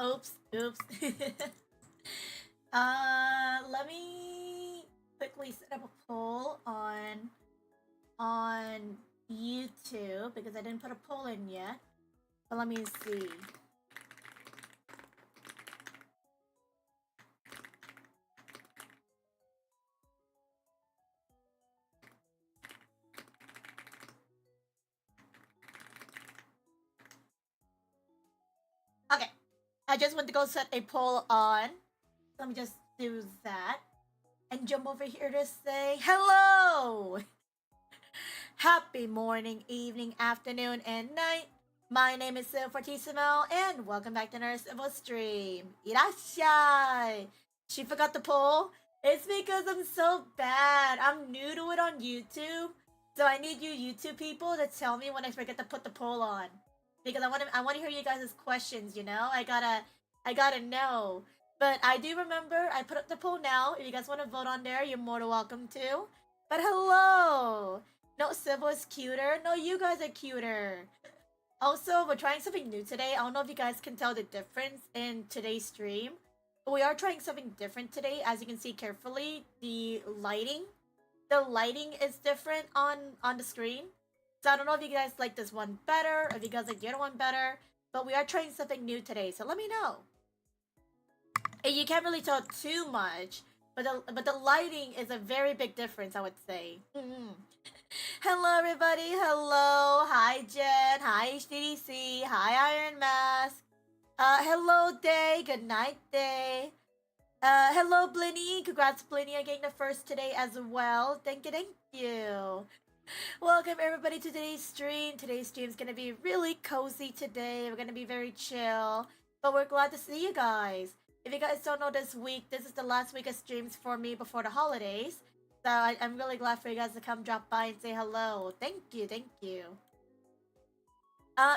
Oops, oops. Let me quickly set up a poll on YouTube because I didn't put a poll in yet. But let me see. Okay, I just went to go set a poll on. Let me just do that and jump over here to say hello. Happy morning, evening, afternoon, and night. My name is CivilFortissimo, and welcome back to another Civil stream. Irashai! She forgot the poll? It's because I'm so bad. I'm new to it on YouTube, so I need you YouTube people to tell me when I forget to put the poll on. Because I want to hear you guys' questions, you know? I gotta know. But I do remember I put up the poll now. If you guys want to vote on there, you're more than welcome to. But hello! No, Civil is cuter. No, you guys are cuter. Also, we're trying something new today. I don't know if you guys can tell the difference in today's stream. We are trying something different today. As you can see carefully, the lighting is different on the screen. So I don't know if you guys like this one better, or if you guys like the other one better. But we are trying something new today, so let me know. And you can't really tell too much, but the lighting is a very big difference, I would say. Hello, everybody. Hello. Hi, Jen. Hi, HDDC. Hi, Iron Mask. Hello, Day. Good night, Day. Hello, Blinny. Congrats, Blinny, on getting the first today as well. Thank you. Welcome, everybody, to today's stream. Today's stream is going to be really cozy today. We're going to be very chill, but we're glad to see you guys. If you guys don't know, this is the last week of streams for me before the holidays. So I'm really glad for you guys to come drop by and say hello. Thank you.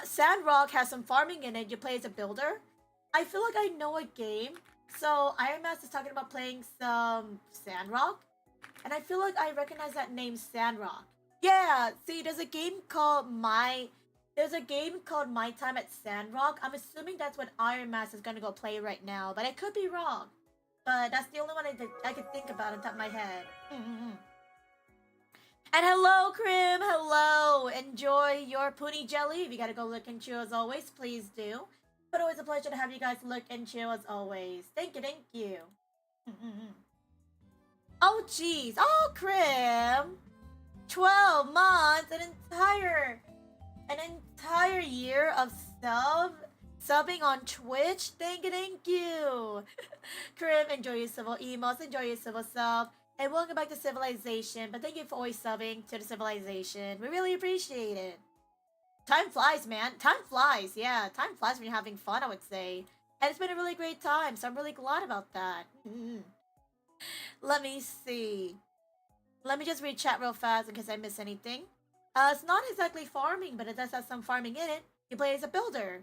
Sandrock has some farming in it. You play as a builder. I feel like I know a game. So Iron Mask is talking about playing some Sandrock. And I feel like I recognize that name, Sandrock. Yeah, see, there's a game called My Time at Sandrock. I'm assuming that's what Iron Mask is gonna go play right now, but I could be wrong. But that's the only one I could think about on top of my head. And hello, Krim. Hello. Enjoy your puni jelly. If you gotta go look and chill as always, please do. But always a pleasure to have you guys look and chill as always. Thank you. Oh, jeez. Oh, Krim. 12 months. An entire year of subbing on Twitch. Thank you. Krim, enjoy your civil emos, enjoy your civil sub, and welcome back to Civilization. But thank you for always subbing to the Civilization. We really appreciate it. Time flies, man. Time flies. Yeah, time flies when you're having fun, I would say. And it's been a really great time, so I'm really glad about that. Let me see. Let me just read chat real fast in case I miss anything. It's not exactly farming, but it does have some farming in it. You play as a builder.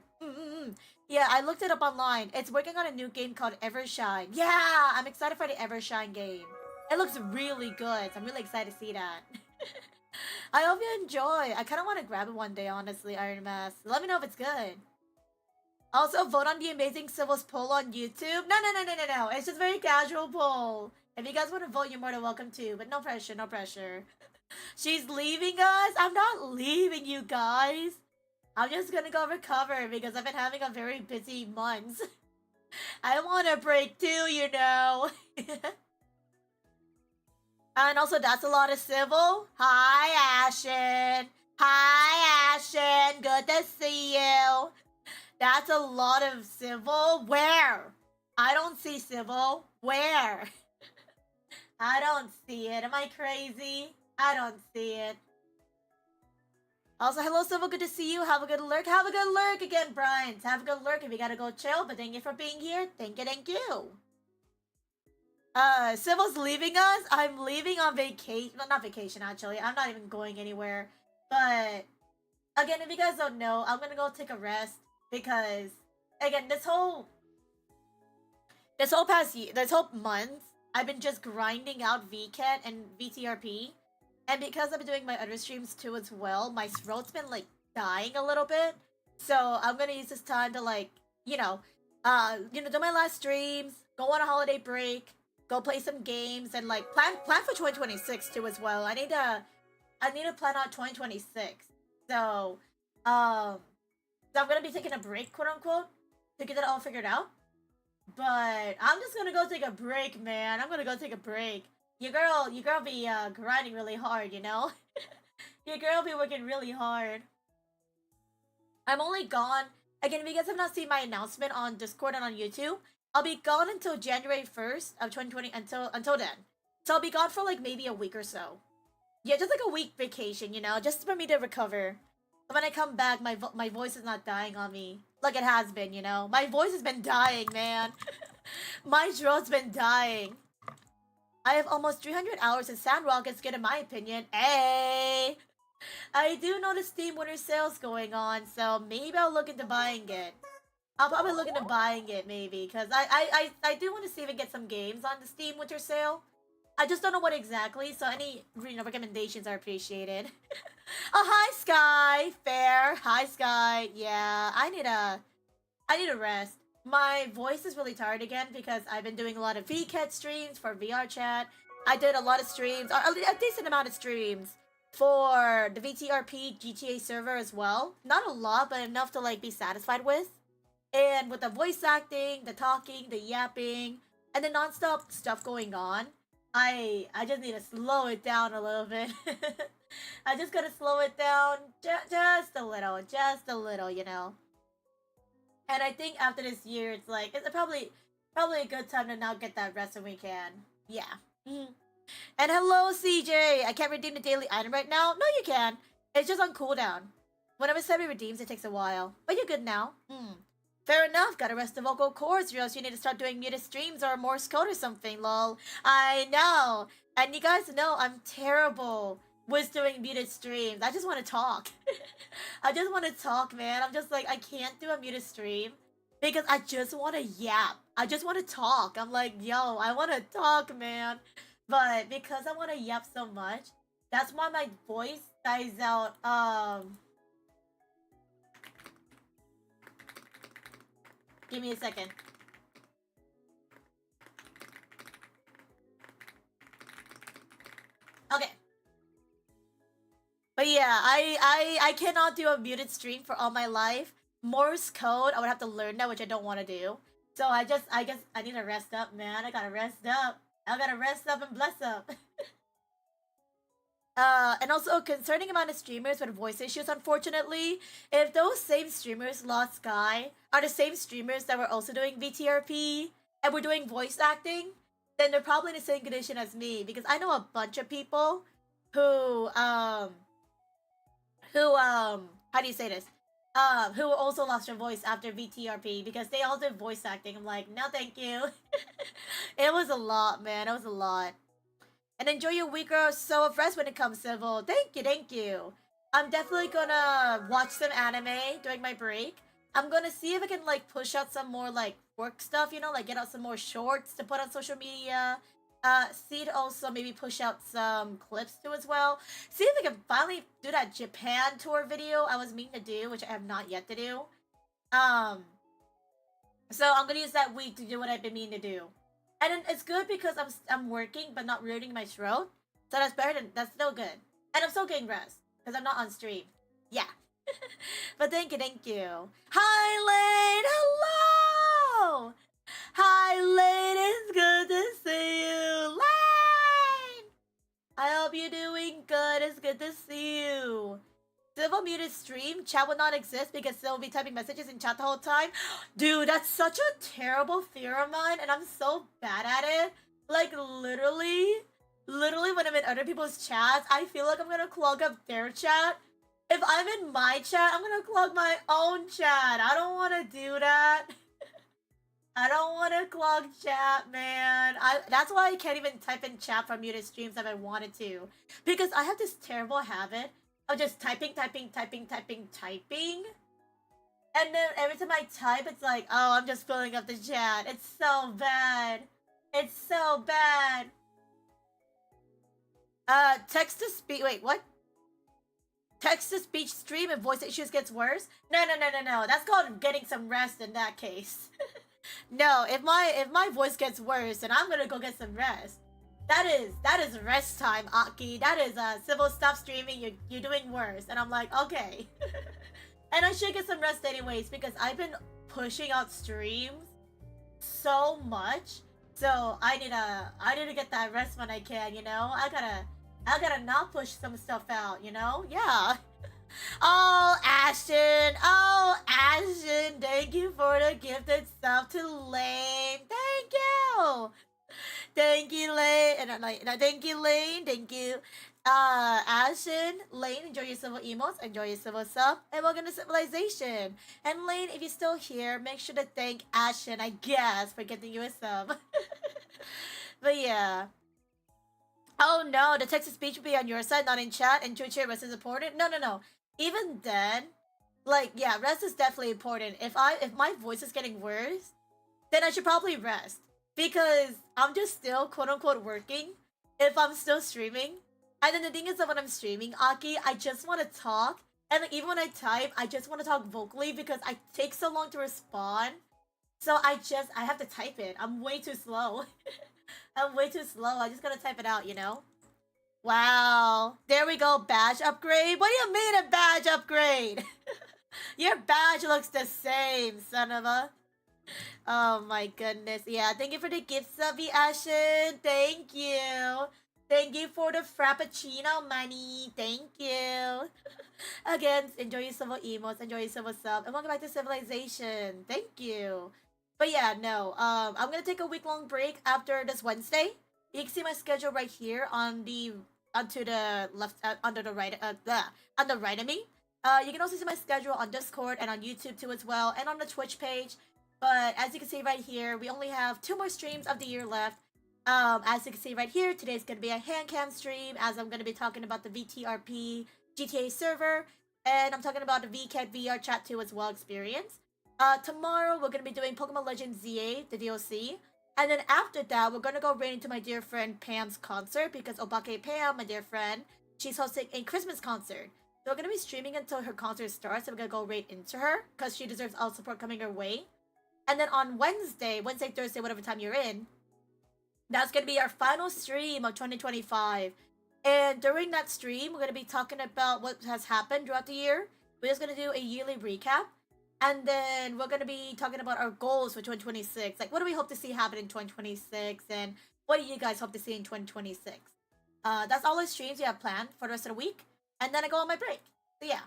Yeah, I looked it up online. It's working on a new game called Evershine. Yeah, I'm excited for the Evershine game. It looks really good, so I'm really excited to see that. I hope you enjoy. I kind of want to grab it one day, honestly, Iron Mask. Let me know if it's good. Also, vote on the Amazing Civils poll on YouTube. No. It's just a very casual poll. If you guys want to vote, you're more than welcome to, but no pressure. She's leaving us? I'm not leaving you guys. I'm just gonna go recover because I've been having a very busy month. I want a break too, you know. And also, that's a lot of civil. Hi, Ashen. Good to see you. That's a lot of civil. Where? I don't see civil. Where? I don't see it. Am I crazy? I don't see it. Also, hello, Civil. Good to see you. Have a good lurk. Have a good lurk again, Brian. Have a good lurk if you gotta go chill. But thank you for being here. Thank you. Civil's leaving us. I'm leaving on vacation. Well, not vacation, actually. I'm not even going anywhere. But, again, if you guys don't know, I'm gonna go take a rest. Because, again, this whole month, I've been just grinding out Vket and VTRP. And because I've been doing my other streams too as well, my throat's been, like, dying a little bit. So, I'm gonna use this time to, like, you know, do my last streams, go on a holiday break, go play some games, and like plan for 2026 too as well. I need to plan out 2026. So, so I'm gonna be taking a break, quote unquote, to get that all figured out. But I'm just gonna go take a break, man. I'm gonna go take a break. Your girl be grinding really hard, you know. Your girl be working really hard. I'm only gone again. If you guys have not seen my announcement on Discord and on YouTube, I'll be gone until January 1st of 2020. Until then, so I'll be gone for like maybe a week or so. Yeah, just like a week vacation, you know, just for me to recover. But when I come back, my voice is not dying on me like it has been, you know. My voice has been dying, man. My throat's been dying. I have almost 300 hours in Sandrock. It's good in my opinion. Hey! I do know the Steam Winter Sale's going on, so maybe I'll look into buying it. I'll probably look into buying it, maybe, because I do want to see if I get some games on the Steam Winter Sale. I just don't know what exactly, so any recommendations are appreciated. Oh, hi, Sky! Fair. Hi, Sky. Yeah, I need a rest. My voice is really tired again because I've been doing a lot of Vket streams for VR chat. I did a lot of streams, a decent amount of streams for the VTRP GTA server as well. Not a lot, but enough to like be satisfied with. And with the voice acting, the talking, the yapping, and the non-stop stuff going on, I just need to slow it down a little bit. I just gotta slow it down just a little, you know. And I think after this year, it's like it's probably a good time to now get that rest when we can. Yeah. And hello, CJ. I can't redeem the daily item right now. No, you can. It's just on cooldown. Whenever Sebi redeems, it takes a while. But you're good now. Fair enough. Gotta rest the vocal cords, or else you need to start doing muted streams or Morse code or something. Lol. I know. And you guys know I'm terrible with doing muted streams. I just want to talk. I just want to talk, man. I'm just like, I can't do a muted stream because I just want to yap. I just want to talk. I'm like, yo, I want to talk, man. But because I want to yap so much, that's why my voice dies out. Give me a second. Okay. But yeah, I cannot do a muted stream for all my life. Morse code, I would have to learn that, which I don't want to do. So I guess I need to rest up, man. I gotta rest up. I gotta rest up and bless up. And also concerning amount of streamers with voice issues, unfortunately, if those same streamers lost Sky are the same streamers that were also doing VTRP and were doing voice acting, then they're probably in the same condition as me, because I know a bunch of people who how do you say this? Who also lost their voice after VTRP because they all did voice acting. I'm like, no thank you. It was a lot, man. It was a lot. And enjoy your week or so of rest when it comes, Civil. Thank you, thank you. I'm definitely gonna watch some anime during my break. I'm gonna see if I can like push out some more like work stuff, you know, like get out some more shorts to put on social media. See to also maybe push out some clips too as well. See if I can finally do that Japan tour video I was meaning to do, which I have not yet to do. So I'm gonna use that week to do what I've been meaning to do. And then it's good because I'm working but not ruining my throat. So that's still good. And I'm still getting rest because I'm not on stream. Yeah. But thank you. Hi, Lane! Hello! Hi, Lane! It's good to see you! Lane! I hope you're doing good. It's good to see you. Civil muted stream. Chat will not exist because Civil will be typing messages in chat the whole time. Dude, that's such a terrible fear of mine, and I'm so bad at it. Like, literally when I'm in other people's chats, I feel like I'm gonna clog up their chat. If I'm in my chat, I'm gonna clog my own chat. I don't want to do that. I don't want to clog chat, man. That's why I can't even type in chat from muted streams if I wanted to. Because I have this terrible habit of just typing. And then every time I type, it's like, oh, I'm just filling up the chat. It's so bad. It's so bad. Text to speech. Wait, what? Text to speech stream and voice issues gets worse? No. That's called getting some rest in that case. No, if my voice gets worse, then I'm gonna go get some rest. That is rest time, Aki. That is Civil, stop streaming. You're doing worse. And I'm like, okay. And I should get some rest anyways because I've been pushing out streams so much. So I need to get that rest when I can, you know? I gotta not push some stuff out, you know? Yeah. Oh, Ashton. Oh, Ashton. Thank you for the gifted stuff to Lane. Thank you. Thank you, Lane. And thank you, Lane. Thank you. Ashton, Lane, enjoy your civil emotes, enjoy your civil sub, and welcome to Civilization. And Lane, if you're still here, make sure to thank Ashton, I guess, for getting you a sub. But yeah. Oh no, the text to speech will be on your side, not in chat, and Twitch rest is important. No, no, no. Even then, like, yeah, rest is definitely important. If my voice is getting worse, then I should probably rest because I'm just still quote unquote working. If I'm still streaming, and then the thing is that when I'm streaming, Aki, I just want to talk, and like even when I type, I just want to talk vocally because I take so long to respond. So I have to type it. I'm way too slow. I'm way too slow. I just gotta type it out, you know? Wow. There we go. Badge upgrade? What do you mean a badge upgrade? Your badge looks the same, son of a... Oh my goodness. Yeah, thank you for the gift, Subby Ashen. Thank you. Thank you for the Frappuccino money. Thank you. Again, enjoy your civil emotes, enjoy your civil sub, and welcome back to Civilization. Thank you. But yeah, no. I'm gonna take a week-long break after this Wednesday. You can see my schedule right here on the onto the left under the right on the right of me. You can also see my schedule on Discord and on YouTube too as well, and on the Twitch page. But as you can see right here, we only have 2 more streams of the year left. As you can see right here, today's gonna be a HandCam stream, as I'm gonna be talking about the VTRP GTA server, and I'm talking about the Vket VR Chat 2 as well experience. Tomorrow we're gonna be doing Pokemon Legends ZA, the DLC. And then after that, we're gonna go right into my dear friend Pam's concert because Obake Pam, my dear friend, she's hosting a Christmas concert. So we're gonna be streaming until her concert starts. So we're gonna go right into her because she deserves all support coming her way. And then on Wednesday, Thursday, whatever time you're in, that's gonna be our final stream of 2025. And during that stream, we're gonna be talking about what has happened throughout the year. We're just gonna do a yearly recap. And then we're going to be talking about our goals for 2026. Like, what do we hope to see happen in 2026? And what do you guys hope to see in 2026? That's all the streams we have planned for the rest of the week. And then I go on my break. So, yeah.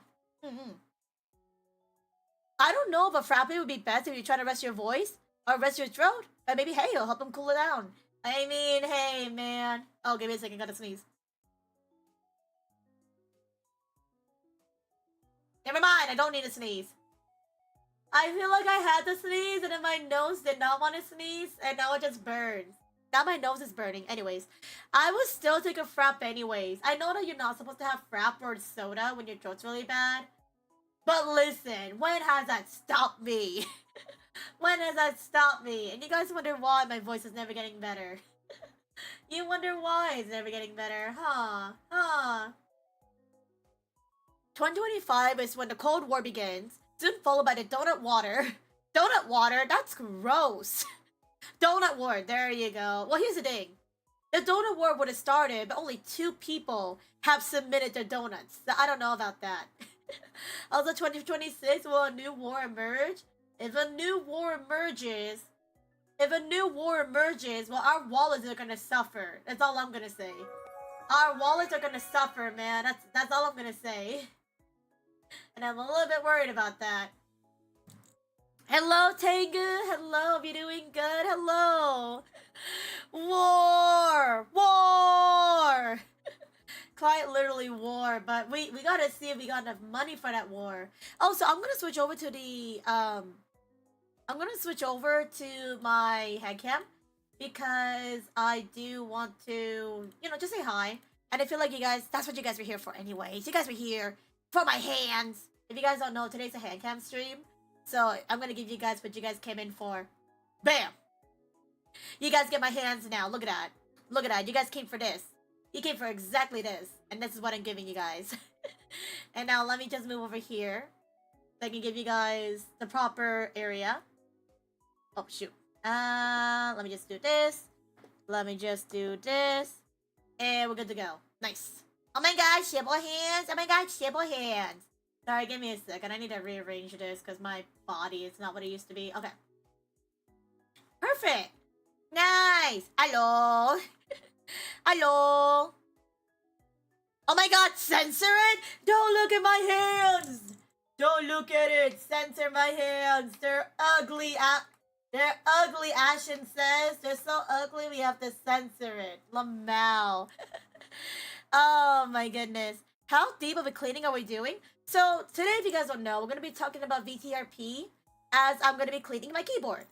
I don't know if a frappe would be best if you're trying to rest your voice or rest your throat. But maybe, hey, it'll help them cool it down. I mean, hey, man. Oh, give me a second. Gotta sneeze. Never mind. I don't need to sneeze. I feel like I had to sneeze and then my nose did not want to sneeze and now it just burns. Now my nose is burning. Anyways, I would still take a frap anyways. I know that you're not supposed to have frap or soda when your throat's really bad. But listen, when has that stopped me? When has that stopped me? And you guys wonder why my voice is never getting better. You wonder why it's never getting better, huh? 2025 is when the Cold War begins. Soon followed by the donut water. Donut water? That's gross. Donut war, there you go. Well, here's the thing. The donut war would have started, but only 2 people have submitted their donuts. So I don't know about that. Also, 2026, will a new war emerge? If a new war emerges, well, our wallets are gonna suffer. That's all I'm gonna say. Our wallets are gonna suffer, man. That's all I'm gonna say. And I'm a little bit worried about that. Hello, Tengu. Hello, you doing good? Hello. War. Quite literally war, but we gotta see if we got enough money for that war. Oh, so I'm gonna switch over to the I'm gonna switch over to my HandCam because I do want to, you know, just say hi. And I feel like you guys, that's what you guys were here for anyways. You guys were here for my hands. If you guys don't know, today's a HandCam stream. So I'm gonna give you guys what you guys came in for. Bam! You guys get my hands now. Look at that. Look at that. You guys came for this. You came for exactly this. And this is what I'm giving you guys. And now let me just move over here so I can give you guys the proper area. Oh, shoot. Let me just do this. Let me just do this. And we're good to go. Nice. Oh my god, shibble hands. Oh my god, shibble hands. Sorry, give me a second. I need to rearrange this because my body is not what it used to be. Okay. Perfect. Nice. Hello. Hello. Oh my god, censor it? Don't look at my hands. Don't look at it. Censor my hands. They're ugly. They're ugly, Ashen says. They're so ugly we have to censor it. Lamau. Oh my goodness. How deep of a cleaning are we doing? So today, if you guys don't know, we're going to be talking about VTRP as I'm going to be cleaning my keyboard.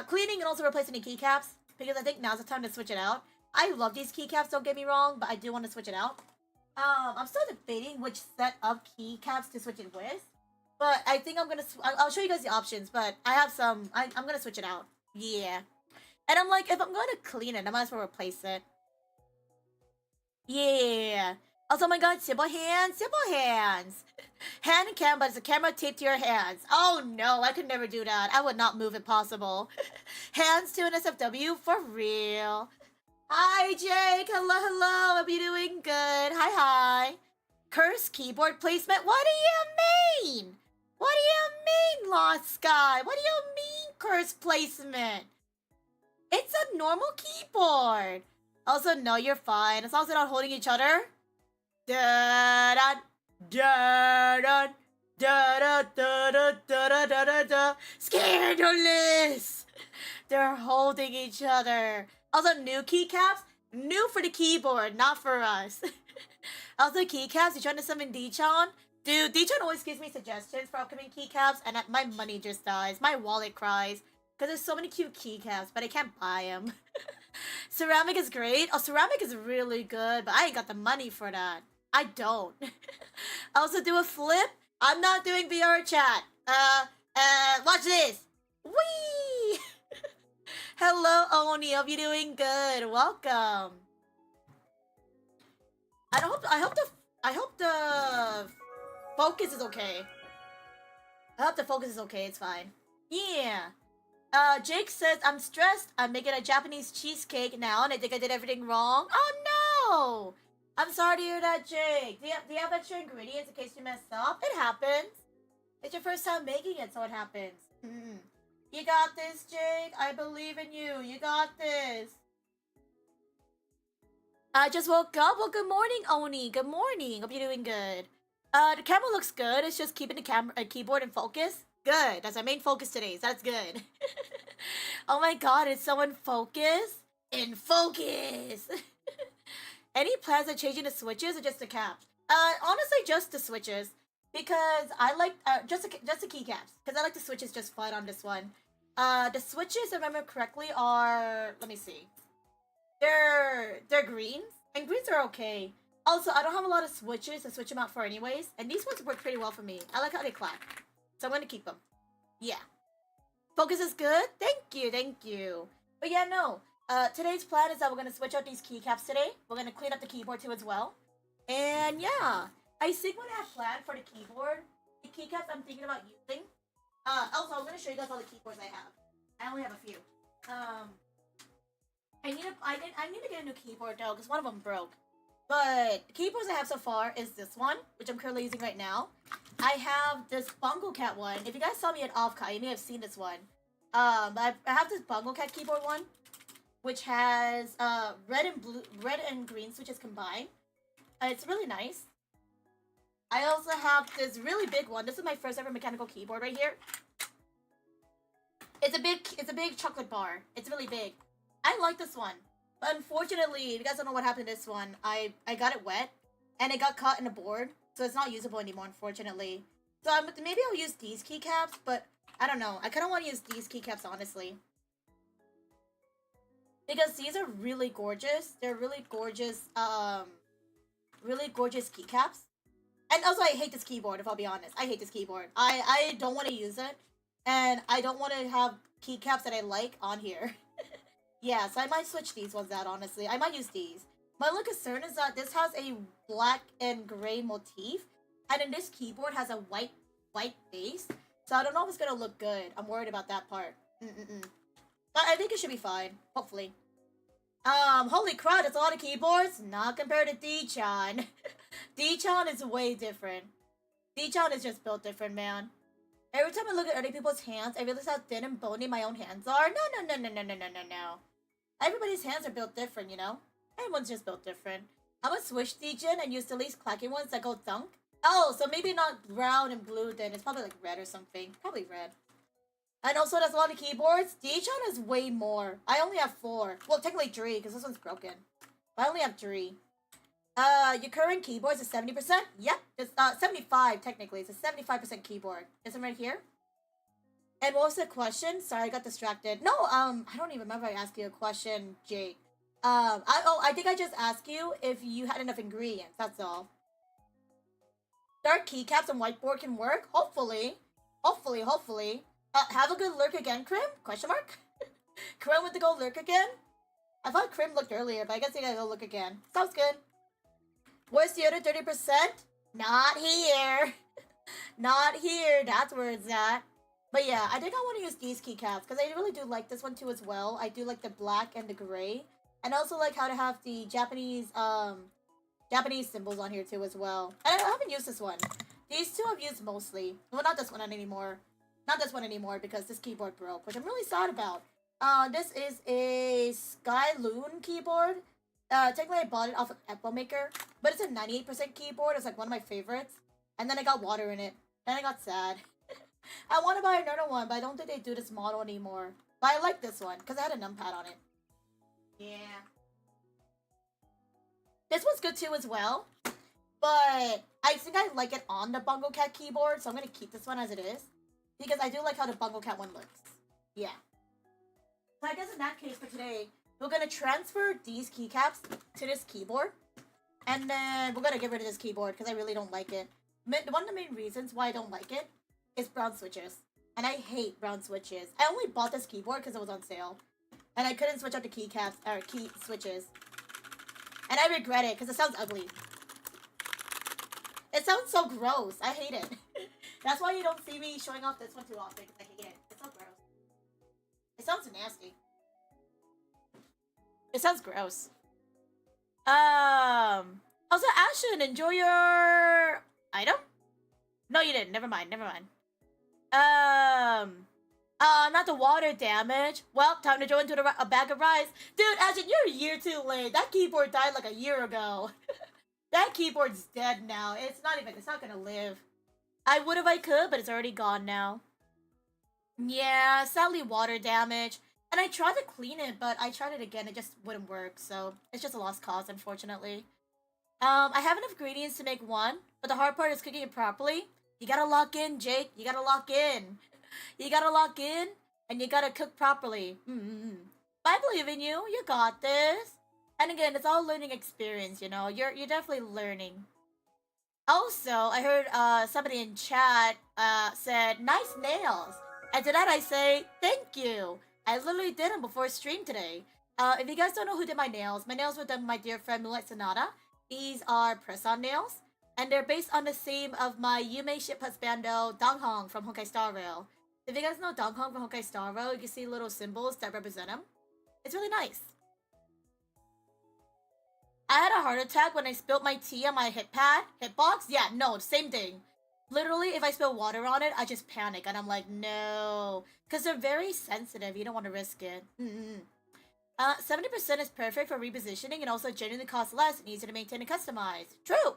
Cleaning and also replacing the keycaps because I think now's the time to switch it out. I love these keycaps, don't get me wrong, but I do want to switch it out. I'm still debating which set of keycaps to switch it with. But I think I'm going to... I'll show you guys the options, but I have some... I'm going to switch it out. Yeah. And I'm like, if I'm going to clean it, I might as well replace it. Yeah. Also, oh my god, simple hands. HandCam, but it's a camera taped to your hands. Oh no, I could never do that. I would not move if possible. Hands to an SFW, for real. Hi, Jake. Hello. Hope you're doing good. Hi. Curse keyboard placement? What do you mean? What do you mean, Lost Sky? What do you mean, curse placement? It's a normal keyboard. Also, no, you're fine. As long as they're not holding each other. Da-da, da-da, da-da, da-da, da-da, da-da, da. Scandalous! They're holding each other. Also, new keycaps? New for the keyboard, not for us. Also, keycaps, you trying to summon D-chan? Dude, D-chan always gives me suggestions for upcoming keycaps, and my money just dies. My wallet cries. Because there's so many cute keycaps, but I can't buy them. Ceramic is great. Oh, ceramic is really good, but I ain't got the money for that. I don't. Also, do a flip. I'm not doing VR chat. Watch this. Whee! Hello, Oni. Hope you're doing good. Welcome. I hope the focus is okay. I hope the focus is okay. It's fine. Yeah. Jake says, I'm stressed. I'm making a Japanese cheesecake now, and I think I did everything wrong. Oh, no! I'm sorry to hear that, Jake. Do you have extra ingredients in case you messed up? It happens. It's your first time making it, so it happens. You got this, Jake. I believe in you. You got this. I just woke up. Well, good morning, Oni. Good morning. Hope you're doing good. The camera looks good. It's just keeping the keyboard in focus. Good. That's our main focus today. So that's good. Oh my god, it's so in focus. In focus. Any plans on changing the switches or just the caps? Honestly, just the switches. Because I like, just the keycaps. Because I like the switches just fine on this one. The switches, if I remember correctly, are, let me see. They're greens. And greens are okay. Also, I don't have a lot of switches to switch them out for anyways. And these ones work pretty well for me. I like how they clap. So I'm going to keep them. Yeah. Focus is good? Thank you. But yeah, no. Today's plan is that we're going to switch out these keycaps today. We're going to clean up the keyboard too as well. And yeah. I think what I have planned for the keyboard, the keycaps I'm thinking about using. Also, I'm going to show you guys all the keyboards I have. I only have a few. I need to get a new keyboard though, because one of them broke. But the keyboards I have so far is this one, which I'm currently using right now. I have this Bungle Cat one. If you guys saw me at Offcut, you may have seen this one. I have this Bungle Cat keyboard one, which has red and green switches combined. It's really nice. I also have this really big one. This is my first ever mechanical keyboard right here. It's a big chocolate bar. It's really big. I like this one. But unfortunately, if you guys don't know what happened to this one, I got it wet and it got caught in the board. So it's not usable anymore, unfortunately. So maybe I'll use these keycaps, but I don't know. I kind of want to use these keycaps, honestly. Because these are really gorgeous. They're really gorgeous keycaps. And also, I hate this keyboard, if I'll be honest. I hate this keyboard. I don't want to use it. And I don't want to have keycaps that I like on here. Yeah, so I might switch these ones out, honestly. I might use these. My only concern is that this has a black and gray motif. And then this keyboard has a white base. So I don't know if it's going to look good. I'm worried about that part. But I think it should be fine. Hopefully. Holy crap, that's a lot of keyboards. Not compared to D-chan. D-chan is way different. D-chan is just built different, man. Every time I look at other people's hands, I realize how thin and bony my own hands are. No. Everybody's hands are built different, you know? Everyone's just built different. I'm a Switch D-Gen and use the least clacky ones that go dunk. Oh, so maybe not brown and blue then. It's probably like red or something. Probably red. And also, there's a lot of keyboards. D-Chan has way more. I only have 4. Well, technically 3, because this one's broken. But I only have 3. Your current keyboards is 70%? Yep. It's 75 technically. It's a 75% keyboard. Is it right here? And what was the question? Sorry, I got distracted. No, I don't even remember I asked you a question, Jake. I think I just asked you if you had enough ingredients. That's all. Dark keycaps and whiteboard can work? Hopefully. Hopefully. Have a good lurk again, Krim? Question mark? Krim went to go lurk again? I thought Krim looked earlier, but I guess I gotta go look again. Sounds good. Where's the other 30%? Not here. Not here. That's where it's at. But yeah, I think I want to use these keycaps, because I really do like this one too as well. I do like the black and the gray. And I also like how to have the Japanese symbols on here too as well. And I haven't used this one. These two I've used mostly. Well, not this one anymore. Not this one anymore because this keyboard broke, which I'm really sad about. This is a Sky Loon keyboard. Technically I bought it off of Echo Maker, but it's a 98% keyboard. It's like one of my favorites. And then I got water in it. Then I got sad. I want to buy another one, but I don't think they do this model anymore. But I like this one because I had a numpad on it. Yeah. This one's good too as well. But I think I like it on the Bungo Cat keyboard, so I'm going to keep this one as it is. Because I do like how the Bungo Cat one looks. Yeah. So I guess in that case for today, we're going to transfer these keycaps to this keyboard. And then we're going to get rid of this keyboard because I really don't like it. One of the main reasons why I don't like it is brown switches. And I hate brown switches. I only bought this keyboard because it was on sale. And I couldn't switch out the keycaps, or key switches. And I regret it because it sounds ugly. It sounds so gross. I hate it. That's why you don't see me showing off this one too often, because I hate it. It's so gross. It sounds nasty. It sounds gross. Also, Ashton, enjoy your item? No, you didn't. Never mind. Not the water damage. Well, time to join into a bag of rice. Dude, Ashton, you're a year too late. That keyboard died like a year ago. That keyboard's dead now. It's not gonna live. I would if I could, but it's already gone now. Yeah, sadly water damage. And I tried to clean it, but I tried it again. It just wouldn't work, so it's just a lost cause, unfortunately. I have enough ingredients to make one, but the hard part is cooking it properly. You gotta lock in, Jake. You gotta lock in. You gotta lock in, and you gotta cook properly. I believe in you. You got this. And again, it's all learning experience, you know. You're definitely learning. Also, I heard somebody in chat said, nice nails. And to that I say, thank you. I literally did them before stream today. If you guys don't know who did my nails were done by my dear friend Moonlight Sonata. These are press-on nails. And they're based on the theme of my Yume ship husbando, Donghong from Honkai Star Rail. If you guys know Donghong from Honkai Star Rail, you can see little symbols that represent him. It's really nice. I had a heart attack when I spilled my tea on my hitbox. Yeah, no, same thing. Literally, if I spill water on it, I just panic. And I'm like, no. Because they're very sensitive. You don't want to risk it. 70% is perfect for repositioning and also genuinely costs less and easier to maintain and customize. True.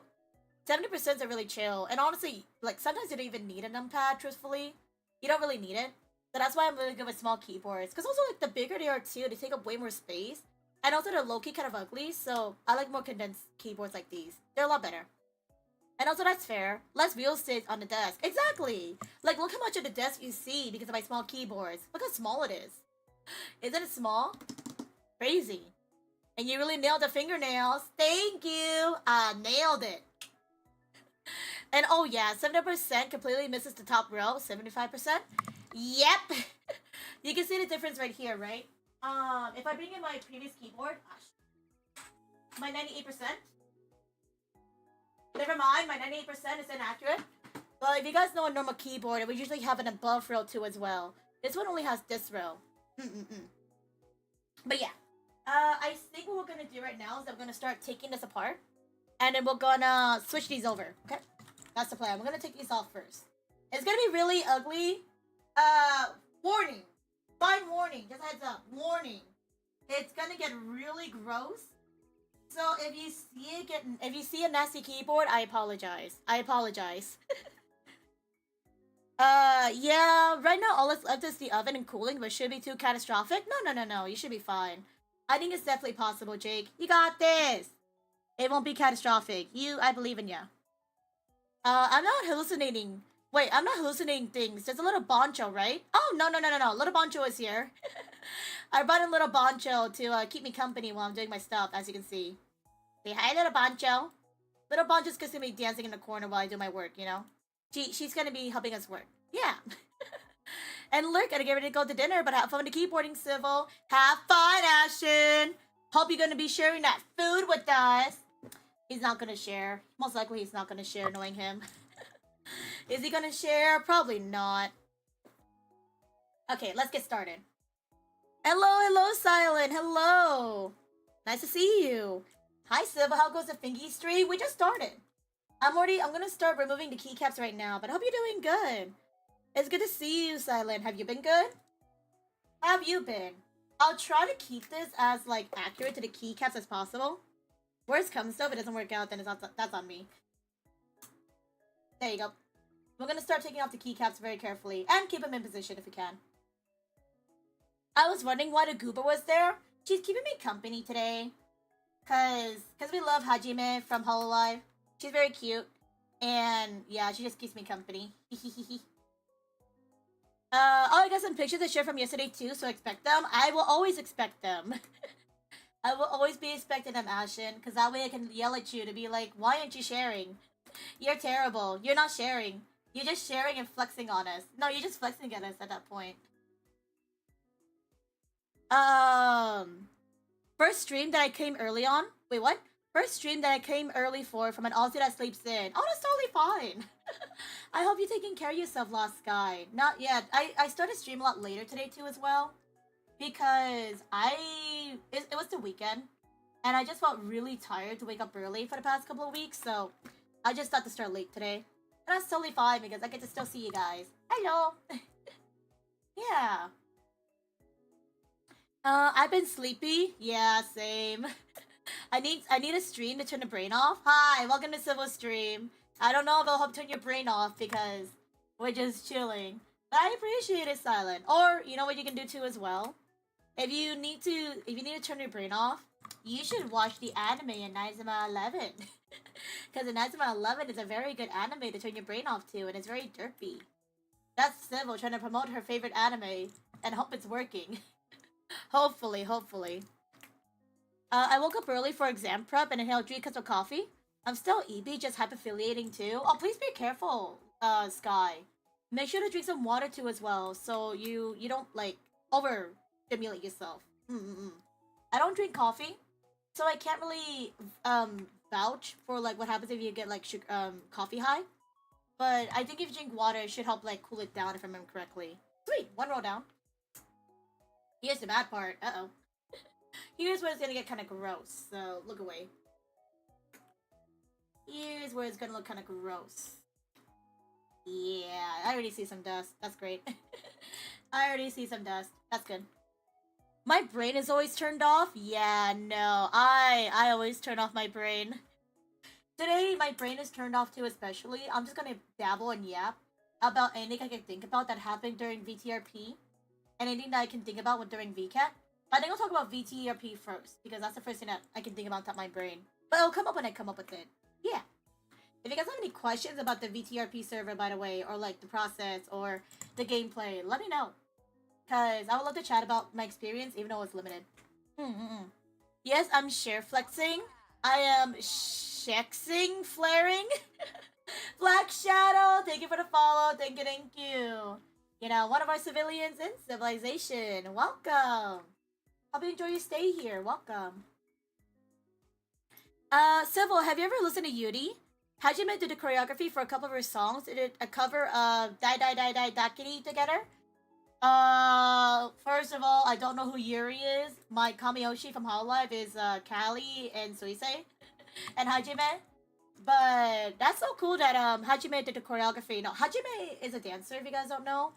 70% are really chill. And honestly, like, sometimes you don't even need a numpad, truthfully. You don't really need it. So that's why I'm really good with small keyboards. Because also, like, the bigger they are, too, they take up way more space. And also, they're low-key kind of ugly, so I like more condensed keyboards like these. They're a lot better. And also, that's fair. Less real estate on the desk. Exactly! Like, look how much of the desk you see because of my small keyboards. Look how small it is. Isn't it small? Crazy. And you really nailed the fingernails. Thank you! Nailed it. And oh yeah, 70% completely misses the top row. 75%? Yep! You can see the difference right here, right? If I bring in my previous keyboard, my 98%. Never mind, my 98% is inaccurate. But if you guys know a normal keyboard, it would usually have an above row too as well. This one only has this row. But yeah, I think what we're gonna do right now is I'm gonna start taking this apart, and then we're gonna switch these over. Okay, that's the plan. We're gonna take these off first. It's gonna be really ugly. Warning. Fine warning. Just a heads up. Warning. It's gonna get really gross. So if you see a nasty keyboard, I apologize. I apologize. Yeah, right now all that's left is the oven and cooling, but should be too catastrophic? No, you should be fine. I think it's definitely possible, Jake. You got this! It won't be catastrophic. I believe in ya. I'm not hallucinating. Wait, I'm not hallucinating things. There's a little Boncho, right? Oh, no. Little Boncho is here. I brought in little Boncho to keep me company while I'm doing my stuff, as you can see. Say hi, little Boncho. Little Boncho's gonna be dancing in the corner while I do my work, you know? She's gonna be helping us work. Yeah. And look, gotta get ready to go to dinner, but have fun with the keyboarding, Civil. Have fun, Ashton. Hope you're gonna be sharing that food with us. He's not gonna share. Most likely he's not gonna share, knowing him. Is he gonna share? Probably not. Okay, let's get started. Hello, Silent. Hello. Nice to see you. Hi, Civil. How goes the Fingy stream? We just started. I'm gonna start removing the keycaps right now, but I hope you're doing good. It's good to see you, Silent. Have you been good? How have you been? I'll try to keep this as, like, accurate to the keycaps as possible. Worst comes though, if it doesn't work out, then that's on me. There you go. We're gonna start taking off the keycaps very carefully, and keep them in position if we can. I was wondering why the Goober was there. She's keeping me company today. Cause we love Hajime from Hololive. She's very cute. And yeah, she just keeps me company. I got some pictures to share from yesterday too, so expect them. I will always expect them. I will always be expecting them, Ashen, because that way I can yell at you to be like, why aren't you sharing? You're terrible. You're not sharing. You're just sharing and flexing on us. No, you're just flexing at us at that point. First stream that I came early on. Wait, what? First stream that I came early for from an Aussie that sleeps in. Oh, that's totally fine. I hope you're taking care of yourself, Lost Sky. Not yet. I started stream a lot later today too as well. Because it was the weekend. And I just felt really tired to wake up early for the past couple of weeks. So I just thought to start late today. And that's totally fine because I get to still see you guys. Hello. Yeah. I've been sleepy. Yeah, same. I need a stream to turn the brain off. Hi, welcome to Civil Stream. I don't know if I'll help turn your brain off because we're just chilling. But I appreciate it, Silent. Or you know what you can do too as well? If you need to turn your brain off, you should watch the anime in Inazuma 11. Because Inazuma 11 is a very good anime to turn your brain off to, and it's very derpy. That's Civil trying to promote her favorite anime, and hope it's working. Hopefully. I woke up early for exam prep and inhaled 3 cups of coffee. I'm still EB, just hyperfiliating too. Oh, please be careful, Sky. Make sure to drink some water too as well, so you don't, like, overstimulate yourself. I don't drink coffee, so I can't really, vouch for, like, what happens if you get, like, coffee high. But I think if you drink water, it should help, like, cool it down if I remember correctly. Sweet, 1 roll down. Here's the bad part. Uh-oh. Here's where it's gonna get kind of gross, so look away. Here's where it's gonna look kind of gross. Yeah, I already see some dust. That's great. I already see some dust. That's good. My brain is always turned off? Yeah, no. I always turn off my brain. Today, my brain is turned off too, especially. I'm just gonna dabble and yap about anything I can think about that happened during VTRP. Anything that I can think about during Vket. But I think I'll talk about VTRP first, because that's the first thing that I can think about on top of my brain. But it'll come up when I come up with it. Yeah. If you guys have any questions about the VTRP server, by the way, or like the process, or the gameplay, let me know. Because I would love to chat about my experience, even though it's limited. Yes, I'm share flexing. I am shexing, flaring. Black Shadow, thank you for the follow. Thank you. You know, one of our civilians in civilization. Welcome. Hope you enjoy your stay here. Welcome. Civil, have you ever listened to Yuri? Hajime did the choreography for a couple of her songs. They did a cover of Die Die Die Die Dakiri together. First of all, I don't know who Yuri is. My Kamiyoshi from Hololive is Callie and Suisei and Hajime. But that's so cool that Hajime did the choreography. No, Hajime is a dancer, if you guys don't know.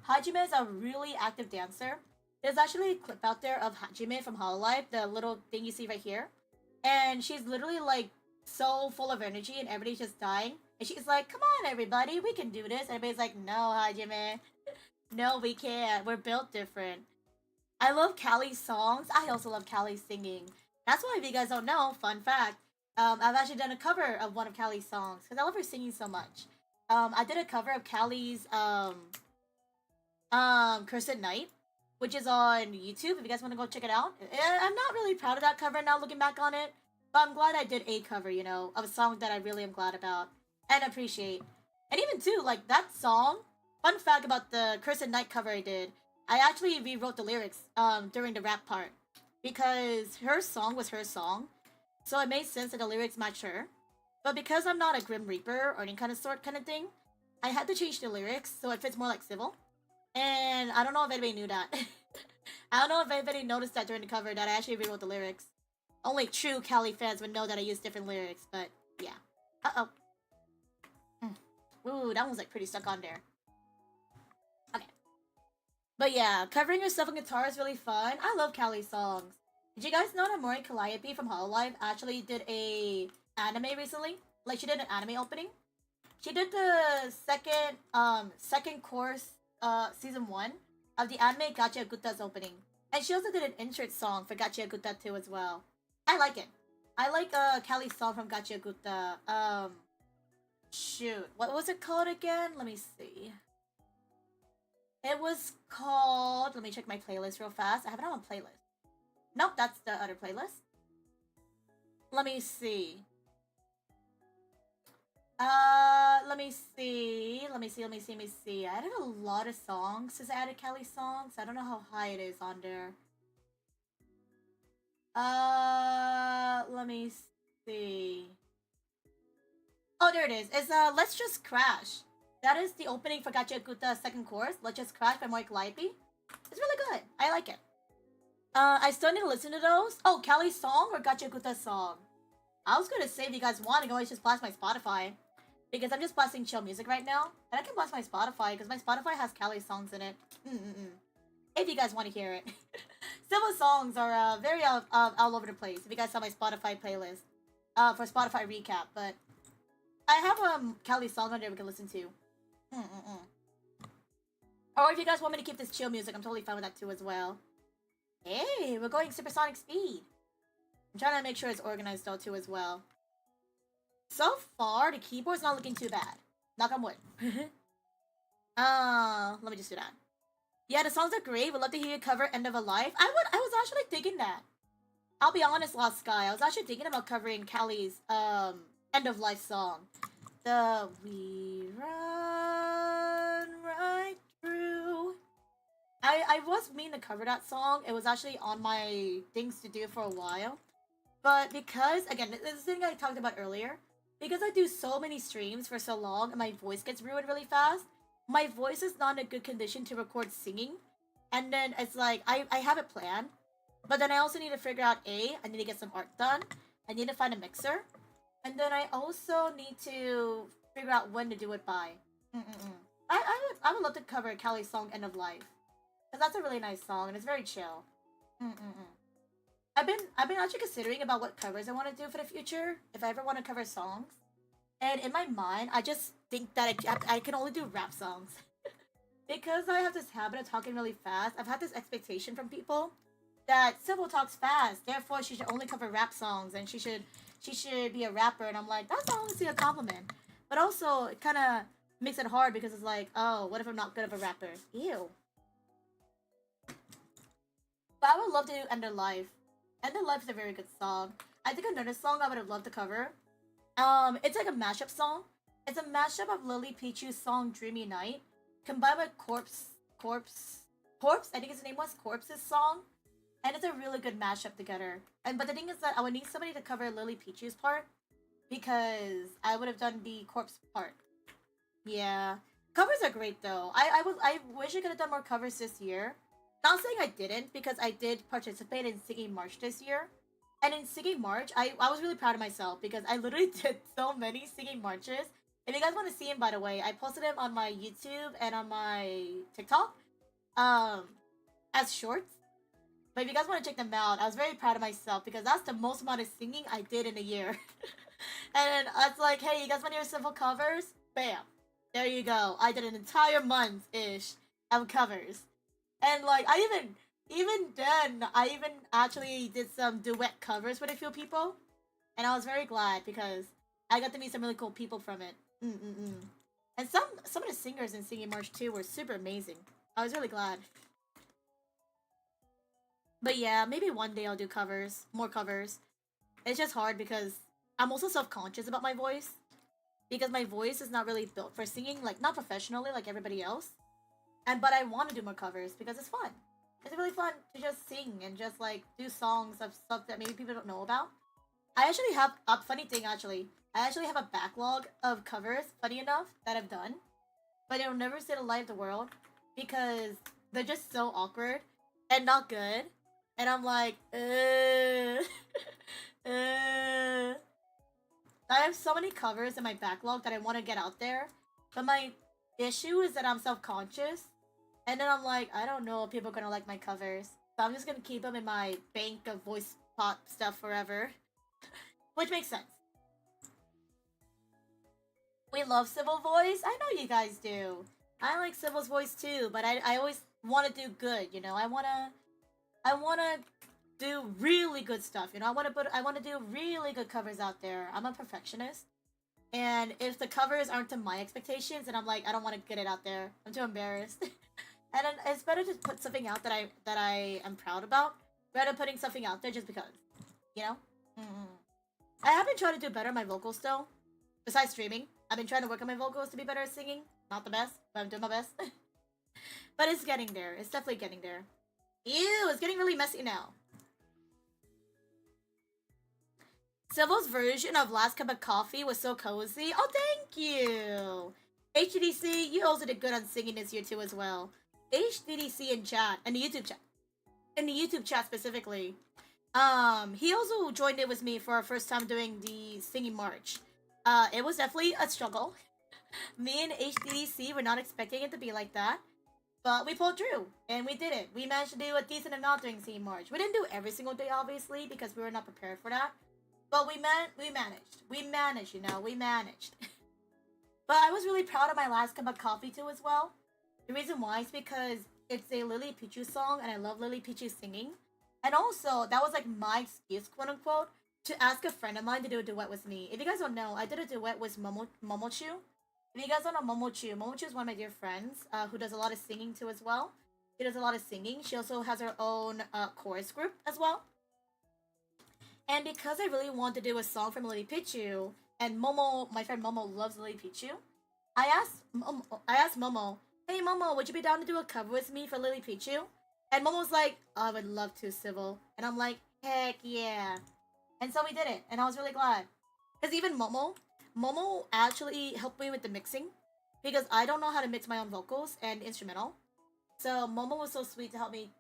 Hajime is a really active dancer. There's actually a clip out there of Hajime from Hololive, the little thing you see right here. And she's literally like so full of energy and everybody's just dying. And she's like, come on everybody, we can do this. And everybody's like, no, Hajime. No, we can't. We're built different. I love Callie's songs. I also love Callie singing. That's why, if you guys don't know, fun fact, I've actually done a cover of one of Callie's songs because I love her singing so much. I did a cover of Callie's Cursed Night, which is on YouTube. If you guys want to go check it out, I'm not really proud of that cover now, looking back on it, but I'm glad I did a cover, you know, of a song that I really am glad about and appreciate. And even too, like that song. Fun fact about the Cursed Night cover I did, I actually rewrote the lyrics during the rap part because her song was her song, so it made sense that the lyrics match her. But because I'm not a Grim Reaper or any kind of sort kind of thing, I had to change the lyrics so it fits more like Civil. And I don't know if anybody knew that. I don't know if anybody noticed that during the cover that I actually rewrote the lyrics. Only true Callie fans would know that I used different lyrics, but yeah. Uh-oh. Ooh, that one's like pretty stuck on there. Okay. But yeah, covering yourself on guitar is really fun. I love Callie's songs. Did you guys know that Mori Calliope from Hololive actually did a anime recently? Like, she did an anime opening. She did the second course, season 1 of the anime Gachi Aguta's opening. And she also did an entrance song for Gachi Aguta too as well. I like it. I like Callie's song from Gachi Aguta. Shoot, what was it called again? Let me see. It was called... Let me check my playlist real fast. I have it on a playlist. Nope, that's the other playlist. Let me see. Let me see. I added a lot of songs since I added Callie's songs. I don't know how high it is on there. Let me see. Oh, there it is. It's Let's Just Crash. That is the opening for Gachi Aguta's second course, Let's Just Crash by Mori Calliope. It's really good. I like it. I still need to listen to those. Oh, Callie's song or Gachi Aguta's song? I was gonna say, if you guys want, I can always just blast my Spotify. Because I'm just blasting chill music right now. And I can blast my Spotify, because my Spotify has Callie's songs in it. If you guys want to hear it. Civil songs are very all over the place. If you guys saw my Spotify playlist. For Spotify recap. But I have Callie's song on there we can listen to. Or if you guys want me to keep this chill music, I'm totally fine with that too as well. Hey, we're going supersonic speed. I'm trying to make sure it's organized though too as well. So far, the keyboard's not looking too bad. Knock on wood. Let me just do that. Yeah, the songs are great. Would love to hear you cover End of a Life. I was actually thinking that. I'll be honest, Lost Sky. I was actually thinking about covering Callie's End of Life song. The We Run Right Through. I was meaning to cover that song. It was actually on my things to do for a while. But because, again, this is the thing I talked about earlier. Because I do so many streams for so long and my voice gets ruined really fast, my voice is not in a good condition to record singing. And then it's like, I have it planned. But then I also need to figure out I need to get some art done. I need to find a mixer. And then I also need to figure out when to do it by. I would love to cover Callie's song End of Life. Because that's a really nice song and it's very chill. I've been actually considering about what covers I want to do for the future, if I ever want to cover songs. And in my mind, I just think that I can only do rap songs. Because I have this habit of talking really fast, I've had this expectation from people that Civil talks fast, therefore she should only cover rap songs and she should be a rapper. And I'm like, that's honestly a compliment. But also, it kind of makes it hard because it's like, oh, what if I'm not good of a rapper? Ew. But I would love to do End of Life. End of Life is a very good song. I think another song I would have loved to cover. It's like a mashup song. It's a mashup of Lily Pichu's song Dreamy Night combined with Corpse, I think his name was Corpse's song. And it's a really good mashup together. But the thing is that I would need somebody to cover Lily Pichu's part because I would have done the Corpse part. Yeah. Covers are great though. I wish I could have done more covers this year. Not saying I didn't, because I did participate in Singing March this year. And in Singing March, I was really proud of myself because I literally did so many singing marches. If you guys want to see him, by the way, I posted him on my YouTube and on my TikTok, um, as shorts. But if you guys want to check them out, I was very proud of myself because that's the most amount of singing I did in a year. And I was like, hey, you guys want to hear simple covers? Bam. There you go. I did an entire month-ish of covers. And like, even then, I even actually did some duet covers with a few people. And I was very glad because I got to meet some really cool people from it. Mm-mm-mm. And some of the singers in Singing March too were super amazing. I was really glad. But yeah, maybe one day I'll do covers, more covers. It's just hard because I'm also self-conscious about my voice. Because my voice is not really built for singing, like not professionally like everybody else. But I want to do more covers because it's fun. It's really fun to just sing and just like do songs of stuff that maybe people don't know about. I actually have a funny thing actually. I actually have a backlog of covers, funny enough, that I've done. But it'll never see the light of the world because they're just so awkward and not good. And I'm like, I have so many covers in my backlog that I want to get out there. But my issue is that I'm self-conscious. And then I'm like, I don't know if people are going to like my covers. So I'm just going to keep them in my bank of voice pop stuff forever. Which makes sense. We love Civil voice. I know you guys do. I like Civil's voice too. But I always want to do good, you know. I want to do really good stuff, you know. I want to do really good covers out there. I'm a perfectionist. And if the covers aren't to my expectations, then I'm like, I don't want to get it out there. I'm too embarrassed. And then it's better to put something out that I am proud about, rather than putting something out there just because, you know. Mm-hmm. I have been trying to do better on my vocals though. Besides streaming, I've been trying to work on my vocals to be better at singing. Not the best, but I'm doing my best. But it's getting there. It's definitely getting there. Ew, it's getting really messy now. Civil's version of Last Cup of Coffee was so cozy. Oh, thank you. HDDC, you also did good on singing this year too as well. HDDC in chat, and the YouTube chat. In the YouTube chat specifically. He also joined in with me for our first time doing the singing march. It was definitely a struggle. Me and HDDC were not expecting it to be like that. But we pulled through, and we did it. We managed to do a decent amount during singing march. We didn't do every single day, obviously, because we were not prepared for that. But we managed. We managed, you know, we managed. But I was really proud of my Last Cup of Coffee too as well. The reason why is because it's a Lily Pichu song, and I love Lily Pichu singing. And also, that was like my excuse, quote unquote, to ask a friend of mine to do a duet with me. If you guys don't know, I did a duet with Momochu. If you guys don't know Momochu is one of my dear friends who does a lot of singing too as well. She does a lot of singing. She also has her own chorus group as well. And because I really wanted to do a song from Lily Pichu, and Momo, my friend Momo loves Lily Pichu, I asked Momo, hey Momo, would you be down to do a cover with me for Lily Pichu? And Momo's like, I would love to, Civil. And I'm like, heck yeah. And so we did it, and I was really glad. Because even Momo actually helped me with the mixing, because I don't know how to mix my own vocals and instrumental. So Momo was so sweet to help me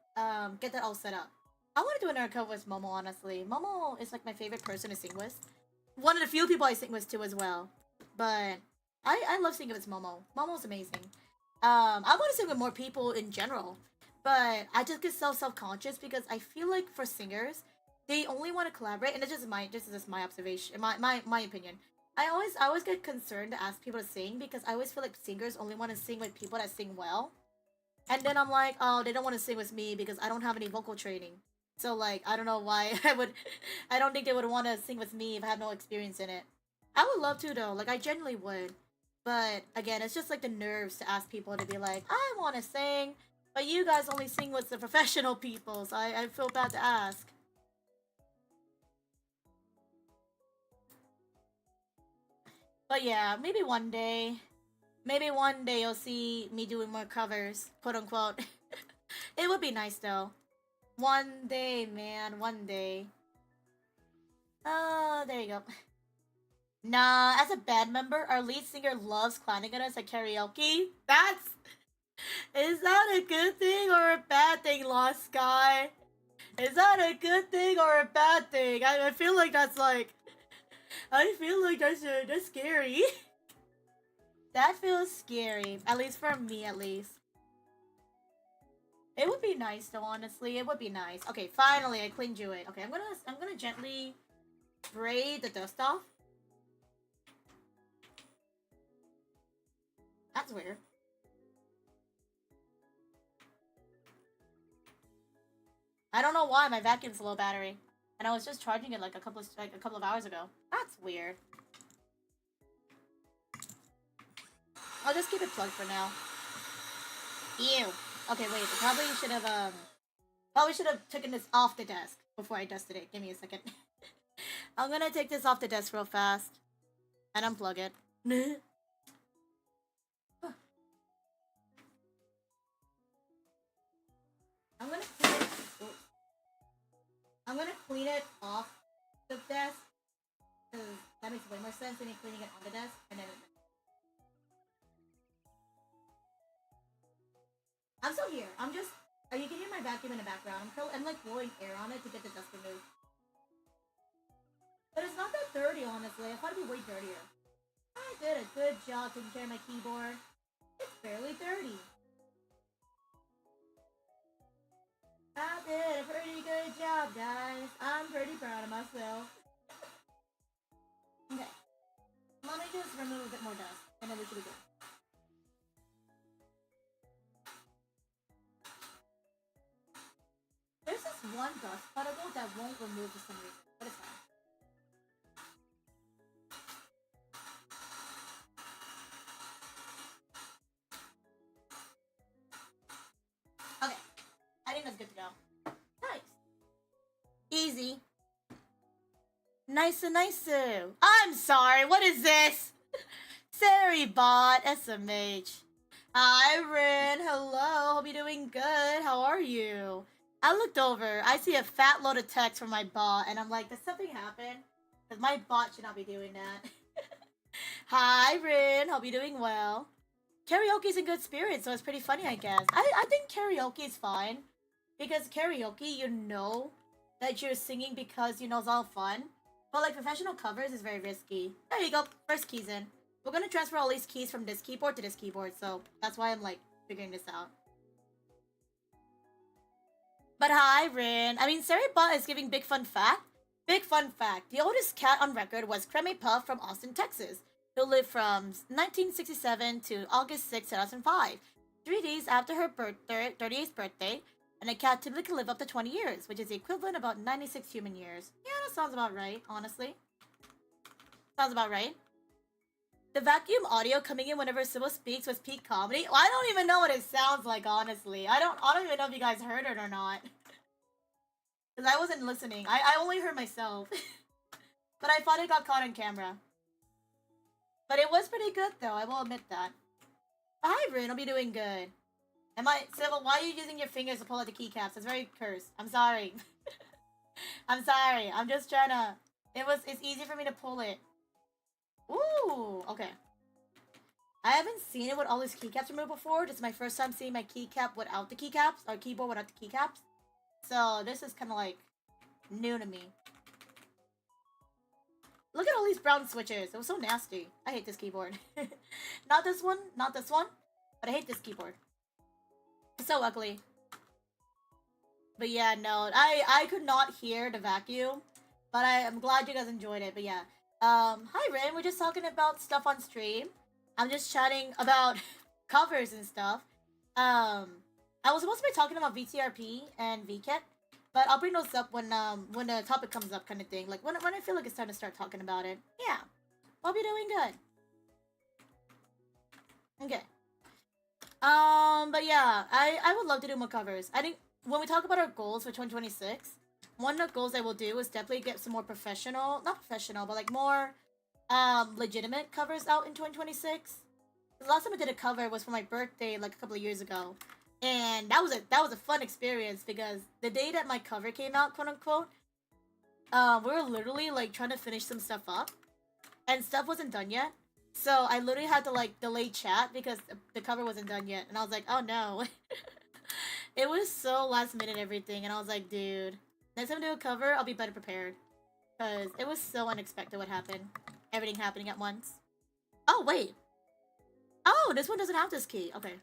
get that all set up. I want to do another cover with Momo, honestly. Momo is like my favorite person to sing with. One of the few people I sing with too as well. But I love singing with Momo. Momo's amazing. I want to sing with more people in general. But I just get so self-conscious because I feel like for singers, they only want to collaborate, and this is just my observation, my opinion. I always get concerned to ask people to sing because I always feel like singers only want to sing with people that sing well. And then I'm like, oh, they don't want to sing with me because I don't have any vocal training. So like, I don't know why I don't think they would want to sing with me if I have no experience in it. I would love to though, like I genuinely would. But again, it's just like the nerves to ask people to be like, I want to sing, but you guys only sing with the professional people, so I feel bad to ask. But yeah, maybe one day. Maybe one day you'll see me doing more covers, quote unquote. It would be nice though. One day, man, one day. Oh, there you go. Nah, as a band member, our lead singer loves clowning at us at karaoke. Is that a good thing or a bad thing, Lost Sky? Is that a good thing or a bad thing? I feel like that's like... I feel like that's scary. That feels scary. At least for me, at least. It would be nice though, honestly. It would be nice. Okay, finally I cleaned you it. Okay, I'm gonna gently spray the dust off. That's weird. I don't know why my vacuum's low battery. And I was just charging it like a couple of hours ago. That's weird. I'll just keep it plugged for now. Ew. Okay, wait. Probably should have taken this off the desk before I dusted it. Give me a second. I'm gonna take this off the desk real fast and unplug it. I'm gonna clean it off the desk because that makes way more sense than me cleaning it on the desk and then. I'm still here. Are you getting my vacuum in the background? I'm like blowing air on it to get the dust removed. But it's not that dirty, honestly. I thought it'd be way dirtier. I did a good job taking care of my keyboard. It's barely dirty. I did a pretty good job, guys. I'm pretty proud of myself. Okay. Let me just remove a bit more dust, and then we should be good. There's this one dust particle that won't remove for some reason, but it's fine. Okay. I think that's good to go. Nice. Easy. Nice. I'm sorry, what is this? Sorry, bot. SMH. Hi, Rin. Hello. Hope you're doing good. How are you? I looked over. I see a fat load of text from my bot, and I'm like, does something happen? Because my bot should not be doing that. Hi, Rin. Hope you're doing well. Karaoke's in good spirits, so it's pretty funny, I guess. I think karaoke is fine. Because karaoke, you know that you're singing because you know it's all fun. But like professional covers is very risky. There you go. First keys in. We're gonna transfer all these keys from this keyboard to this keyboard, so that's why I'm like figuring this out. But hi, Rin. I mean, Saribot is giving big fun fact. Big fun fact. The oldest cat on record was Creme Puff from Austin, Texas, who lived from 1967 to August 6, 2005. 3 days after her 38th birthday, and a cat typically can live up to 20 years, which is the equivalent of about 96 human years. Yeah, that sounds about right, honestly. Sounds about right. The vacuum audio coming in whenever Sybil speaks was peak comedy. Well, I don't even know what it sounds like, honestly. I don't even know if you guys heard it or not. Because I wasn't listening. I only heard myself. But I thought it got caught on camera. But it was pretty good, though. I will admit that. Hi, Rin. I'll be doing good. Sybil, why are you using your fingers to pull out the keycaps? It's very cursed. I'm sorry. I'm sorry. I'm just trying to... It's easy for me to pull it. Ooh, okay. I haven't seen it with all these keycaps removed before. This is my first time seeing my keycap without the keycaps, or keyboard without the keycaps. So this is kind of like new to me. Look at all these brown switches. It was so nasty. I hate this keyboard. Not this one, but I hate this keyboard. It's so ugly. But yeah, no, I could not hear the vacuum, but I'm glad you guys enjoyed it. But yeah. Hi Rin, we're just talking about stuff on stream. I'm just chatting about covers and stuff. I was supposed to be talking about VTRP and Vket, but I'll bring those up when the topic comes up, kind of thing. Like when I feel like it's time to start talking about it. Yeah, hope you're doing good. Okay. But yeah, I would love to do more covers. I think when we talk about our goals for 2026. One of the goals I will do is definitely get some more not professional, but like more legitimate covers out in 2026. The last time I did a cover was for my birthday like a couple of years ago. And that was a fun experience because the day that my cover came out, quote unquote, we were literally like trying to finish some stuff up. and stuff wasn't done yet. So I literally had to like delay chat because the cover wasn't done yet, and I was like, oh no. It was so last minute everything, and I was like, dude, next time I do a cover, I'll be better prepared. Because it was so unexpected what happened. Everything happening at once. Oh, wait. Oh, this one doesn't have this key. Okay.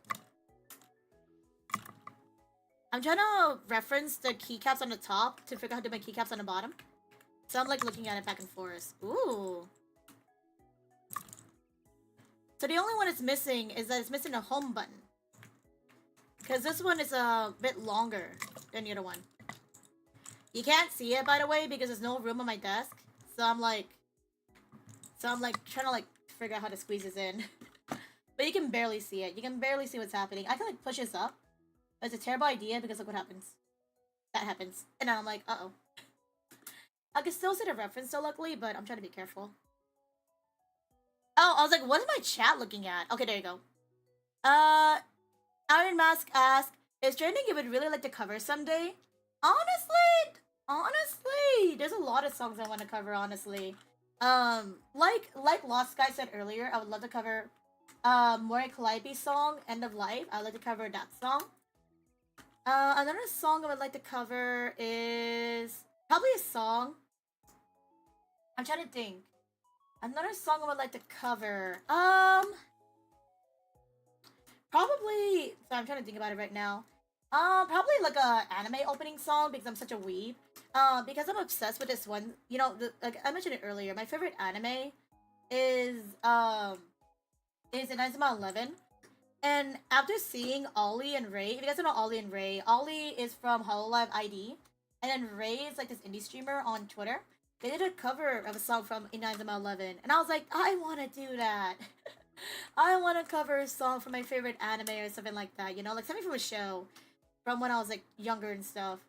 I'm trying to reference the keycaps on the top to figure out how to do my keycaps on the bottom. So I'm like looking at it back and forth. Ooh. So the only one it's missing is that it's missing a home button. Because this one is a bit longer than the other one. You can't see it, by the way, because there's no room on my desk. So I'm like trying to like figure out how to squeeze this in. But you can barely see it. You can barely see what's happening. I can like push this up. But it's a terrible idea because look what happens. That happens. And then I'm like, uh-oh. I can still see the reference though, luckily, but I'm trying to be careful. Oh, I was like, what is my chat looking at? Okay, there you go. Iron Mask asks, is training you would really like to cover someday? Honestly, there's a lot of songs I want to cover, honestly. Like Lost Guy said earlier, I would love to cover Mori Calliope's song, End of Life. I'd like to cover that song. Another song I would like to cover is probably a song. I'm trying to think. Another song I would like to cover. Probably. Sorry, I'm trying to think about it right now. Probably like a anime opening song because I'm such a weeb. Because I'm obsessed with this one. You know, like I mentioned it earlier. My favorite anime is Inazuma 11. And after seeing Ollie and Ray, if you guys don't know Ollie and Ray, Ollie is from Hololive ID, and then Ray is like this indie streamer on Twitter. They did a cover of a song from Inazuma 11, and I was like, I want to do that. I want to cover a song from my favorite anime or something like that, you know, like something from a show from when I was like younger and stuff.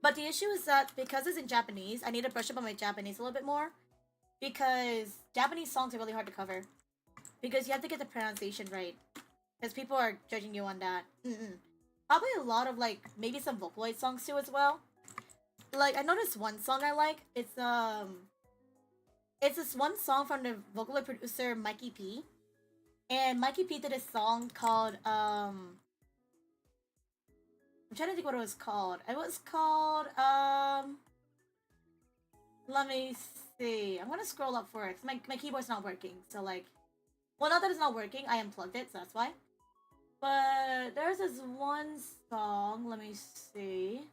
But the issue is that because it's in Japanese, I need to brush up on my Japanese a little bit more, because Japanese songs are really hard to cover. Because you have to get the pronunciation right. Because people are judging you on that. Probably a lot of, like, maybe some Vocaloid songs too as well. Like, I noticed one song I like. It's this one song from the Vocaloid producer Mikey P. And Mikey P did a song called, I'm trying to think what it was called. It was called, let me see. I'm gonna scroll up for it. My keyboard's not working, so, like... Well, not that it's not working, I unplugged it, so that's why. But there's this one song, let me see.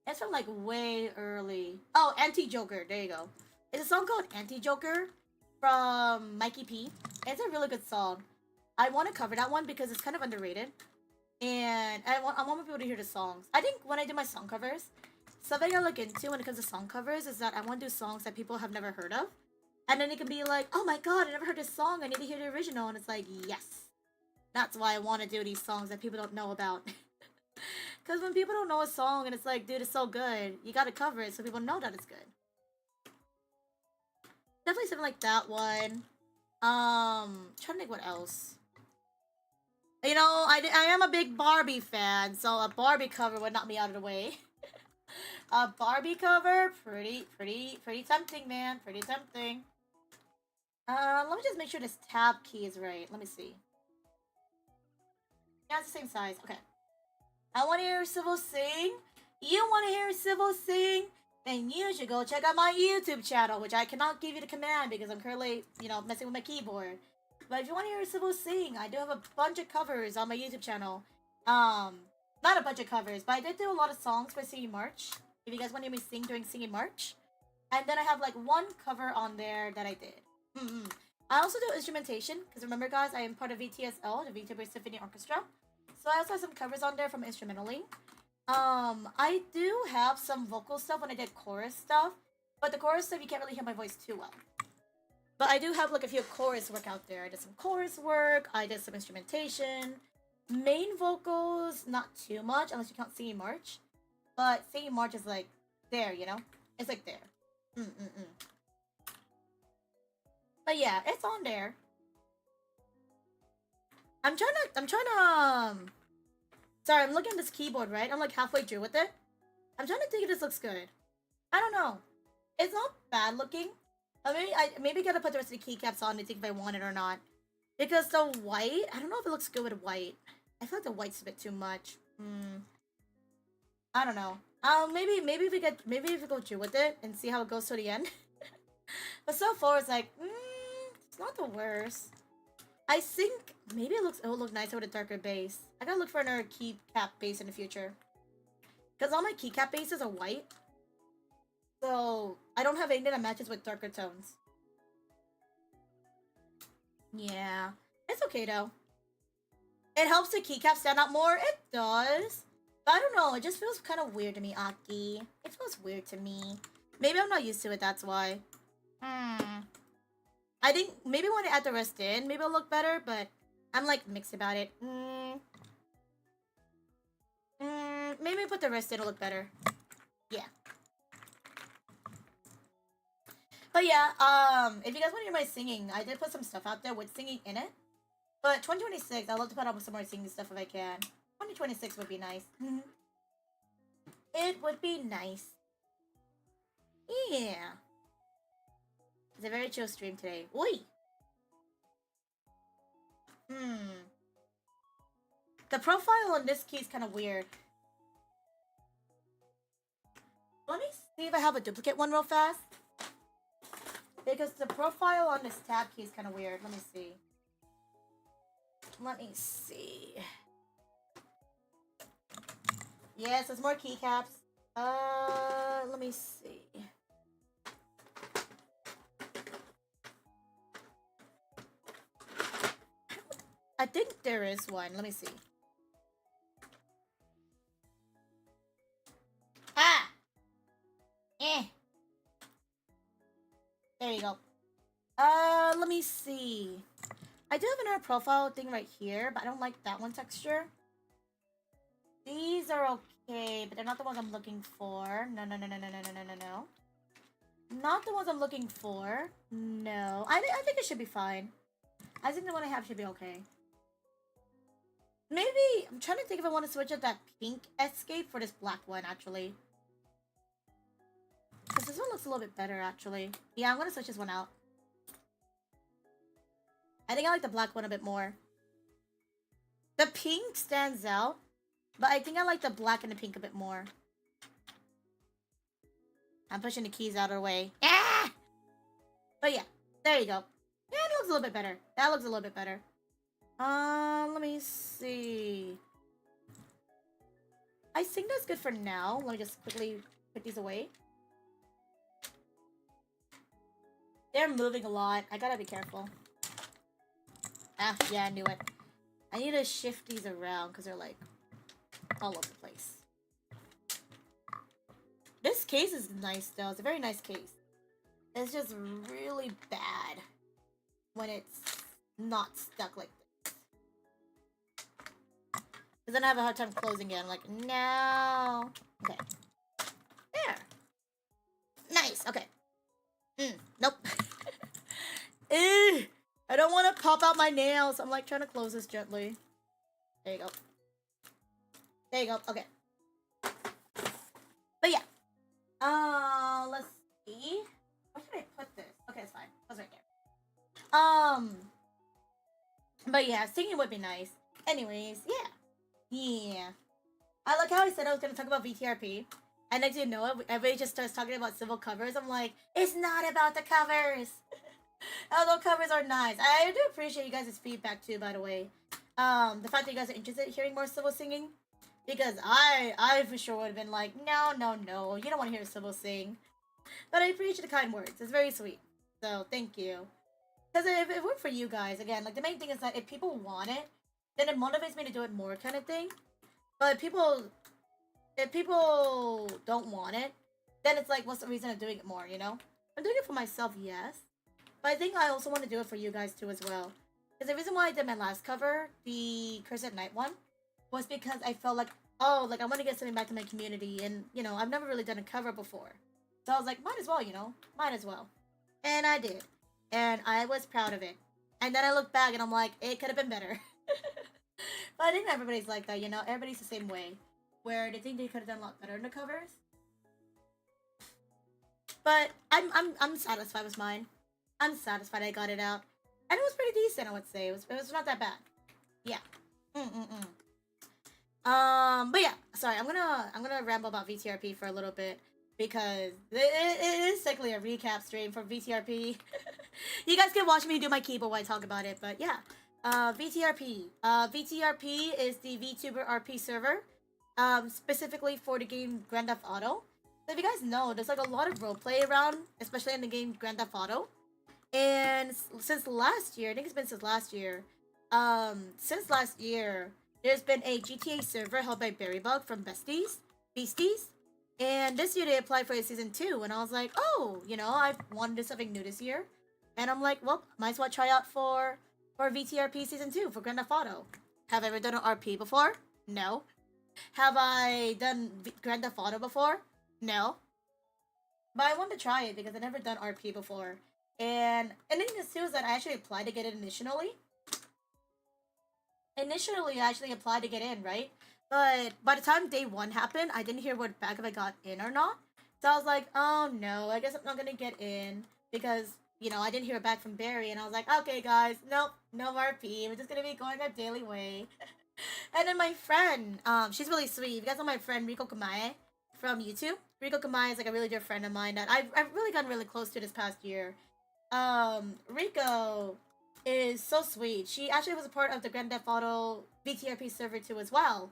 It's from like way early. Oh, Anti-Joker, there you go. It's a song called Anti-Joker from Mikey P. It's a really good song. I want to cover that one because it's kind of underrated. And I want more people to hear the songs. I think when I do my song covers, something I look into when it comes to song covers is that I want to do songs that people have never heard of. And then it can be like, oh my god, I never heard this song, I need to hear the original. And it's like, yes. That's why I want to do these songs that people don't know about. Because when people don't know a song and it's like, dude, it's so good, you gotta cover it so people know that it's good. Definitely something like that one. Trying to think what else. You know, I am a big Barbie fan, so a Barbie cover would knock me out of the way. A Barbie cover, pretty tempting, man. Pretty tempting. Let me just make sure this tab key is right. Let me see. Yeah, it's the same size. Okay. I want to hear Civil sing. You want to hear Civil sing? Then you should go check out my YouTube channel, which I cannot give you the command because I'm currently, you know, messing with my keyboard. But if you want to hear Civil sing, I do have a bunch of covers on my YouTube channel. Not a bunch of covers, but I did do a lot of songs for Singing March. If you guys want to hear me sing during Singing March. And then I have like one cover on there that I did. I also do instrumentation, because remember guys, I am part of VTSL, the VTRP Symphony Orchestra. So I also have some covers on there from instrumentally. I do have some vocal stuff when I did chorus stuff, but the chorus stuff you can't really hear my voice too well. But I do have like a few chorus work out there. I did some chorus work, I did some instrumentation. Main vocals, not too much, unless you count Singing March. But Singing March is like there, you know? It's like there. But yeah, it's on there. I'm trying to sorry, I'm looking at this keyboard, right? I'm like halfway through with it. I'm trying to think if this looks good. I don't know. It's not bad looking. I maybe gotta put the rest of the keycaps on to see if I want it or not. Because the white, I don't know if it looks good with white. I feel like the white's a bit too much. I don't know. Maybe if we go through with it and see how it goes to the end. But so far it's like, it's not the worst. I think maybe it will look nicer with a darker base. I gotta look for another keycap base in the future. Because all my keycap bases are white. So I don't have anything that matches with darker tones. Yeah. It's okay though. It helps the keycap stand out more. It does. But I don't know. It just feels kind of weird to me, Aki. It feels weird to me. Maybe I'm not used to it, that's why. I think maybe when I add the rest in, maybe it'll look better, but I'm like mixed about it. Maybe put the rest in, it'll look better. Yeah. But yeah, if you guys want to hear my singing, I did put some stuff out there with singing in it. But 2026, I'd love to put out some more singing stuff if I can. 2026 would be nice. It would be nice. Yeah. It's a very chill stream today. Oi! The profile on this key is kind of weird. Let me see if I have a duplicate one real fast. Because the profile on this tab key is kind of weird. Let me see. Let me see. Yes, there's more keycaps. Let me see. I think there is one. Let me see. Ah! There you go. Let me see. I do have another profile thing right here, but I don't like that one texture. These are okay, but they're not the ones I'm looking for. No. Not the ones I'm looking for. No. I think it should be fine. I think the one I have should be okay. Maybe, I'm trying to think if I want to switch out that pink escape for this black one, actually. Because this one looks a little bit better, actually. Yeah, I'm going to switch this one out. I think I like the black one a bit more. The pink stands out, but I think I like the black and the pink a bit more. I'm pushing the keys out of the way. Ah! But yeah, there you go. Yeah, it looks a little bit better. That looks a little bit better. Let me see. I think that's good for now. Let me just quickly put these away. They're moving a lot. I gotta be careful. Ah, yeah, I knew it. I need to shift these around because they're like all over the place. This case is nice though. It's a very nice case. It's just really bad when it's not stuck like this. Because then I have a hard time closing it. I'm like, no. Okay. There. Nice. Okay. Nope. Ew. I don't want to pop out my nails. I'm like trying to close this gently. There you go. There you go. Okay. But yeah. Let's see. Where should I put this? Okay, it's fine. It's right there. But yeah, singing would be nice. Anyways, yeah. Yeah. I like how I said I was gonna talk about VTRP. And next thing you know, everybody just starts talking about civil covers. I'm like, it's not about the covers. Although covers are nice. I do appreciate you guys' feedback too, by the way. The fact that you guys are interested in hearing more civil singing. Because I for sure would have been like, no. You don't want to hear civil sing. But I appreciate the kind words. It's very sweet. So, thank you. Because if it weren't for you guys, again, like the main thing is that if people want it, then it motivates me to do it more kind of thing. But if people don't want it, then it's like, what's the reason of doing it more, you know? I'm doing it for myself, yes. But I think I also want to do it for you guys too as well. Because the reason why I did my last cover, the Curse at Night one, was because I felt like, oh, like I want to get something back to my community. And, you know, I've never really done a cover before. So I was like, might as well, you know? Might as well. And I did. And I was proud of it. And then I look back and I'm like, it could have been better. But I think everybody's like that, you know? Everybody's the same way. Where they think they could have done a lot better in the covers. But I'm satisfied with mine. I'm satisfied I got it out. And it was pretty decent, I would say. It was not that bad. Yeah. Mm-mm-mm. But yeah, sorry, I'm gonna ramble about VTRP for a little bit because it is technically a recap stream for VTRP. You guys can watch me do my keyboard while I talk about it, but yeah. VTRP. VTRP is the VTuber RP server, specifically for the game Grand Theft Auto. So if you guys know, there's like a lot of roleplay around, especially in the game Grand Theft Auto. And since last year, I think it's been since last year, there's been a GTA server held by Berrybug from Beasties. And this year they applied for a season 2, and I was like, oh, I wanted to do something new this year. And I'm like, well, might as well try out for VTRP season 2 for Grand Theft Auto. Have I ever done an RP before? No. Have I done Grand Theft Auto before? No. But I wanted to try it because I've never done RP before. And the thing is too is that I actually applied to get it initially. Initially, I actually applied to get in, right? But by the time day 1 happened, I didn't hear word back if I got in or not. So I was like, oh no, I guess I'm not gonna get in because, I didn't hear back from Barry. And I was like, okay guys, nope, no RP. We're just gonna be going our daily way. And then my friend, she's really sweet. You guys know my friend Rico Kamae from YouTube? Rico Kamae is like a really dear friend of mine that I've really gotten really close to this past year. Rico is so sweet. She actually was a part of the Grand Theft Auto VTRP server too as well.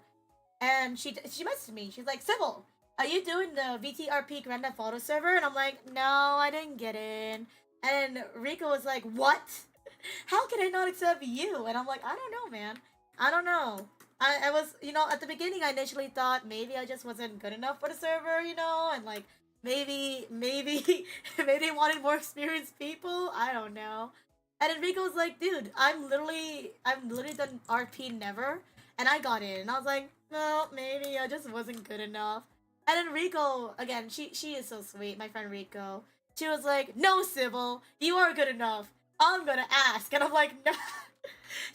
And she messaged me. She's like, Civil, are you doing the VTRP Grand Theft Auto server? And I'm like, no, I didn't get in. And Rico was like, what? How can I not accept you? And I'm like, I don't know, man. I don't know. I was, at the beginning, I initially thought maybe I just wasn't good enough for the server, and like, maybe they wanted more experienced people. I don't know. And then Rico was like, dude, I'm literally done RP never, and I got in. And I was like, no, maybe I just wasn't good enough. And then Rico, again, she is so sweet, my friend Rico. She was like, no, Sybil, you are good enough. I'm gonna ask. And I'm like, no.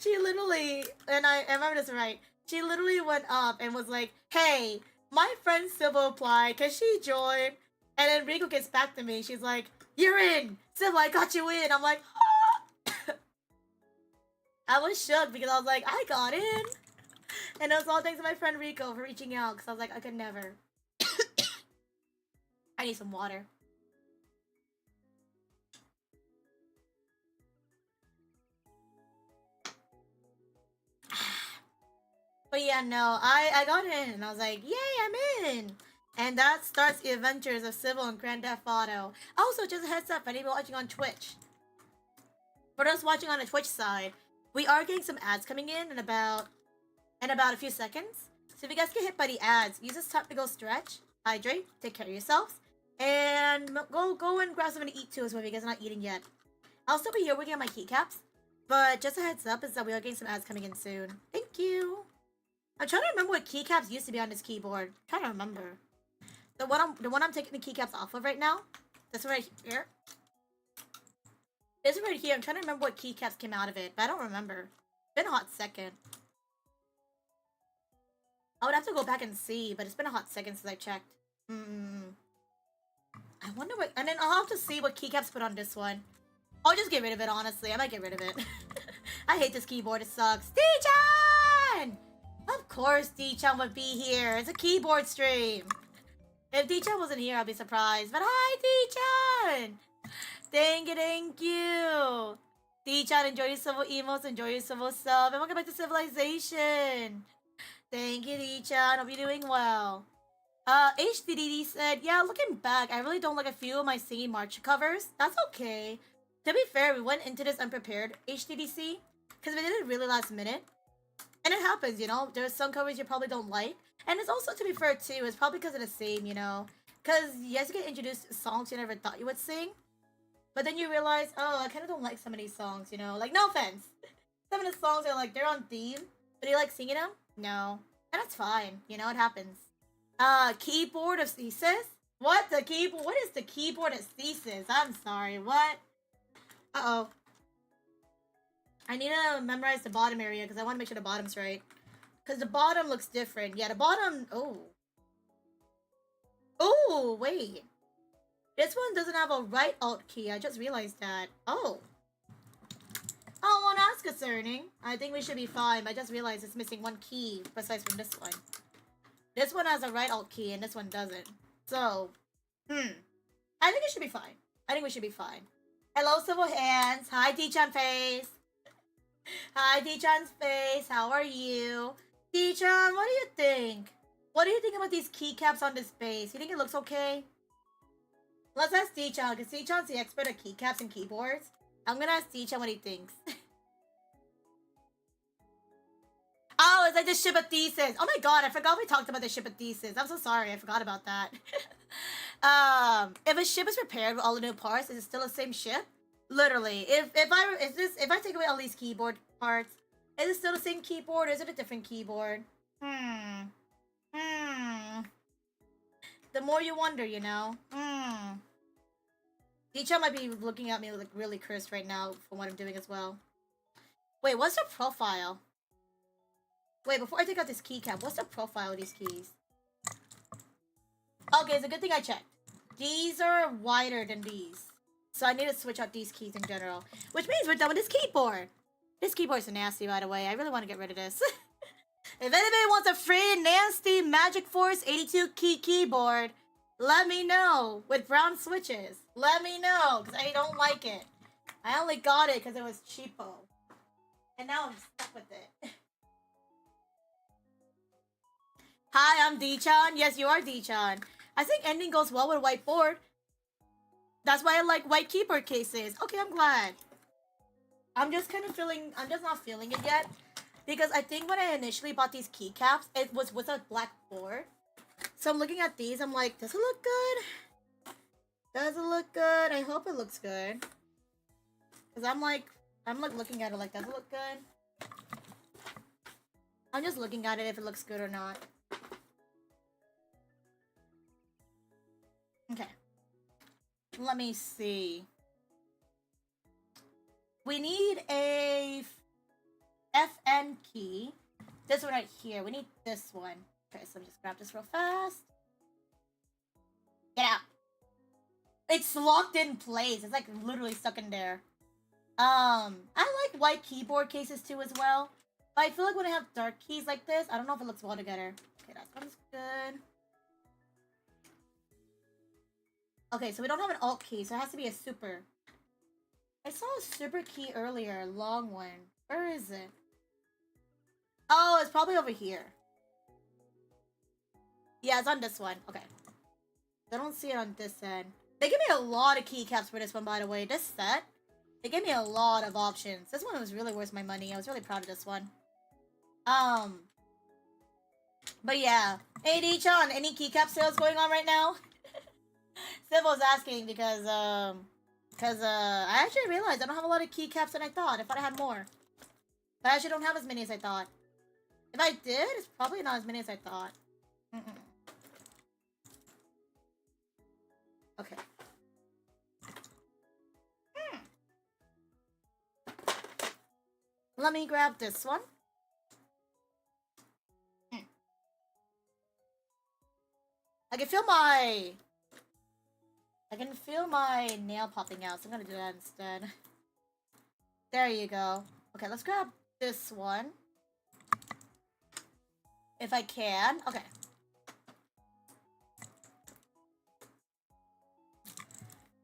She literally, and I remember this right, she literally went up and was like, hey, my friend Sybil applied, can she join? And then Rico gets back to me, she's like, you're in! Sybil, I got you in! I'm like, ah! I was shook because I was like, I got in! And it was all thanks to my friend Rico for reaching out, because I was like, I could never. I need some water. But yeah, no, I got in, and I was like, yay, I'm in! And that starts the adventures of Civil and Grand Theft Auto. Also, just a heads up, for anybody watching on Twitch. For those watching on the Twitch side, we are getting some ads coming in about a few seconds. So if you guys get hit by the ads, use this time to go stretch, hydrate, take care of yourselves, and go and grab something to eat too as well if you guys are not eating yet. I'll still be here working on my keycaps, but just a heads up is that we are getting some ads coming in soon. Thank you. I'm trying to remember what keycaps used to be on this keyboard. I'm trying to remember. The one I'm taking the keycaps off of right now. This one right here. This one right here. I'm trying to remember what keycaps came out of it, but I don't remember. It's been a hot second. I would have to go back and see, but it's been a hot second since I checked. I wonder what... And then I'll have to see what keycaps put on this one. I'll just get rid of it, honestly. I might get rid of it. I hate this keyboard. It sucks. D-Chan! Of course D-Chan would be here. It's a keyboard stream. If D-Chan wasn't here, I'd be surprised. But hi, D-Chan! Thank you. D-Chan, enjoy your civil emotes, enjoy your civil sub, and welcome back to Civilization. Thank you, D-Chan. Hope you're doing well. HDDD said, yeah, looking back, I really don't like a few of my singing march covers. That's okay. To be fair, we went into this unprepared, HDDC, because we did it really last minute. And it happens, there's some covers you probably don't like. And it's also, to be fair, too, it's probably because of the same, Because you guys get introduced to songs you never thought you would sing. But then you realize, oh, I kind of don't like some of these songs, Like, no offense. Some of the songs are like, they're on theme. But do you like singing them? No. And that's fine. It happens. Keyboard of Thesis? What? What is the keyboard of Thesis? I'm sorry, what? Uh-oh. I need to memorize the bottom area because I want to make sure the bottom's right. Because the bottom looks different. Yeah, the bottom... Oh. Oh, wait. This one doesn't have a right alt key. I just realized that. Oh. Oh, well, that's concerning. I think we should be fine. I just realized it's missing one key besides from this one. This one has a right alt key and this one doesn't. So, I think it should be fine. I think we should be fine. Hello, Civil Hands. Hi, D-chan Face. Hi, D-chan's Face. How are you? D-chan, what do you think? What do you think about these keycaps on this base? You think it looks okay? Let's ask D-chan, because D-chan's the expert at keycaps and keyboards. I'm gonna ask D-chan what he thinks. Oh, it's like the ship of thesis. Oh my god, I forgot we talked about the ship of thesis. I'm so sorry, I forgot about that. If a ship is repaired with all the new parts, is it still the same ship? Literally, if I take away all these keyboard parts, is it still the same keyboard or is it a different keyboard? The more you wonder, you know? D-chan might be looking at me like really cursed right now for what I'm doing as well. Wait, what's the profile? Wait, before I take out this keycap, what's the profile of these keys? Okay, it's a good thing I checked. These are wider than these. So I need to switch out these keys in general. Which means we're done with this keyboard. This keyboard's nasty, by the way. I really want to get rid of this. If anybody wants a free, nasty Magic Force 82 key keyboard, let me know. With brown switches. Let me know, because I don't like it. I only got it because it was cheapo. And now I'm stuck with it. Hi, I'm D-chan. Yes, you are D-chan. I think ending goes well with a whiteboard. That's why I like white keyboard cases. Okay, I'm glad. I'm just not feeling it yet. Because I think when I initially bought these keycaps, it was with a black board. So I'm looking at these, I'm like, does it look good? Does it look good? I hope it looks good. Because I'm like looking at it like, does it look good? I'm just looking at it if it looks good or not. Okay. Let me see. We need a FN key. This one right here. We need this one. Okay, so let me just grab this real fast. Get out. It's locked in place. It's like literally stuck in there. I like white keyboard cases too as well. But I feel like when I have dark keys like this, I don't know if it looks well together. Okay, that one's good. Okay, so we don't have an alt key, so it has to be a super. I saw a super key earlier, a long one. Where is it? Oh, it's probably over here. Yeah, it's on this one. Okay. I don't see it on this end. They gave me a lot of keycaps for this one, by the way. This set, they gave me a lot of options. This one was really worth my money. I was really proud of this one. But yeah. Hey, D-chan, any keycap sales going on right now? Civil's asking because I actually realized I don't have a lot of keycaps than I thought. I thought I had more. But I actually don't have as many as I thought. If I did, it's probably not as many as I thought. Okay. Let me grab this one. I can feel my nail popping out, so I'm gonna do that instead. There you go. Okay, let's grab this one. If I can. Okay.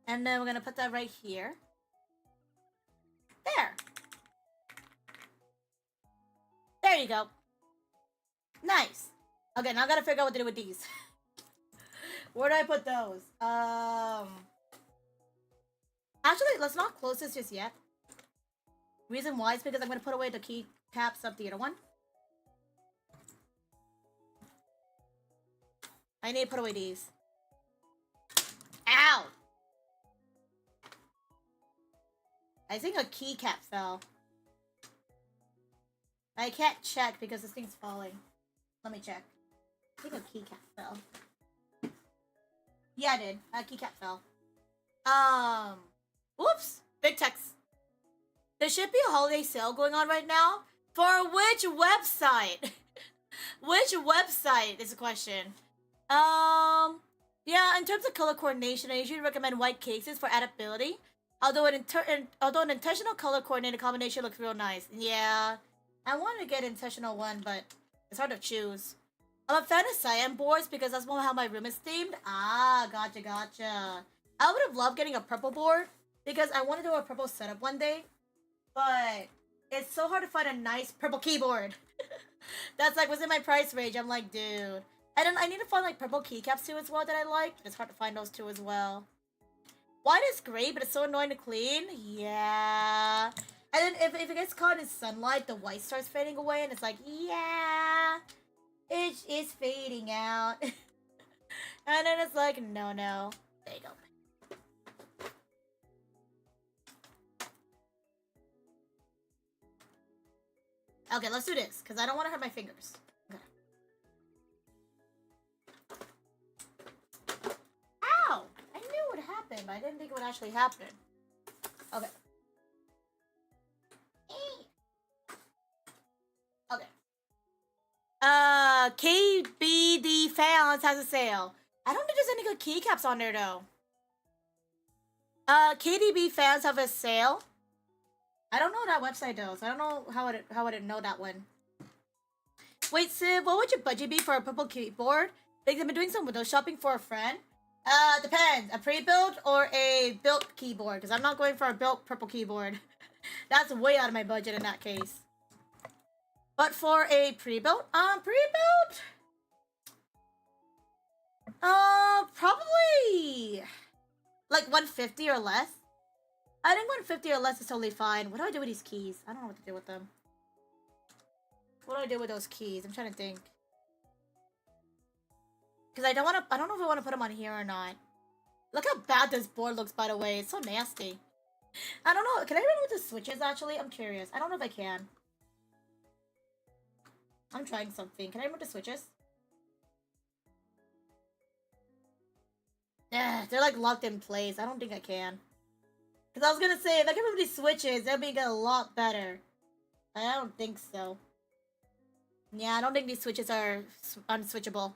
And then we're gonna put that right here. There. There you go. Nice. Okay, now I gotta figure out what to do with these. Where do I put those? Actually, let's not close this just yet. Reason why is because I'm gonna put away the key caps of the other one. I need to put away these. Ow! I think a keycap fell. I can't check because this thing's falling. Let me check. I think a keycap fell. Yeah, I did. A keycap fell. Whoops! Big text. There should be a holiday sale going on right now. For which website? Which website is the question? Yeah, in terms of color coordination, I usually recommend white cases for adaptability. Although an intentional color coordinated combination looks real nice. Yeah, I want to get intentional one, but it's hard to choose. I'm a fan of cyan boards because that's more how my room is themed. Ah, gotcha. I would have loved getting a purple board because I want to do a purple setup one day, but it's so hard to find a nice purple keyboard. That's like within my price range. I'm like, dude. And then I need to find like purple keycaps too as well that I like. It's hard to find those too as well. White is great, but it's so annoying to clean. Yeah. And then if it gets caught in sunlight, the white starts fading away, and it's like, yeah, it is fading out. And then it's like, no. There you go. Okay, let's do this, because I don't want to hurt my fingers. Okay. Ow! I knew it would happen, but I didn't think it would actually happen. Okay. Okay. KBD Fans has a sale. I don't think there's any good keycaps on there, though. KDB Fans have a sale. I don't know that website though, so I don't know how would it know that one. Wait, Civ, what would your budget be for a purple keyboard? Because I've been doing some window shopping for a friend. Depends. A pre-built or a built keyboard? Because I'm not going for a built purple keyboard. That's way out of my budget in that case. But for a pre-built, probably like 150 or less. I think 150 or less is totally fine. What do I do with these keys? I don't know what to do with them. What do I do with those keys? I'm trying to think. Because I don't know if I want to put them on here or not. Look how bad this board looks, by the way. It's so nasty. I don't know. Can I remove the switches, actually? I'm curious. I don't know if I can. I'm trying something. Can I remove the switches? Yeah, they're like locked in place. I don't think I can. Because I was going to say, if I can remove these switches, that'd be a lot better. I don't think so. Yeah, I don't think these switches are unswitchable.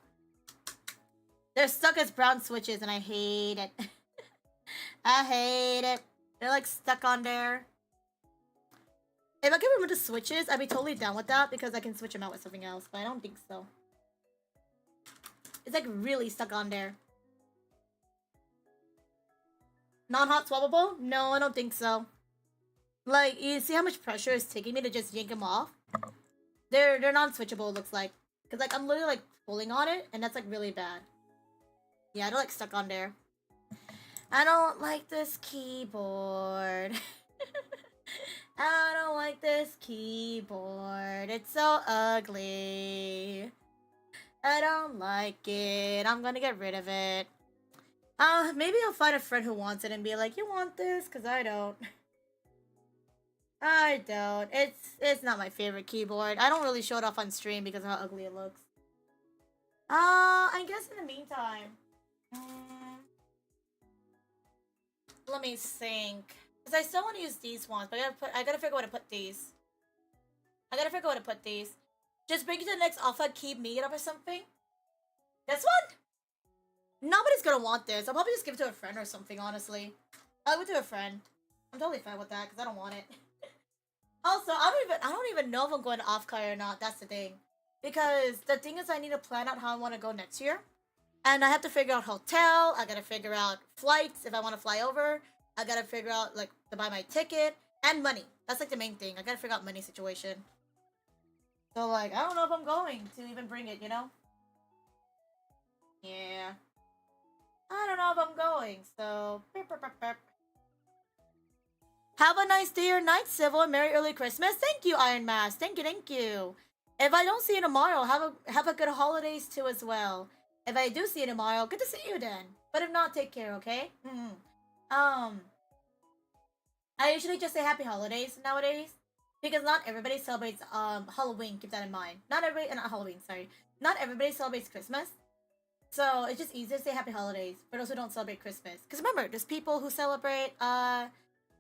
They're stuck as brown switches, and I hate it. I hate it. They're like stuck on there. If I can remove the switches, I'd be totally down with that because I can switch them out with something else, but I don't think so. It's like really stuck on there. Non-hot swappable? No, I don't think so. Like, you see how much pressure it's taking me to just yank them off? They're non-switchable, it looks like. Because, like, I'm literally, like, pulling on it, and that's, like, really bad. Yeah, they're, like, stuck on there. I don't like this keyboard. I don't like this keyboard. It's so ugly. I don't like it. I'm gonna get rid of it. Maybe I'll find a friend who wants it and be like, you want this? Because I don't. I don't. It's not my favorite keyboard. I don't really show it off on stream because of how ugly it looks. I guess in the meantime. Let me think. Because I still want to use these ones, but I gotta figure out where to put these. Just bring it to the next alpha, keep meetup or something. This one? Nobody's gonna want this. I'll probably just give it to a friend or something, honestly. I'll give it to a friend. I'm totally fine with that, because I don't want it. Also, I don't even know if I'm going to Off-Kai or not. That's the thing. Because the thing is I need to plan out how I want to go next year. And I have to figure out hotel. I gotta figure out flights if I want to fly over. I gotta figure out, like, to buy my ticket. And money. That's, like, the main thing. I gotta figure out money situation. So, like, I don't know if I'm going to even bring it, you know? Yeah. I don't know if I'm going, so... Have a nice day or night, Civil, and Merry Early Christmas. Thank you, Iron Mask. Thank you. If I don't see you tomorrow, have a good holidays, too, as well. If I do see you tomorrow, good to see you then. But if not, take care, okay? I usually just say happy holidays nowadays. Because not everybody celebrates, Halloween, keep that in mind. Not everybody celebrates Christmas. So, it's just easier to say happy holidays for those who don't celebrate Christmas. Because remember, there's people who celebrate,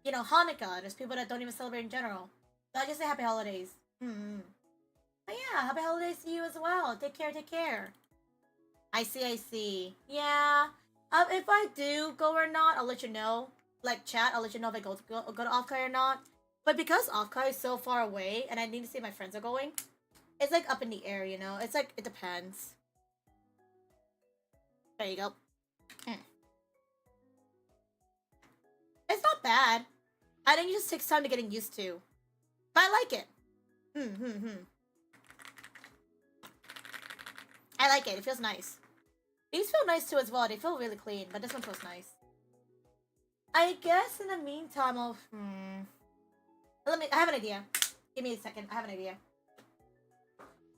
you know, Hanukkah. There's people that don't even celebrate in general. So, I just say happy holidays. But yeah, happy holidays to you as well. Take care. I see. Yeah. If I do go or not, I'll let you know. Like chat, I'll let you know if I go to Offkai or not. But because Offkai is so far away, and I need to see if my friends are going, it's like up in the air, you know? It's like, it depends. There you go. It's not bad. I think it just takes time to getting used to. But I like it. I like it. It feels nice. These feel nice too as well. They feel really clean, but this one feels nice. I guess in the meantime, I'll... I have an idea. Give me a second. I have an idea.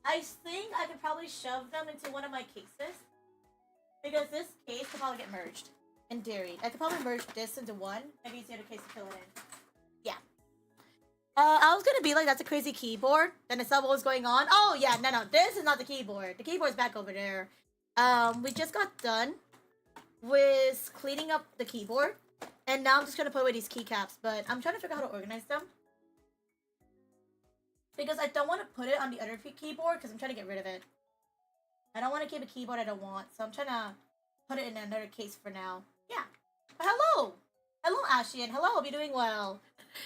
I think I could probably shove them into one of my cases. Because this case could probably get merged. In theory. I could probably merge this into one. Maybe use the other case to fill it in. Yeah. I was gonna be like, that's a crazy keyboard. Then I saw what was going on. Oh, yeah, no. This is not the keyboard. The keyboard's back over there. We just got done with cleaning up the keyboard. And now I'm just gonna put away these keycaps. But I'm trying to figure out how to organize them. Because I don't want to put it on the other keyboard because I'm trying to get rid of it. I don't want to keep a keyboard I don't want. So I'm trying to put it in another case for now. Yeah. But hello! Hello, Ashian. Hello, hope you're doing well.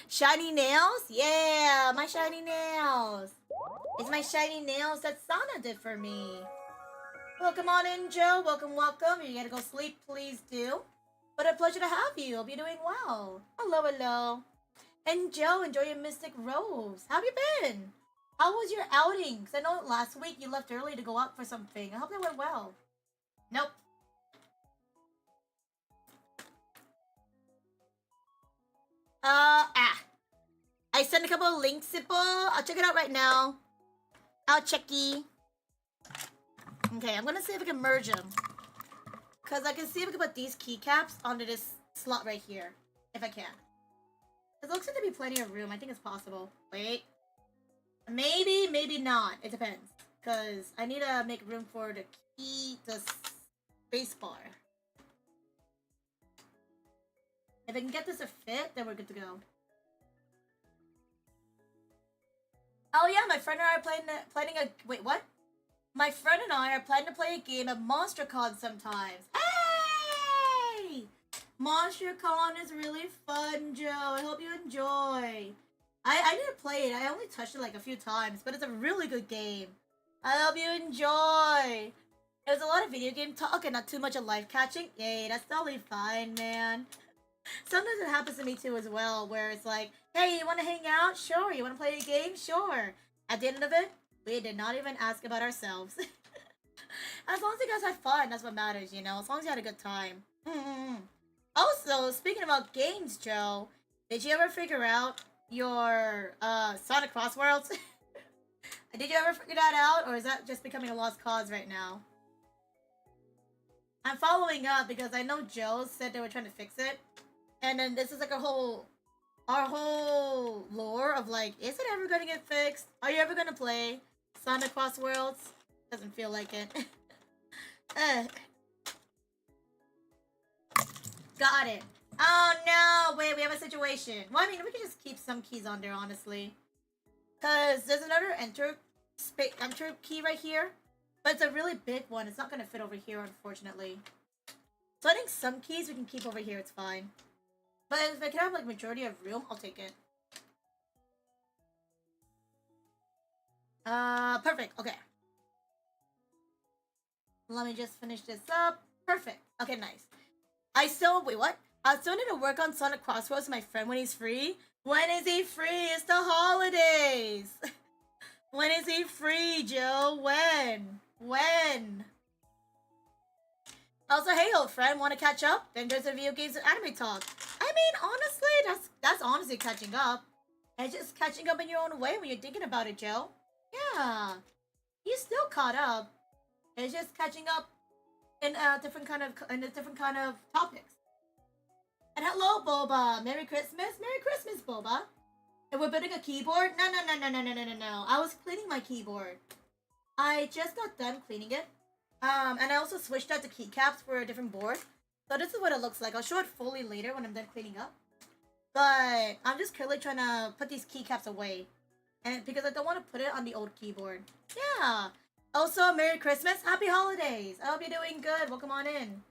Shiny nails? Yeah, my shiny nails. It's my shiny nails that Sana did for me. Welcome on in, Joe. Welcome. If you gotta go sleep, please do. But a pleasure to have you. Hope you're doing well. Hello. And Joe, enjoy your Mystic Rose. How have you been? How was your outing? Because I know last week you left early to go out for something. I hope that went well. Nope. I sent a couple of links, Sipple. I'll check it out right now. I'll checky. Okay, I'm gonna see if I can merge them. Because I can see if I can put these keycaps onto this slot right here. If I can. It looks like there'd be plenty of room. I think it's possible. Wait. Maybe, maybe not. It depends. Because I need to make room for the key, the space bar. If I can get this to fit, then we're good to go. Oh yeah, my friend and I are planning a... Wait, what? My friend and I are planning to play a game at MonsterCon sometimes. Hey! MonsterCon is really fun, Joe. I hope you enjoy. I didn't play it. I only touched it like a few times, but it's a really good game. I hope you enjoy. There's a lot of video game talk and not too much of life catching. Yay, that's totally fine, man. Sometimes it happens to me too as well, where it's like, hey, you want to hang out? Sure. You want to play a game? Sure. At the end of it, we did not even ask about ourselves. As long as you guys had fun, that's what matters, you know? As long as you had a good time. Also, speaking about games, Joe, did you ever figure out your Sonic Cross Worlds? Did you ever figure that out, or is that just becoming a lost cause right now? I'm following up because I know Joe said they were trying to fix it. And then this is like our whole lore of like, is it ever gonna get fixed? Are you ever gonna play Sonic Cross Worlds? Doesn't feel like it. Got it. Oh no, wait, we have a situation. Well, I mean, we can just keep some keys on there, honestly. Because there's another enter key right here. But it's a really big one. It's not going to fit over here, unfortunately. So I think some keys we can keep over here. It's fine. But if I can have, like, majority of room, I'll take it. Perfect. Okay. Let me just finish this up. Perfect. Okay, nice. Wait, what? I still need to work on Sonic Crossroads with my friend when he's free. When is he free? It's the holidays. When is he free, Joe? When? Also, hey, old friend, want to catch up? Then there's a video games and anime talk. I mean, honestly, that's honestly catching up. It's just catching up in your own way when you're thinking about it, Joe. Yeah, you still caught up. It's just catching up in a different kind of topics. And hello, Boba. Merry Christmas. Merry Christmas, Boba. And we're building a keyboard? No. I was cleaning my keyboard. I just got done cleaning it. And I also switched out the keycaps for a different board. So this is what it looks like. I'll show it fully later when I'm done cleaning up. But I'm just currently trying to put these keycaps away. And because I don't want to put it on the old keyboard. Yeah. Also, Merry Christmas. Happy holidays. I hope you're doing good. Welcome on in.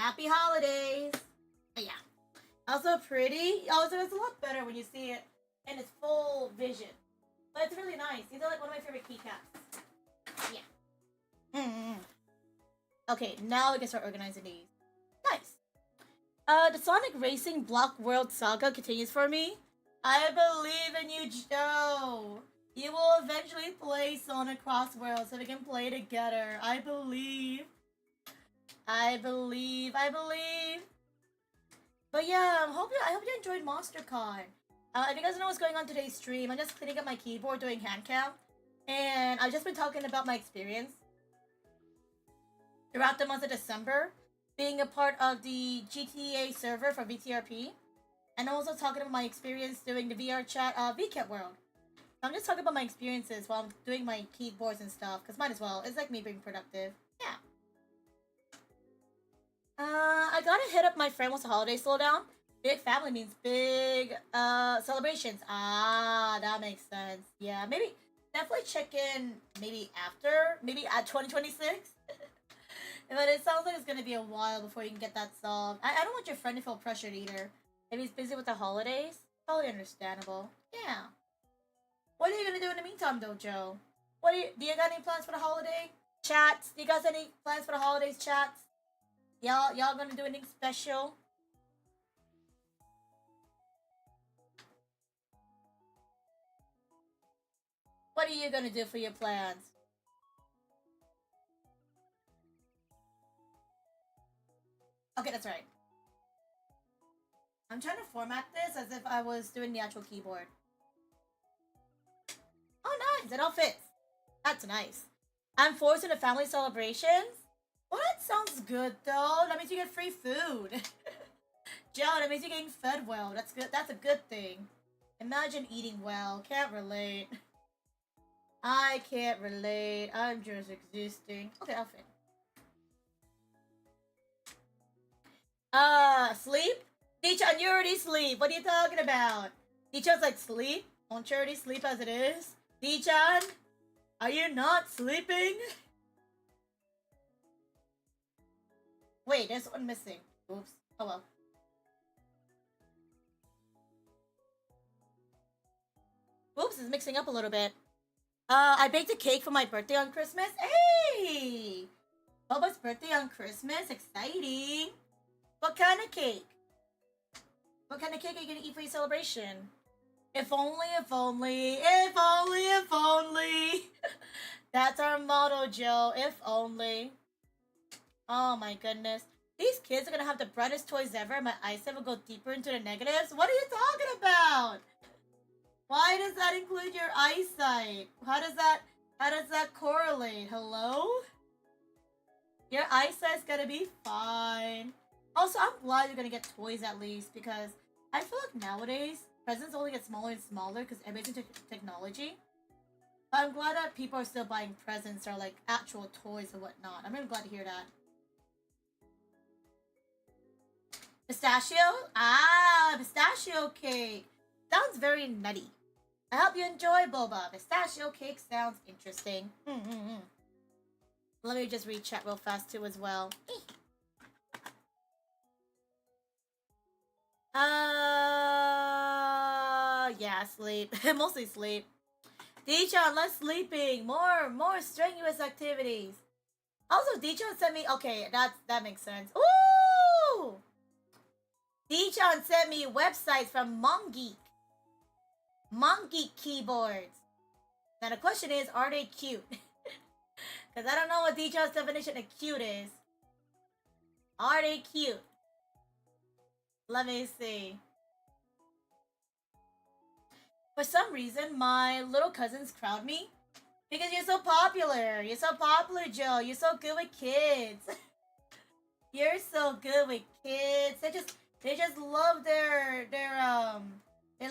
Happy holidays! But yeah. Also pretty. Also, it's a lot better when you see it in its full vision. But it's really nice. These are like one of my favorite keycaps. Yeah. Okay, now we can start organizing these. Nice. The Sonic Racing Block World Saga continues for me. I believe in you, Joe. You will eventually play Sonic Cross Worlds so we can play together. I believe. I believe. But yeah, I hope you enjoyed MonsterCon. If you guys don't know what's going on today's stream, I'm just cleaning up my keyboard doing HandCam. And I've just been talking about my experience throughout the month of December, being a part of the GTA server for VTRP, and also talking about my experience doing the VR chat Vket world. I'm just talking about my experiences while I'm doing my keyboards and stuff, because might as well. It's like me being productive. Yeah. I gotta hit up my friend once the holidays slow down. Big family means big celebrations. Ah, that makes sense. Yeah, maybe definitely check in maybe after, maybe at 2026. But it sounds like it's gonna be a while before you can get that solved. I don't want your friend to feel pressured either. If he's busy with the holidays, totally understandable. Yeah. What are you gonna do in the meantime, though, Joe? Do you got any plans for the holiday? Chats? Do you guys have any plans for the holidays, chats? Y'all gonna do anything special? What are you gonna do for your plans? Okay, that's right. I'm trying to format this as if I was doing the actual keyboard. Oh, nice. It all fits. That's nice. I'm forced into family celebrations? Well, that sounds good, though. That means you get free food. Joe, that means you're getting fed well. That's good. That's a good thing. Imagine eating well. Can't relate. I can't relate. I'm just existing. Okay, I'll fit. Sleep? Dichan, you already sleep. What are you talking about? Dichan's like, sleep? Won't you already sleep as it is? Dichan? Are you not sleeping? Wait, there's one missing. Oops. Oh well. Oops, it's mixing up a little bit. I baked a cake for my birthday on Christmas. Hey! Boba's birthday on Christmas. Exciting. What kind of cake? What kind of cake are you gonna eat for your celebration? If only, if only, if only, if only. That's our motto, Joe. If only. Oh my goodness. These kids are gonna have the brightest toys ever. My eyesight will go deeper into the negatives. What are you talking about? Why does that include your eyesight? How does that correlate? Hello? Your eyesight's gonna be fine. Also, I'm glad you're gonna get toys at least, because I feel like nowadays presents only get smaller and smaller because everything's into technology. But I'm glad that people are still buying presents or like actual toys and whatnot. I'm really glad to hear that. Pistachio? Ah, pistachio cake. Sounds very nutty. I hope you enjoy, Boba. Pistachio cake sounds interesting. Let me just read chat real fast too as well. Yeah, sleep. Mostly sleep. Dichan, less sleeping. More strenuous activities. Also, Dichan sent me... Okay, that makes sense. Ooh! Dichan sent me websites from MonGeek. MonGeek keyboards. Now the question is, are they cute? Because I don't know what Dichan's definition of cute is. Are they cute? Let me see. For some reason, my little cousins crowd me. Because you're so popular. You're so popular, Joe. You're so good with kids. You're so good with kids. They just love they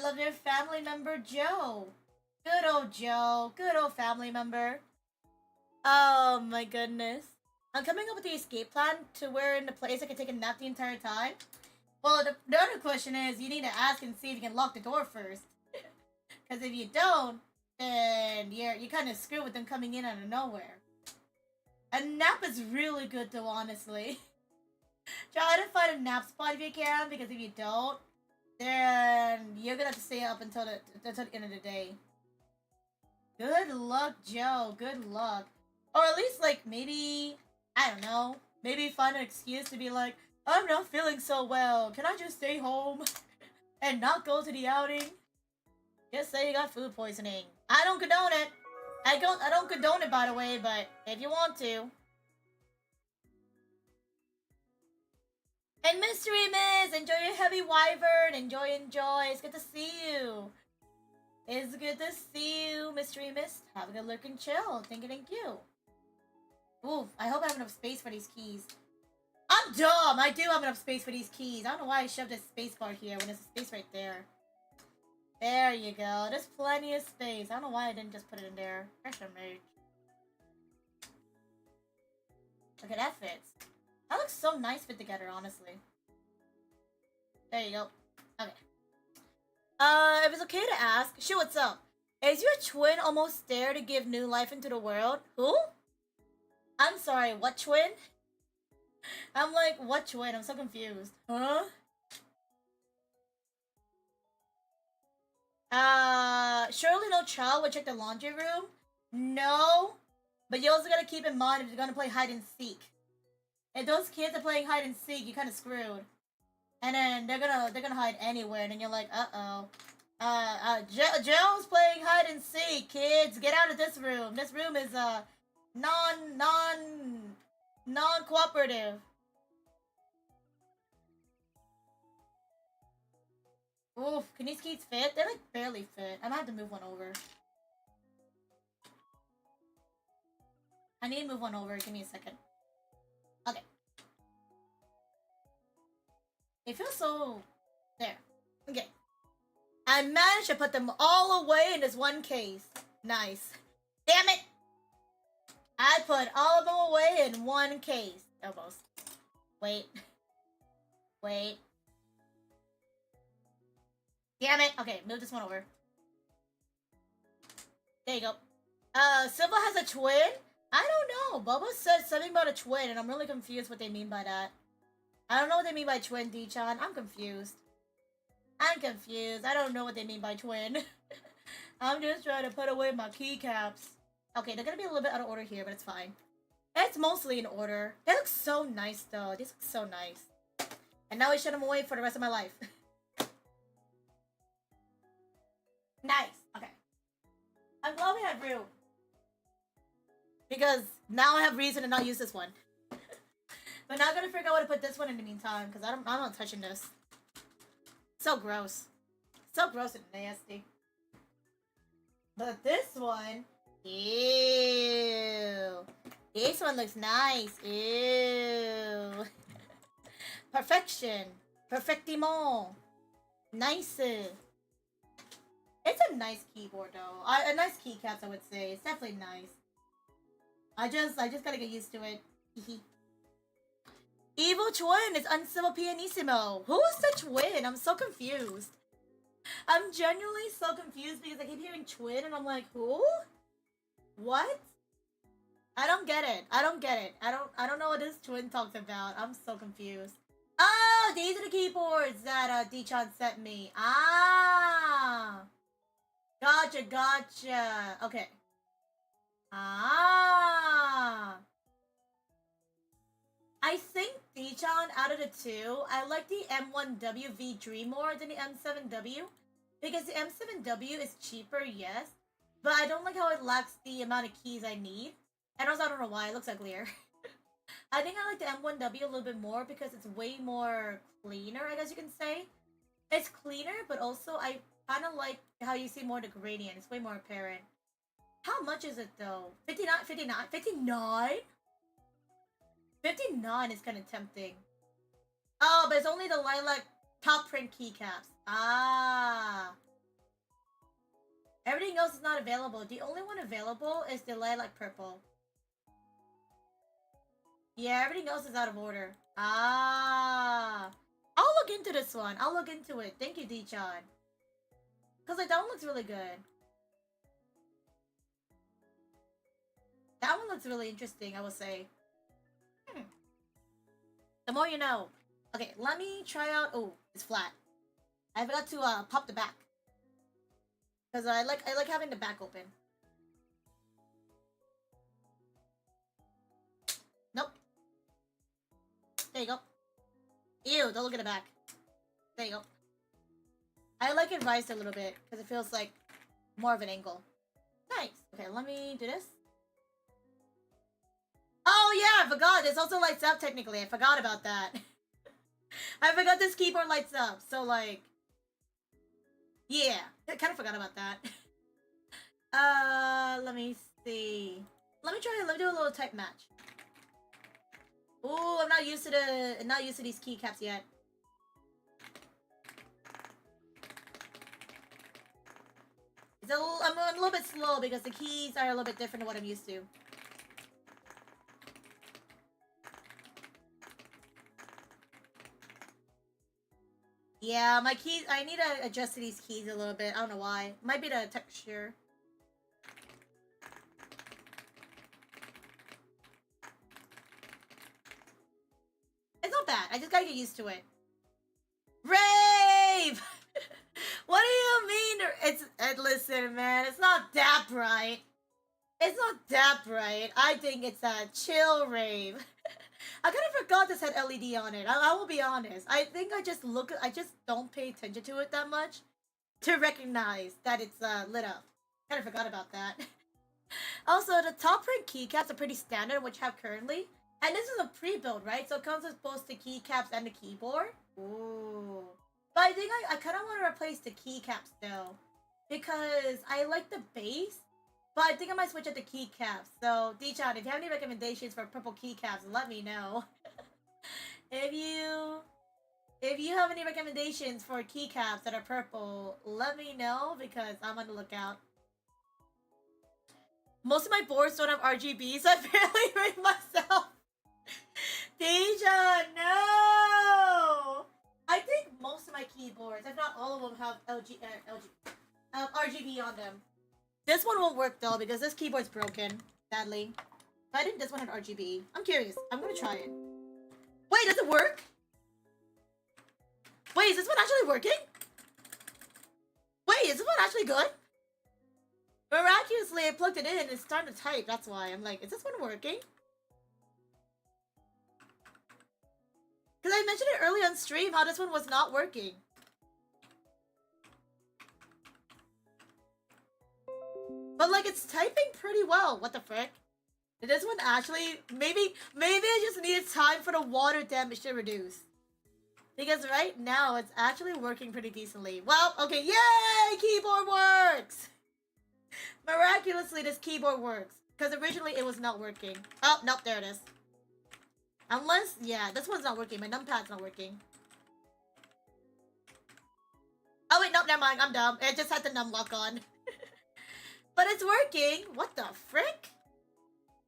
love their family member, Joe. Good old Joe. Good old family member. Oh my goodness. I'm coming up with the escape plan to where in the place I can take a nap the entire time. Well, the other question is, you need to ask and see if you can lock the door first. Because if you don't, then you're kind of screwed with them coming in out of nowhere. A nap is really good though, honestly. Try to find a nap spot if you can, because if you don't, then you're gonna have to stay up until the end of the day. Good luck, Joe. Good luck. Or at least, like, maybe, I don't know, maybe find an excuse to be like, I'm not feeling so well. Can I just stay home and not go to the outing? Just say you got food poisoning. I don't condone it. I don't condone it, by the way, but if you want to. And Mystery Miss, enjoy your heavy wyvern. Enjoy. It's good to see you. It's good to see you, Mystery Miss. Have a good look and chill. Thank you. Ooh, I hope I have enough space for these keys. I'm dumb. I do have enough space for these keys. I don't know why I shoved a space bar here when there's a space right there. There you go. There's plenty of space. I don't know why I didn't just put it in there. Pressure merge. Okay, that fits. That looks so nice fit together, honestly. There you go. Okay. If it's okay to ask, shoot, what's up? Is your twin almost there to give new life into the world? Who? I'm sorry, what twin? I'm like, what twin? I'm so confused. Huh? Surely no child would check the laundry room? No. But you also gotta keep in mind if you're gonna play hide and seek. If those kids are playing hide and seek, you're kinda screwed. And then they're gonna hide anywhere, and then you're like, uh-oh. Joe's playing hide and seek, kids. Get out of this room. This room is, non-cooperative. Oof, can these keys fit? They like barely fit. I might have to move one over. I need to move one over. Give me a second. Okay. It feels so... There. Okay. I managed to put them all away in this one case. Nice. Damn it! I put all of them away in one case. Almost. Wait. Wait. Damn it! Okay, move this one over. There you go. Silva has a twin? I don't know. Bubba said something about a twin, and I'm really confused what they mean by that. I don't know what they mean by twin, D-chan. I'm confused. I don't know what they mean by twin. I'm just trying to put away my keycaps. Okay, they're gonna be a little bit out of order here, but it's fine. It's mostly in order. They look so nice, though. These look so nice. And now I shut them away for the rest of my life. Nice. Okay. I'm glad we have room. Because now I have reason to not use this one. But now I'm gonna figure out what to put this one in the meantime, because I'm not touching this. So gross. So gross and nasty. But this one... Ew. This one looks nice. Ew. Perfection. Perfectimo. Nice. It's a nice keyboard though. A nice keycaps, I would say. It's definitely nice. I just gotta get used to it. Evil twin is uncivil pianissimo. Who is the twin? I'm so confused. I'm genuinely so confused because I keep hearing twin and I'm like, who? What? I don't get it. I don't know what this twin talks about. I'm so confused. Oh, these are the keyboards that D-chan sent me. Ah. Gotcha. Okay. Ah. I think D-chan, out of the two, I like the M1WV3 more than the M7W. Because the M7W is cheaper, yes. But I don't like how it lacks the amount of keys I need. And also, I don't know why, it looks uglier. I think I like the M1W a little bit more because it's way more cleaner, I guess you can say. It's cleaner, but also I kind of like how you see more of the gradient. It's way more apparent. How much is it though? 59? 59? 59 is kind of tempting. Oh, but it's only the lilac top print keycaps. Ah. Everything else is not available. The only one available is the lilac purple. Yeah, everything else is out of order. Ah. I'll look into this one. I'll look into it. Thank you, D-chan. Because like, that one looks really good. That one looks really interesting, I will say. The more you know. Okay, let me try out. Oh, it's flat. I forgot to pop the back. Because I like having the back open. Nope. There you go. Ew, don't look at the back. There you go. I like it raised a little bit because it feels like more of an angle. Nice. Okay, let me do this. Oh yeah, I forgot. This also lights up technically. I forgot about that. I forgot this keyboard lights up. So like, yeah, I kind of forgot about that. Let me see. Let me do a little type match. Ooh, I'm not used to these keycaps yet. I'm a little bit slow because the keys are a little bit different to what I'm used to. Yeah, my keys, I need to adjust to these keys a little bit. I don't know why. Might be the texture. It's not bad. I just gotta get used to it. Rave! What do you mean? Listen, man, it's not that bright. It's not that bright. I think it's a chill rave. I kind of forgot this had LED on it. I will be honest. I think I just don't pay attention to it that much to recognize that it's lit up. Kind of forgot about that. Also, the top rank keycaps are pretty standard, which I have currently. And this is a pre-build, right? So it comes with both the keycaps and the keyboard. Ooh. But I think I kind of want to replace the keycaps though, because I like the base. But I think I might switch up the keycaps. So, D-Chan, if you have any recommendations for purple keycaps, let me know. If you have any recommendations for keycaps that are purple, let me know because I'm on the lookout. Most of my boards don't have RGB, so I barely rate myself. D-Chan, no! I think most of my keyboards, if not all of them, have RGB on them. This one won't work though because this keyboard's broken, sadly. But I think this one had RGB. I'm curious. I'm gonna try it. Wait, does it work? Wait, is this one actually working? Wait, is this one actually good? Miraculously, I plugged it in and it's starting to type. That's why I'm like, is this one working? Because I mentioned it early on stream how this one was not working. But like it's typing pretty well. What the frick? Did this one actually maybe I just needed time for the water damage to reduce. Because right now it's actually working pretty decently. Well, okay, yay! Keyboard works! Miraculously this keyboard works. Because originally it was not working. Oh, nope, there it is. Unless, yeah, this one's not working. My numpad's not working. Oh wait, nope, never mind. I'm dumb. I just had the num lock on. But it's working! What the frick?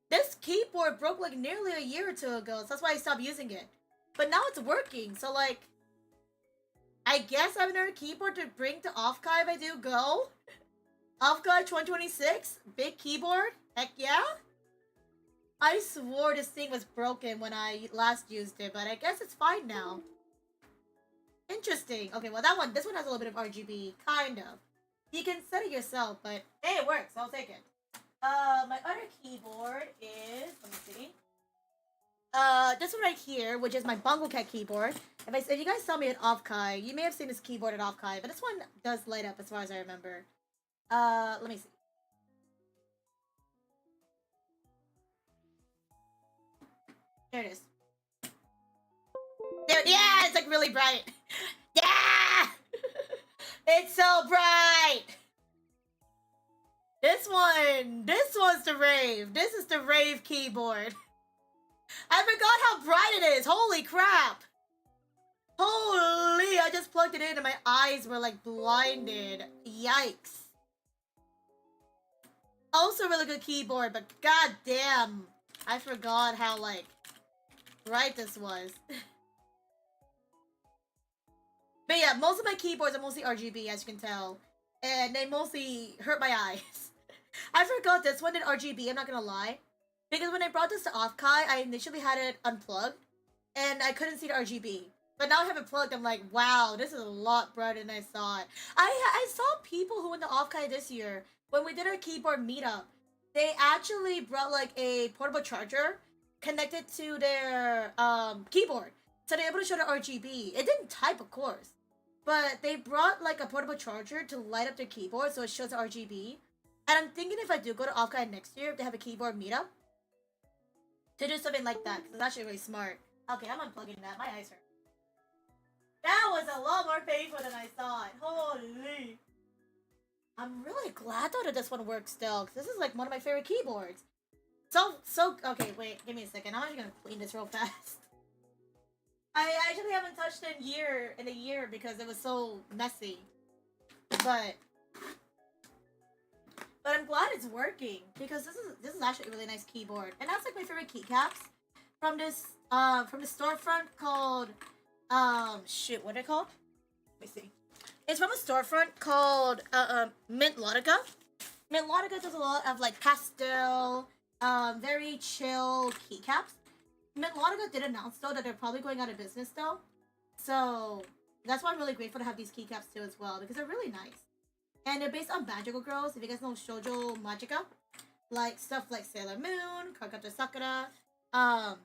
This keyboard broke like nearly a year or two ago, so that's why I stopped using it. But now it's working, so like... I guess I have another keyboard to bring to Offkai if I do go. Offkai 2026? Big keyboard? Heck yeah? I swore this thing was broken when I last used it, but I guess it's fine now. Interesting. Okay, well this one has a little bit of RGB, kind of. You can set it yourself, but hey, it works. I'll take it. My other keyboard is, let me see. This one right here, which is my Bongo Cat keyboard. If you guys saw me at Offkai, you may have seen this keyboard at Offkai, but this one does light up as far as I remember. Let me see. There it is. There, yeah, it's like really bright. Yeah! It's so bright! This one's the rave. This is the rave keyboard. I forgot how bright it is. Holy crap. Holy, I just plugged it in and my eyes were like blinded. Yikes. Also really good keyboard, but god damn. I forgot how like bright this was. But yeah, most of my keyboards are mostly RGB, as you can tell. And they mostly hurt my eyes. I forgot this one did RGB, I'm not gonna lie. Because when I brought this to Offkai, I initially had it unplugged. and I couldn't see the RGB. But now I have it plugged. I'm like, wow, this is a lot brighter than I saw it. I saw people who went to Offkai this year when we did our keyboard meetup. They actually brought like a portable charger connected to their keyboard, so they're able to show the RGB. It didn't type, of course, but they brought like a portable charger to light up their keyboard so it shows the RGB. And I'm thinking if I do go to Offkai next year, if they have a keyboard meetup, to do something like that, because it's actually really smart. Okay, I'm unplugging that. My eyes hurt. That was a lot more painful than I thought. Holy. I'm really glad though that this one works still, because this is like one of my favorite keyboards. Okay, wait, give me a second. I'm actually gonna clean this real fast. I actually haven't touched it in a year because it was so messy. But I'm glad it's working, because this is actually a really nice keyboard. And that's like my favorite keycaps from this storefront called shoot, what are they called? Let me see. It's from a storefront called Mint Lotica. Mint Lotica does a lot of like pastel, very chill keycaps. Mint Lotica did announce though that they're probably going out of business though. So that's why I'm really grateful to have these keycaps too as well, because they're really nice. And they're based on magical girls. If you guys know Shoujo Magica, like stuff like Sailor Moon, Kagata Sakura.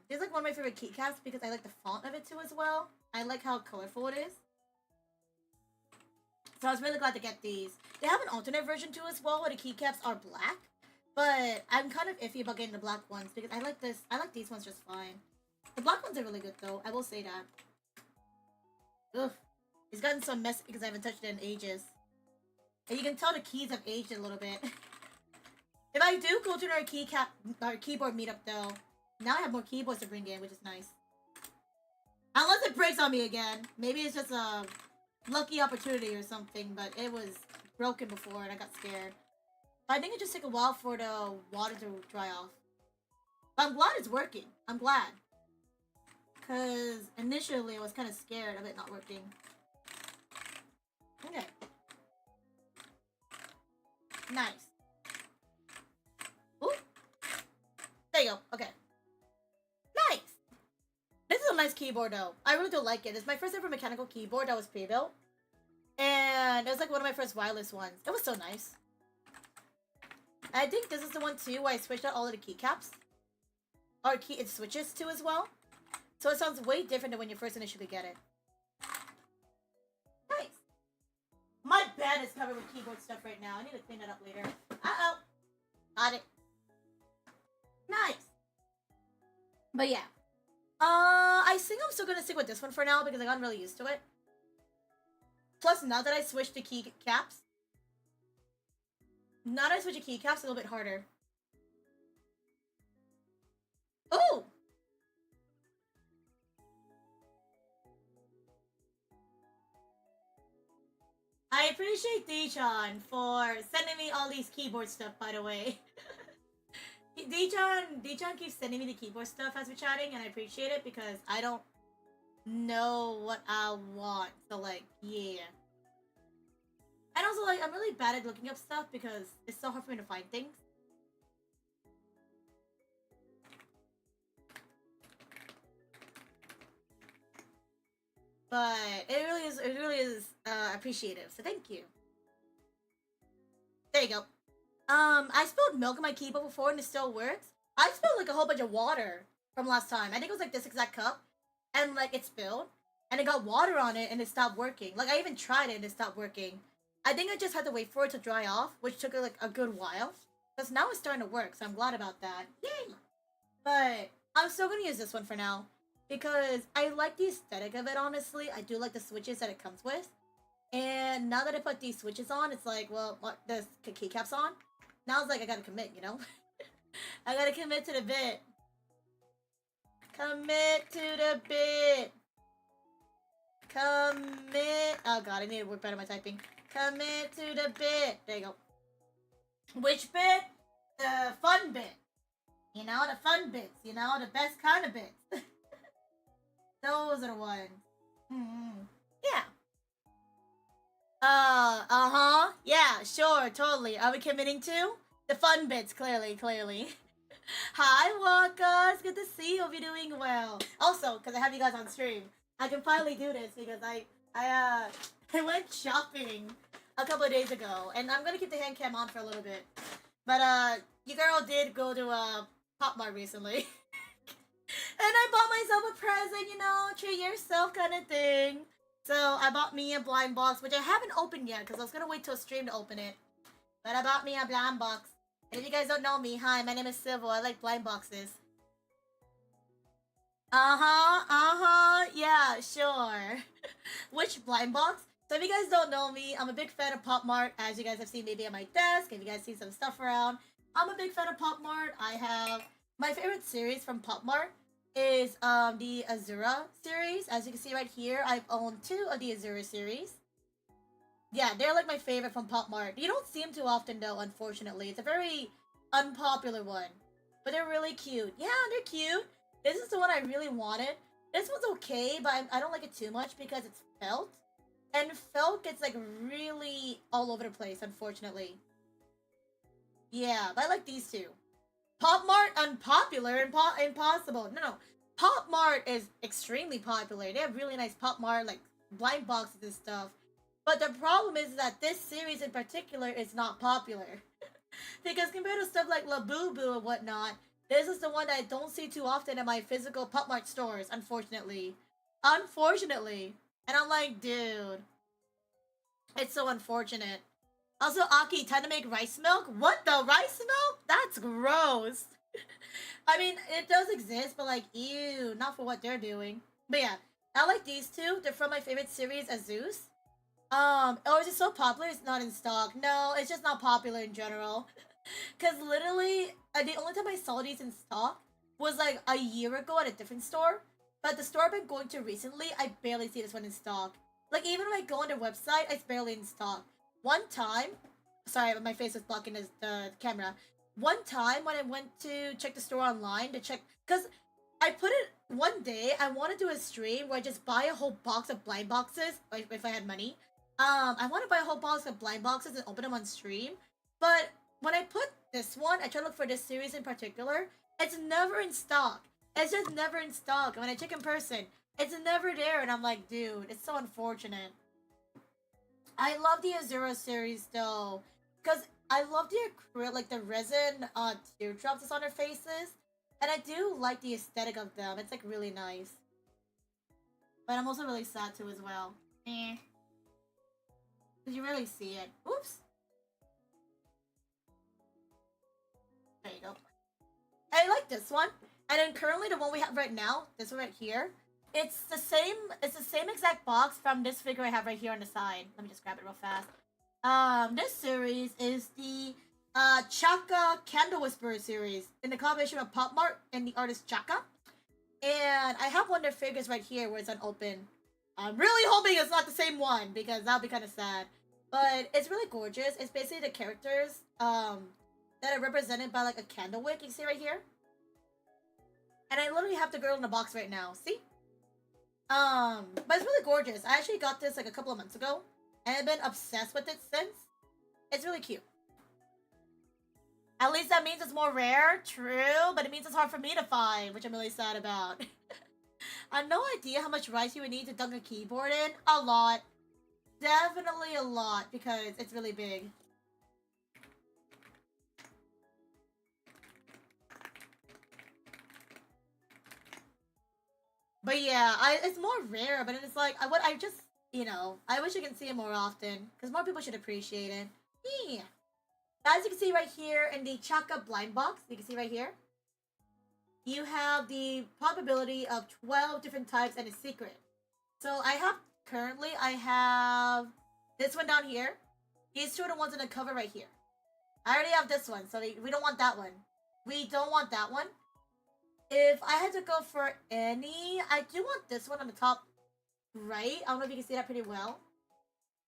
This is like one of my favorite keycaps because I like the font of it too as well. I like how colorful it is. So I was really glad to get these. They have an alternate version too as well where the keycaps are black. But I'm kind of iffy about getting the black ones because I like these ones just fine. The black ones are really good though. I will say that. Ugh. It's gotten so messy because I haven't touched it in ages. And you can tell the keys have aged a little bit. If I do go to our keyboard meetup though, now I have more keyboards to bring in, which is nice. Unless it breaks on me again. Maybe it's just a lucky opportunity or something, but it was broken before and I got scared. But I think it just took a while for the water to dry off. But I'm glad it's working. I'm glad. Because initially I was kind of scared of it not working. Okay. Nice. Ooh. There you go. Okay. Nice. This is a nice keyboard though. I really do like it. It's my first ever mechanical keyboard that was pre-built. And it was like one of my first wireless ones. It was so nice. I think this is the one too where I switched out all of the keycaps. Or it switches too as well. So it sounds way different than when you first initially get it. Nice. My bed is covered with keyboard stuff right now. I need to clean it up later. Uh-oh. Got it. Nice. But yeah. I think I'm still gonna stick with this one for now because I got really used to it. Plus, now that I switched to keycaps, it's a little bit harder. Oh! I appreciate Dijon for sending me all these keyboard stuff, by the way. Dijon keeps sending me the keyboard stuff as we're chatting, and I appreciate it because I don't know what I want. So, like, yeah. And also, like, I'm really bad at looking up stuff because it's so hard for me to find things. But it really is appreciative, so thank you. There you go. I spilled milk on my keyboard before and it still works. I spilled like a whole bunch of water from last time. I think it was like this exact cup. And like it spilled. And it got water on it and it stopped working. Like I even tried it and it stopped working. I think I just had to wait for it to dry off, which took like a good while. Because now it's starting to work, so I'm glad about that. Yay! But I'm still gonna use this one for now. Because I like the aesthetic of it, honestly. I do like the switches that it comes with. And now that I put these switches on, it's like, well, what, the keycaps on. Now it's like I gotta commit, you know? I gotta commit to the bit. Commit to the bit. Commit. Oh god, I need to work better at my typing. Commit to the bit. There you go. Which bit? The fun bit. You know, the fun bits. You know, the best kind of bits. Those are the ones. Mm-hmm. Yeah. Uh-huh. Yeah, sure, totally. Are we committing to? The fun bits, clearly. Hi, Waka. It's good to see you. Hope you're doing well. Also, because I have you guys on stream, I can finally do this because I went shopping a couple of days ago, and I'm gonna keep the hand cam on for a little bit. But your girl did go to Pop Mart recently, and I bought myself a present. You know, treat yourself kind of thing. So I bought me a blind box, which I haven't opened yet because I was gonna wait till stream to open it. But I bought me a blind box. And if you guys don't know me, hi, my name is Civil. I like blind boxes. Yeah, sure. Which blind box? So if you guys don't know me, I'm a big fan of Pop Mart. As you guys have seen maybe at my desk, if you guys see some stuff around, I'm a big fan of Pop Mart. I have my favorite series from Pop Mart is the Azura series. As you can see right here, I've owned 2 of the Azura series. Yeah, they're like my favorite from Pop Mart. You don't see them too often though, unfortunately. It's a very unpopular one. But they're really cute. Yeah, they're cute. This is the one I really wanted. This one's okay, but I don't like it too much because it's felt. And felt gets like really all over the place, unfortunately. Yeah, but I like these two. Pop Mart unpopular, impossible. No. Pop Mart is extremely popular. They have really nice Pop Mart like blind boxes and stuff. But the problem is that this series in particular is not popular. Because compared to stuff like Labubu and whatnot, this is the one that I don't see too often in my physical Pop Mart stores, unfortunately. Unfortunately. And I'm like, dude. It's so unfortunate. Also, Aki, time to make rice milk? What the? Rice milk? That's gross. I mean, it does exist, but like, ew, not for what they're doing. But yeah, I like these two. They're from my favorite series, Azus. Or is it so popular it's not in stock? No, it's just not popular in general. Cause literally, the only time I saw these in stock was like a year ago at a different store. But the store I've been going to recently, I barely see this one in stock. Like even when I go on their website, it's barely in stock. One time, sorry, my face was blocking the camera. One time when I went to check the store online to check, cause I put it one day. I want to do a stream where I just buy a whole box of blind boxes, if I had money. I want to buy a whole box of blind boxes and open them on stream. But when I put this one, I try to look for this series in particular. It's never in stock. It's just never in stock. When I check in person, it's never there, and I'm like, dude, it's so unfortunate. I love the Azura series though, because I love the acrylic, like the resin teardrops that's on their faces, and I do like the aesthetic of them. It's like really nice. But I'm also really sad too as well. Eh. Did you really see it? Oops. There you go. I like this one. And then currently the one we have right now, this one right here, it's the same exact box from this figure I have right here on the side. Let me just grab it real fast. This series is the Chaka Candle Whisperer series in the combination of Pop Mart and the artist Chaka. And I have one of their figures right here where it's unopened. I'm really hoping it's not the same one because that'll be kind of sad. But it's really gorgeous. It's basically the characters that are represented by like a candle wick. You see right here? And I literally have the girl in the box right now. See? But it's really gorgeous. I actually got this like a couple of months ago. And I've been obsessed with it since. It's really cute. At least that means it's more rare. True. But it means it's hard for me to find. Which I'm really sad about. I have no idea how much rice you would need to dunk a keyboard in. A lot. Definitely a lot. Because it's really big. But yeah, it's more rare, but it's like, I just, I wish I can see it more often, because more people should appreciate it. Yeah. As you can see right here in the Chaka blind box, you can see right here, you have the probability of 12 different types and a secret. So currently I have this one down here. These two are the ones on the cover right here. I already have this one, so we don't want that one. We don't want that one. If I had to go for any, I do want this one on the top right. I don't know if you can see that pretty well.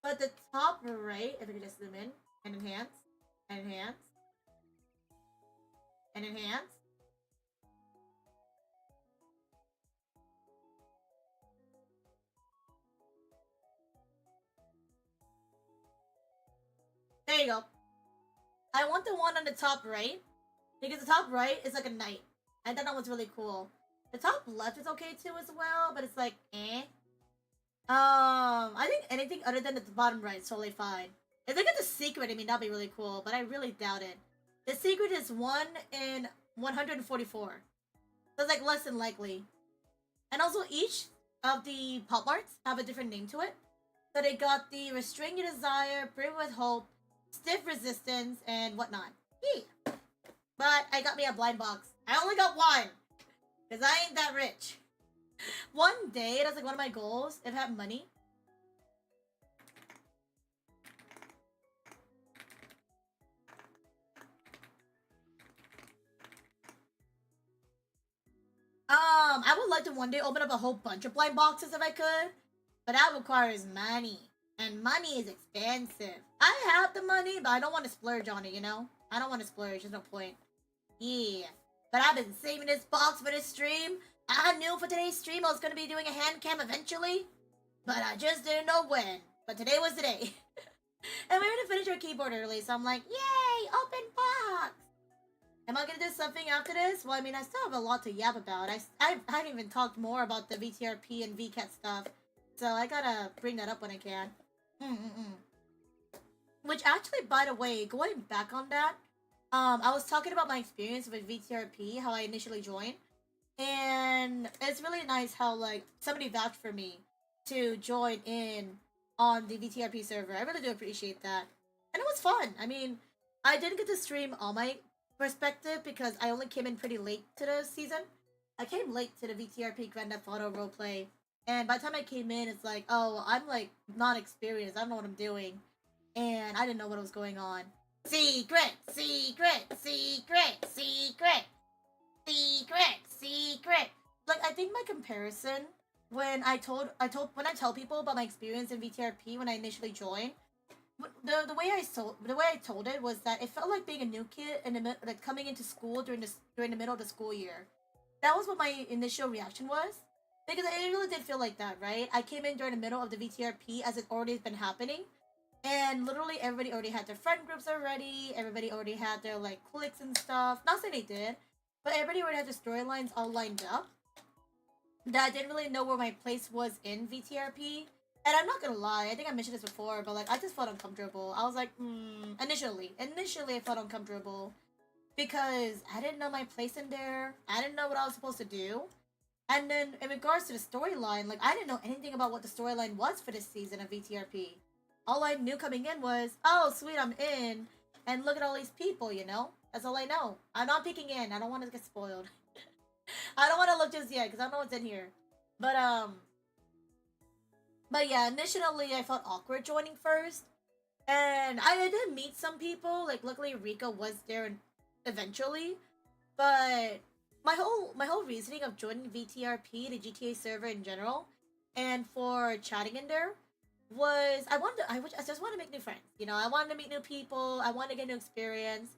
But the top right, if we can just zoom in and enhance, and enhance, and enhance. There you go. I want the one on the top right. Because the top right is like a knight. I thought that was really cool. The top left is okay too as well, but it's like, eh. I think anything other than the bottom right is totally fine. If they get the secret, I mean, that'd be really cool, but I really doubt it. The secret is 1 in 144. So it's like less than likely. And also each of the pop arts have a different name to it. So they got the restrain your desire, brim with hope, stiff resistance, and whatnot. Yee. But I got me a blind box. I only got one. Because I ain't that rich. One day, that's like one of my goals, if I have money. I would like to one day open up a whole bunch of blind boxes if I could. But that requires money. And money is expensive. I have the money, but I don't want to splurge on it, you know? I don't want to splurge, there's no point. Yeah. But I've been saving this box for this stream. I knew for today's stream I was going to be doing a hand cam eventually. But I just didn't know when. But today was the day. And we were going to finish our keyboard early, so I'm like, yay, open box. Am I going to do something after this? Well, I mean, I still have a lot to yap about. I haven't even talked more about the VTRP and Vket stuff. So I gotta bring that up when I can. Which actually, by the way, going back on that, I was talking about my experience with VTRP, how I initially joined. And it's really nice how, like, somebody vouched for me to join in on the VTRP server. I really do appreciate that. And it was fun. I mean, I didn't get to stream all my perspective because I only came in pretty late to the season. I came late to the VTRP Grand Theft Auto roleplay. And by the time I came in, it's like, oh, I'm, like, not experienced. I don't know what I'm doing. And I didn't know what was going on. Secret! Secret! Secret! Secret! Secret! Secret! Like, I think my comparison when I tell people about my experience in VTRP when I initially joined, the way I told it was that it felt like being a new kid in like coming into school during the middle of the school year. That was what my initial reaction was. Because it really did feel like that, right? I came in during the middle of the VTRP as it already been happening. And literally everybody already had their friend groups already. Everybody already had their, like, cliques and stuff. Not saying they did. But everybody already had their storylines all lined up. That I didn't really know where my place was in VTRP. And I'm not gonna lie, I think I mentioned this before, but, like, I just felt uncomfortable. I was like, initially I felt uncomfortable. Because I didn't know my place in there. I didn't know what I was supposed to do. And then, in regards to the storyline, like, I didn't know anything about what the storyline was for this season of VTRP. All I knew coming in was, oh, sweet, I'm in. And look at all these people, you know? That's all I know. I'm not peeking in. I don't want to get spoiled. I don't want to look just yet, because I don't know what's in here. But yeah, initially, I felt awkward joining first. And I did meet some people. Like, luckily, Rika was there eventually. But my whole reasoning of joining VTRP, the GTA server in general, and for chatting in there, was I just want to make new friends. You know, I wanted to meet new people. I want to get new experience.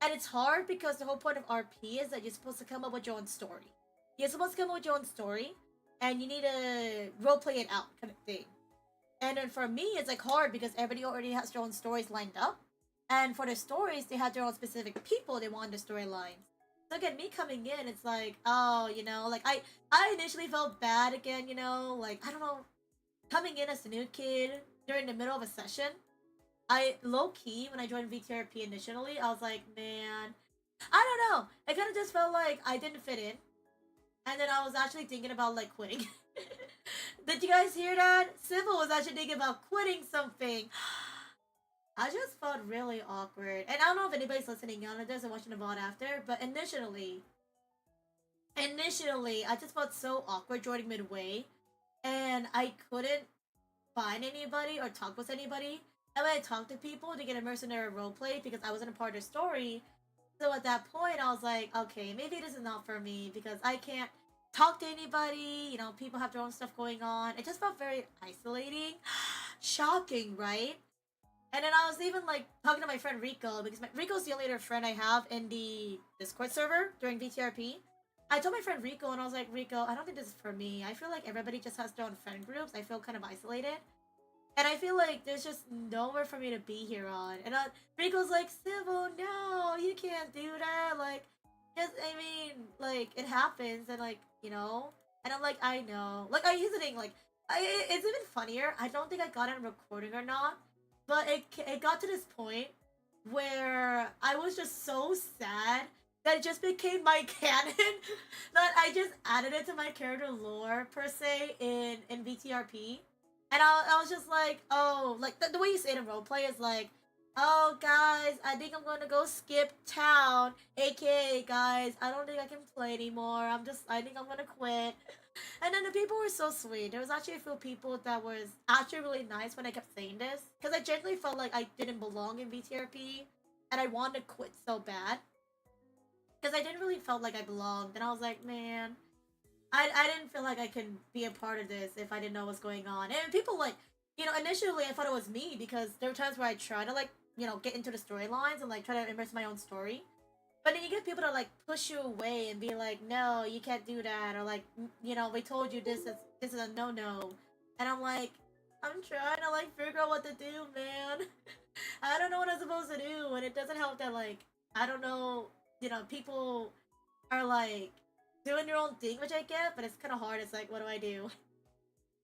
And it's hard because the whole point of RP is that you're supposed to come up with your own story. You're supposed to come up with your own story, and you need to roleplay it out, kind of thing. And then for me, it's like hard because everybody already has their own stories lined up. And for the stories, they had their own specific people they want the storylines. So again, me coming in, it's like, oh, you know, like I initially felt bad again, you know, like, I don't know, coming in as a new kid during the middle of a session. I low-key, when I joined VTRP initially, I was like, man, I don't know. It kind of just felt like I didn't fit in. And then I was actually thinking about, like, quitting. Did you guys hear that? Civil was actually thinking about quitting something. I just felt really awkward. And I don't know if anybody's listening on this and watching the VOD after, but initially, I just felt so awkward joining midway. And I couldn't find anybody or talk with anybody. And when I talked to people to get immersed in their roleplay because I wasn't a part of the story. So at that point, I was like, okay, maybe this is not for me because I can't talk to anybody. You know, people have their own stuff going on. It just felt very isolating. Shocking, right? And then I was even, like, talking to my friend Rico, because Rico's the only other friend I have in the Discord server during VTRP. I told my friend Rico, and I was like, Rico, I don't think this is for me. I feel like everybody just has their own friend groups. I feel kind of isolated. And I feel like there's just nowhere for me to be here on. And Rico's like, Civil, no, you can't do that. Like, just, I mean, like, it happens, and like, you know? And I'm like, I know. Like, here's the thing, like, it's even funnier. I don't think I got it on recording or not, but it got to this point where I was just so sad that it just became my canon that I just added it to my character lore per se in VTRP. And I was just like, oh, like the way you say it in roleplay is like, oh guys, I think I'm gonna go skip town. AKA guys, I don't think I can play anymore. I think I'm gonna quit. And then the people were so sweet. There was actually a few people that was actually really nice when I kept saying this. Because I genuinely felt like I didn't belong in VTRP. And I wanted to quit so bad. Because I didn't really felt like I belonged. And I was like, man, I didn't feel like I could be a part of this if I didn't know what's going on. And people like, you know, initially I thought it was me because there were times where I try to like, you know, get into the storylines and like try to immerse my own story. But then you get people to like push you away and be like, no, you can't do that, or like, you know, we told you this is a no. And I'm like, I'm trying to like figure out what to do, man. I don't know what I'm supposed to do, and it doesn't help that like I don't know, you know, people are like doing their own thing, which I get, but it's kind of hard. It's like, what do I do?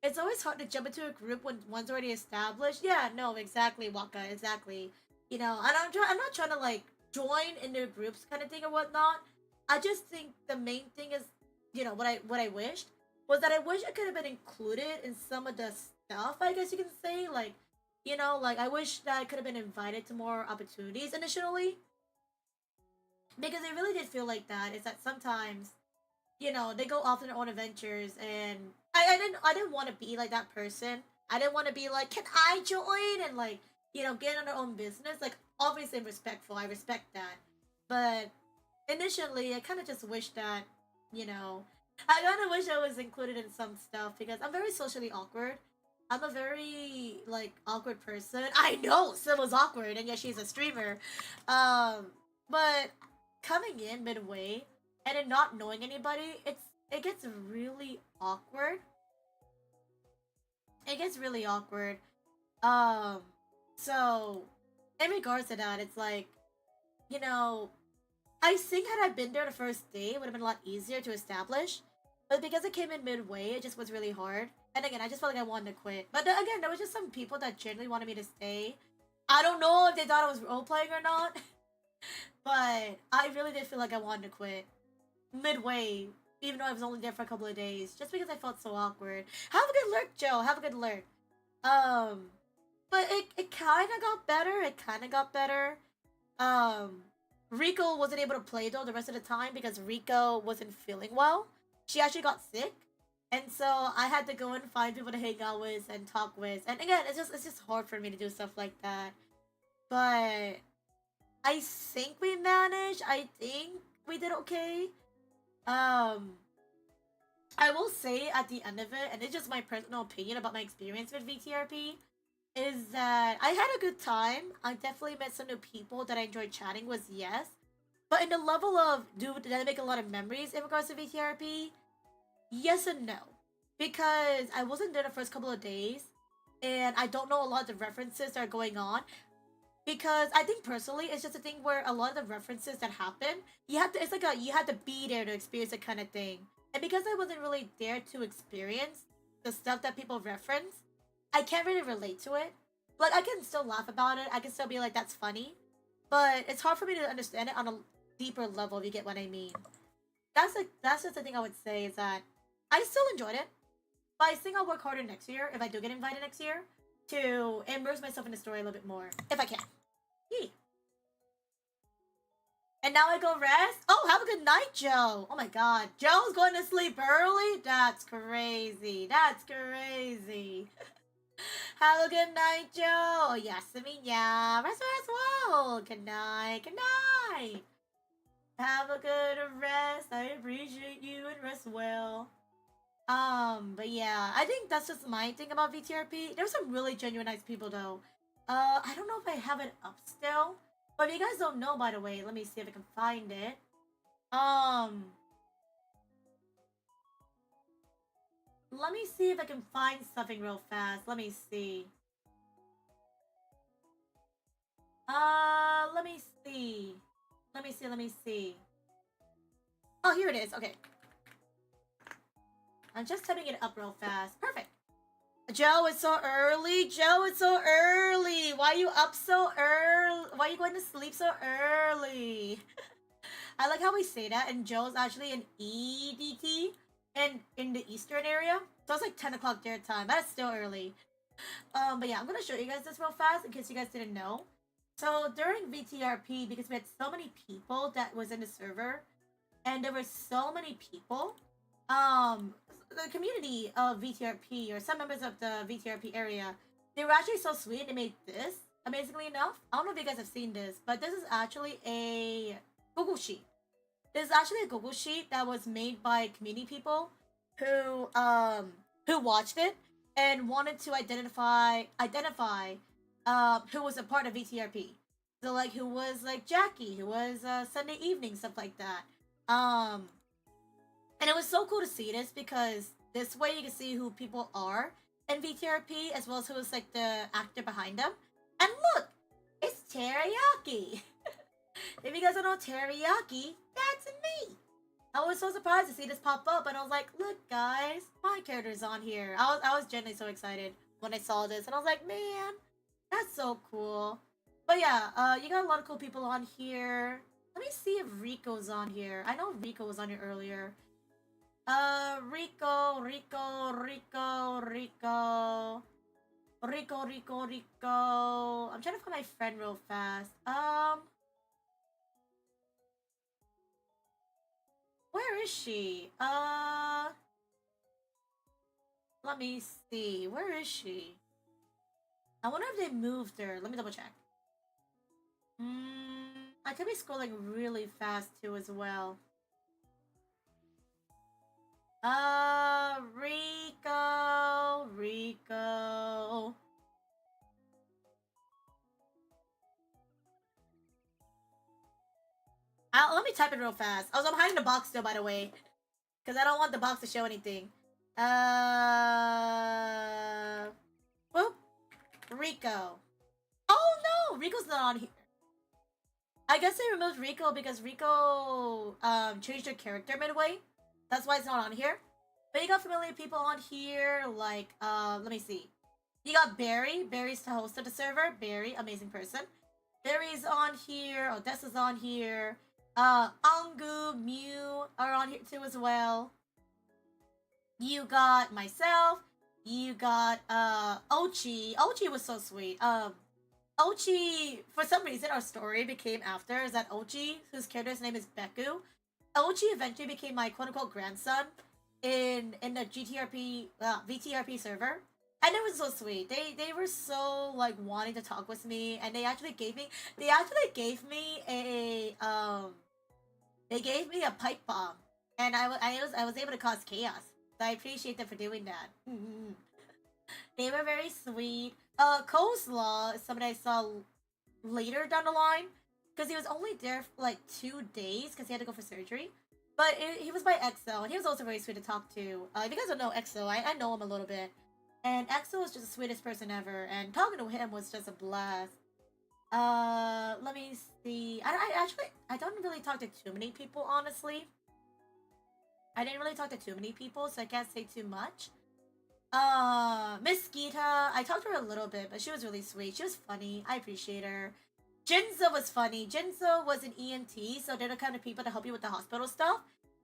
It's always hard to jump into a group when one's already established. Yeah, no, exactly, Waka, exactly. You know, and I'm not trying to like join in their groups kind of thing or whatnot. I just think the main thing is, you know, what I wished was that I wish I could have been included in some of the stuff. I guess you can say, like, you know, like I wish that I could have been invited to more opportunities initially, because it really did feel like that. Is that sometimes, you know, they go off on their own adventures, and I didn't want to be like that person. I didn't want to be like, can I join, and like, you know, get on their own business. Like, obviously I'm respectful, I respect that, but initially I kind of just wish that, you know, I kind of wish I was included in some stuff because I'm very socially awkward. I'm a very like awkward person. I know Sybil's awkward, and yet she's a streamer. Um, but coming in midway and then not knowing anybody, it gets really awkward. It gets really awkward. Um, so in regards to that, it's like, you know, I think had I been there the first day, it would have been a lot easier to establish. But because it came in midway, it just was really hard. And again, I just felt like I wanted to quit. But again, there was just some people that genuinely wanted me to stay. I don't know if they thought I was role playing or not, but I really did feel like I wanted to quit midway, even though I was only there for a couple of days, just because I felt so awkward. Have a good lurk, Joe. Have a good lurk. Um, but it kind of got better. It kind of got better. Um, Rico wasn't able to play though the rest of the time because Rico wasn't feeling well. She actually got sick, and so I had to go and find people to hang out with and talk with. And again, it's just hard for me to do stuff like that. But I think we managed. I think we did okay. Um, I will say at the end of it, and it's just my personal opinion about my experience with VTRP, is that I had a good time. I definitely met some new people that I enjoyed chatting with, yes. But in the level of, did I make a lot of memories in regards to VTRP? Yes and no. Because I wasn't there the first couple of days, and I don't know a lot of the references that are going on. Because I think personally, it's just a thing where a lot of the references that happen, it's like you had to be there to experience it kind of thing. And because I wasn't really there to experience the stuff that people reference, I can't really relate to it. Like, I can still laugh about it. I can still be like, that's funny. But it's hard for me to understand it on a deeper level, if you get what I mean. That's just the thing I would say, is that I still enjoyed it. But I think I'll work harder next year, if I do get invited next year, to immerse myself in the story a little bit more. If I can. Yee. And now I go rest? Oh, have a good night, Joe. Oh my god. Joe's going to sleep early? That's crazy. That's crazy. Have a good night, Joe. Oh, yes, I mean, yeah. Rest well. Good night. Good night. Have a good rest. I appreciate you, and rest well. But yeah, I think that's just my thing about VTRP. There's some really genuine nice people though. I don't know if I have it up still. But if you guys don't know, by the way, let me see if I can find it. Let me see if I can find something real fast. Let me see. Let me see. Let me see. Oh, here it is. Okay. I'm just typing it up real fast. Perfect. Joe, it's so early. Joe, it's so early. Why are you up so early? Why are you going to sleep so early? I like how we say that. And Joe's actually an EDT and in the Eastern area. So it's like 10 o'clock their time. That's still early. But yeah, I'm gonna show you guys this real fast in case you guys didn't know. So during VTRP, because we had so many people that was in the server, and there were so many people, the community of VTRP or some members of the VTRP area, they were actually so sweet. They made this, amazingly enough. I don't know if you guys have seen this, but this is actually a Google Sheet. This is actually a Google Sheet that was made by community people who watched it and wanted to identify who was a part of VTRP. So like who was like Jackie, who was Sunday evening, stuff like that. And it was so cool to see this because this way you can see who people are in VTRP as well as who is like the actor behind them. And look, it's Teriyaki. If you guys don't know Teriyaki, that's me. I was so surprised to see this pop up, and I was like, "Look, guys, my character's on here." I was genuinely so excited when I saw this, and I was like, "Man, that's so cool." But yeah, you got a lot of cool people on here. Let me see if Rico's on here. I know Rico was on here earlier. Rico. I'm trying to find my friend real fast. Where is she? Let me see. Where is she? I wonder if they moved her. Let me double check. I could be scrolling really fast too as well. Rico. Let me type it real fast. I'm hiding the box still, by the way, because I don't want the box to show anything. Whoop. Rico. Oh no, Rico's not on here. I guess they removed Rico because Rico changed her character midway. That's why it's not on here. But you got familiar people on here, like let me see. You got Barry. Barry's the host of the server. Barry, amazing person. Barry's on here. Odessa's on here. Angu, Mew are on here too as well. You got myself. You got Ochi. Ochi was so sweet. Ochi, for some reason, our story became after is that Ochi, whose character's name is Beku. Ochi eventually became my quote-unquote grandson in the VTRP server. And it was so sweet. They were so like wanting to talk with me, and they actually gave me a pipe bomb, and I was able to cause chaos. So I appreciate them for doing that. They were very sweet. Coleslaw is somebody I saw later down the line because he was only there for like 2 days because he had to go for surgery. But he was by EXO, and he was also very sweet to talk to. If you guys don't know EXO, I know him a little bit. And EXO was just the sweetest person ever, and talking to him was just a blast. Let me see. I don't really talk to too many people, honestly. I didn't really talk to too many people, so I can't say too much. Miss Gita, I talked to her a little bit, but she was really sweet. She was funny. I appreciate her. Jinzo was funny. Jinzo was an EMT, so they're the kind of people to help you with the hospital stuff.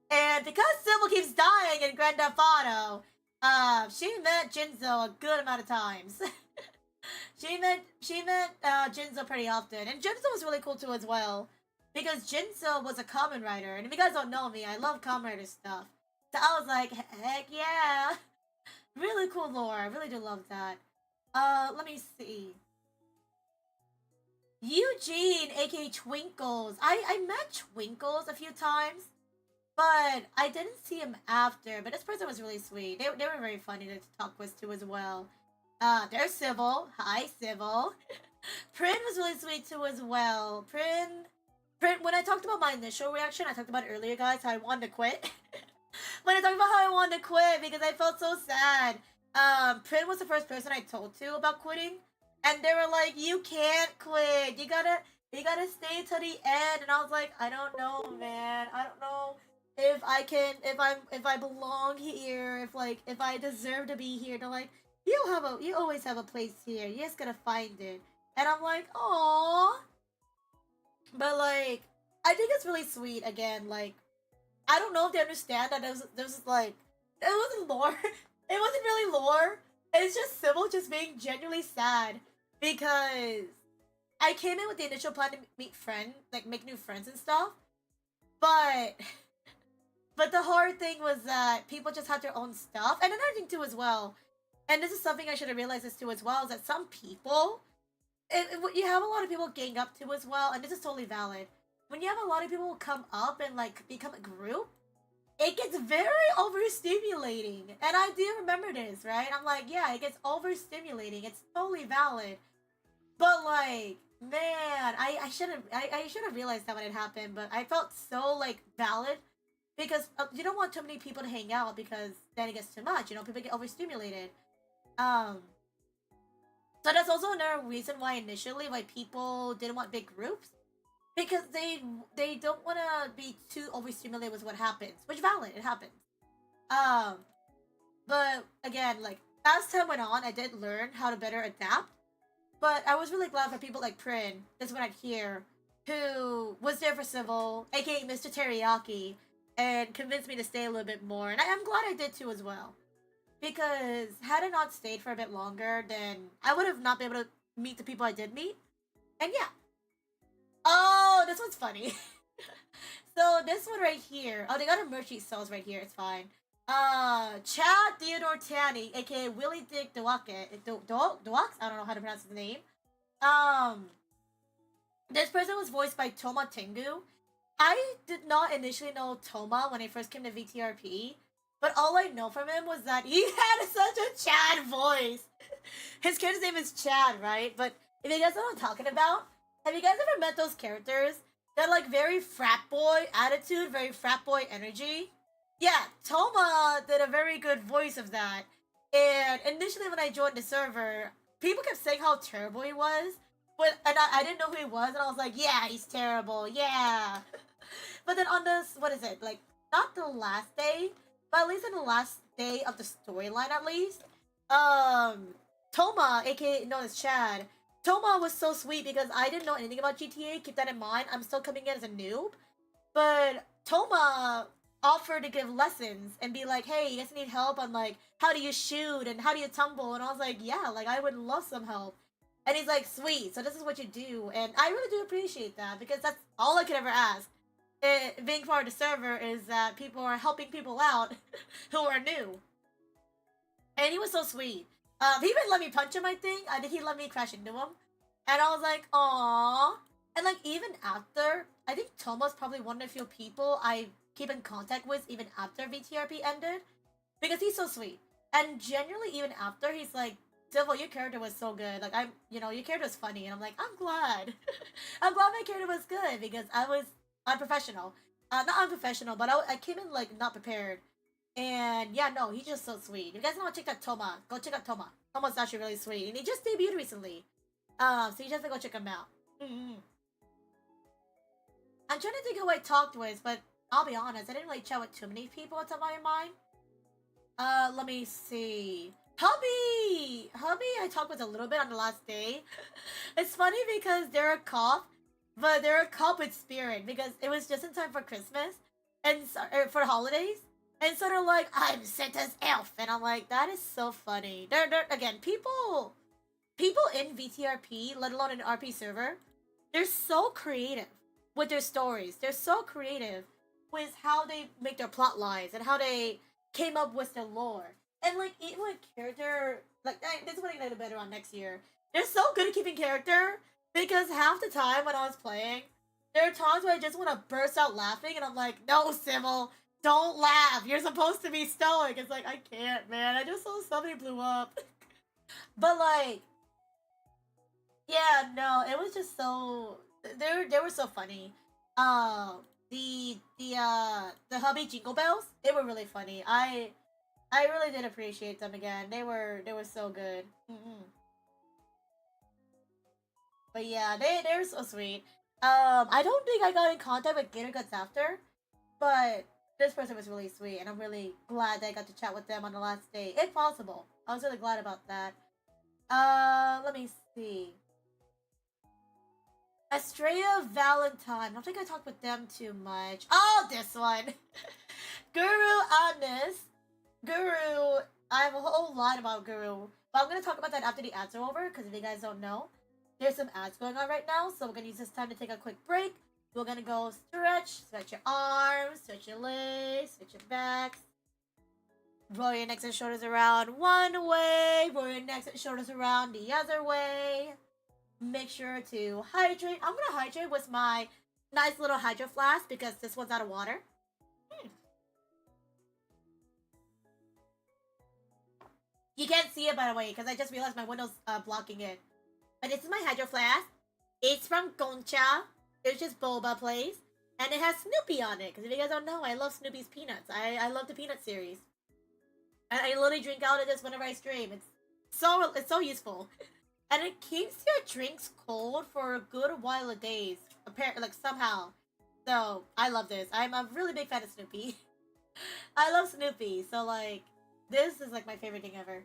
And because Civil keeps dying in Grand Theft Auto, she met Jinzo a good amount of times. she met Jinzo pretty often, and Jinzo was really cool too as well, because Jinzo was a Kamen Rider, and if you guys don't know me, I love Kamen Rider stuff. So I was like, heck yeah, really cool lore. I really do love that. Let me see. Eugene, aka Twinkles. I met Twinkles a few times, but I didn't see him after. But this person was really sweet. They were very funny to talk with too as well. There's Civil. Hi, Civil. Prin was really sweet too as well. Prin, when I talked about my initial reaction, I talked about it earlier, guys, how I wanted to quit. When I talked about how I wanted to quit because I felt so sad. Prin was the first person I told to about quitting. and they were like, "You can't quit. You gotta stay till the end." And I was like, "I don't know, man. I don't know if I can, if I belong here, if I deserve to be here." They're like, you always have a place here. You just gotta find it." And I'm like, "Aww." But like, I think it's really sweet. Again, like, I don't know if they understand that there's like, it wasn't lore. It wasn't really lore. It's just Sybil just being genuinely sad because I came in with the initial plan to meet friends, like make new friends and stuff. But but the hard thing was that people just had their own stuff, and another thing too as well. And this is something I should have realized this too as well, is that some people, you have a lot of people gang up to as well, and this is totally valid. When you have a lot of people come up and like become a group, it gets very overstimulating. And I do remember this, right? I'm like, yeah, it gets overstimulating. It's totally valid. But like, man, I should have realized that when it happened, but I felt so like valid because you don't want too many people to hang out because then it gets too much. People get overstimulated. Um, so that's also another reason why initially why people didn't want big groups because they don't want to be too overstimulated with what happens, which valid, it happens. Um, but again, like as time went on, I did learn how to better adapt. But I was really glad for people like Prin, this one right here, who was there for Civil, aka Mr. Teriyaki, and convinced me to stay a little bit more. And I'm glad I did too as well. Because had I not stayed for a bit longer, then I would have not been able to meet the people I did meet. And yeah. Oh, this one's funny. So this one right here. Oh, they got a merch sells right here. It's fine. Chad Theodore Tanny, aka Willie Dick Dwake, Dwaks? I don't know how to pronounce his name. Um, this person was voiced by Toma Tengu. I did not initially know Toma when I first came to VTRP, but all I know from him was that he had such a Chad voice. His character's name is Chad, right? But if you guys know what I'm talking about, have you guys ever met those characters that like very frat boy attitude, very frat boy energy? Yeah, Toma did a very good voice of that. And initially, when I joined the server, people kept saying how terrible he was. And I didn't know who he was, and I was like, yeah, he's terrible, yeah. But then on this, what is it? Like, not the last day, but at least in the last day of the storyline, at least, um, Toma, aka known as Chad, Toma was so sweet because I didn't know anything about GTA. Keep that in mind. I'm still coming in as a noob. But Toma offered to give lessons and be like, hey, you guys need help on like how do you shoot and how do you tumble? And I was like, yeah, like I would love some help. And he's like, sweet, so this is what you do. And I really do appreciate that because that's all I could ever ask. Being part of the server is that people are helping people out who are new. And he was so sweet. He even let me punch him, I think. I think he let me crash into him. And I was like, aww. And like even after, I think Toma's probably one of the few people I keep in contact with even after VTRP ended. Because he's so sweet. And genuinely even after, he's like, Civil, your character was so good. Like, your character was funny. And I'm like, I'm glad. I'm glad my character was good because I was unprofessional. Not unprofessional, but I came in, like, not prepared. And, yeah, no, he's just so sweet. If you guys want to check out Toma, go check out Toma. Toma's actually really sweet. And he just debuted recently. So you just have to go check him out. Mm-hmm. I'm trying to think who I talked with, but I'll be honest, I didn't really chat with too many people at the top of my mind. Let me see. Hubby, I talked with a little bit on the last day. It's funny because they're a cop, but they're a cop with spirit because it was just in time for Christmas and for the holidays, and so they're like, "I'm Santa's elf," and I'm like, that is so funny. They're again people in VTRP, let alone an RP server, they're so creative with their stories. They're so creative with how they make their plot lines and how they came up with their lore. And like even with character, like this is what I'm gonna do better on next year. They're so good at keeping character because half the time when I was playing, there are times where I just want to burst out laughing, and I'm like, "No, Sybil, don't laugh. You're supposed to be stoic." It's like I can't, man. I just saw somebody blew up, but like, yeah, no, it was just so they were so funny. The hubby jingle bells, they were really funny. I really did appreciate them again. They were so good. Mm-mm. But yeah, they're so sweet. I don't think I got in contact with Gator Guts after, but this person was really sweet, and I'm really glad that I got to chat with them on the last day, if possible. I was really glad about that. Let me see. Estrella Valentine. I don't think I talked with them too much. Oh, this one. Guru Honest. Guru. I have a whole lot about Guru. But I'm going to talk about that after the ads are over, because if you guys don't know, there's some ads going on right now. So we're going to use this time to take a quick break. We're going to go stretch your arms, stretch your legs, stretch your backs. Roll your necks and shoulders around one way. Roll your necks and shoulders around the other way. Make sure to hydrate. I'm gonna hydrate with my nice little hydro flask because this one's out of water. You can't see it, by the way, because I just realized my window's blocking it. But this is my hydro flask. It's from Concha. It's just boba place. And it has Snoopy on it. Because if you guys don't know, I love Snoopy's peanuts. I love the peanut series. And I literally drink out of this whenever I stream. It's so useful. And it keeps your drinks cold for a good while of days. Apparently, like, somehow. So, I love this. I'm a really big fan of Snoopy. I love Snoopy. So, like, this is, like, my favorite thing ever.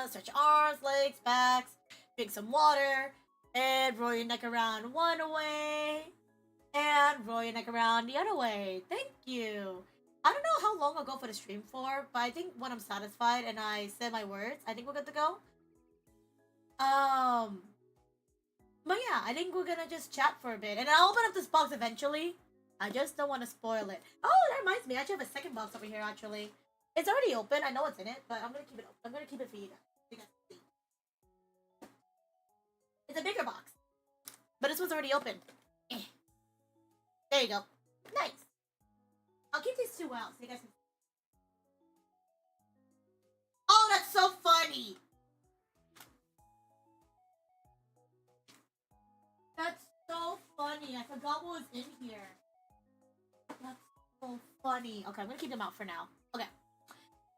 Stretch your arms, legs, backs. Drink some water. And roll your neck around one way. And roll your neck around the other way. Thank you. I don't know how long I'll go for the stream for, but I think when I'm satisfied and I said my words, I think we're good to go. But yeah, I think we're gonna just chat for a bit, and I'll open up this box eventually. I just don't want to spoil it. Oh, that reminds me, I actually have a second box over here. Actually, it's already open. I know what's in it, but I'm gonna keep it. I'm gonna keep it for you guys. You guys can see. It's a bigger box, but this one's already opened. There you go. Nice. I'll keep these two out so you guys can. Oh, that's so funny. That's so funny. I forgot what was in here. That's so funny. Okay, I'm gonna keep them out for now. Okay.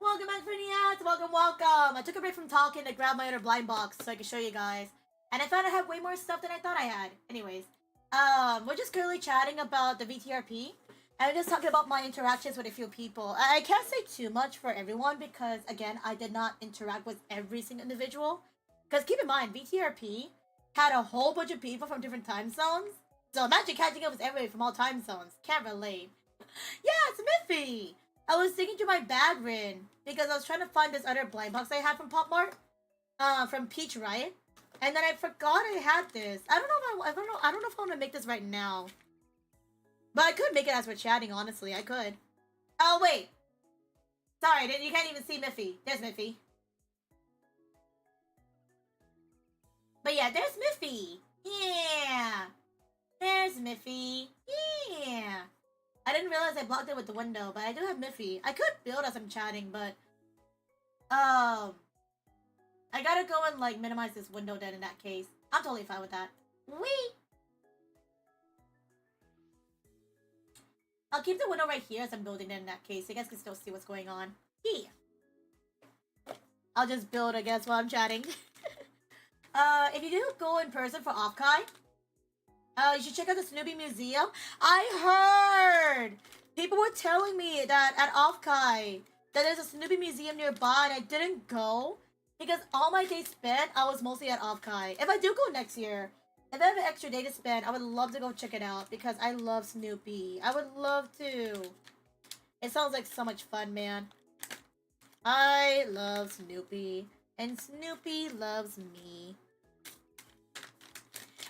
Welcome back for the ads. Welcome. I took a break from talking to grab my other blind box so I can show you guys. And I found I have way more stuff than I thought I had. Anyways, we're just currently chatting about the VTRP. And I'm just talking about my interactions with a few people. I can't say too much for everyone because, again, I did not interact with every single individual. Because keep in mind, VTRP had a whole bunch of people from different time zones. So imagine catching up with everybody from all time zones. Can't relate. Yeah, it's Miffy. I was digging through my bag, Rin, because I was trying to find this other blind box I had from Pop Mart, from Peach Riot, and then I forgot I had this. I don't know if I don't know if I want to make this right now, but I could make it as we're chatting. Honestly, I could. Oh wait, sorry, you can't even see Miffy. There's Miffy. But yeah, there's Miffy. Yeah. There's Miffy. Yeah. I didn't realize I blocked it with the window, but I do have Miffy. I could build as I'm chatting, but I gotta go and like minimize this window then in that case. I'm totally fine with that. Wee! I'll keep the window right here as I'm building it in that case. So you guys can still see what's going on. Yeah. I'll just build, I guess, while I'm chatting. If you do go in person for Offkai, you should check out the Snoopy Museum. I heard! People were telling me that at Offkai, that there's a Snoopy Museum nearby, and I didn't go. Because all my days spent, I was mostly at Offkai. If I do go next year, if I have an extra day to spend, I would love to go check it out. Because I love Snoopy. I would love to. It sounds like so much fun, man. I love Snoopy. And Snoopy loves me.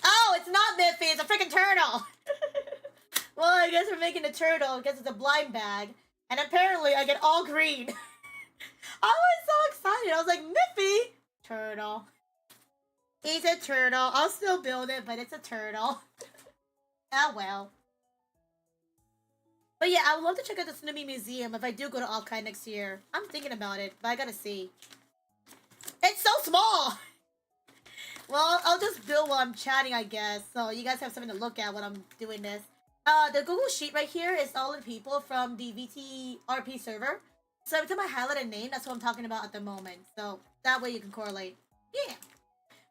Oh, it's not Miffy, it's a freaking turtle! Well, I guess we're making a turtle because it's a blind bag. And apparently I get all green. I was so excited. I was like, Miffy! Turtle. He's a turtle. I'll still build it, but it's a turtle. Oh well. But yeah, I would love to check out the Snoopy Museum if I do go to Offkai next year. I'm thinking about it, but I gotta see. It's so small! Well, I'll just build while I'm chatting, I guess. So you guys have something to look at when I'm doing this. The Google Sheet right here is all the people from the VTRP server. So every time I highlight a name, that's what I'm talking about at the moment. So that way you can correlate. Yeah.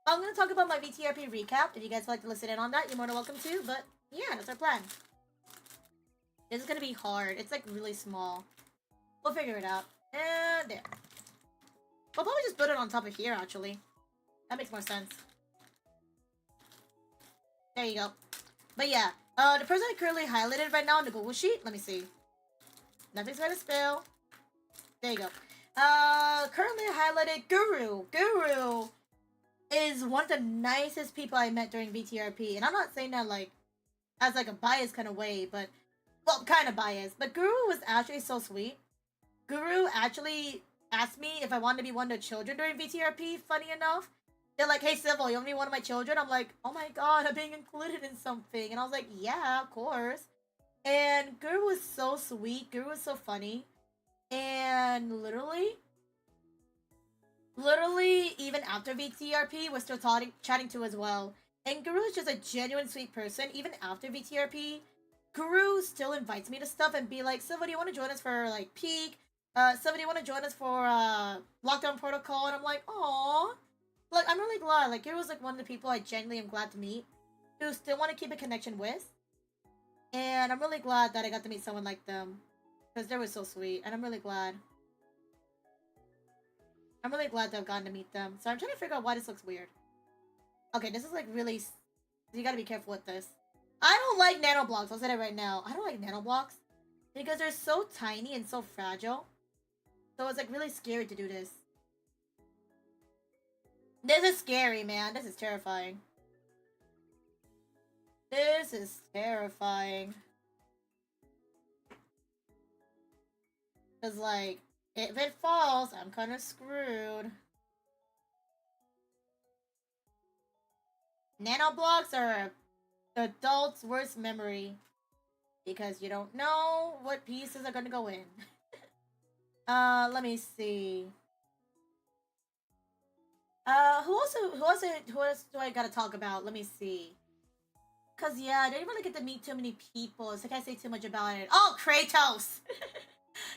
I'm gonna talk about my VTRP recap. If you guys would like to listen in on that, you're more than welcome to. But yeah, that's our plan. This is gonna be hard. It's like really small. We'll figure it out. And there. We'll probably just put it on top of here, actually. That makes more sense. There you go. But yeah, the person I currently highlighted right now on the Google Sheet, let me see. Nothing's gonna spill. There you go. Currently highlighted Guru. Guru is one of the nicest people I met during VTRP. And I'm not saying that like as like a biased kind of way, but well, kind of biased. But Guru was actually so sweet. Guru actually asked me if I wanted to be one of the children during VTRP, funny enough. They're like, hey, Civil, you want to be one of my children? I'm like, oh my god, I'm being included in something. And I was like, yeah, of course. And Guru was so sweet. Guru was so funny. And literally, even after VTRP, we're still chatting too as well. And Guru is just a genuine sweet person. Even after VTRP, Guru still invites me to stuff and be like, Civil, do you want to join us for like Peak? Civil, do you want to join us for Lockdown Protocol? And I'm like, aww. Like, I'm really glad. Like, Guru was like one of the people I genuinely am glad to meet, who still want to keep a connection with. And I'm really glad that I got to meet someone like them, because they were so sweet. And I'm really glad. I'm really glad to have gotten to meet them. So I'm trying to figure out why this looks weird. Okay, this is like really... You gotta be careful with this. I don't like nanoblocks. I'll say that right now. I don't like nanoblocks because they're so tiny and so fragile. So it's like really scary to do this. This is scary, man. This is terrifying. This is terrifying. Cause like, if it falls, I'm kind of screwed. Nanoblocks are the adult's worst memory. Because you don't know what pieces are gonna go in. Let me see. Who else do I gotta talk about? Let me see. Cause yeah, I didn't really get to meet too many people, so I can't say too much about it. Oh, Kratos!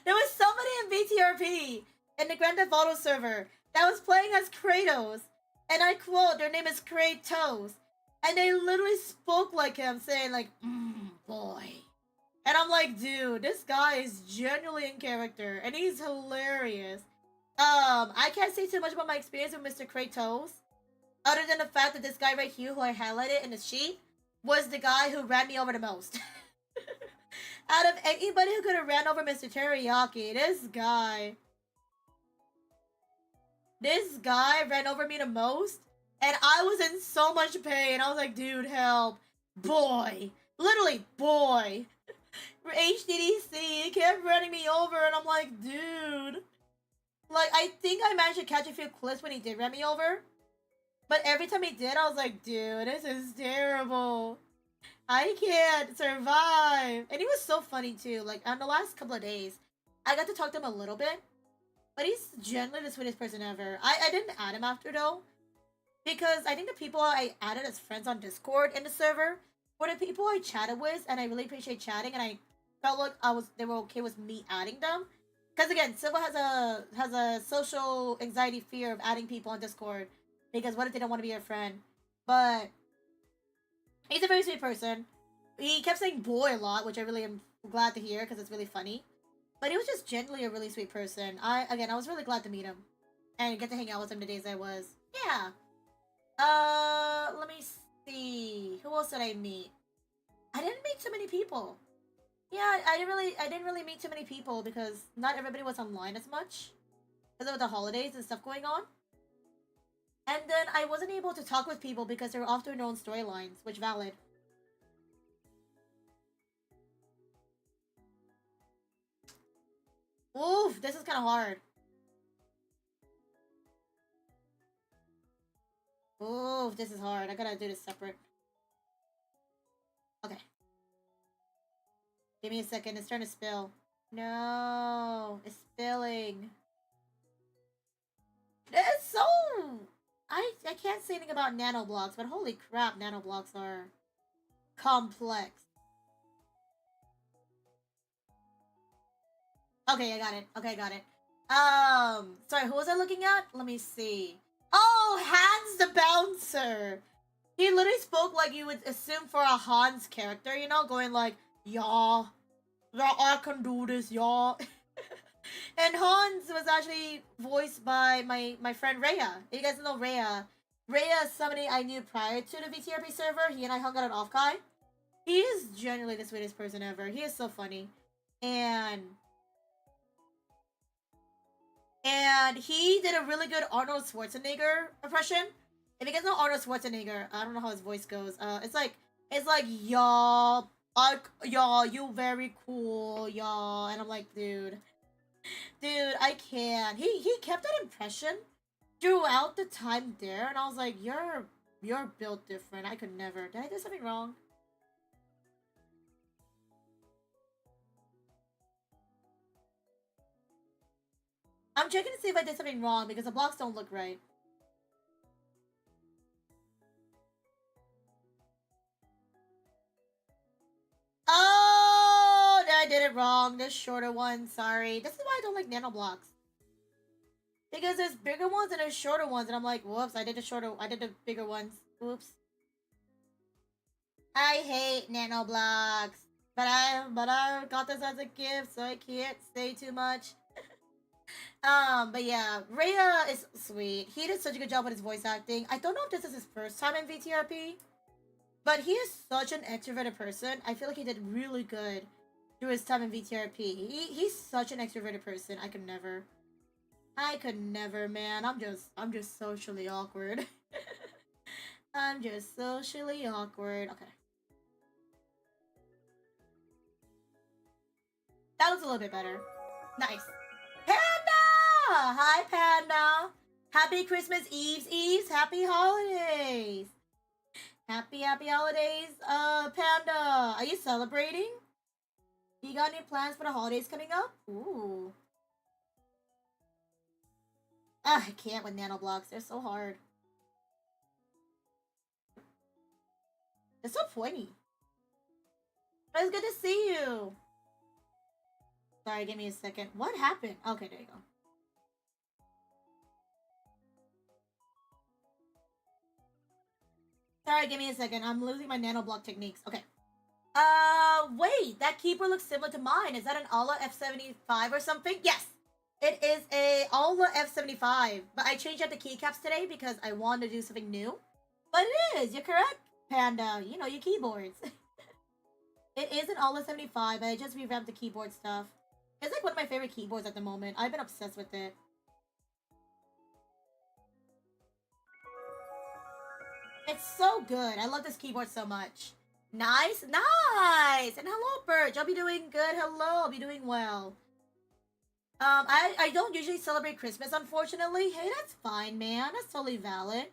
There was somebody in VTRP in the Grand Theft Auto server that was playing as Kratos. And I quote, their name is Kratos. And they literally spoke like him, saying like, boy. And I'm like, dude, this guy is genuinely in character. And he's hilarious. I can't say too much about my experience with Mr. Kratos, other than the fact that this guy right here, who I highlighted in the sheet, was the guy who ran me over the most. Out of anybody who could have ran over Mr. Teriyaki, this guy ran over me the most, and I was in so much pain. I was like, dude, help. Boy. Literally, boy. HDDC kept running me over, and I'm like, dude. Like, I think I managed to catch a few clips when he did run me over. But every time he did, I was like, dude, this is terrible. I can't survive. And he was so funny, too. Like, on the last couple of days, I got to talk to him a little bit. But he's genuinely the sweetest person ever. I didn't add him after, though. Because I think the people I added as friends on Discord in the server were the people I chatted with. And I really appreciate chatting. And I felt like they were okay with me adding them. Because again, Civil has a social anxiety fear of adding people on Discord. Because what if they don't want to be your friend? But he's a very sweet person. He kept saying boy a lot, which I really am glad to hear because it's really funny. But he was just genuinely a really sweet person. I was really glad to meet him. And get to hang out with him the days I was. Yeah. Let me see. Who else did I meet? I didn't meet too many people. Yeah, I didn't really meet too many people because not everybody was online as much. Because of the holidays and stuff going on. And then I wasn't able to talk with people because they were off doing their own storylines, which valid. Oof, this is kind of hard. Oof, this is hard. I gotta do this separate. Okay. Give me a second. It's starting to spill. No, it's spilling. It's so... I can't say anything about nanoblocks, but holy crap, nanoblocks are complex. Okay, I got it. Okay, I got it. Sorry, who was I looking at? Let me see. Oh, Oh, Hans the bouncer. He literally spoke like you would assume for a Hans character, you know, going like, yeah, yeah, I can do this, yeah. And Hans was actually voiced by my friend Rhea. You guys know Rhea. Rhea is somebody I knew prior to the VTRP server. He and I hung out on Offkai. He is genuinely the sweetest person ever. He is so funny. And he did a really good Arnold Schwarzenegger impression. If you guys know Arnold Schwarzenegger, I don't know how his voice goes. It's like y'all, y'all, you very cool, y'all, and I'm like, dude, I can't. He kept that impression throughout the time there, and I was like, you're built different. I could never. Did I do something wrong? I'm checking to see if I did something wrong because the blocks don't look right. Oh, I did it wrong. This shorter one, sorry. This is why I don't like nano blocks. Because there's bigger ones and there's shorter ones, and I'm like, whoops, I did the bigger ones. Whoops. I hate nano blocks. But I got this as a gift, so I can't say too much. But yeah, Rhea is sweet. He did such a good job with his voice acting. I don't know if this is his first time in VTRP, but he is such an extroverted person. I feel like he did really good through his time in VTRP. He's such an extroverted person. I could never, man. I'm just socially awkward. I'm just socially awkward. Okay. That looks a little bit better. Nice. Panda! Hi, Panda. Happy Christmas Eves. Happy holidays. Happy holidays, Panda. Are you celebrating? You got any plans for the holidays coming up? Ooh. Ah, I can't with nano blocks. They're so hard. They're so pointy. But it's good to see you. Sorry, give me a second. What happened? Okay, there you go. Sorry, give me a second. I'm losing my nano block techniques. Okay. Wait. That keyboard looks similar to mine. Is that an Ala F75 or something? Yes. It is a Ala F75. But I changed out the keycaps today because I wanted to do something new. But it is. You're correct, Panda. You know your keyboards. It is an Ala 75, but I just revamped the keyboard stuff. It's like one of my favorite keyboards at the moment. I've been obsessed with it. It's so good. I love this keyboard so much. Nice. And hello, Birch. I'll be doing good. Hello, I'll be doing well. I don't usually celebrate Christmas, unfortunately. Hey, that's fine, man. That's totally valid.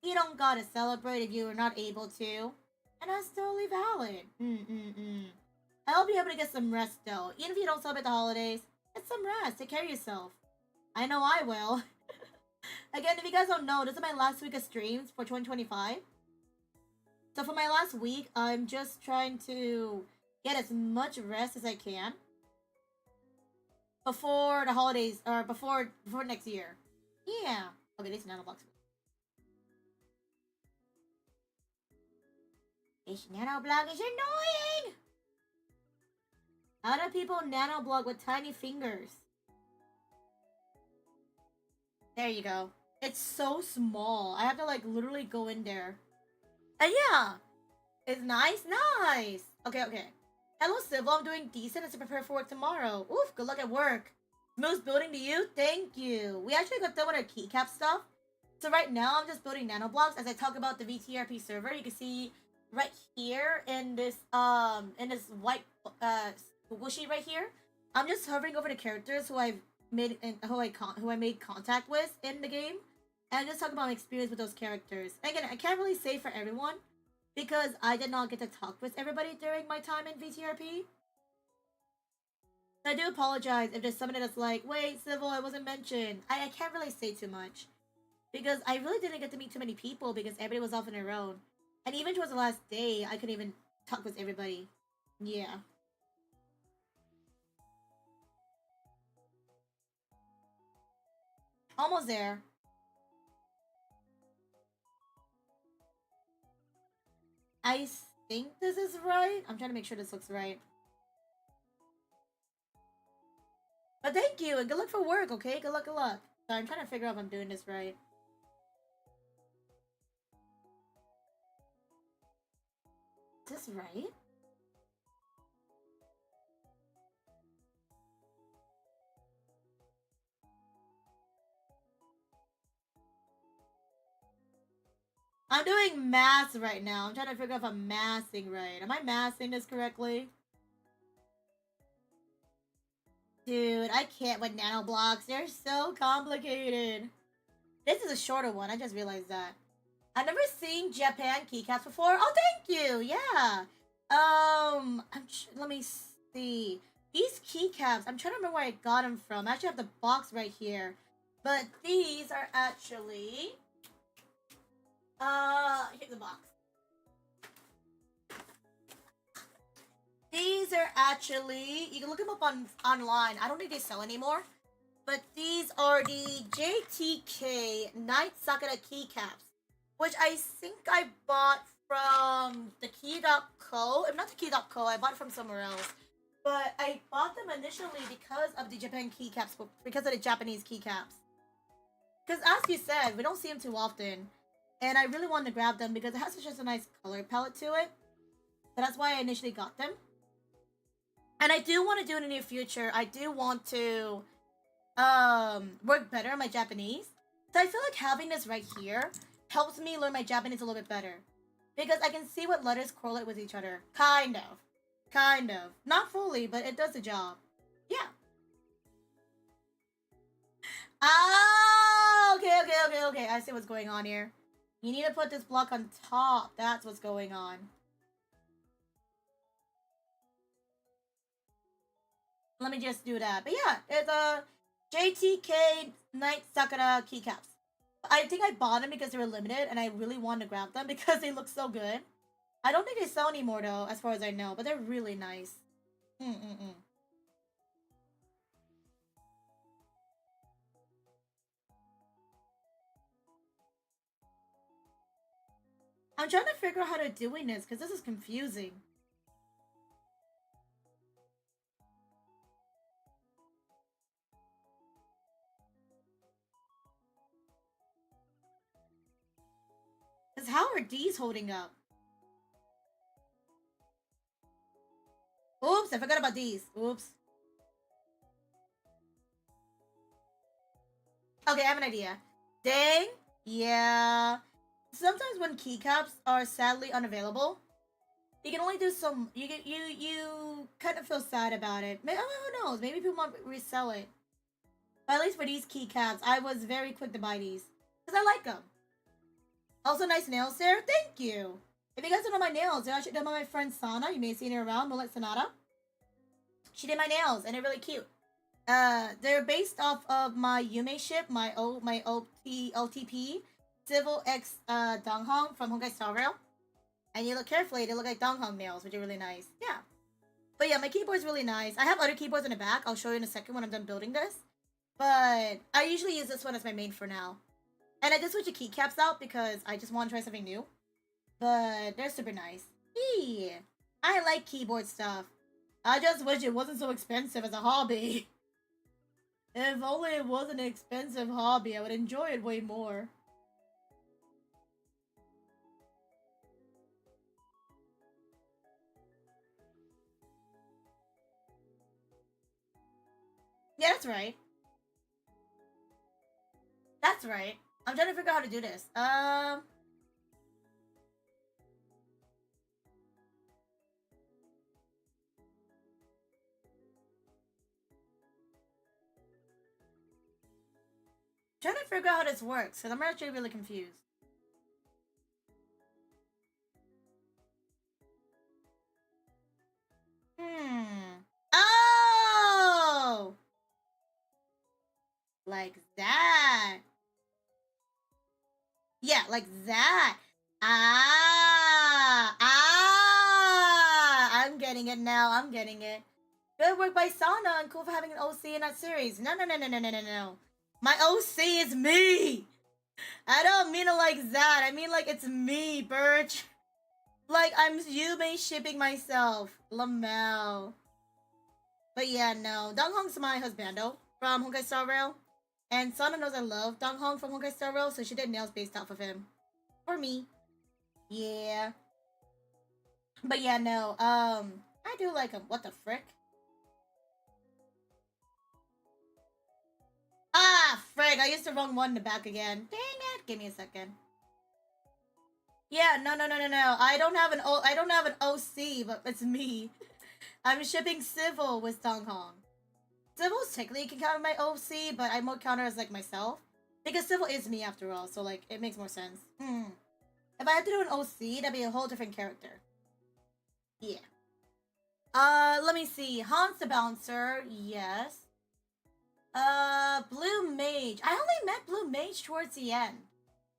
You don't gotta celebrate if you're not able to. And that's totally valid. I hope you're able to get some rest, though. Even if you don't celebrate the holidays, get some rest. Take care of yourself. I know I will. Again, if you guys don't know, this is my last week of streams for 2025. So for my last week, I'm just trying to get as much rest as I can before the holidays, or before next year. Yeah. Okay, this nano blocks. This nano block is annoying! How do people nano block with tiny fingers? There you go. It's so small. I have to like literally go in there. And yeah, it's nice. Okay. Hello, Civil. I'm doing decent as I prepare for work tomorrow. Oof, good luck at work. Smooth building to you. Thank you. We actually got done with our keycap stuff. So right now, I'm just building nano blocks as I talk about the VTRP server. You can see right here in this white Google sheet right here. I'm just hovering over the characters who I've made and who I made contact with in the game, and just talk about my experience with those characters. And again, I can't really say for everyone because I did not get to talk with everybody during my time in VTRP. I do apologize if there's somebody that's like, wait, Civil, I wasn't mentioned. I can't really say too much because I really didn't get to meet too many people because everybody was off on their own. And even towards the last day, I couldn't even talk with everybody. Yeah. Almost there. I think this is right. I'm trying to make sure this looks right. But thank you, and good luck for work, okay? Good luck, good luck. So I'm trying to figure out if I'm doing this right. Is this right? I'm doing math right now. I'm trying to figure out if I'm mathing right. Am I mathing this correctly? Dude, I can't with nano blocks. They're so complicated. This is a shorter one. I just realized that. I've never seen Japan keycaps before. Oh, thank you. Yeah. Let me see. These keycaps, I'm trying to remember where I got them from. I actually have the box right here. But these are actually... here's the box. These are actually... You can look them up online. I don't think they sell anymore. But these are the JTK Night Sakura keycaps, which I think I bought from the key.co. If not the key.co, I bought it from somewhere else. But I bought them initially because of the Japan keycaps, because of the Japanese keycaps. Because as you said, we don't see them too often. And I really wanted to grab them because it has such a nice color palette to it. So that's why I initially got them. And I do want to do in the near future. I do want to work better on my Japanese. So I feel like having this right here helps me learn my Japanese a little bit better. Because I can see what letters correlate with each other. Kind of. Kind of. Not fully, but it does the job. Yeah. Ah, okay. I see what's going on here. You need to put this block on top. That's what's going on. Let me just do that. But yeah, it's a JTK Night Sakura keycaps. I think I bought them because they were limited, and I really wanted to grab them because they look so good. I don't think they sell anymore, though, as far as I know, but they're really nice. I'm trying to figure out how to doing this, because this is confusing. Because how are these holding up? Oops, I forgot about these. Oops. Okay, I have an idea. Dang. Yeah. Sometimes when keycaps are sadly unavailable, you can only do some. You kind of feel sad about it. Maybe, who knows? Maybe people might resell it. But at least for these keycaps, I was very quick to buy these because I like them. Also, nice nails there. Thank you. If you guys don't know my nails, they're actually done by my friend Sana. You may have seen her around, Moonlight Sonata. She did my nails, and they're really cute. They're based off of my Yume ship, my OTP, Civil X Donghong from Honkai Star Rail. And you look carefully, they look like Donghong nails, which are really nice. Yeah. But yeah, my keyboard's really nice. I have other keyboards in the back. I'll show you in a second when I'm done building this. But I usually use this one as my main for now. And I did switch the keycaps out because I just want to try something new. But they're super nice. Eee, I like keyboard stuff. I just wish it wasn't so expensive as a hobby. If only it wasn't an expensive hobby, I would enjoy it way more. Yeah, that's right. That's right. I'm trying to figure out how to do this. Trying to figure out how this works, because I'm actually really confused. Oh! Like that. Yeah, like that. I'm getting it now. I'm getting it. Good work by Sana and cool for having an OC in that series. No. My OC is me. I don't mean it like that. I mean like it's me, Birch. Like, I'm Yume shipping myself. Lamau. But yeah, no. Dong Hong's my husbando from Honkai Star Rail. And Sana knows I love Dong Hong from Honkai Star Rail, so she did nails based off of him. For me. Yeah. But yeah, no. I do like him. What the frick? Ah, frick. I used the wrong one in the back again. Dang it. Give me a second. Yeah, no. I don't have an OC, but it's me. I'm shipping Civil with Dong Hong. Civil's technically can count my OC, but I more count her as like myself. Because Civil is me after all, so like it makes more sense. If I had to do an OC, that'd be a whole different character. Yeah. Let me see. Hans the Bouncer, yes. Blue Mage. I only met Blue Mage towards the end.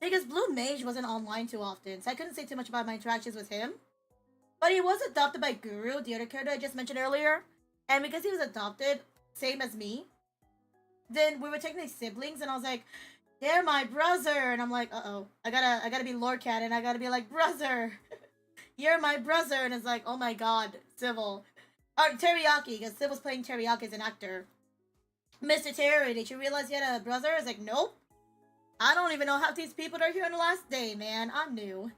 Because Blue Mage wasn't online too often, so I couldn't say too much about my interactions with him. But he was adopted by Guru, the other character I just mentioned earlier. And because he was adopted, same as me, then we were technically siblings, and I was like, they're my brother. And I'm like, uh-oh. I gotta be Lord Cat, and I gotta be like, brother. You're my brother. And it's like, oh my god, Civil. Or Teriyaki, because Civil's playing Teriyaki as an actor. Mr. Terry, did you realize you had a brother? I was like, nope. I don't even know half these people that are here on the last day, man. I'm new.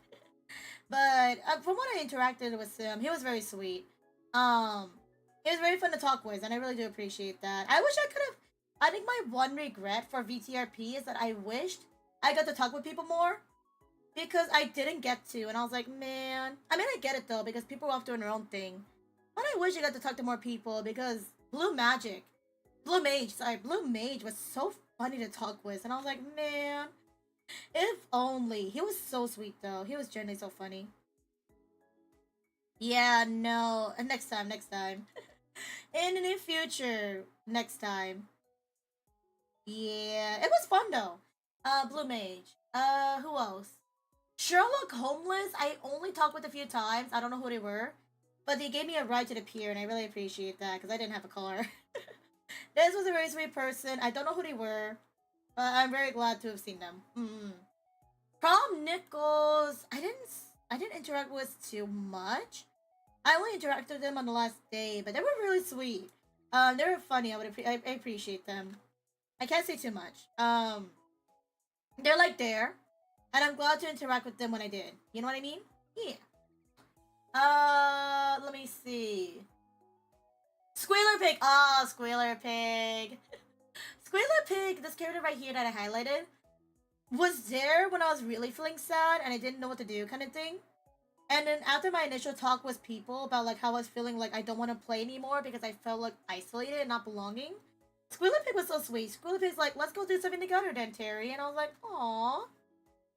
But from what I interacted with him, he was very sweet. He was very fun to talk with, and I really do appreciate that. I wish I could have... I think my one regret for VTRP is that I wished I got to talk with people more. Because I didn't get to, and I was like, man... I mean, I get it, though, because people were off doing their own thing. But I wish I got to talk to more people, because Blue Mage was so funny to talk with, and I was like, man... If only. He was so sweet, though. He was genuinely so funny. Yeah, no. Next time. In the near future. Next time. Yeah. It was fun, though. Blue Mage. Who else? Sherlock Homeless, I only talked with a few times. I don't know who they were. But they gave me a ride to the pier, and I really appreciate that, because I didn't have a car. This was a very sweet person. I don't know who they were. But I'm very glad to have seen them. Prom Nichols, I didn't interact with too much. I only interacted with them on the last day, but they were really sweet. They were funny. I appreciate them. I can't say too much. They're like there, and I'm glad to interact with them when I did. You know what I mean? Yeah. Let me see. Squealer Pig. Oh, Squealer Pig. Squealer Pig, this character right here that I highlighted, was there when I was really feeling sad and I didn't know what to do kind of thing. And then after my initial talk with people about like how I was feeling like I don't want to play anymore because I felt like isolated and not belonging, Squealer Pig was so sweet. Squealer Pig's like, let's go do something together then, Terry. And I was like, aww.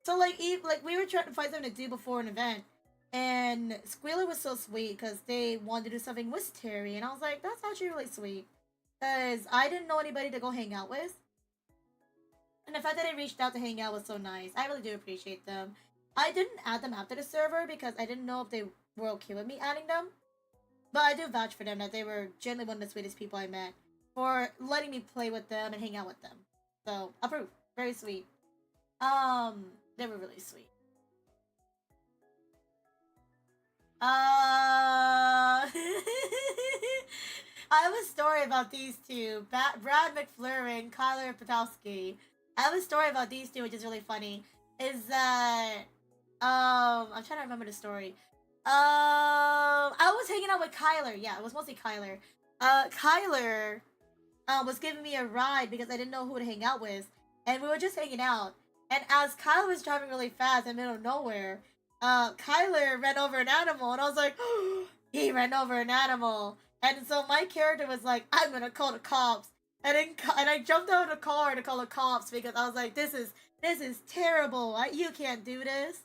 So like, we were trying to find something to do before an event. And Squealer was so sweet because they wanted to do something with Terry. And I was like, that's actually really sweet. Because I didn't know anybody to go hang out with. And the fact that they reached out to hang out was so nice. I really do appreciate them. I didn't add them after the server because I didn't know if they were okay with me adding them. But I do vouch for them that they were generally one of the sweetest people I met. For letting me play with them and hang out with them. So, approve. Very sweet. They were really sweet. I have a story about these two. Brad McFleur and Kyler Patowski. I have a story about these two, which is really funny. Is that... I'm trying to remember the story. I was hanging out with Kyler. Yeah, it was mostly Kyler. Kyler was giving me a ride because I didn't know who to hang out with. And we were just hanging out. And as Kyler was driving really fast in the middle of nowhere, Kyler ran over an animal. And I was like, he ran over an animal. And so my character was like, I'm gonna call the cops. And I jumped out of the car to call the cops because I was like, this is terrible. You can't do this.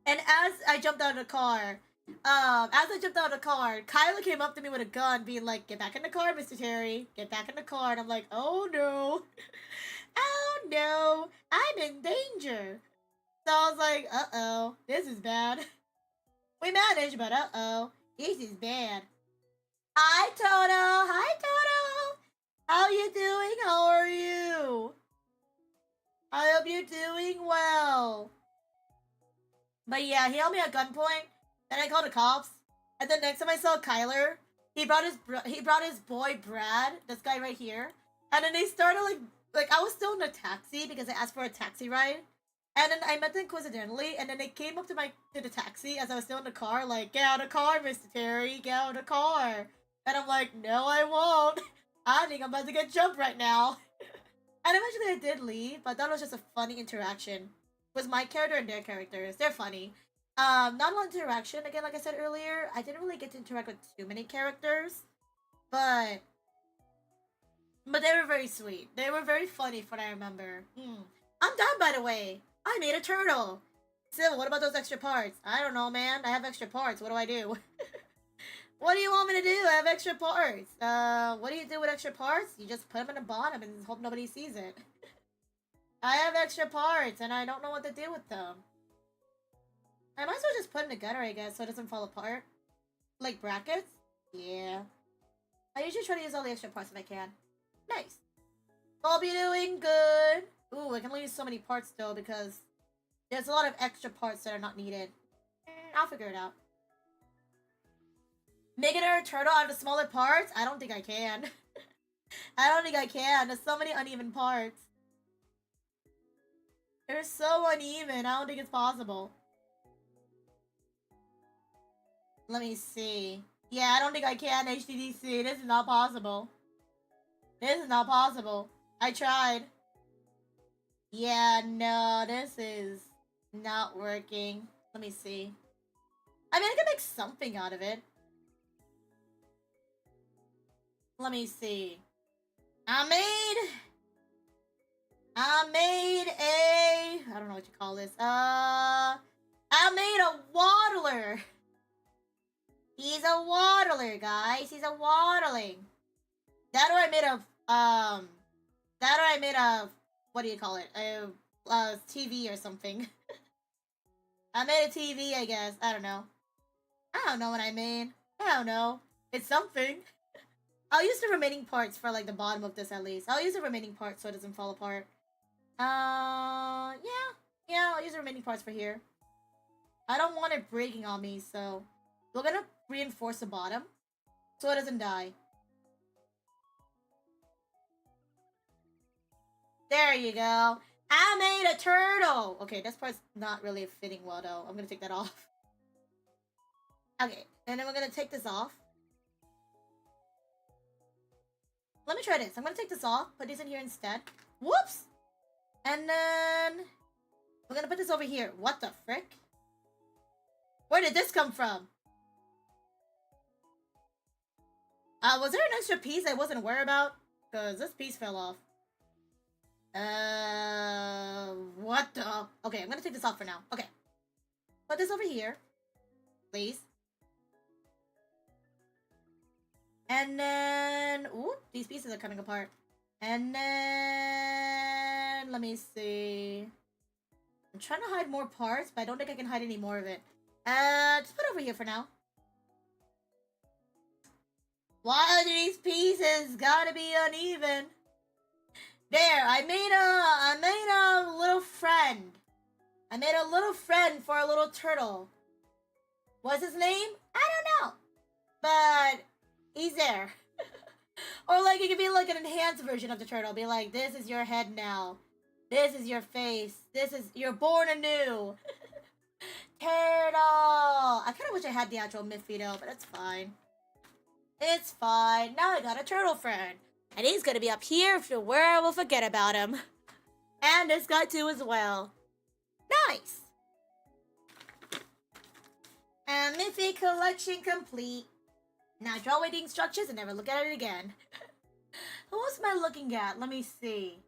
And as I jumped out of the car, Kyla came up to me with a gun, being like, get back in the car, Mr. Terry. Get back in the car. And I'm like, oh no. Oh no. I'm in danger. So I was like, uh-oh. This is bad. We managed, but uh-oh. This is bad. Hi, Toto. Hi, Toto. How you doing? How are you? I hope you're doing well. But yeah, he held me at gunpoint. Then I called the cops. And then next time I saw Kyler, he brought his boy Brad, this guy right here. And then they started like I was still in a taxi because I asked for a taxi ride. And then I met them coincidentally, and then they came up to the taxi as I was still in the car, like, get out of the car, Mr. Terry, get out of the car. And I'm like, no, I won't. I think I'm about to get jumped right now. And eventually I did leave, but that was just a funny interaction. It was my character and their characters. They're funny. Not a lot of interaction. Again, like I said earlier, I didn't really get to interact with too many characters. But they were very sweet. They were very funny from what I remember. I'm done, by the way. I made a turtle. Civil, what about those extra parts? I don't know, man. I have extra parts. What do I do? What do you want me to do? I have extra parts. What do you do with extra parts? You just put them in the bottom and hope nobody sees it. I have extra parts and I don't know what to do with them. I might as well just put them together, I guess, so it doesn't fall apart. Like brackets? Yeah. I usually try to use all the extra parts if I can. Nice. I'll be doing good. Ooh, I can only use so many parts though because there's a lot of extra parts that are not needed. I'll figure it out. Making a turtle out of smaller parts? I don't think I can. I don't think I can. There's so many uneven parts. They're so uneven. I don't think it's possible. Let me see. Yeah, I don't think I can, HTDC. This is not possible. This is not possible. I tried. Yeah, no, this is not working. Let me see. I mean, I can make something out of it. Let me see. I made a... I don't know what you call this. I made a waddler. He's a waddler, guys. He's a waddling. That or I made a... What do you call it? A TV or something. I made a TV, I guess. I don't know. I don't know what I made. I don't know. It's something. I'll use the remaining parts for, like, the bottom of this, at least. I'll use the remaining parts so it doesn't fall apart. Yeah. Yeah, I'll use the remaining parts for here. I don't want it breaking on me, so... We're gonna reinforce the bottom so it doesn't die. There you go. I made a turtle! Okay, this part's not really fitting well, though. I'm gonna take that off. Okay, and then we're gonna take this off. Let me try this. I'm gonna take this off, put these in here instead. Whoops! And then... We're gonna put this over here. What the frick? Where did this come from? Was there an extra piece I wasn't aware about? Because this piece fell off. What the... Okay, I'm gonna take this off for now. Okay. Put this over here. Please. And then... Ooh, these pieces are coming apart. And then... Let me see... I'm trying to hide more parts, but I don't think I can hide any more of it. Just put it over here for now. Why are these pieces gotta be uneven? There, I made a little friend. I made a little friend for a little turtle. What's his name? I don't know. But he's there. Or like it could be like an enhanced version of the turtle. Be like, this is your head now. This is your face. You're born anew. Turtle. I kind of wish I had the actual Mifito, but it's fine. It's fine. Now I got a turtle friend. And he's gonna be up here where I will forget about him. And this guy too as well. Nice. And Miffy collection complete. Now draw away the instructions and never look at it again. Who else am I looking at? Let me see.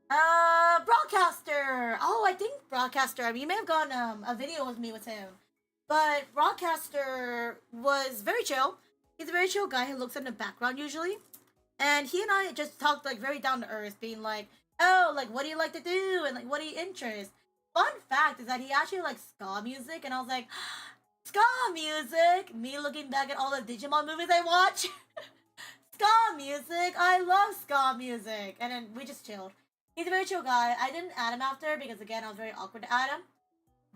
Broadcaster. Oh, I think Broadcaster. I mean, you may have gone a video with me with him. But Broadcaster was very chill. He's a very chill guy who looks in the background usually. And he and I just talked like very down to earth, being like, oh, like what do you like to do? And like what are your interests? Fun fact is that he actually likes ska music, and I was like, ska music? Me looking back at all the Digimon movies I watch. Ska music? I love ska music. And then we just chilled. He's a very chill guy. I didn't add him after because again I was very awkward to add him.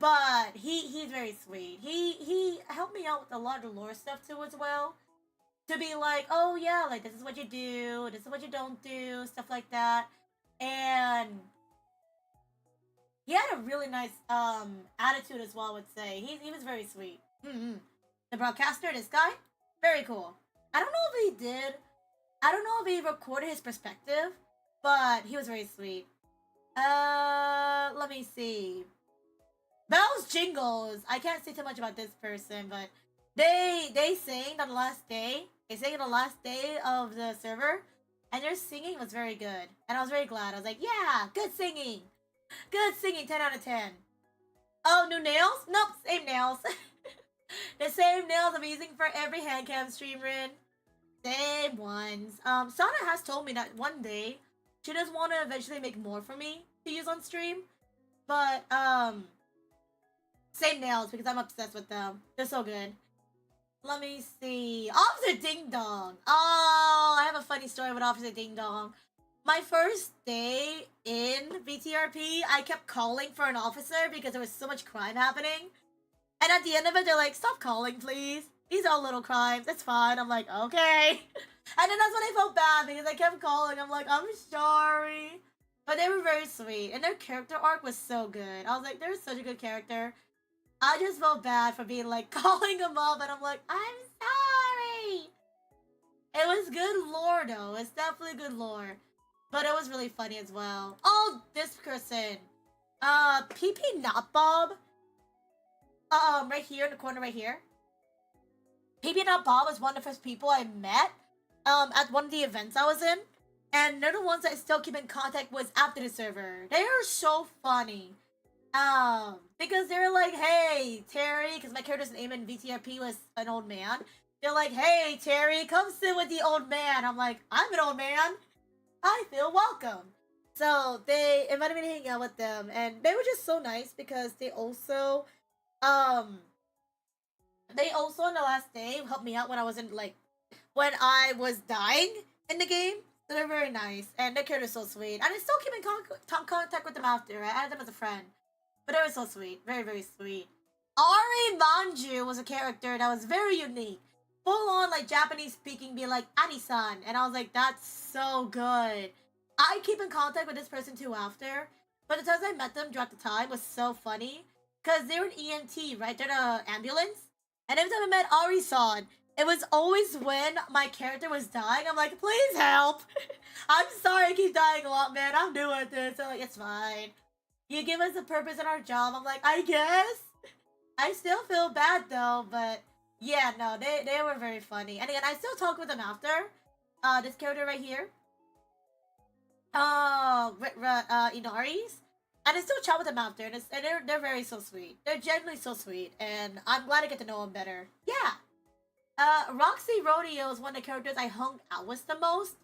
But he's very sweet. He helped me out with a lot of the lore stuff too as well. To be like, oh yeah, like this is what you do, this is what you don't do, stuff like that. And he had a really nice attitude as well, I would say. He was very sweet. Mm-hmm. The broadcaster, this guy, very cool. I don't know if he did. I don't know if he recorded his perspective, but he was very sweet. Let me see. Bells Jingles. I can't say too much about this person, but they sang on the last day. They sang on the last day of the server, and their singing was very good. And I was very glad. I was like, yeah, good singing. Good singing, 10 out of 10. Oh, new nails? Nope, same nails. The same nails I'm using for every HandCam streamer in. Same ones. Sana has told me that one day she does want to eventually make more for me to use on stream. But, same nails because I'm obsessed with them. They're so good. Let me see. Officer Ding Dong. Oh, I have a funny story with Officer Ding Dong. My first day in VTRP, I kept calling for an officer because there was so much crime happening. And at the end of it, they're like, stop calling, please. These are all little crimes. It's fine. I'm like, okay. And then that's when I felt bad because I kept calling. I'm like, I'm sorry. But they were very sweet. And their character arc was so good. I was like, they're such a good character. I just felt bad for being like, calling them up. And I'm like, I'm sorry. It was good lore, though. It's definitely good lore. But it was really funny as well. Oh, this person. PP Not Bob. Right here in the corner right here. PP Not Bob was one of the first people I met at one of the events I was in. And they're the ones that I still keep in contact with after the server. They are so funny. Because they're like, hey, Terry, because my character's name in VTRP was an old man. They're like, hey, Terry, come sit with the old man. I'm like, I'm an old man. I feel welcome. So they invited me to hang out with them, and they were just so nice because they also on the last day helped me out when I wasn't when I was dying in the game. So they're very nice, and their character's so sweet. And I still keep in contact with them after. I added them as a friend, but they were so sweet, very very sweet. Ari Manju was a character that was very unique. Full on Japanese speaking, being like Ani-san, and I was like, that's so good. I keep in contact with this person too after, but the times I met them throughout the time was so funny because they were an EMT, right? They're the ambulance, and every time I met Ari-san, it was always when my character was dying. I'm like, please help. I'm sorry I keep dying a lot, man. I'm new at this. So like, it's fine. You give us a purpose in our job. I'm like, I guess. I still feel bad though, but yeah, no, they were very funny. And again, I still talk with them after. This character right here. Inaris. And I still chat with them after, and they're very so sweet. They're genuinely so sweet, and I'm glad I get to know them better. Yeah. Roxy Rodeo is one of the characters I hung out with the most,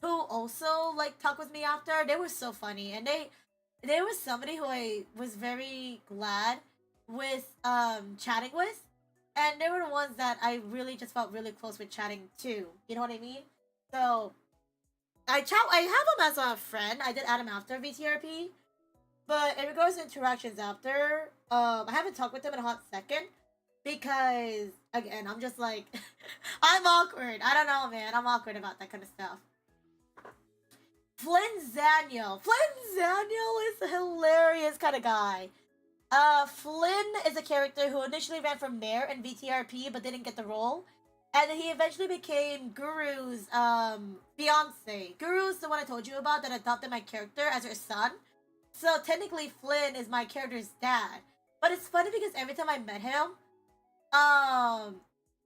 who also talked with me after. They were so funny, and they was somebody who I was very glad with chatting with, and they were the ones that I really just felt really close with chatting to. You know what I mean? So I have him as a friend. I did add him after VTRP, but in regards to interactions after, I haven't talked with him in a hot second. Because, again, I'm just like, I'm awkward. I don't know, man. I'm awkward about that kind of stuff. Flynn Zaniel. Flynn Zaniel is a hilarious kind of guy. Flynn is a character who initially ran for mayor in VTRP but didn't get the role. And then he eventually became Guru's fiance. Guru's the one I told you about that adopted my character as her son. So technically Flynn is my character's dad. But it's funny because every time I met him,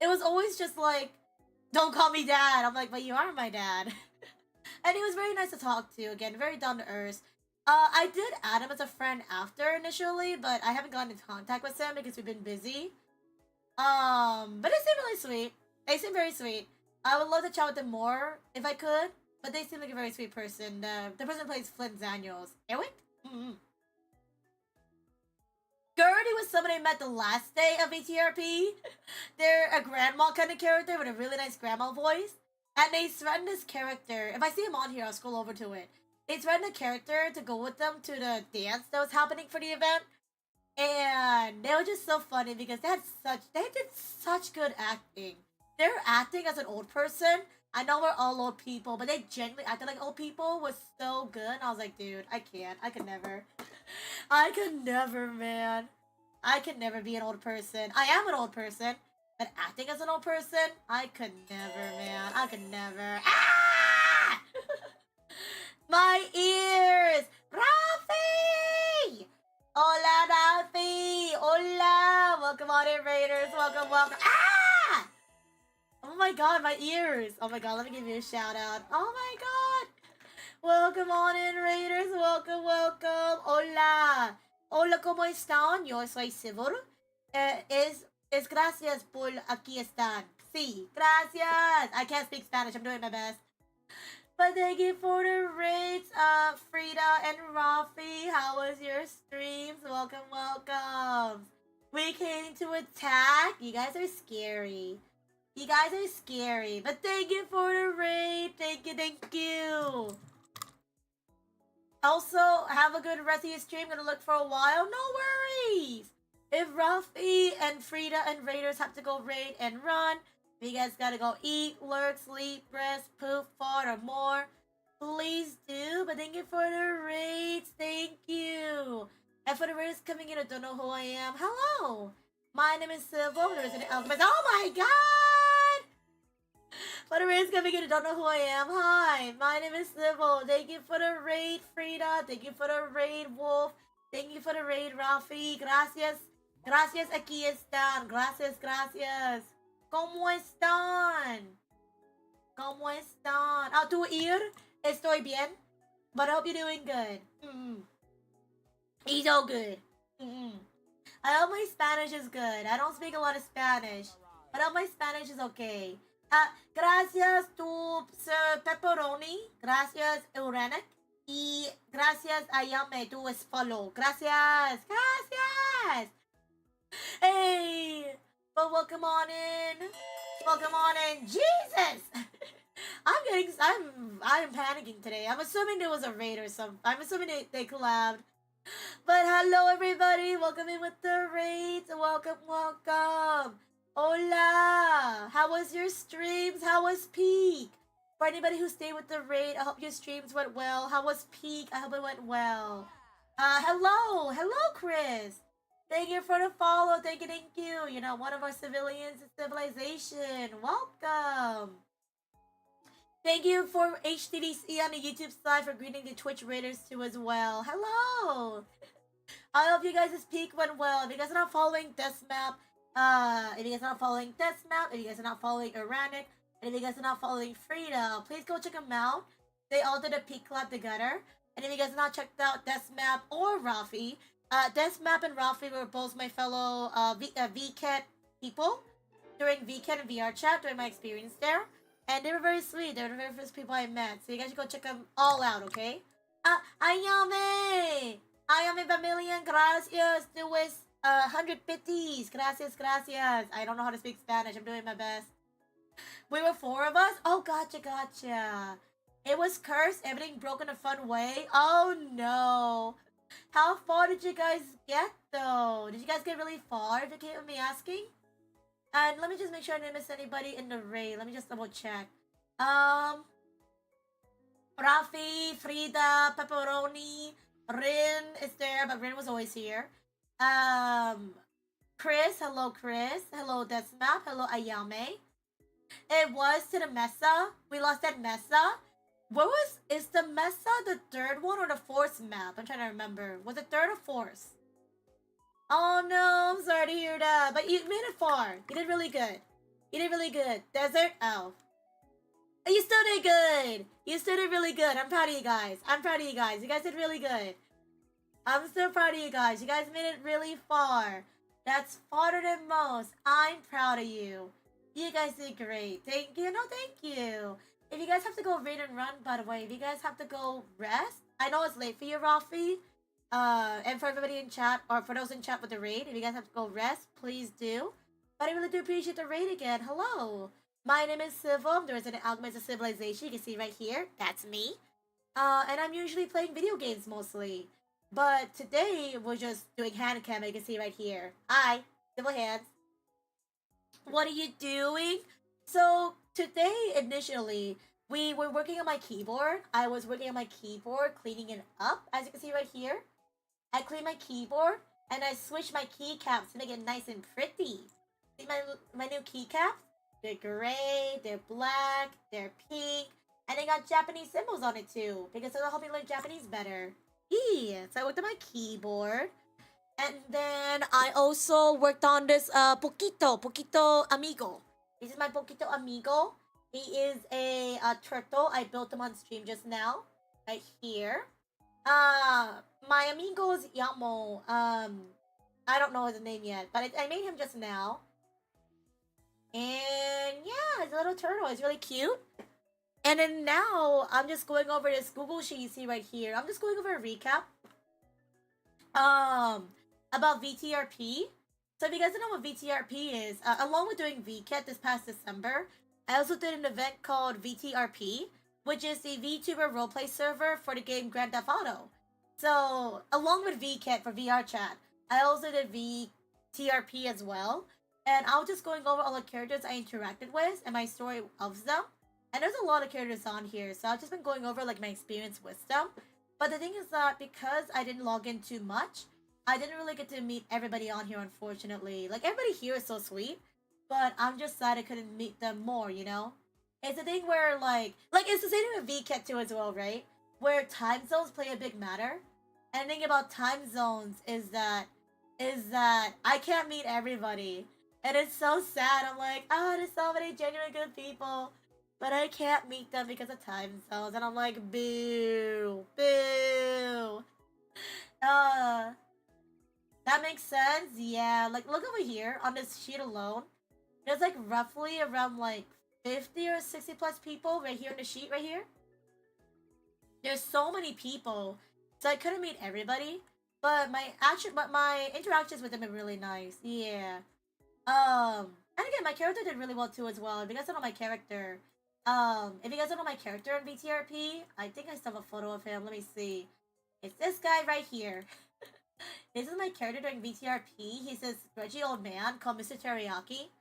it was always just like, don't call me dad. I'm like, but you are my dad. And he was very nice to talk to. Again, very down to earth. I did add him as a friend after initially, but I haven't gotten into contact with him because we've been busy. But they seem really sweet. They seem very sweet. I would love to chat with them more if I could, but they seem like a very sweet person. The person who plays Flint Daniels. Eric? Mm-hmm. Gertie was somebody I met the last day of VTRP. They're a grandma kind of character with a really nice grandma voice. And they threatened this character. If I see him on here, I'll scroll over to it. They threatened a character to go with them to the dance that was happening for the event. And they were just so funny because they did such good acting. They're acting as an old person. I know we're all old people, but they genuinely acted like old people was so good. I was like, dude, I can't. I could never. I could never, man. I could never be an old person. I am an old person, but acting as an old person, I could never, man. I could never. Ah! My ears! Rafi! Hola, Rafi! Hola! Welcome on in, Raiders. Welcome, welcome. Ah! Oh my god, my ears. Oh my god, let me give you a shout out. Oh my god. Welcome on in, Raiders. Welcome, welcome. Hola. Hola, ¿cómo están? Yo soy Civil. Es gracias por aquí están. Sí, gracias. I can't speak Spanish. I'm doing my best. But thank you for the raids, Frida and Rafi. How was your streams? Welcome, welcome. We came to attack. You guys are scary. You guys are scary. But thank you for the raid. Thank you, thank you. Also, have a good rest of your stream. Gonna look for a while. No worries. If Rafi and Frida and Raiders have to go raid and run, if you guys gotta go eat, lurk, sleep, rest, poop, fart, or more, please do. But thank you for the raids. Thank you. And for the raids coming in, I don't know who I am. Hello. My name is Civil. There's an alchemist. Oh my god! For the raids coming in, I don't know who I am. Hi, my name is Civil. Thank you for the raid, Frida. Thank you for the raid, Wolf. Thank you for the raid, Rafi. Gracias. Gracias, aquí están. Gracias, gracias. ¿Cómo están? ¿Cómo están? Ah, tu ir? Estoy bien. But I hope you're doing good. He's all good. I hope my Spanish is good. I don't speak a lot of Spanish. But I hope my Spanish is okay. Gracias tu pepperoni. Gracias Euranek. Y gracias Ayame tu es follow. Gracias. Gracias. Hey. But welcome on in. Welcome on in. Jesus. I'm panicking today. I'm assuming there was a raid or something. I'm assuming they collabed. But hello everybody. Welcome in with the raids. Welcome, welcome. Hola! How was your streams? How was Peak? For anybody who stayed with the raid, I hope your streams went well. How was Peak? I hope it went well. Hello! Hello, Chris! Thank you for the follow. Thank you. You know, one of our civilians in civilization. Welcome! Thank you for HTDC on the YouTube side for greeting the Twitch raiders too as well. Hello! I hope you guys' Peak went well. If you guys are not following Deathmap, if you guys are not following Deathmap, if you guys are not following Iranic, and if you guys are not following Frida, please go check them out. They all did a peak collab together. And if you guys have not checked out Deathmap or Rafi, Deathmap and Rafi were both my fellow Vket people during Vket and VR chat during my experience there. And they were very sweet. They were the very first people I met. So you guys should go check them all out, okay? Ayame! Ayame Bamillion, gracias. There was 150s. Gracias, gracias. I don't know how to speak Spanish. I'm doing my best. We were 4 of us? Oh, gotcha. It was cursed. Everything broke in a fun way. Oh, no. How far did you guys get, though? Did you guys get really far, if you keep me asking? And let me just make sure I didn't miss anybody in the raid. Let me just double check. Rafi, Frida, Pepperoni, Rin is there, but Rin was always here. Chris, hello Chris. Hello Deathmap. Hello Ayame. It was to the Mesa. We lost at Mesa. Is the Mesa the 3rd one or the 4th map? I'm trying to remember. Was it 3rd or 4th? Oh no, I'm sorry to hear that. But you made it far. You did really good. Desert? Oh. You still did good. You still did really good. I'm proud of you guys. You guys did really good. I'm still proud of you guys. You guys made it really far. That's farther than most. I'm proud of you. You guys did great. Thank you. No, thank you. If you guys have to go raid and run, by the way, if you guys have to go rest, I know it's late for you, Rafi. And for everybody in chat, or for those in chat with the raid, if you guys have to go rest, please do. But I really do appreciate the raid again. Hello. My name is Civil. I'm the resident alchemist of civilization. You can see right here. That's me. And I'm usually playing video games mostly. But today we're just doing hand cam. You can see right here. Hi, civil hands. What are you doing? So today, initially, we were working on my keyboard. I was working on my keyboard, cleaning it up, as you can see right here. I cleaned my keyboard and I switched my keycaps to make it nice and pretty. See my new keycaps? They're gray, they're black, they're pink, and they got Japanese symbols on it too because it'll help me learn Japanese better. Yeah, so I worked on my keyboard. And then I also worked on this Poquito Amigo. This is my Poquito Amigo. He is a turtle. I built him on stream just now, right here. My amigo is Yamo. I don't know his name yet, but I made him just now. And yeah, it's a little turtle. It's really cute. And then now I'm just going over this Google sheet you see right here. I'm just going over a recap. About VTRP. So if you guys don't know what VTRP is, along with doing Vket this past December, I also did an event called VTRP, which is the VTuber roleplay server for the game Grand Theft Auto. So along with Vket for VR chat, I also did VTRP as well. And I was just going over all the characters I interacted with and my story of them. And there's a lot of characters on here, so I've just been going over like my experience with them. But the thing is that because I didn't log in too much, I didn't really get to meet everybody on here, unfortunately. Like, everybody here is so sweet, but I'm just sad I couldn't meet them more, you know? It's a thing where, like it's the same thing with VCAT too as well, right? Where time zones play a big matter. And the thing about time zones is that I can't meet everybody. And it's so sad. I'm like, oh, there's so many genuine good people, but I can't meet them because of time zones. And I'm like, boo, boo. That makes sense. Yeah, like look over here on this sheet alone. There's like roughly around like 50 or 60 plus people right here on the sheet right here. There's so many people, so I couldn't meet everybody. But my interactions with them are really nice. Yeah. And again, my character did really well too as well. If you guys don't know my character, if you guys don't know my character in VTRP, I think I still have a photo of him. Let me see. It's this guy right here. This is my character during VTRP. He's this grudgy old man called Mr. Teriyaki.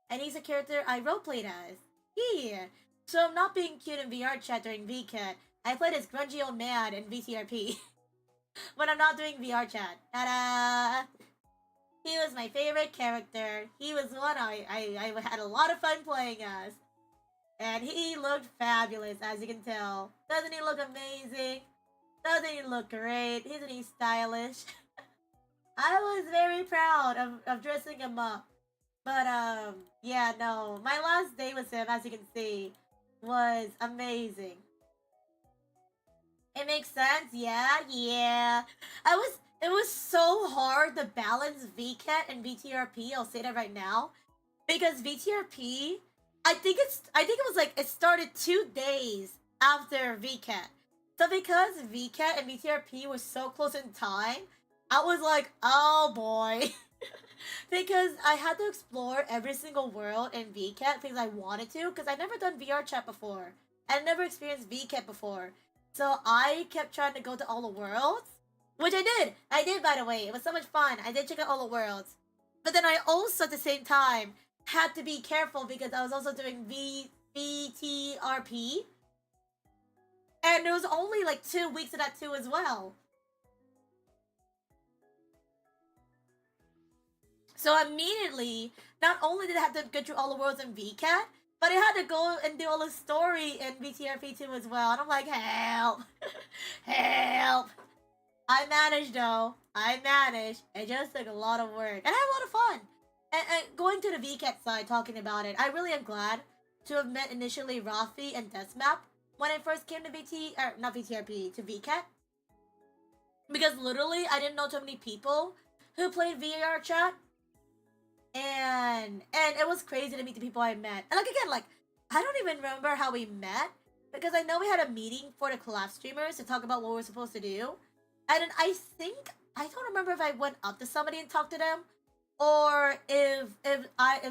And he's a character I roleplayed as. Yeah. So I'm not being cute in VR chat during VCAT. I played as grungy old man in VTRP. When I'm not doing VR chat. Ta-da! He was my favorite character. He was one I had a lot of fun playing as. And he looked fabulous, as you can tell. Doesn't he look amazing? Doesn't he look great? Isn't he stylish? I was very proud of dressing him up. But, yeah, no. My last day with him, as you can see, was amazing. It makes sense? Yeah. It was so hard to balance VCAT and VTRP, I'll say that right now. Because VTRP, I think it was like, it started 2 days after VCAT. So because VCAT and VTRP were so close in time, I was like, oh boy. Because I had to explore every single world in VCAT because I wanted to, because I've never done VR chat before. I never experienced VCAT before. So I kept trying to go to all the worlds, which I did. I did, by the way. It was so much fun. I did check out all the worlds. But then I also, at the same time, had to be careful because I was also doing VTRP. And there was only like 2 weeks of that too as well. So immediately, not only did I have to go through all the worlds in VCAT, but I had to go and do all the story in VTRP 2 as well. And I'm like, help. Help. I managed though. I managed. It just took a lot of work. And I had a lot of fun. And going to the VCAT side, talking about it, I really am glad to have met initially Rafi and Deathmap when I first came to not VTRP, to VCAT. Because literally, I didn't know too many people who played VR chat. And it was crazy to meet the people I met. And like again, like I don't even remember how we met because I know we had a meeting for the collab streamers to talk about what we're supposed to do. And then I don't remember if I went up to somebody and talked to them or if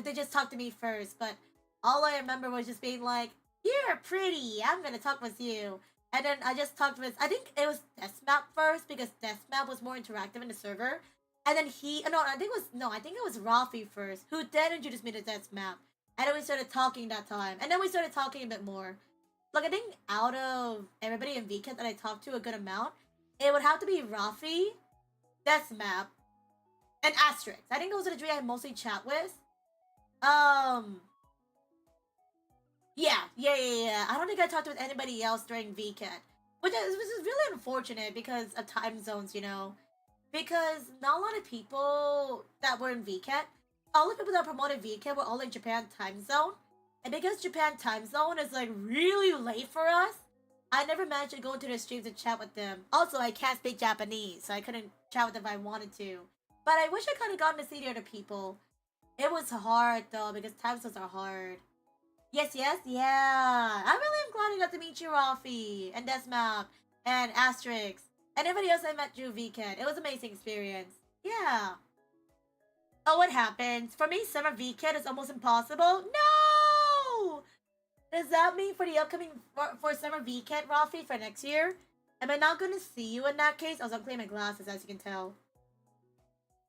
they just talked to me first. But all I remember was just being like, "You're pretty. I'm gonna talk with you." And then I just talked with, I think it was Deathmap first because Deathmap was more interactive in the server. And then I think it was Rafi first who then introduced me to Deathmap. And then we started talking that time. And then we started talking a bit more. Like, I think out of everybody in Vket that I talked to a good amount, it would have to be Rafi, Deathmap, and Asterix. I think those are the three I mostly chat with. Yeah. I don't think I talked with anybody else during VCAT, which is really unfortunate because of time zones, you know. Because not a lot of people that were in VCAT, all the people that promoted VCAT were all in Japan time zone. And because Japan time zone is like really late for us, I never managed to go into the streams and chat with them. Also, I can't speak Japanese, so I couldn't chat with them if I wanted to. But I wish I could have gotten to see the other people. It was hard though, because time zones are hard. Yes, yeah. I really am glad I got to meet you, Rafi, and Desmap, and Asterix, and everybody else I met through VCAT. It was an amazing experience. Yeah. Oh, what happens? For me, summer VCAT is almost impossible. No! Does that mean for the upcoming, for summer VCAT, Rafi, for next year? Am I not gonna see you in that case? I was uncleaning my glasses, as you can tell.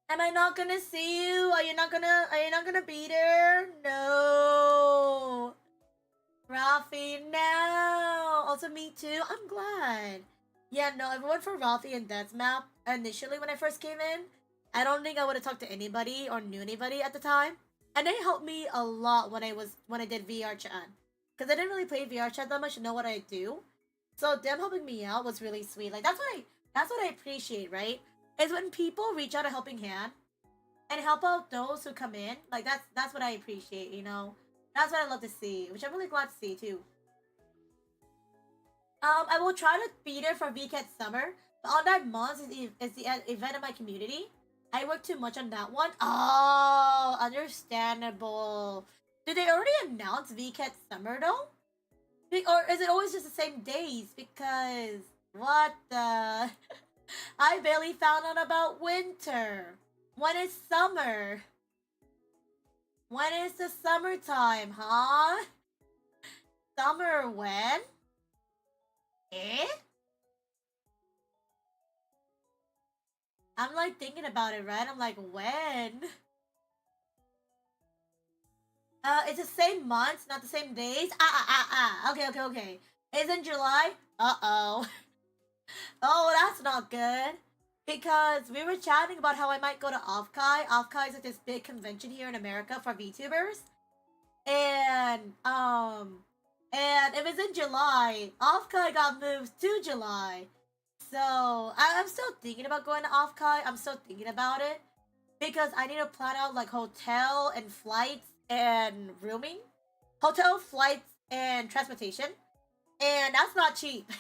Am I not gonna see you? Are you not gonna be there? No. Rafi, no. Also, me too. I'm glad. Yeah, no, everyone for Rafi and Death's Map, initially when I first came in, I don't think I would have talked to anybody or knew anybody at the time. And they helped me a lot when I did VR chat. Because I didn't really play VR chat that much to know what I do. So them helping me out was really sweet. Like that's what I appreciate, right? Is when people reach out a helping hand and help out those who come in. Like that's what I appreciate, you know. That's what I love to see, which I'm really glad to see too. I will try to be there for VCAT Summer, but on that month is the event of my community. I work too much on that one. Oh, understandable. Did they already announce VCAT Summer though? Or is it always just the same days? Because what the? I barely found out about winter. When is summer? When is the summertime, huh? Summer when? Eh? I'm like thinking about it, right? I'm like, when? It's the same months, not the same days. Okay. It's in July. Uh-oh. Oh, that's not good. Because we were chatting about how I might go to Offkai. Offkai is like this big convention here in America for VTubers. And if it's in July, Offkai got moved to July. So I'm still thinking about going to Offkai. I'm still thinking about it. Because I need to plan out like hotel and flights and rooming. Hotel, flights, and transportation. And that's not cheap.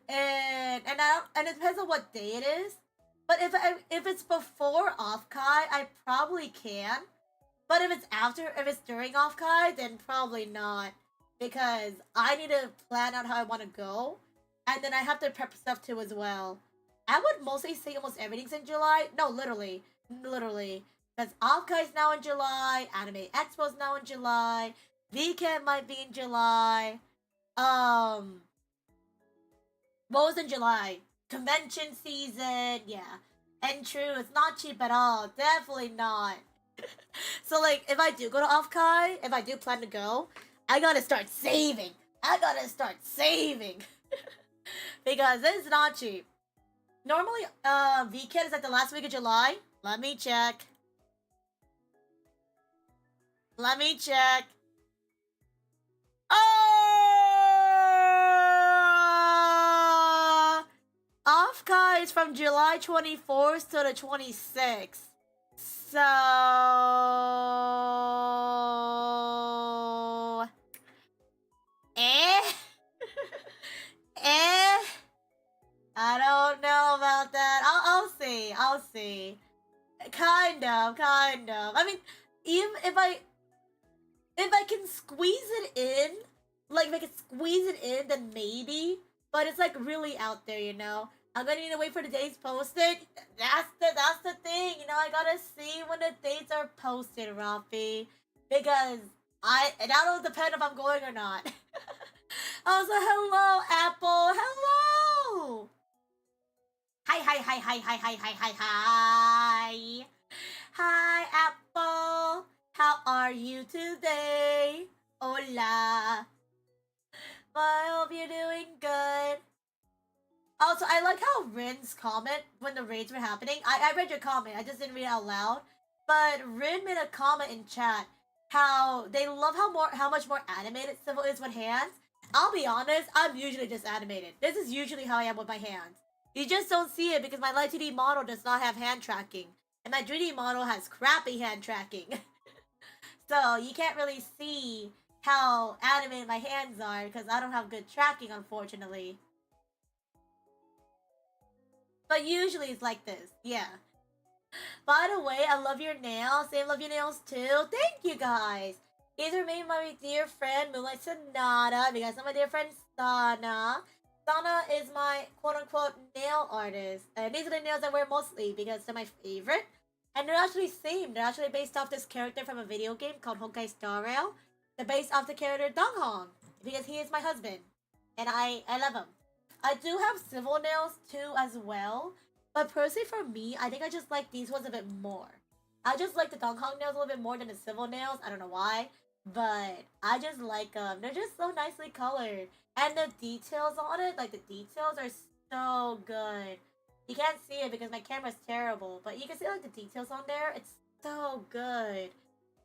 and it depends on what day it is. But if it's before Offkai, I probably can. But if it's during Offkai, then probably not. Because I need to plan out how I want to go. And then I have to prep stuff too as well. I would mostly say almost everything's in July. No, literally. Because Offkai's now in July. Anime Expo's now in July. VCAT might be in July. What was in July? Convention season, yeah. And true, it's not cheap at all. Definitely not. So, like, if I do go to Offkai, if I do plan to go, I gotta start saving. Because it's not cheap. Normally, VCAT is like the last week of July. Let me check. Oh! Offkai is from July 24th to the 26th. So... I don't know about that. I'll see. Kind of. I mean, even if I can squeeze it in, like if I can squeeze it in, then maybe. But it's like really out there, you know. I'm gonna need to wait for the dates posted. That's the thing, you know. I gotta see when the dates are posted, Rafi, because that'll depend if I'm going or not. Also, hello, Apple. Hello. Hi, hi, hi, hi, hi, hi, hi, hi, hi. Hi, Apple. How are you today? Hola. I hope you're doing good. Also, I like how Rin's comment when the raids were happening. I read your comment. I just didn't read it out loud. But Rin made a comment in chat how they love how much more animated Civil is with hands. I'll be honest, I'm usually just animated. This is usually how I am with my hands. You just don't see it because my Light 2D model does not have hand tracking. And my 3D model has crappy hand tracking. So you can't really see how animated my hands are because I don't have good tracking, unfortunately. But usually it's like this, yeah. By the way, I love your nails. They love your nails too. Thank you guys. These are made by my dear friend Moonlight Sonata. If you guys know my dear friend Sana. Sana is my quote-unquote nail artist. And these are the nails I wear mostly because they're my favorite. And they're actually themed. They're actually based off this character from a video game called Honkai Star Rail. They're based off the character Dong Hong. Because he is my husband. And I love him. I do have civil nails too as well. But personally for me, I think I just like these ones a bit more. I just like the Dong Hong nails a little bit more than the civil nails. I don't know why. But I just like them. They're just so nicely colored. And the details on it, like the details are so good. You can't see it because my camera's terrible. But you can see like the details on there. It's so good.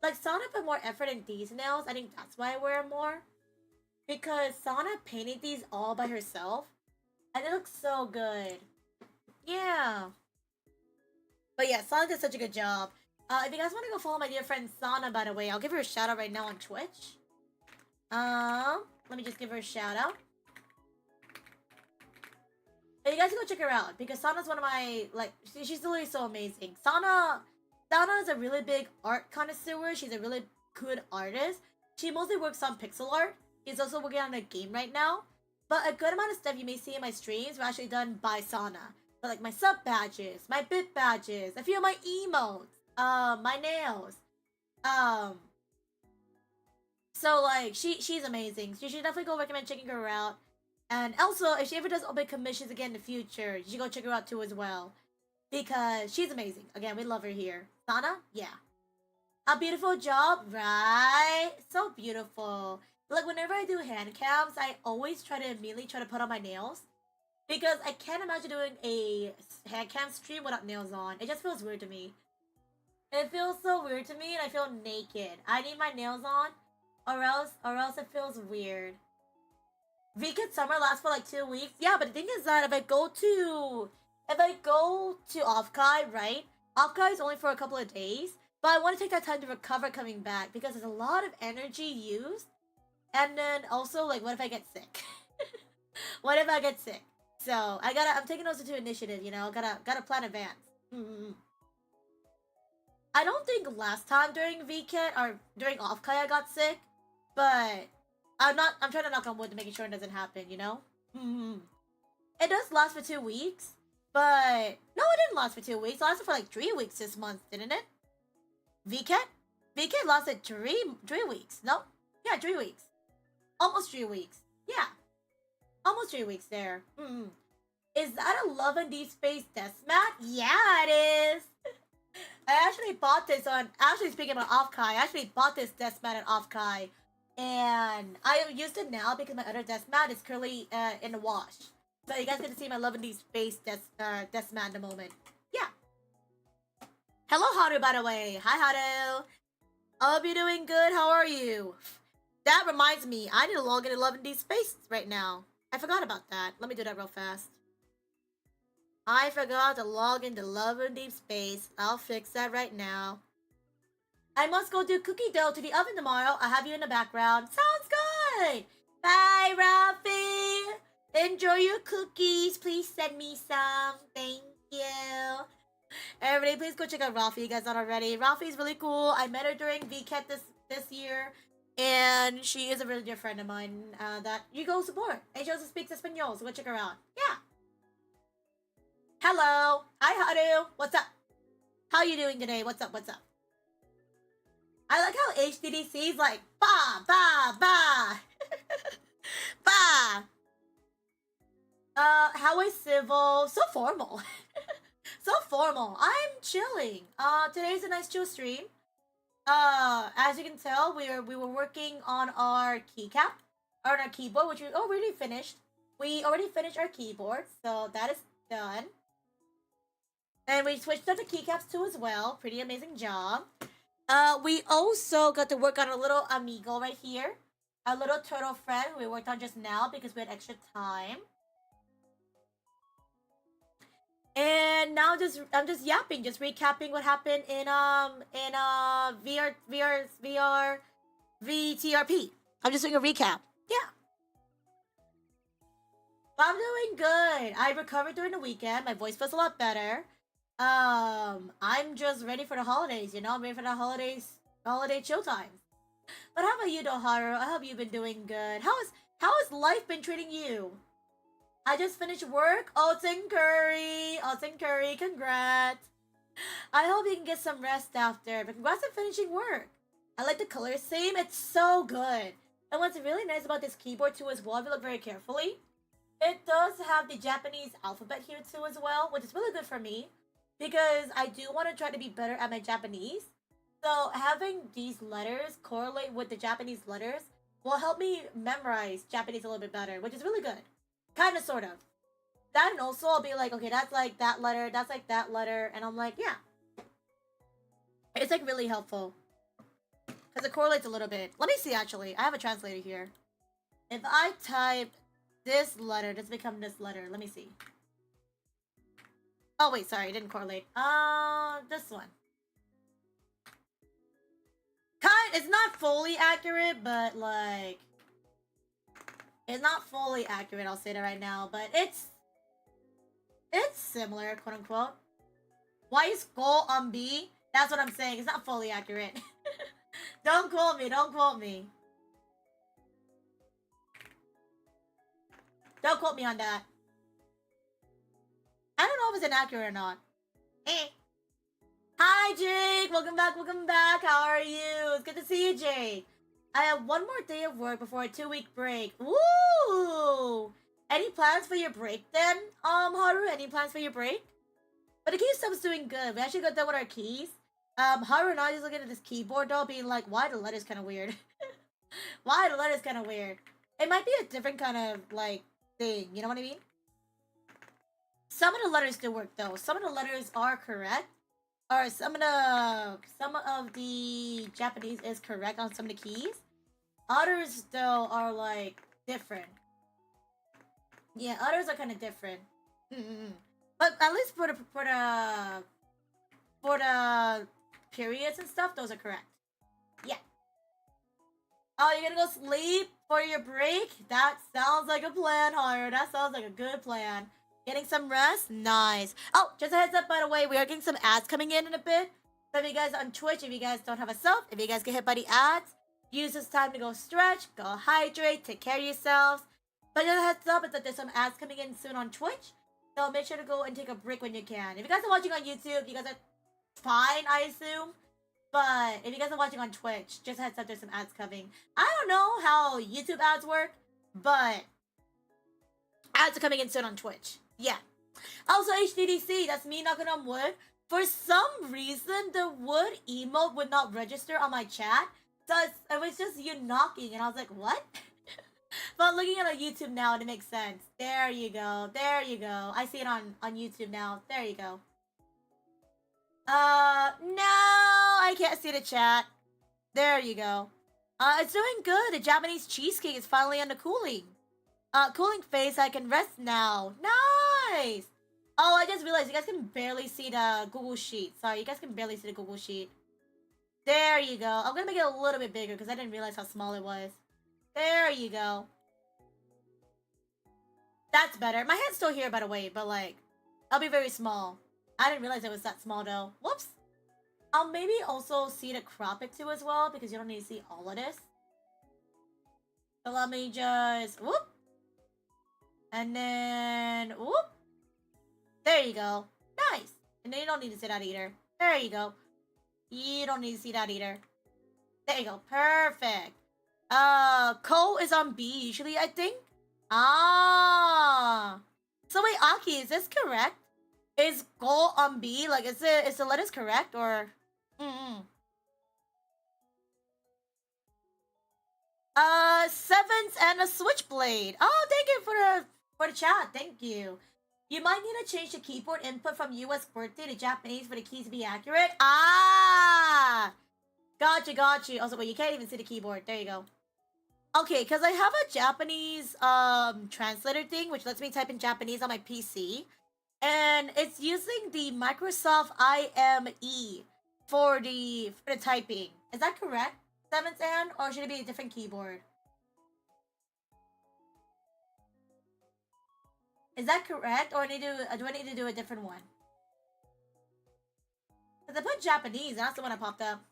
Like Sana put more effort in these nails. I think that's why I wear them more. Because Sana painted these all by herself. And it looks so good. Yeah. But yeah, Sana did such a good job. If you guys want to go follow my dear friend Sana, by the way, I'll give her a shout out right now on Twitch. Let me just give her a shout out. And you guys can go check her out because Sana's one of my, like, she's literally so amazing. Sana is a really big art connoisseur. She's a really good artist. She mostly works on pixel art. She's also working on a game right now. But a good amount of stuff you may see in my streams were actually done by Sana. So like my sub badges, my bit badges, a few of my emotes, my nails. So like she's amazing. So you should definitely go recommend checking her out. And also, if she ever does open commissions again in the future, you should go check her out too as well. Because she's amazing. Again, we love her here. Sana? Yeah. A beautiful job, right? So beautiful. Like, whenever I do hand cams, I always try to immediately try to put on my nails. Because I can't imagine doing a hand cam stream without nails on. It just feels weird to me. It feels so weird to me and I feel naked. I need my nails on or else it feels weird. Vket summer lasts for like 2 weeks. Yeah, but the thing is that if I go to Offkai, right? Offkai is only for a couple of days. But I want to take that time to recover coming back because there's a lot of energy used. And then also, like, what if I get sick? What if I get sick? So I'm taking those into initiative, you know. Gotta plan advance. I don't think last time during Vket or during Offkai I got sick, but I'm trying to knock on wood to make sure it doesn't happen, you know. It does last for 2 weeks, but no, it didn't last for 2 weeks. It lasted for like 3 weeks this month, didn't it? Vket lasted 3 weeks. No, yeah, 3 weeks. Almost 3 weeks. Yeah, almost 3 weeks there. Is that a Love and Deep Space death mat? Yeah, it is. I actually bought this on. Actually, speaking about Offkai, I actually bought this death mat at Offkai, and I used it now because my other death mat is currently in the wash. So you guys get to see my Love and Deep Space death mat in a moment. Yeah. Hello, Haru. By the way, hi, Haru. I hope you're doing good. How are you? That reminds me, I need to log into Love and Deep Space right now. I forgot about that. Let me do that real fast. I forgot to log into Love and Deep Space. I'll fix that right now. I must go do cookie dough to the oven tomorrow. I'll have you in the background. Sounds good. Bye, Rafi. Enjoy your cookies. Please send me some. Thank you. Everybody, please go check out Rafi. You guys not already. Rafi's really cool. I met her during VCAT this year. And she is a really dear friend of mine that you go support. And she also speaks Espanol, so go check her out. Yeah. Hello. Hi, Haru. What's up? How you doing today? What's up? What's up? I like how HDDC is like, ba, ba, ba. Ba, How is civil? So formal. So formal. I'm chilling. Today's a nice chill stream. As you can tell, we were working on our keycap, or on our keyboard, which we already finished. We already finished our keyboard, so that is done. And we switched up the keycaps too as well. Pretty amazing job. We also got to work on a little amigo right here. A little turtle friend we worked on just now because we had extra time. And now I'm just yapping, just recapping what happened in VTRP. I'm just doing a recap. Yeah. But I'm doing good. I recovered during the weekend. My voice feels a lot better. I'm just ready for the holidays, you know? I'm ready for the holiday chill times. But how about you, Doharu? I hope you've been doing good. How has life been treating you? I just finished work. Alton Curry, congrats. I hope you can get some rest after, but congrats on finishing work. I like the color scheme, it's so good. And what's really nice about this keyboard too as well, if you look very carefully, it does have the Japanese alphabet here too as well, which is really good for me, because I do want to try to be better at my Japanese. So having these letters correlate with the Japanese letters will help me memorize Japanese a little bit better, which is really good. Kind of, sort of. That, and also I'll be like, okay, that's like that letter, that's like that letter, and I'm like, yeah. It's like really helpful. Because it correlates a little bit. Let me see, actually. I have a translator here. If I type this letter, does it become this letter? Let me see. Oh, wait, sorry, it didn't correlate. This one. It's not fully accurate, but like... It's not fully accurate, I'll say that right now, but it's similar, quote unquote. Why is goal on B? That's what I'm saying. It's not fully accurate. Don't quote me, don't quote me. Don't quote me on that. I don't know if it's inaccurate or not. Eh. Hi, Jake! Welcome back. How are you? It's good to see you, Jake. I have one more day of work before a 2-week break. Woo! Any plans for your break then, Haru? Any plans for your break? But the key stuff's doing good. We actually got done with our keys. Haru and I just looking at this keyboard though, being like, why the letter's kind of weird? Why the letter's kind of weird? It might be a different kind of, like, thing. You know what I mean? Some of the letters do work though. Some of the letters are correct. Or some of the Japanese is correct on some of the keys. Others though are like different. Yeah, others are kind of different. But at least for the periods and stuff, those are correct. Yeah. Oh, you're gonna go sleep for your break? That sounds like a plan, Haru. That sounds like a good plan. Getting some rest? Nice. Oh, just a heads up, by the way, we are getting some ads coming in a bit. So if you guys on Twitch, if you guys don't have a sub, if you guys get hit by the ads, use this time to go stretch, go hydrate, take care of yourselves. But just a heads up is that there's some ads coming in soon on Twitch. So make sure to go and take a break when you can. If you guys are watching on YouTube, you guys are fine, I assume. But if you guys are watching on Twitch, just a heads up, there's some ads coming. I don't know how YouTube ads work, but ads are coming in soon on Twitch. Yeah. Also, HDDC, that's me knocking on wood. For some reason, the wood emote would not register on my chat. So it was just you knocking, and I was like, what? But looking at YouTube now, it makes sense. There you go. There you go. I see it on YouTube now. There you go. No, I can't see the chat. There you go. It's doing good. The Japanese cheesecake is finally under cooling. Cooling phase, I can rest now. Nice! Oh, I just realized you guys can barely see the Google Sheet. Sorry, you guys can barely see the Google Sheet. There you go. I'm gonna make it a little bit bigger because I didn't realize how small it was. There you go. That's better. My hand's still here, by the way, but like, I'll be very small. I didn't realize it was that small though. Whoops. I'll maybe also see to crop it too as well because you don't need to see all of this. So let me just, whoop. And then, whoop. There you go. Nice. And then you don't need to see that either. There you go. You don't need to see that either. There you go. Perfect. Cole is on B usually, I think. Ah. So wait, Aki, is this correct? Is goal on B, like, is the letters correct, or? Sevens and a switchblade. Oh, thank you for the chat. Thank you. You might need to change the keyboard input from US QWERTY to Japanese for the keys to be accurate. Ah, got you. Also, wait, you can't even see the keyboard. There you go. Okay, because I have a Japanese translator thing, which lets me type in Japanese on my PC, and it's using the Microsoft IME for the typing. Is that correct? Seventh and, or should it be a different keyboard? Is that correct, or do I need to do a different one? Because I put Japanese, and that's the one that popped up.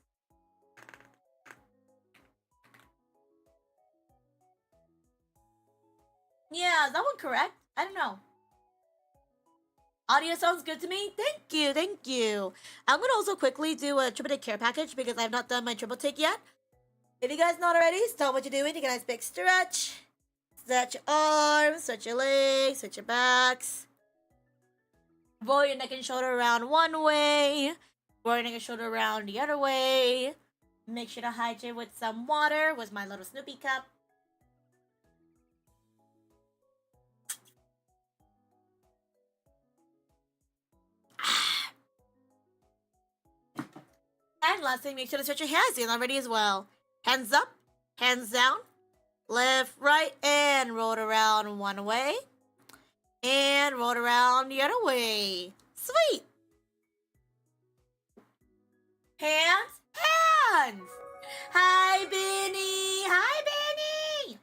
Yeah, is that one correct? I don't know. Audio sounds good to me. Thank you. I'm gonna also quickly do a triple take care package because I've not done my triple take yet. If you guys not already, stop what you're doing. Take a nice big stretch. Stretch your arms, stretch your legs, stretch your backs. Roll your neck and shoulder around one way. Roll your neck and shoulder around the other way. Make sure to hydrate with some water. With my little Snoopy cup. And lastly, make sure to stretch your hands. You're not ready as well. Hands up, hands down, left, right, and roll it around one way. And roll it around the other way. Sweet. Hands, hands. Hi, Benny. Hi, Benny.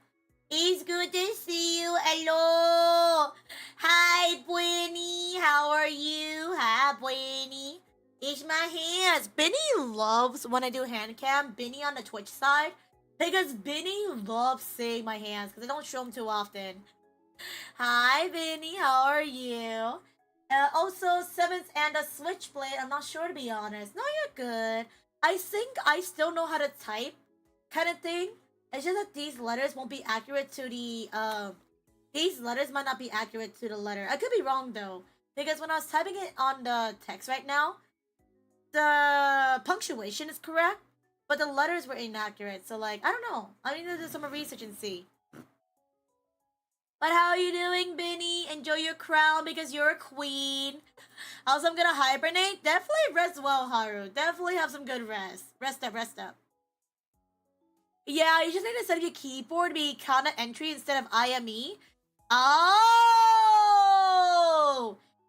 It's good to see you. Hello. Hi, Benny. How are you? Hi, Benny. It's my hands. Benny loves when I do hand cam. Benny on the Twitch side. Because Benny loves seeing my hands. Because I don't show them too often. Hi, Benny. How are you? Also, seventh and a switchblade. I'm not sure, to be honest. No, you're good. I think I still know how to type. Kind of thing. It's just that these letters won't be accurate to the... These letters might not be accurate to the letter. I could be wrong, though. Because when I was typing it on the text right now, the punctuation is correct, but the letters were inaccurate. So, like, I don't know. I need to do some research and see. But how are you doing, Benny? Enjoy your crown because you're a queen. Also, I'm gonna hibernate. Definitely rest well, Haru. Definitely have some good rest. Rest up. Yeah, you just need to set up your keyboard to be kana entry instead of IME. Oh!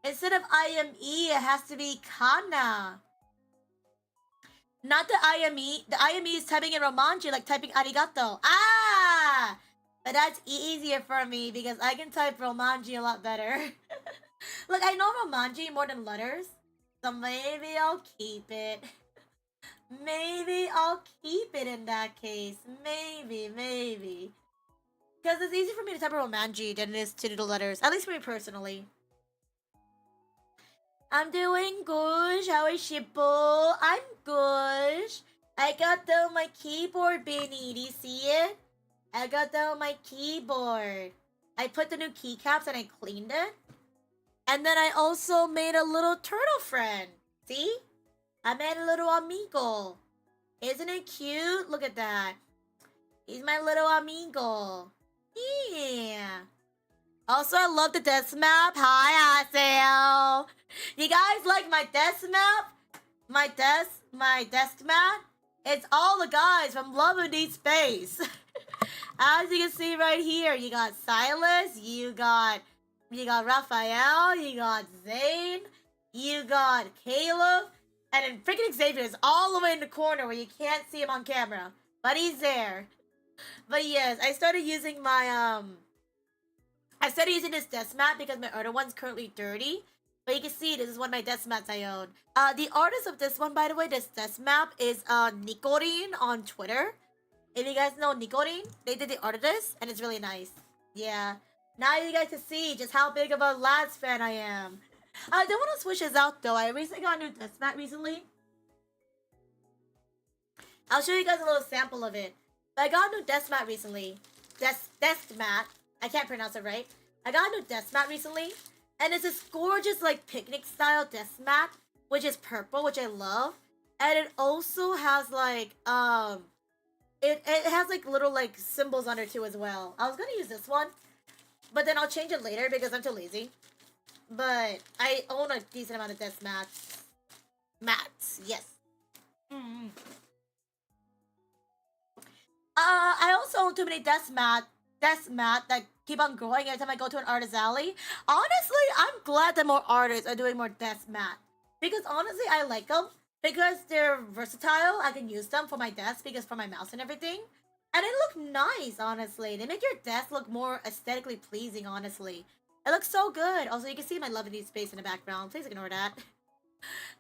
Instead of IME, it has to be kana. Not the IME. The IME is typing in Romanji, like typing arigato. Ah! But that's easier for me because I can type Romanji a lot better. Look, I know Romanji more than letters. So maybe I'll keep it. Maybe I'll keep it in that case. Maybe. Because it's easier for me to type Romanji than it is to do the letters. At least for me personally. I'm doing good. How is Shippo? I'm good. I got down my keyboard, Benny. Do you see it? I got down my keyboard. I put the new keycaps and I cleaned it. And then I also made a little turtle friend. See? I made a little amigo. Isn't it cute? Look at that. He's my little amigo. Yeah. Also, I love the desk map. Hi, Asel. You guys like my desk map? My desk map? It's all the guys from Love and Need Space. As you can see right here, you got Silas, you got Raphael, you got Zane, you got Caleb, and then freaking Xavier is all the way in the corner where you can't see him on camera. But he's there. But yes, I started using my, I started using this desk mat because my other one's currently dirty. But you can see this is one of my desk mats I own. The artist of this one, by the way, this desk map is Nicorin on Twitter. If you guys know Nicorin, they did the art of this, and it's really nice. Yeah. Now you guys can see just how big of a Lads fan I am. I don't want to switch this out, though. I recently got a new desk mat recently. I'll show you guys a little sample of it. But I got a new desk mat recently. Desk mat. I can't pronounce it right. I got a new desk mat recently, and it's this gorgeous like picnic style desk mat, which is purple, which I love, and it also has like it has like little like symbols on it too as well. I was gonna use this one, but then I'll change it later because I'm too lazy. But I own a decent amount of desk mats. Mats, yes. Mm-hmm. I also own too many desk mat that keep on growing every time I go to an artist alley. Honestly, I'm glad that more artists are doing more desk mat because honestly, I like them because they're versatile. I can use them for my desk because for my mouse and everything, and they look nice. Honestly, they make your desk look more aesthetically pleasing. Honestly, it looks so good. Also, you can see my lovely space in the background. Please ignore that.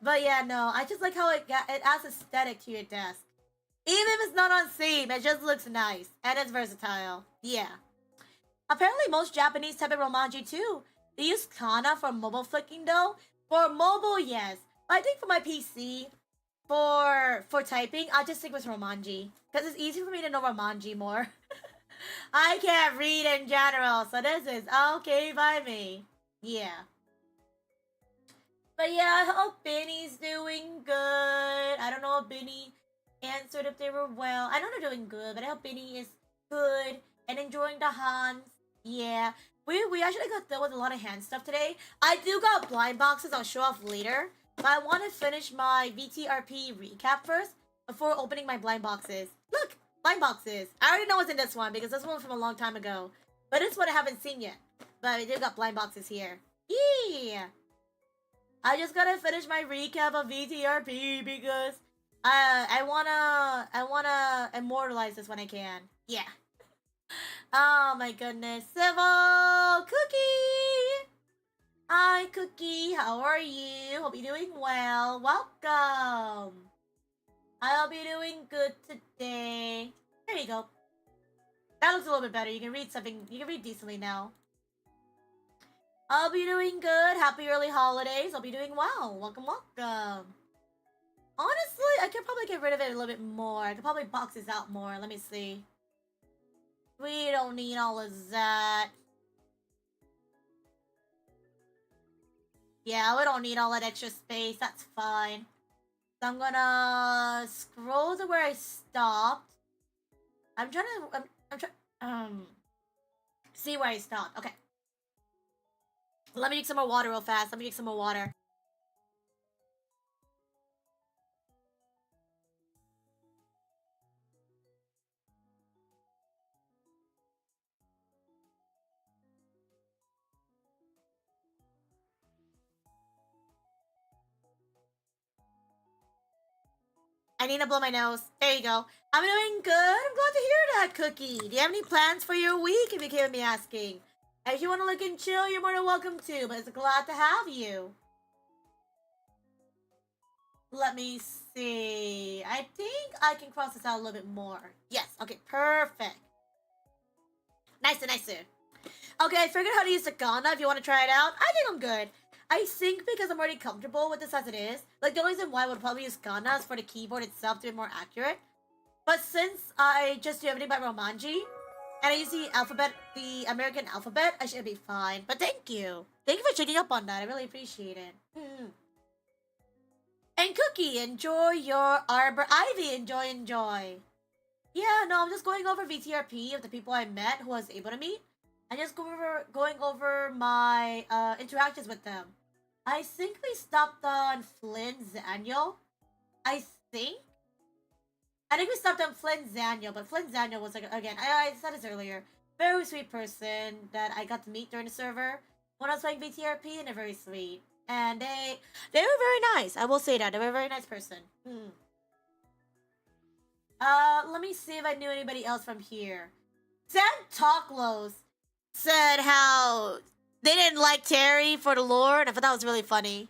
But yeah, no, I just like how it adds aesthetic to your desk. Even if it's not on theme, it just looks nice. And it's versatile. Yeah. Apparently, most Japanese type of romanji too. They use kana for mobile flicking though. For mobile, yes. But I think for my PC, for typing, I'll just stick with romanji. Because it's easy for me to know romanji more. I can't read in general, so this is okay by me. Yeah. But yeah, I hope Benny's doing good. I don't know if Benny answered if they were well. I know they're doing good, but I hope Benny is good and enjoying the hands. Yeah. We actually got done with a lot of hand stuff today. I do got blind boxes I'll show off later. But I want to finish my VTRP recap first before opening my blind boxes. Look! Blind boxes. I already know what's in this one because this one was from a long time ago. But this one I haven't seen yet. But we do got blind boxes here. Yeah! I just gotta finish my recap of VTRP because I wanna immortalize this when I can. Yeah. Oh my goodness. Civil Cookie! Hi Cookie, how are you? Hope you're doing well. Welcome. I hope you're doing good today. There you go. That looks a little bit better. You can read something. You can read decently now. I'll be doing good. Happy early holidays. I'll be doing well. Welcome, welcome. Honestly, I could probably get rid of it a little bit more. I could probably box this out more. Let me see. We don't need all of that. Yeah, we don't need all that extra space. That's fine. So I'm gonna scroll to where I stopped. I'm trying see where I stopped. Okay. Let me drink some more water real fast. Let me drink some more water. I need to blow my nose. There you go. I'm doing good. I'm glad to hear that, Cookie. Do you have any plans for your week, if you came with me asking? If you want to look and chill, you're more than welcome to, but it's glad to have you. Let me see. I think I can cross this out a little bit more. Yes. Okay, perfect. Nice. Okay, I figured how to use the Ghana if you want to try it out. I think I'm good. I think because I'm already comfortable with this as it is. Like, the only reason why I would probably use Ghana is for the keyboard itself to be more accurate. But since I just do everything by Romanji, and I use the alphabet, the American alphabet, I should be fine. But thank you. Thank you for checking up on that. I really appreciate it. And Cookie, enjoy your Arbor Ivy. Enjoy. Yeah, no, I'm just going over VTRP of the people I met who I was able to meet. I'm just going over my interactions with them. I think we stopped on Flynn Zaniel. I think we stopped on Flynn Zaniel, but Flynn Zaniel was like, again, I said this earlier, very sweet person that I got to meet during the server when I was playing VTRP, and they're very sweet. And they were very nice. I will say that. They were a very nice person. Let me see if I knew anybody else from here. Sam Talklos said how they didn't like Terry for the Lord. I thought that was really funny.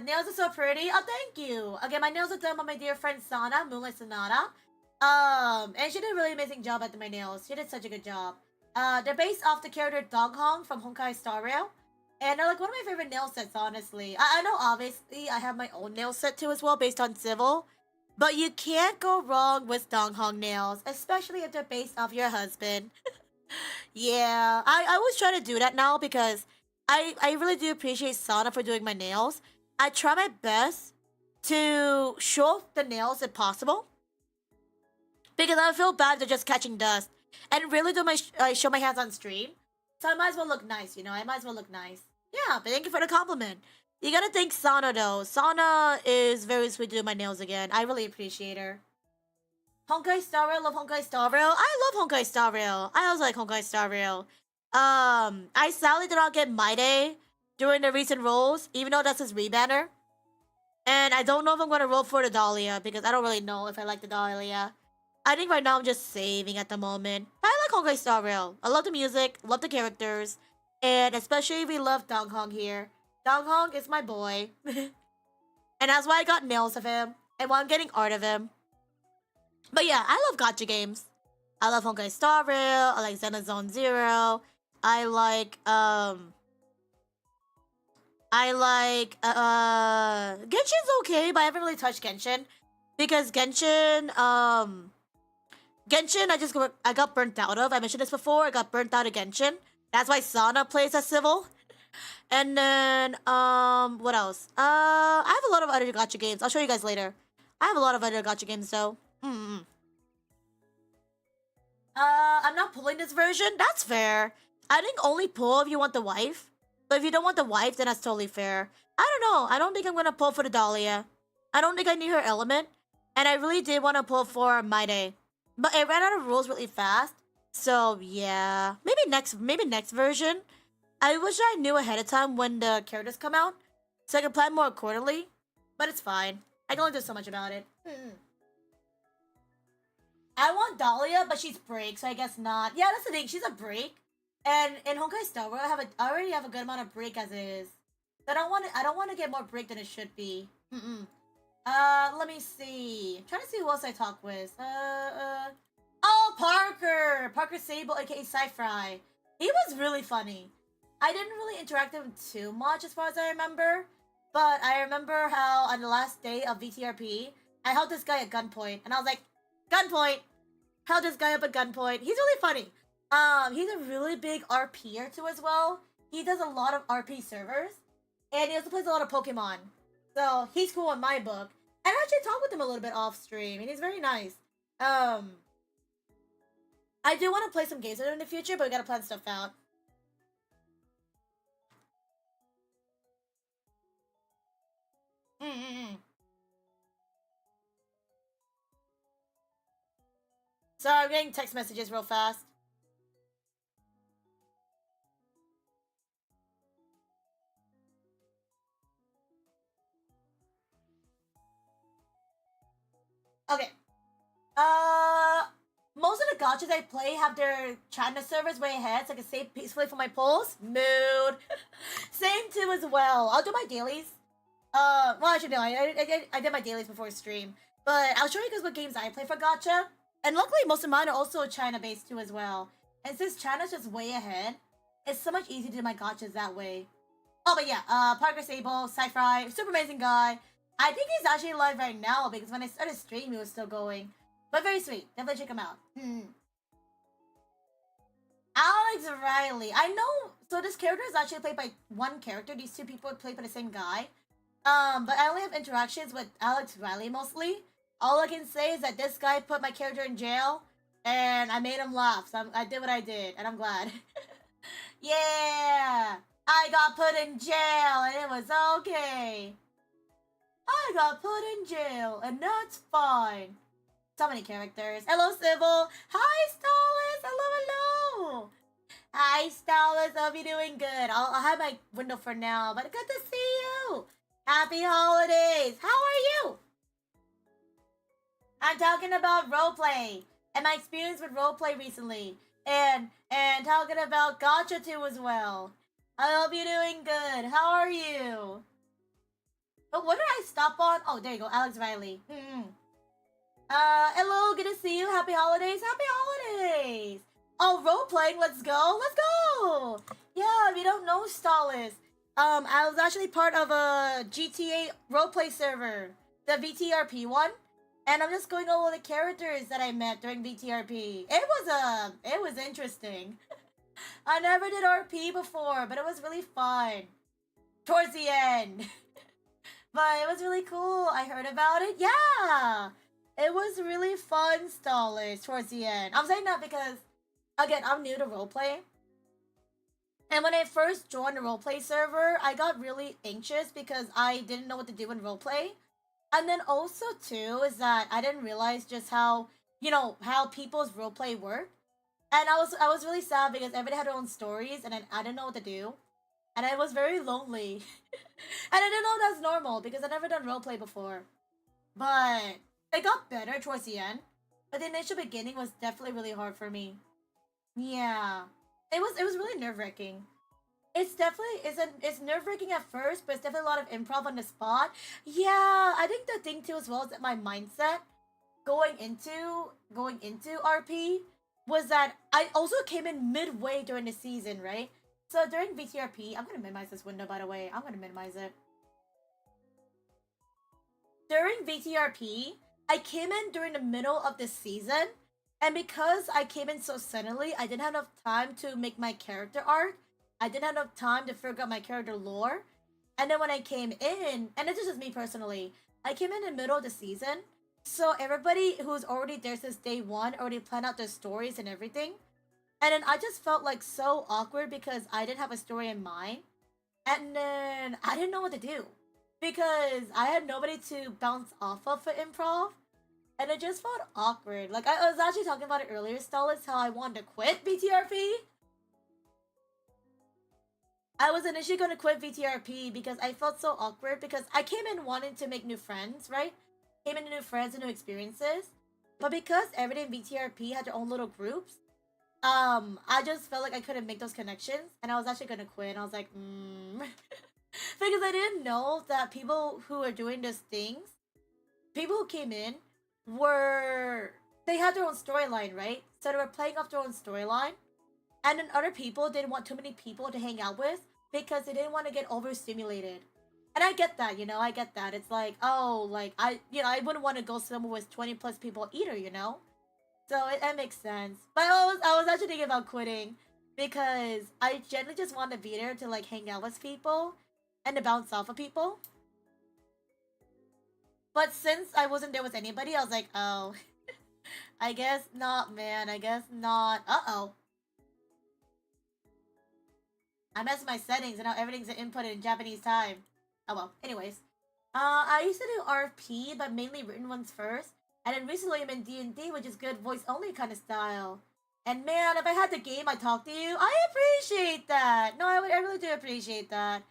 Nails are so pretty. Oh, thank you. Again, my nails are done by my dear friend Sana, Moonlight Sonata. And she did a really amazing job at my nails. She did such a good job. They're based off the character Dog Hong from Honkai Star Rail. And they're like one of my favorite nail sets, honestly. I know, obviously, I have my own nail set too as well, based on Civil. But you can't go wrong with Dong Hong nails, especially if they're based off your husband. Yeah, I always try to do that now because I really do appreciate Sana for doing my nails. I try my best to show off the nails if possible because I feel bad they're just catching dust and really do my show my hands on stream. So I might as well look nice, you know. I might as well look nice. Yeah, but thank you for the compliment. You gotta thank Sana though. Sana is very sweet to do my nails again. I really appreciate her. Honkai Star Rail, love Honkai Star Rail. I love Honkai Star Rail. I also like Honkai Star Rail. I sadly did not get My Day during the recent rolls, even though that's his rebanner. And I don't know if I'm gonna roll for the Dahlia because I don't really know if I like the Dahlia. I think right now I'm just saving at the moment. But I like Honkai Star Rail. I love the music, love the characters, and especially we love Dong Hong here. Dong Hong is my boy. And that's why I got nails of him, and why I'm getting art of him. But yeah, I love gacha games. I love Honkai Star Rail, I like Xenozone Zero. I like Genshin's okay, but I haven't really touched Genshin. Because Genshin, I got burnt out of. I mentioned this before, I got burnt out of Genshin. That's why Sana plays as Civil. And then, what else? I have a lot of other gacha games. I'll show you guys later. I have a lot of other gacha games though. I'm not pulling this version. That's fair. I think only pull if you want the wife. But if you don't want the wife, then that's totally fair. I don't know. I don't think I'm gonna pull for the Dahlia. I don't think I need her element. And I really did want to pull for My Day. But it ran out of rules really fast. So yeah. Maybe next version. I wish I knew ahead of time when the characters come out. So I can plan more accordingly. But it's fine. I can only do so much about it. I want Dahlia, but she's break, so I guess not. Yeah, that's the thing. She's a break, and in Honkai Star Rail, I already have a good amount of break as it is. So I don't want to get more break than it should be. Let me see. I'm trying to see who else I talk with. Oh, Parker Sable, aka Sci-Fry. He was really funny. I didn't really interact with him too much as far as I remember, but I remember how on the last day of VTRP, I held this guy at gunpoint, and I was like, gunpoint! Held this guy up at gunpoint. He's really funny. He's a really big RPer too as well. He does a lot of RP servers, and he also plays a lot of Pokemon. So he's cool in my book. And I actually talked with him a little bit off stream, and he's very nice. I do want to play some games with him in the future, but we gotta plan stuff out. Sorry, I'm getting text messages real fast. Okay. Most of the gachas I play have their China servers way ahead, so I can save peacefully for my polls. Mood. Same too as well. I'll do my dailies. Well, actually no, I did my dailies before stream, but I'll show you guys what games I play for gacha. And luckily, most of mine are also China-based too as well. And since China's just way ahead, it's so much easier to do my gachas that way. Oh, but yeah, Parker Sable, Sci-Fi, super amazing guy. I think he's actually live right now because when I started streaming, he was still going. But very sweet. Definitely check him out. Alex Riley. I know. So this character is actually played by one character. These two people play by the same guy. But I only have interactions with Alex Riley mostly. All I can say is that this guy put my character in jail, and I made him laugh. So I did what I did, and I'm glad. Yeah! I got put in jail, and it was okay. I got put in jail, and that's fine. So many characters. Hello, Civil. Hi, Stallus. Hello. Hi, Stallus. Hope you're doing good. I'll have my window for now, but good to see you. Happy holidays. How are you? I'm talking about roleplay and my experience with roleplay recently, and talking about gacha too as well. I hope you're doing good. How are you? But what did I stop on? Oh, there you go, Alex Riley. Hello, good to see you. Happy holidays. Happy holidays. Oh, role-playing. Let's go. Let's go. Yeah, if you don't know Stallus, I was actually part of a GTA roleplay server, the VTRP one. And I'm just going over the characters that I met during VTRP. It was interesting. I never did RP before, but it was really fun. Towards the end. But it was really cool. I heard about it. Yeah! It was really fun, Stallers, towards the end. I'm saying that because, again, I'm new to roleplay. And when I first joined the roleplay server, I got really anxious because I didn't know what to do in roleplay. And then also, too, is that I didn't realize just how, how people's roleplay work. And I was really sad because everybody had their own stories and I didn't know what to do. And I was very lonely. And I didn't know that's normal because I'd never done roleplay before. But it got better towards the end. But the initial beginning was definitely really hard for me. Yeah. It was really nerve-wracking. It's nerve-wracking at first, but it's definitely a lot of improv on the spot. Yeah, I think the thing too as well is that my mindset going into RP was that I also came in midway during the season, right? So during VTRP, I'm gonna minimize this window by the way. I'm gonna minimize it. During VTRP, I came in during the middle of the season, and because I came in so suddenly, I didn't have enough time to make my character arc. I didn't have enough time to figure out my character lore. And then when I came in, and this is just me personally, I came in the middle of the season, so everybody who's already there since day one already planned out their stories and everything. And then I just felt like so awkward because I didn't have a story in mind. And then I didn't know what to do. Because I had nobody to bounce off of for improv. And it just felt awkward. Like, I was actually talking about it earlier, Stallus, how I wanted to quit VTRP. I was initially going to quit VTRP because I felt so awkward because I came in wanting to make new friends, right? Came in new friends and new experiences. But because everybody in VTRP had their own little groups, I just felt like I couldn't make those connections. And I was actually going to quit. And I was like, because I didn't know that people who are doing these things, people who came in, they had their own storyline, right? So they were playing off their own storyline. And then other people didn't want too many people to hang out with because they didn't want to get overstimulated. And I get that, I get that. It's like, oh, like, I wouldn't want to go somewhere with 20 plus people either, So it makes sense. But I was actually thinking about quitting because I generally just want to be there to, like, hang out with people and to bounce off of people. But since I wasn't there with anybody, I was like, oh, I guess not, man. I guess not. Uh-oh. I messed my settings and now everything's inputted in Japanese time. Oh well, anyways. I used to do RP, but mainly written ones first. And then recently I'm in D&D, which is good voice-only kind of style. And man, if I had the game, I talk to you, I appreciate that. No, I really do appreciate that.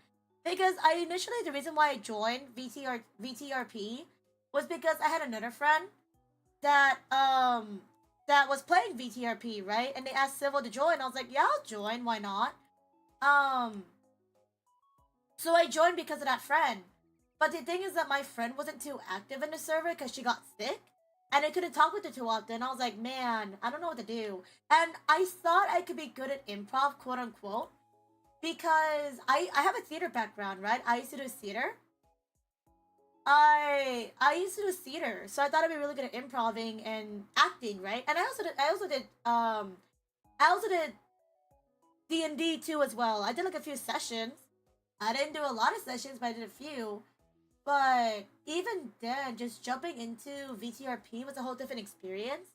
Because the reason why I joined VTRP was because I had another friend that was playing VTRP, right? And they asked Civil to join. I was like, yeah, I'll join. Why not? So I joined because of that friend. But the thing is that my friend wasn't too active in the server because she got sick. And I couldn't talk with her too often. I was like, man, I don't know what to do. And I thought I could be good at improv, quote unquote. Because I have a theater background, right? I used to do theater. I used to do theater, so I thought I'd be really good at improving and acting, right? And I also did D&D too as well. I did like a few sessions. I didn't do a lot of sessions, but I did a few. But even then, just jumping into VTRP was a whole different experience.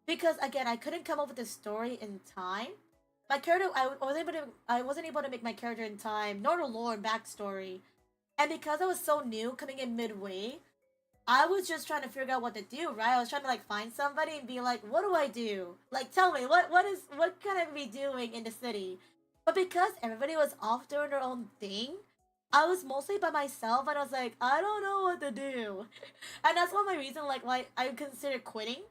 Because again, I couldn't come up with a story in time. My character, I wasn't able to make my character in time, nor the lore and backstory. And because I was so new, coming in midway, I was just trying to figure out what to do, right? I was trying to like find somebody and be like, what do I do? Like, tell me, what can I be doing in the city? But because everybody was off doing their own thing, I was mostly by myself, and I was like, I don't know what to do. And that's one of my reasons, like, why I considered quitting.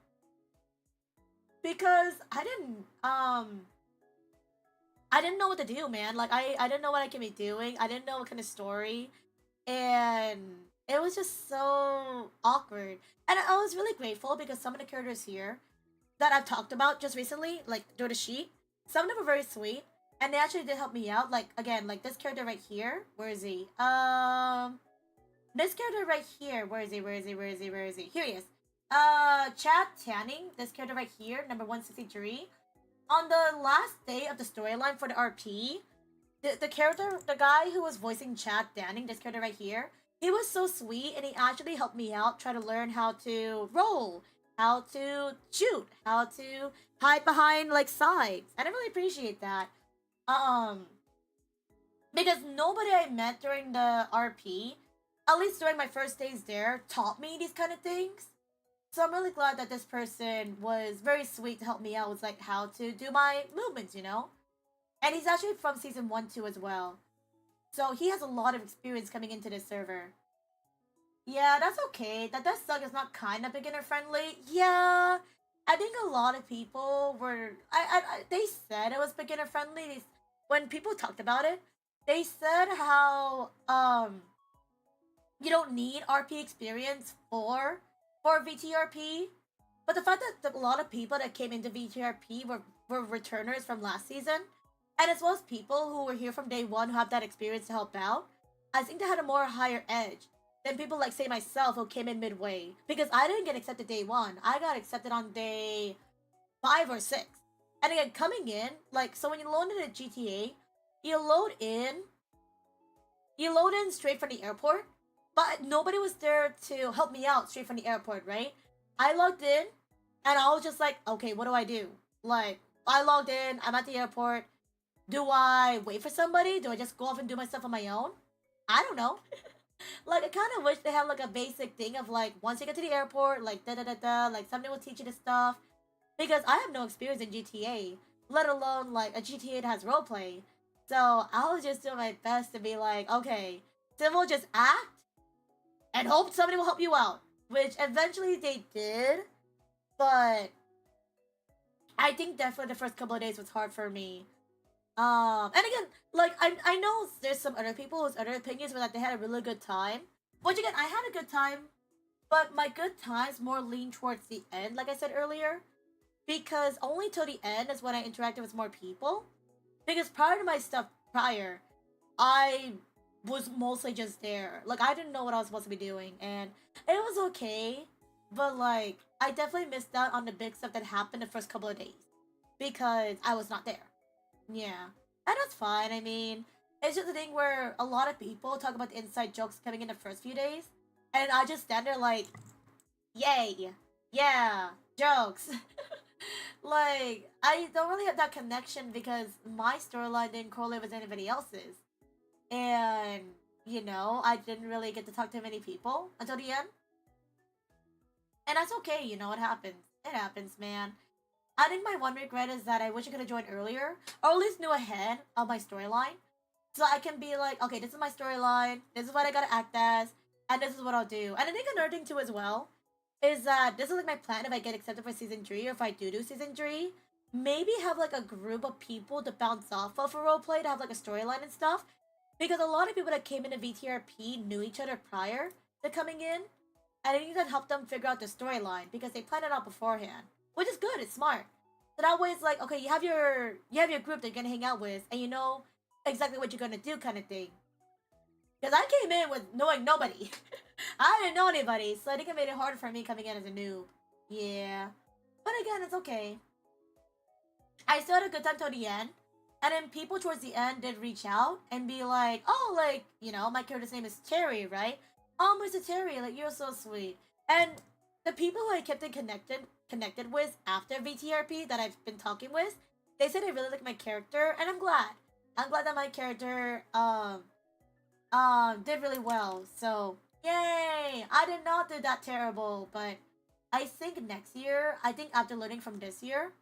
Because I didn't know what to do, man. Like, I didn't know what I could be doing. I didn't know what kind of story. And it was just so awkward. And I was really grateful because some of the characters here that I've talked about just recently, like, through the sheet, some of them were very sweet. And they actually did help me out. Like, again, like this character right here. Where is he? This character right here. Where is he? Here he is. Chad Tanning, this character right here, number 163. On the last day of the storyline for the RP, the character, the guy who was voicing Chad Tanning, this character right here, he was so sweet and he actually helped me out try to learn how to roll, how to shoot, how to hide behind like sides. And I really appreciate that. Um, because nobody I met during the RP, at least during my first days there, taught me these kind of things. So I'm really glad that this person was very sweet to help me out with like how to do my movements, you know? And he's actually from season 1 too as well. So he has a lot of experience coming into this server. Yeah, that's okay. That does suck. It's not kind of beginner friendly. Yeah, I think a lot of people were. They said it was beginner friendly. When people talked about it, they said how you don't need RP experience for VTRP. But the fact that a lot of people that came into VTRP were returners from last season, and as well as people who were here from day one who have that experience to help out, I think they had a more higher edge than people like say myself who came in midway. Because I didn't get accepted day one. I got accepted on day 5 or 6. And again, coming in, like, so when you load in a GTA, you load in straight from the airport, but nobody was there to help me out straight from the airport, right? I logged in, and I was just like, okay, what do I do? Like, I logged in, I'm at the airport. Do I wait for somebody? Do I just go off and do my stuff on my own? I don't know. Like, I kind of wish they had, like, a basic thing of, like, once you get to the airport, like, da-da-da-da, like, somebody will teach you this stuff. Because I have no experience in GTA, let alone, like, a GTA that has roleplay. So, I was just doing my best to be like, okay, Civil, just act, and hope somebody will help you out. Which, eventually, they did. But I think definitely the first couple of days was hard for me. And again, like, I know there's some other people whose other opinions were that they had a really good time. Which again, I had a good time, but my good times more lean towards the end, like I said earlier. Because only till the end is when I interacted with more people. Because prior to my stuff prior, I was mostly just there. Like, I didn't know what I was supposed to be doing, and it was okay. But like, I definitely missed out on the big stuff that happened the first couple of days. Because I was not there. Yeah. And that's fine. I mean, it's just a thing where a lot of people talk about the inside jokes coming in the first few days. And I just stand there like, yay. Yeah. Jokes. Like, I don't really have that connection because my storyline didn't correlate with anybody else's. And, you know, I didn't really get to talk to many people until the end. And that's okay, you know, it happens. It happens, man. I think my one regret is that I wish I could have joined earlier, or at least knew ahead of my storyline. So I can be like, okay, this is my storyline, this is what I gotta act as, and this is what I'll do. And I think another thing too as well, is that this is like my plan if I get accepted for season 3, or if I do season 3. Maybe have like a group of people to bounce off of for roleplay, to have like a storyline and stuff. Because a lot of people that came into VTRP knew each other prior to coming in. And I think that helped them figure out the storyline because they planned it out beforehand. Which is good, it's smart. So that way it's like, okay, you have your group that you're gonna hang out with, and you know exactly what you're gonna do, kind of thing. Because I came in with knowing nobody. I didn't know anybody, so I think it made it harder for me coming in as a noob. Yeah. But again, it's okay. I still had a good time till the end. And then people towards the end did reach out and be like, oh, like, you know, my character's name is Terry, right? Oh, Mr. Terry, like, you're so sweet. And the people who I kept in connected with after VTRP that I've been talking with, they said they really like my character, and I'm glad. I'm glad that my character did really well. So yay! I did not do that terrible, but I think next year, I think after learning from this year,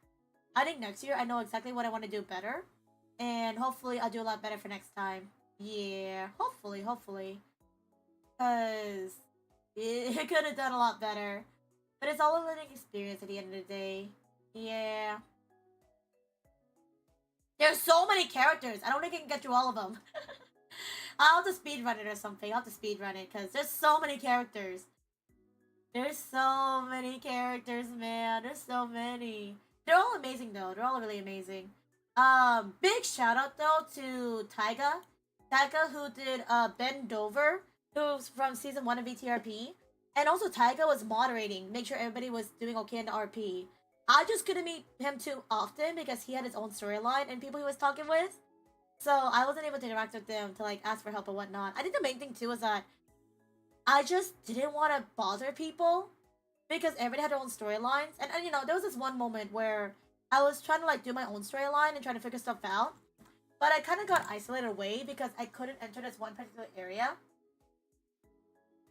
I think next year I know exactly what I want to do better, and hopefully I'll do a lot better for next time. Yeah, hopefully, cause it could have done a lot better. But it's all a learning experience at the end of the day. Yeah. There's so many characters. I don't think I can get through all of them. I'll have to speedrun it or something. I'll have to speedrun it because there's so many characters. There's so many characters, man. There's so many. They're all amazing though. They're all really amazing. Big shout out though to Taiga. Taiga who did Ben Dover, who's from season 1 of VTRP. And also Taiga was moderating, make sure everybody was doing okay in the RP. I just couldn't meet him too often because he had his own storyline and people he was talking with. So I wasn't able to interact with them to like ask for help and whatnot. I think the main thing too was that I just didn't want to bother people because everybody had their own storylines. And you know, there was this one moment where I was trying to like do my own storyline and trying to figure stuff out. But I kind of got isolated away because I couldn't enter this one particular area.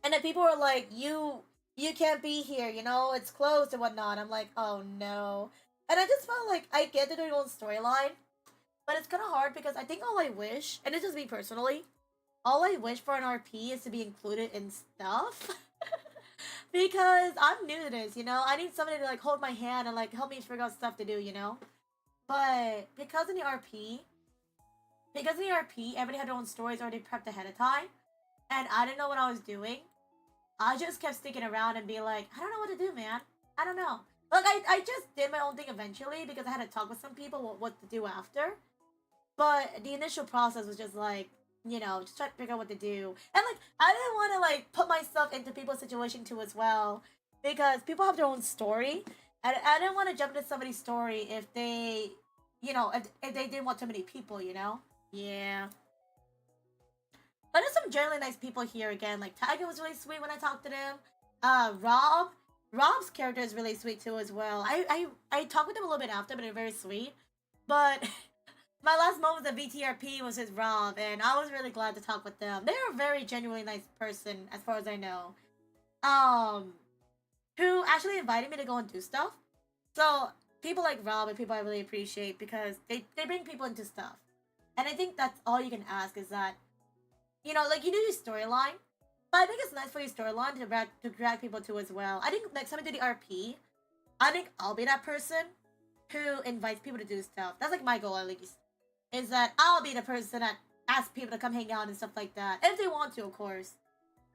And then people were like, you can't be here, you know, it's closed and whatnot. I'm like, oh no. And I just felt like I get to do your own storyline. But it's kind of hard because I think all I wish, and it's just me personally, all I wish for an RP is to be included in stuff. Because I'm new to this, you know? I need somebody to like hold my hand and like help me figure out stuff to do, you know? But because in the RP, everybody had their own stories already prepped ahead of time. And I didn't know what I was doing. I just kept sticking around and be like, I don't know what to do, man. I don't know. Like, I just did my own thing eventually because I had to talk with some people what to do after. But the initial process was just like, you know, just trying to figure out what to do. And like, I didn't want to like put myself into people's situation too as well. Because people have their own story. And I didn't want to jump into somebody's story if they, you know, if they didn't want too many people, you know? Yeah. But there's some generally nice people here again. Like Tiger was really sweet when I talked to them. Rob's character is really sweet too as well. I talked with him a little bit after, but they're very sweet. But my last moment of VTRP was with Rob, and I was really glad to talk with them. They're a very genuinely nice person, as far as I know. Who actually invited me to go and do stuff. So people like Rob and people I really appreciate because they bring people into stuff. And I think that's all you can ask is that, you know, like you do your storyline, but I think it's nice for your storyline to drag people to as well. I think next time I do the RP, I think I'll be that person who invites people to do stuff. That's like my goal at least. Is that I'll be the person that asks people to come hang out and stuff like that. If they want to, of course.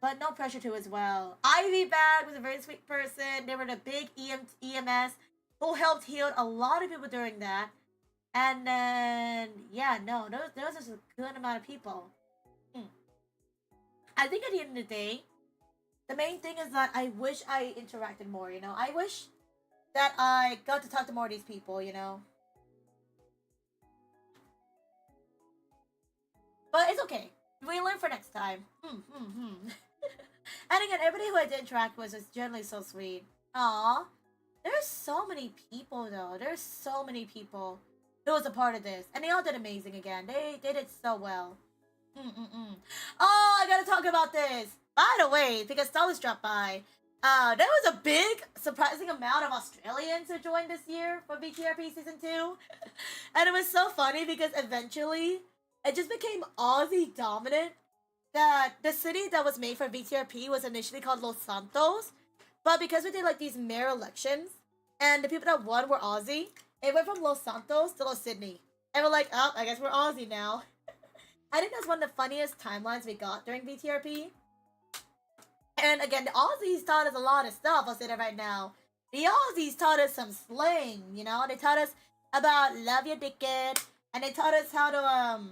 But no pressure to as well. Ivy Bag was a very sweet person. They were the big EMS who helped heal a lot of people during that. And then, yeah, no, there was just a good amount of people. I think at the end of the day, the main thing is that I wish I interacted more, you know? I wish that I got to talk to more of these people, you know? But it's okay. We learn for next time. And again, everybody who I did interact with was generally so sweet. Aw. There's so many people, though. There's so many people who was a part of this. And they all did amazing again. They did so well. Oh, I gotta talk about this. By the way, because Stella's dropped by, there was a big, surprising amount of Australians who joined this year for VTRP Season 2. And it was so funny because eventually, it just became Aussie dominant. That the city that was made for VTRP was initially called Los Santos. But because we did like these mayor elections, and the people that won were Aussie, it went from Los Santos to Los Sydney. And we're like, oh, I guess we're Aussie now. I think that's one of the funniest timelines we got during VTRP. And again, the Aussies taught us a lot of stuff, I'll say that right now. The Aussies taught us some slang, you know? They taught us about love your dickhead, and they taught us how to,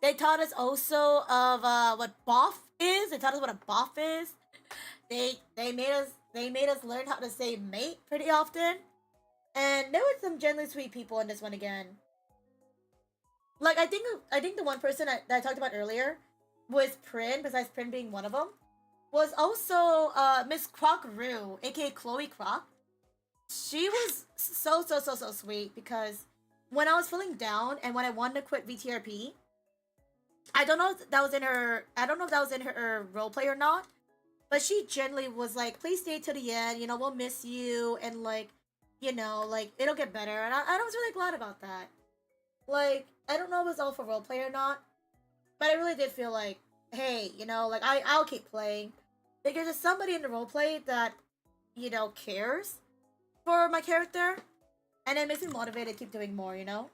they taught us also of, what boff is. They taught us what a boff is. They made us learn how to say mate pretty often. And there were some genuinely sweet people in this one again. Like, I think the one person that I talked about earlier was Prin, besides Prin being one of them, was also Miss Croc-Roo, aka Chloe Croc. She was so sweet because when I was feeling down and when I wanted to quit VTRP, I don't know if that was in her roleplay or not, but she generally was like, please stay to the end, you know, we'll miss you, and like, you know, like, it'll get better, and I was really glad about that. Like, I don't know if it was all for roleplay or not, but I really did feel like, hey, you know, like, I'll keep playing. Because there's somebody in the roleplay that, you know, cares for my character, and it makes me motivated to keep doing more, you know?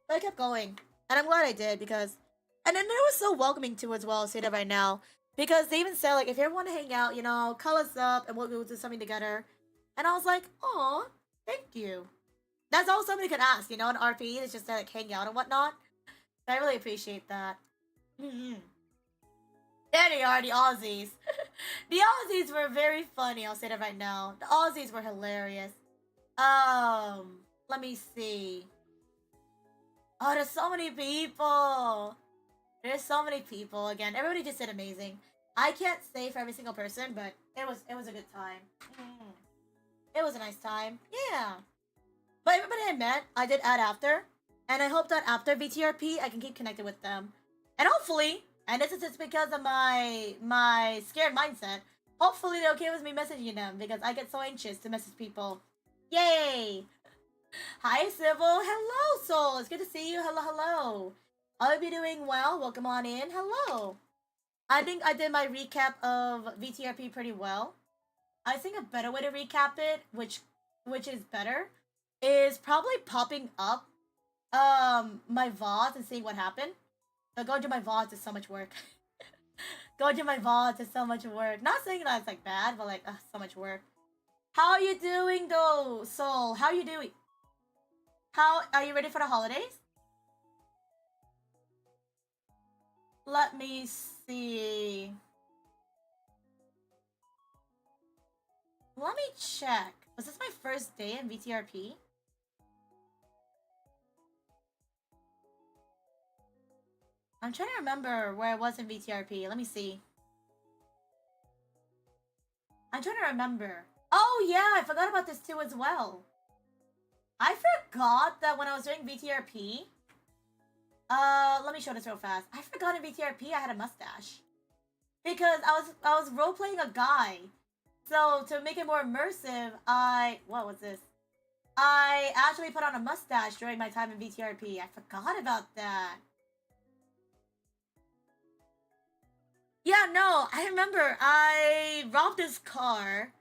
So I kept going, and I'm glad I did, because, and then it was so welcoming too as well, I'll say that right now, because they even said, like, if you ever want to hang out, you know, call us up, and we'll do something together, and I was like, aw, thank you. That's all somebody could ask, you know, in RP, it's just to, like, hang out and whatnot. I really appreciate that. There they are, the Aussies. The Aussies were very funny, I'll say that right now. The Aussies were hilarious. Let me see. Oh, there's so many people. There's so many people. Again, everybody just did amazing. I can't say for every single person, but it was a good time. It was a nice time. Yeah. But everybody I met, I did add after. And I hope that after VTRP, I can keep connected with them. And hopefully, and this is just because of my scared mindset, hopefully they're okay with me messaging them because I get so anxious to message people. Yay! Hi, Civil. Hello, Soul. It's good to see you. Hello, hello. I hope you're doing well. Welcome on in. Hello. I think I did my recap of VTRP pretty well. I think a better way to recap it, which is better, is probably popping up my VODs and seeing what happened. But going to my VODs is so much work. Going to my VODs is so much work. Not saying that it's like bad, but like so much work. How are you doing though, Soul? How are you doing? How are you ready for the holidays? Let me see. Let me check. Was this my first day in VTRP? I'm trying to remember where I was in VTRP. Let me see. I'm trying to remember. Oh yeah, I forgot about this too as well. I forgot that when I was doing VTRP, let me show this real fast. I forgot in VTRP I had a mustache. Because I was role playing a guy. So to make it more immersive, what was this? I actually put on a mustache during my time in VTRP. I forgot about that. Yeah, no, I remember I robbed this car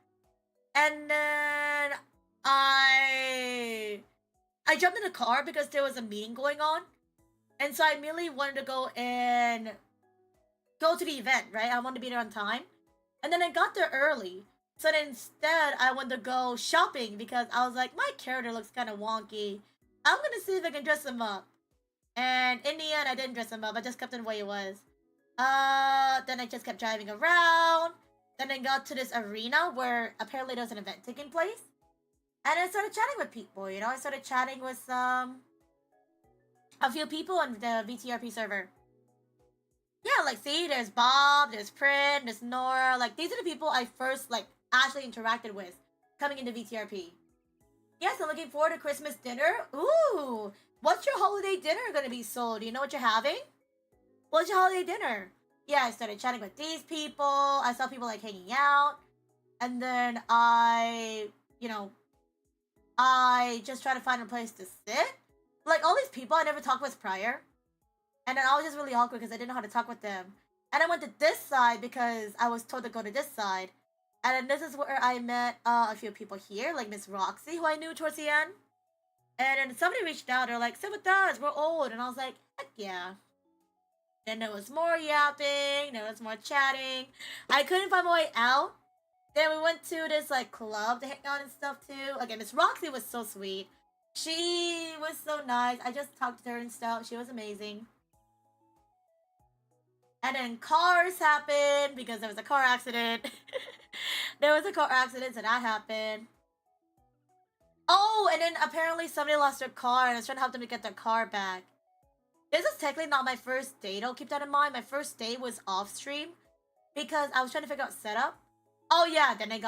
and then I jumped in the car because there was a meeting going on. And so I immediately wanted to go and go to the event, right? I wanted to be there on time. And then I got there early. So then instead, I wanted to go shopping because I was like, my character looks kind of wonky. I'm going to see if I can dress him up. And in the end, I didn't dress him up. I just kept him the way he was. Then I just kept driving around. Then I got to this arena where apparently there was an event taking place. And I started chatting with people, you know? I started chatting with a few people on the VTRP server. Yeah, like, see, there's Bob, there's Prin, there's Nora. Like, these are the people I first, like, actually interacted with coming into VTRP. Yes, I'm looking forward to Christmas dinner. Ooh, what's your holiday dinner gonna be, Soul? Do you know what you're having? What's your holiday dinner? Yeah, I started chatting with these people. I saw people, like, hanging out. And then I just tried to find a place to sit. Like, all these people I never talked with prior. And then I was just really awkward because I didn't know how to talk with them. And I went to this side because I was told to go to this side. And then this is where I met a few people here, like Miss Roxy, who I knew towards the end. And then somebody reached out. They're like, sit with us, we're old. And I was like, heck yeah. Then there was more yapping. There was more chatting. I couldn't find my way out. Then we went to this, like, club to hang out and stuff, too. Again, Miss Roxy was so sweet. She was so nice. I just talked to her and stuff. She was amazing. And then cars happened because there was a car accident. There was a car accident, so that happened. Oh, and then apparently somebody lost their car and I was trying to help them to get their car back. This is technically not my first date, though. Keep that in mind. My first date was off stream because I was trying to figure out setup. Oh yeah, then I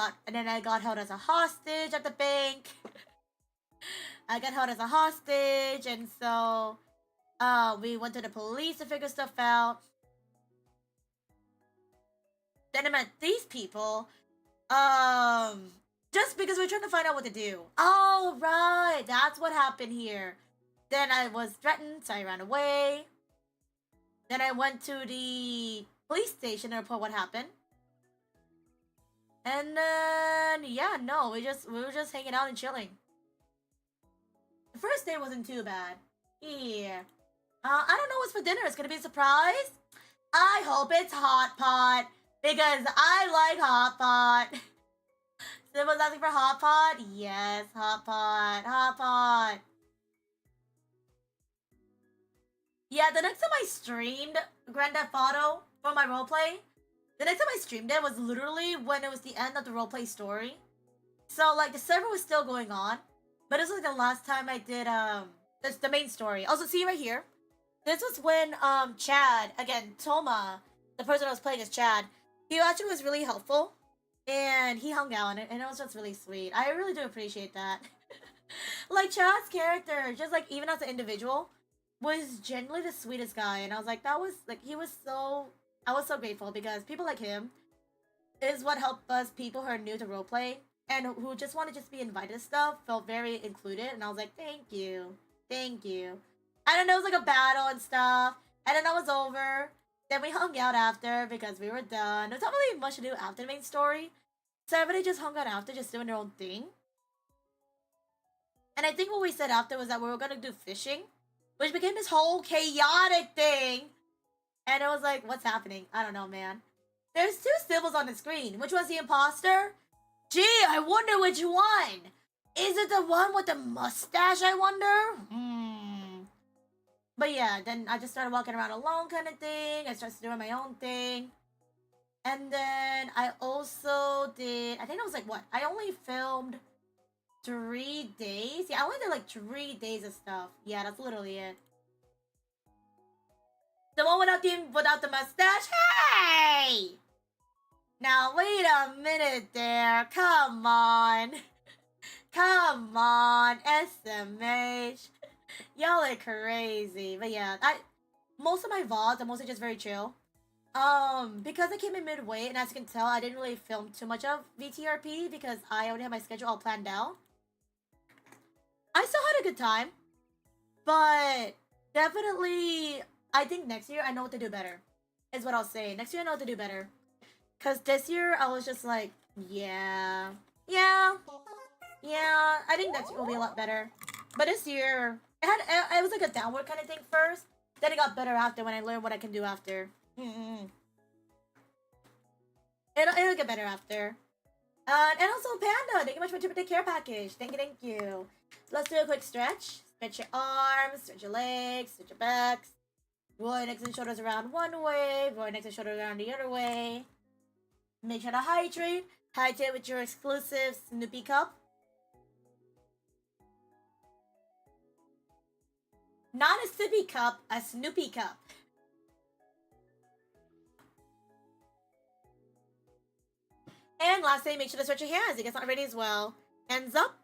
got held as a hostage at the bank. I got held as a hostage, and so we went to the police to figure stuff out. Then I met these people. Just because we were trying to find out what to do. Oh, right. That's what happened here. Then I was threatened, so I ran away. Then I went to the police station to report what happened. And then, yeah, no, we were just hanging out and chilling. The first day wasn't too bad. Yeah. I don't know what's for dinner. It's gonna be a surprise. I hope it's hot pot. Because I like hot pot. Someone's asking for hot pot? Yes, hot pot. Hot pot. Yeah, the next time I streamed Grand Theft Auto for my roleplay, The next time I streamed it was literally when it was the end of the roleplay story. So like the server was still going on, but this was like the last time I did this the main story. Also, see right here. This was when Chad, again, Toma, the person I was playing as Chad, he actually was really helpful and he hung out and it was just really sweet. I really do appreciate that. Like Chad's character, just like even as an individual, was genuinely the sweetest guy, and I was like, that was like he was so I was so grateful because people like him is what helped us people who are new to roleplay and who just want to just be invited to stuff felt very included, and I was like, thank you. Thank you. I don't know, it was like a battle and stuff, and then that was over. Then we hung out after because we were done. There's not really much to do after the main story. So everybody just hung out after, just doing their own thing. And I think what we said after was that we were gonna do fishing, which became this whole chaotic thing. And it was like, what's happening? I don't know, man. There's two civils on the screen. Which was the imposter? Gee, I wonder which one. Is it the one with the mustache, I wonder? But yeah, then I just started walking around alone kind of thing. I started doing my own thing. And then I also did, I think it was like what? I only filmed 3 days? Yeah, I only did like 3 days of stuff. Yeah, that's literally it. The one without the mustache? Hey! Now, wait a minute there. Come on. Come on, SMH. Y'all are crazy. But yeah, most of my VODs are mostly just very chill. Because I came in midway, and as you can tell, I didn't really film too much of VTRP because I already have my schedule all planned out. I still had a good time, but definitely, I think next year I know what to do better, is what I'll say. Next year I know what to do better. Because this year I was just like, yeah, I think next year will be a lot better. But this year, it was like a downward kind of thing first, then it got better after when I learned what I can do after. It'll get better after. And also, Panda, thank you much for the care package. Thank you. Let's do a quick stretch. Stretch your arms, stretch your legs, stretch your backs. Roll your necks and shoulders around one way, roll your necks and shoulders around the other way. Make sure to hydrate. Hydrate with your exclusive Snoopy cup. Not a sippy cup, a Snoopy cup. And lastly, make sure to stretch your hands. You guys not ready as well. Hands up,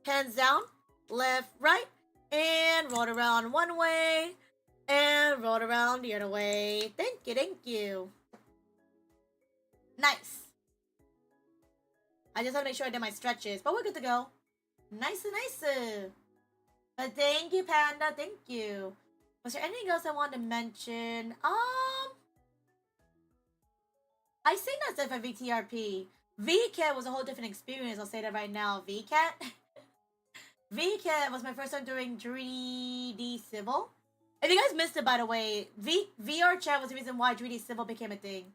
hands down, left, right, and roll it around one way, and roll it around the other way. Thank you. Nice. I just had to make sure I did my stretches, but we're good to go. Nice. But thank you, Panda. Thank you. Was there anything else I wanted to mention? I sing that stuff at VTRP. Vket was a whole different experience. I'll say that right now. Vket. Vket was my first time doing 3D Civil. If you guys missed it, by the way, VR chat was the reason why 3D Civil became a thing.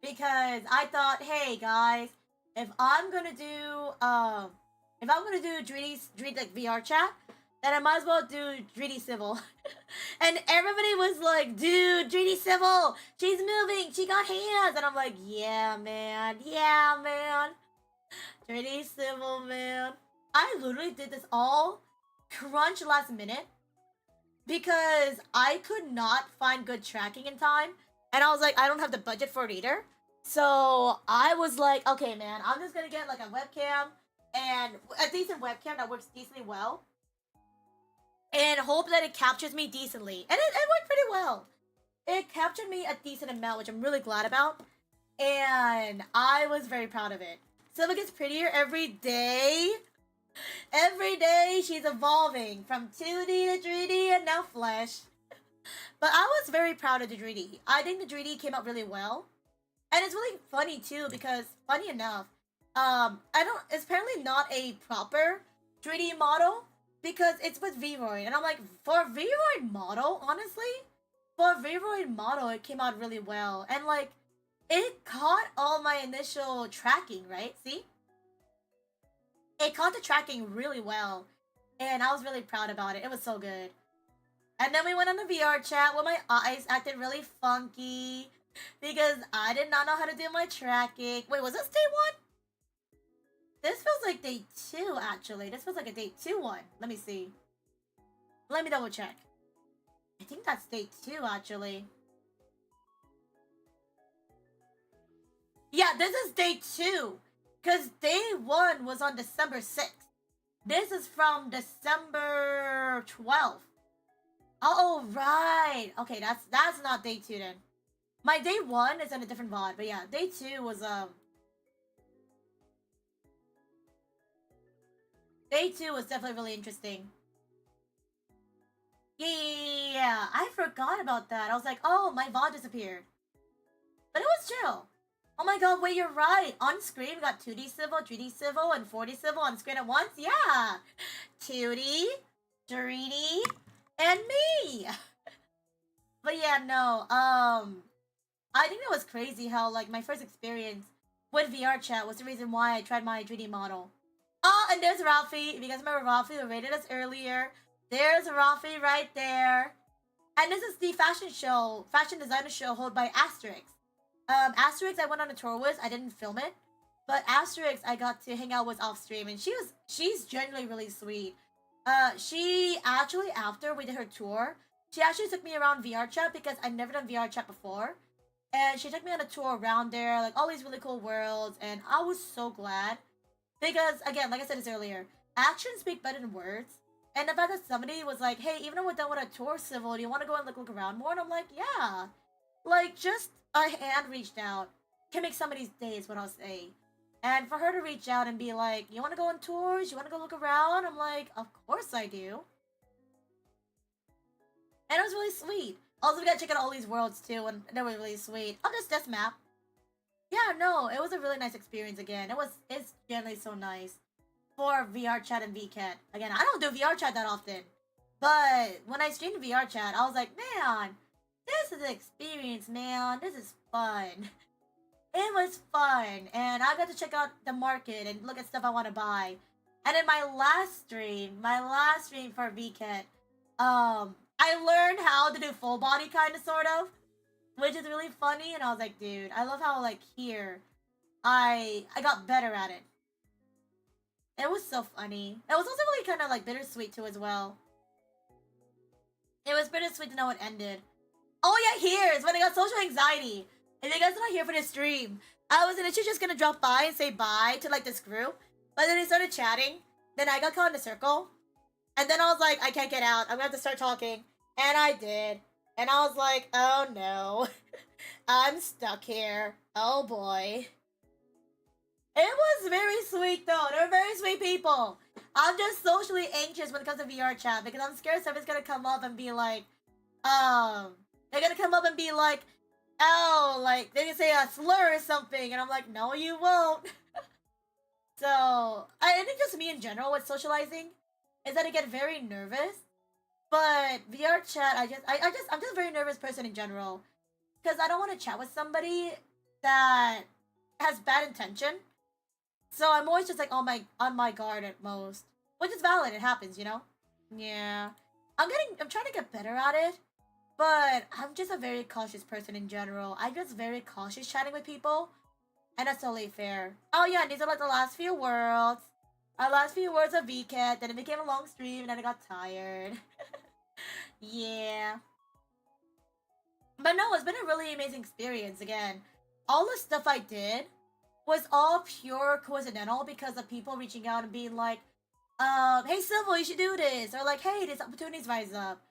Because I thought, hey guys, if I'm gonna do 3D like VR chat, then I might as well do 3D Civil. And everybody was like, dude, 3D Civil, she's moving, she got hands. And I'm like, yeah, man. 3D Civil, man. I literally did this all crunch last minute because I could not find good tracking in time. And I was like, I don't have the budget for it either. So I was like, okay, man, I'm just gonna get like a webcam and a decent webcam that works decently well. And hope that it captures me decently. And it worked pretty well. It captured me a decent amount, which I'm really glad about. And I was very proud of it. So it gets prettier every day. Every day she's evolving from 2D to 3D and now Flesh. But I was very proud of the 3D. I think the 3D came out really well. And it's really funny too because, funny enough, it's apparently not a proper 3D model. Because it's with Vroid, and I'm like, for a Vroid model, honestly, it came out really well. And like, it caught all my initial tracking, right? See? It caught the tracking really well. And I was really proud about it. It was so good. And then we went on the VR chat where my eyes acted really funky. because I did not know how to do my tracking. Wait, was this day 1? This feels like day 2, actually. This feels like a day 2 one. Let me see. Let me double check. I think that's day 2, actually. Yeah, this is day 2. Because day 1 was on December 6th. This is from December 12th. Oh, right. Okay, that's not day 2 then. My day 1 is in a different VOD, but yeah, day 2 was, Day 2 was definitely really interesting. Yeah, I forgot about that. I was like, oh, my VOD disappeared. But it was chill. Oh my god, wait, you're right. On screen, we got 2D Civil, 3D Civil, and 4D Civil on screen at once. Yeah. 2D, 3D, and me. But yeah, no, I think it was crazy how, like, my first experience with VR chat was the reason why I tried my 3D model. Oh, and there's Rafi. If you guys remember Rafi who rated us earlier, there's Rafi right there. And this is the fashion designer show held by Asterix. Asterix I went on a tour with. I didn't film it. But Asterix I got to hang out with off stream, and she's genuinely really sweet. She actually, after we did her tour, she actually took me around VR chat because I've never done VR chat before. And she took me on a tour around there, like all these really cool worlds, and I was so glad. Because, again, like I said this earlier, actions speak better than words. And the fact that somebody was like, hey, even though we're done with a tour, Civil, do you want to go and look around more? And I'm like, yeah. Like, just a hand reached out can make somebody's day, is what I'll say. And for her to reach out and be like, you want to go on tours? You want to go look around? I'm like, of course I do. And it was really sweet. Also, we got to check out all these worlds, too, and they were really sweet. Oh, there's this map. Yeah, no, it was a really nice experience again. It's generally so nice for VR chat and Vket. Again, I don't do VR chat that often. But when I streamed VR chat, I was like, man, this is an experience, man. This is fun. It was fun. And I got to check out the market and look at stuff I want to buy. And in my last stream for Vket, I learned how to do full body kind of, sort of, which is really funny. And I was like, dude, I love how, like, here I got better at it. It was so funny. It was also really kind of like bittersweet too as well. It was bittersweet to know it ended. Oh yeah, here's when I got social anxiety. If you guys are not here for this stream, I was initially just gonna drop by and say bye to like this group, but then they started chatting. Then I got caught in a circle, and then I was like, I can't get out. I'm gonna have to start talking, and I did. And I was like, oh no, I'm stuck here. Oh boy. It was very sweet though. They were very sweet people. I'm just socially anxious when it comes to VR chat because I'm scared somebody's gonna come up and be like, they're gonna come up and be like, oh, like they can say a slur or something, and I'm like, no, you won't. So I think just me in general with socializing is that I get very nervous. But VR chat, I'm just a very nervous person in general because I don't want to chat with somebody that has bad intention. So I'm always just like on my guard at most, which is valid. It happens, you know. Yeah, I'm trying to get better at it, but I'm just a very cautious person in general. I'm just very cautious chatting with people, and that's totally fair. Oh yeah, these are like the last few worlds. Our last few words of Vket. Then it became a long stream, and then I got tired. Yeah. But no, it's been a really amazing experience again. All the stuff I did was all pure coincidental because of people reaching out and being like, hey Civil, you should do this. Or like, hey, this opportunities rise up.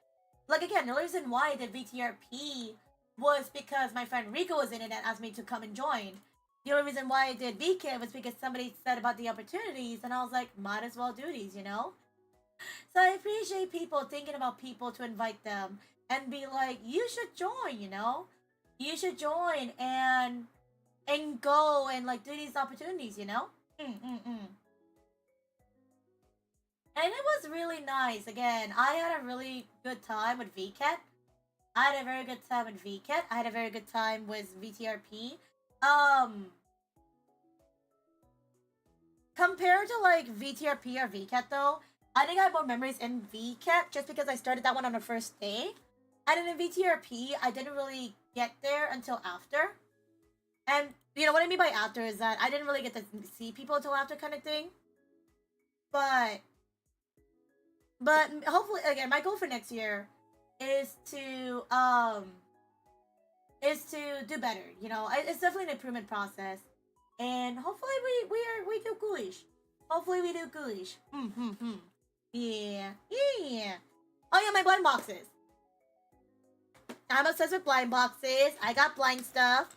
Like again, the reason why I did VTRP was because my friend Rico was in it and asked me to come and join. The only reason why I did Vket was because somebody said about the opportunities and I was like, might as well do these, you know? So I appreciate people thinking about people to invite them and be like, you should join, you know? You should join and go and like do these opportunities, you know? And it was really nice. Again, I had a really good time with Vket. I had a very good time with Vket. I had a very good time with VTRP. Compared to like VTRP or Vket though, I think I have more memories in Vket just because I started that one on the first day. And then in VTRP, I didn't really get there until after. And you know what I mean by after is that I didn't really get to see people until after kind of thing. But hopefully, again, my goal for next year is to do better. You know, it's definitely an improvement process, and hopefully we do ghoulish. Hopefully we do ghoulish. Yeah. Oh yeah, my blind boxes. I'm obsessed with blind boxes. I got blind stuff.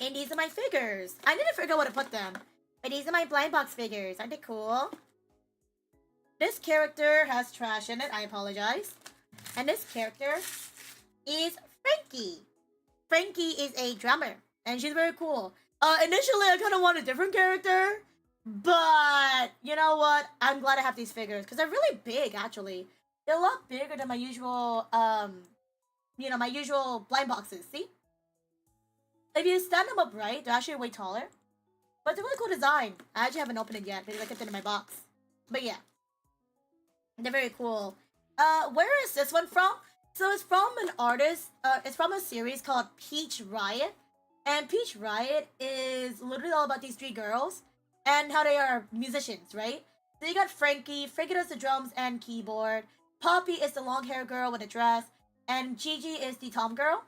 And these are my figures. I need to figure out where to put them. But these are my blind box figures. Aren't they cool? This character has trash in it. I apologize. And this character is Frankie. Frankie is a drummer. And she's very cool. Initially, I kind of want a different character. But, you know what? I'm glad I have these figures. Because they're really big, actually. They're a lot bigger than my usual, my usual blind boxes. See? If you stand them up right, they're actually way taller. But it's a really cool design. I actually haven't opened it yet because I kept it in my box. But yeah. They're very cool. Where is this one from? So it's from an artist. It's from a series called Peach Riot. And Peach Riot is literally all about these 3 girls. And how they are musicians, right? So you got Frankie. Frankie does the drums and keyboard. Poppy is the long hair girl with a dress. And Gigi is the tom girl.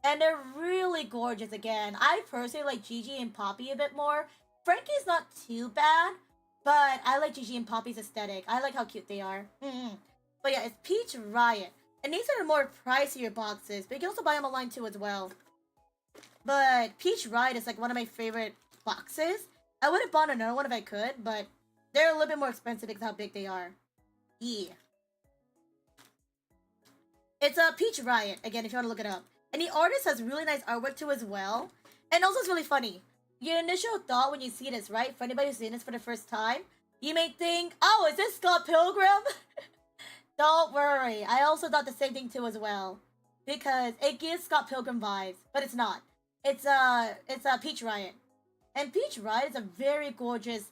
And they're really gorgeous again. I personally like Gigi and Poppy a bit more. Frankie's not too bad, but I like Gigi and Poppy's aesthetic. I like how cute they are. But yeah, it's Peach Riot. And these are the more pricier boxes, but you can also buy them online too as well. But Peach Riot is like one of my favorite boxes. I would have bought another one if I could, but they're a little bit more expensive because of how big they are. Yeah. It's a Peach Riot, again, if you want to look it up. And the artist has really nice artwork too as well. And also it's really funny. Your initial thought when you see this, right? For anybody who's seeing this for the first time, you may think, oh, is this Scott Pilgrim? Don't worry. I also thought the same thing too as well. Because it gives Scott Pilgrim vibes. But it's not. It's a Peach Riot. And Peach Riot is a very gorgeous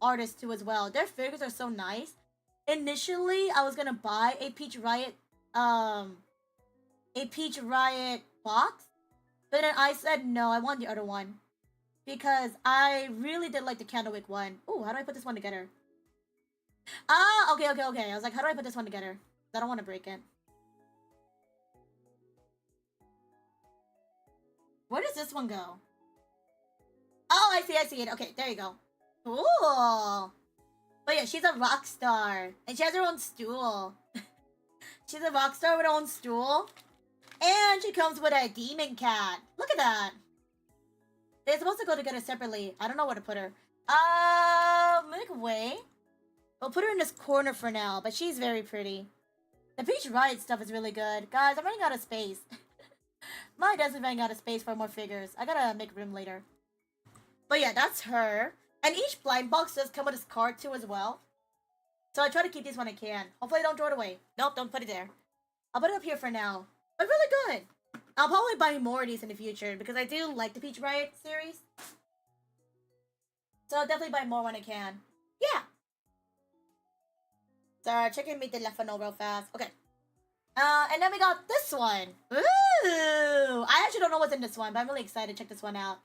artist too as well. Their figures are so nice. Initially, I was gonna buy a Peach Riot box, but then I said no, I want the other one because I really did like the Candlewick one. Oh, how do I put this one together? Ah, okay. I was like, how do I put this one together? I don't want to break it. Where does this one go? Oh, I see it. Okay, there you go. Cool. But yeah, she's a rock star, and she has her own stool. She's a rock star with her own stool. And she comes with a demon cat. Look at that. They're supposed to go together separately. I don't know where to put her. Make way. We'll put her in this corner for now, but she's very pretty. The Peach Riot stuff is really good. Guys, I'm running out of space. My desk is running out of space for more figures. I gotta make room later. But yeah, that's her. And each blind box does come with this card too as well. So I try to keep these when I can. Hopefully I don't throw it away. Nope, don't put it there. I'll put it up here for now. But really good. I'll probably buy more of these in the future because I do like the Peach Riot series. So I'll definitely buy more when I can. Yeah. So check in the telephone real fast. Okay. And then we got this one. Ooh. I actually don't know what's in this one, but I'm really excited to check this one out.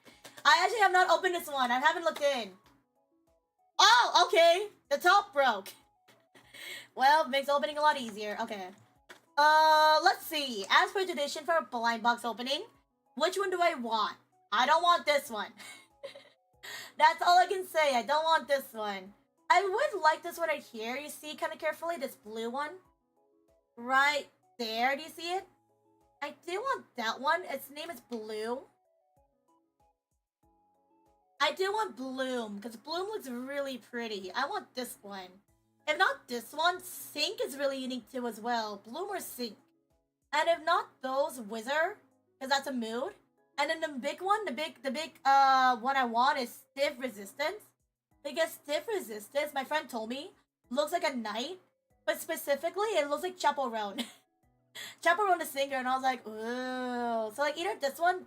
I actually have not opened this one. I haven't looked in. Oh, okay. The top broke. Well, makes opening a lot easier. Okay. Let's see. As per tradition for a blind box opening, which one do I want? I don't want this one. That's all I can say. I don't want this one. I would like this one right here. You see kind of carefully this blue one? Right there. Do you see it? I do want that one. Its name is Blue. I do want Bloom because Bloom looks really pretty. I want this one. If not this one, Sync is really unique too as well. Bloom or Sync. And if not those, Wizard, because that's a mood. And then the big one, the big one I want is Stiff Resistance. Because Stiff Resistance, my friend told me, looks like a knight. But specifically, it looks like Chaperone. Chaperone the singer, and I was like, ooh. So like either this one,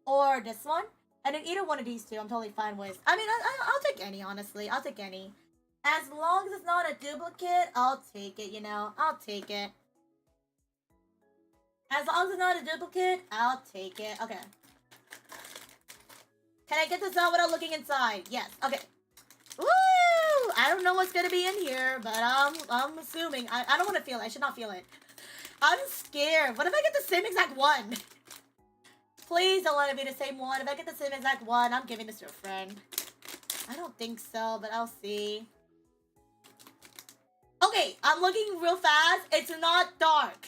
or this one. And then either one of these two, I'm totally fine with. I mean, I'll take any, honestly. I'll take any. As long as it's not a duplicate, I'll take it, you know. I'll take it. As long as it's not a duplicate, I'll take it. Okay. Can I get this out without looking inside? Yes. Okay. Woo! I don't know what's gonna be in here, but I'm assuming. I don't want to feel it. I should not feel it. I'm scared. What if I get the same exact one? Please don't let it be the same one. If I get the same exact one, I'm giving this to a friend. I don't think so, but I'll see. Okay, I'm looking real fast. It's not dark.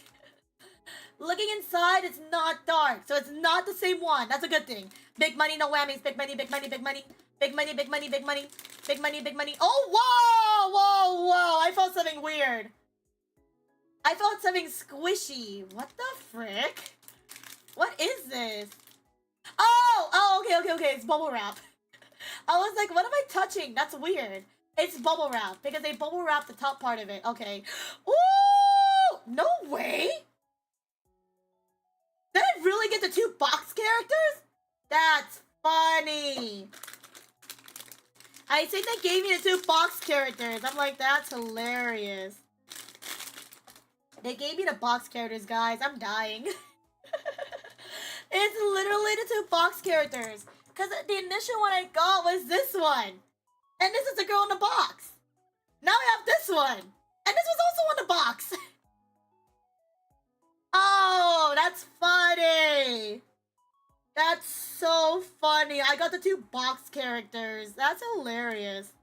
Looking inside, it's not dark. So it's not the same one. That's a good thing. Big money, no whammies. Big money, big money, big money. Big money, big money, big money. Big money, big money. Oh, whoa, whoa, whoa. I felt something weird. I felt something squishy. What the frick? What is this? Oh, okay. It's bubble wrap. I was like, what am I touching? That's weird. It's bubble wrap because they bubble wrap the top part of it. Okay. Ooh! No way! Did I really get the 2 box characters? That's funny. I think they gave me the 2 box characters. I'm like, that's hilarious. They gave me the box characters, guys. I'm dying. It's literally the 2 box characters. Because the initial one I got was this one. And this is the girl in the box. Now I have this one. And this was also in the box. Oh, that's funny. That's so funny. I got the 2 box characters. That's hilarious.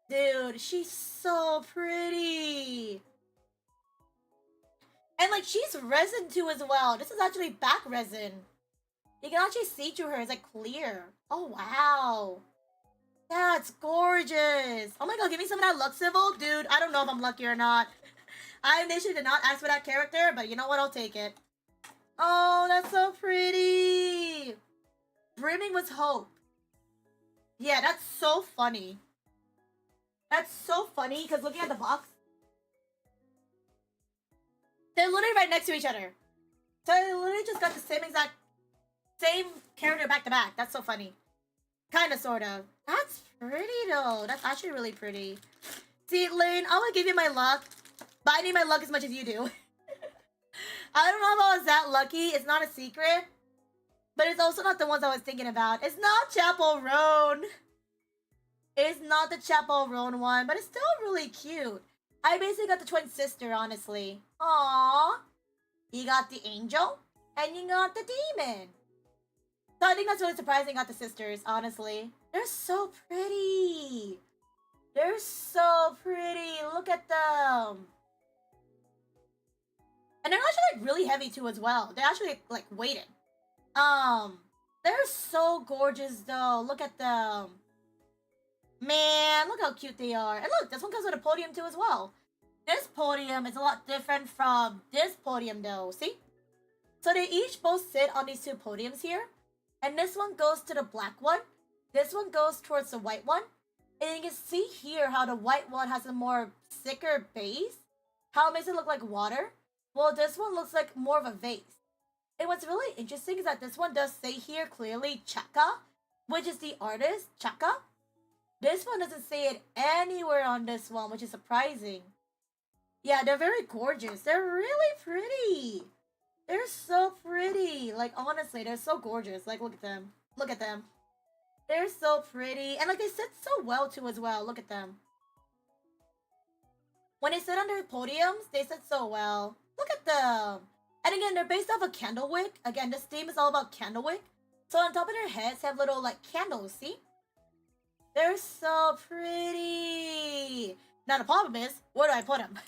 Dude, she's so pretty. And like, she's resin too as well. This is actually back resin. You can actually see through her. It's like clear. Oh, wow. That's gorgeous. Oh my god, give me some of that luck civil. Dude, I don't know if I'm lucky or not. I initially did not ask for that character, but you know what? I'll take it. Oh, that's so pretty. Brimming with hope. Yeah, that's so funny. That's so funny, because looking at the box, they're literally right next to each other. So I literally just got the same character back to back. That's so funny. Kind of, sort of. That's pretty, though. That's actually really pretty. See, Lane, I'm gonna give you my luck, but I need my luck as much as you do. I don't know if I was that lucky. It's not a secret. But it's also not the ones I was thinking about. It's not Chapel Roan. It's not the Chapel Roan one, but it's still really cute. I basically got the twin sister, honestly. Aww. You got the angel, and you got the demon. So I think that's really surprising. Got the sisters, honestly. They're so pretty. They're so pretty. Look at them. And they're actually like really heavy too as well. They're actually like weighted. They're so gorgeous though. Look at them. Man, look how cute they are. And look, this one comes with a podium too as well. This podium is a lot different from this podium though. See? So they each both sit on these 2 podiums here. And this one goes to the black one. This one goes towards the white one. And you can see here how the white one has a more thicker base. How it makes it look like water. Well, this one looks like more of a vase. And what's really interesting is that this one does say here clearly Chaka, which is the artist, Chaka. This one doesn't say it anywhere on this one, which is surprising. Yeah, they're very gorgeous. They're really pretty. They're so pretty. Like, honestly, they're so gorgeous. Like, look at them. Look at them. They're so pretty. And, like, they sit so well, too, as well. Look at them. When they sit on their podiums, they sit so well. Look at them. And again, they're based off a candle wick. Again, this theme is all about candle wick. So on top of their heads have little, like, candles, see? They're so pretty. Now, the problem is, where do I put them?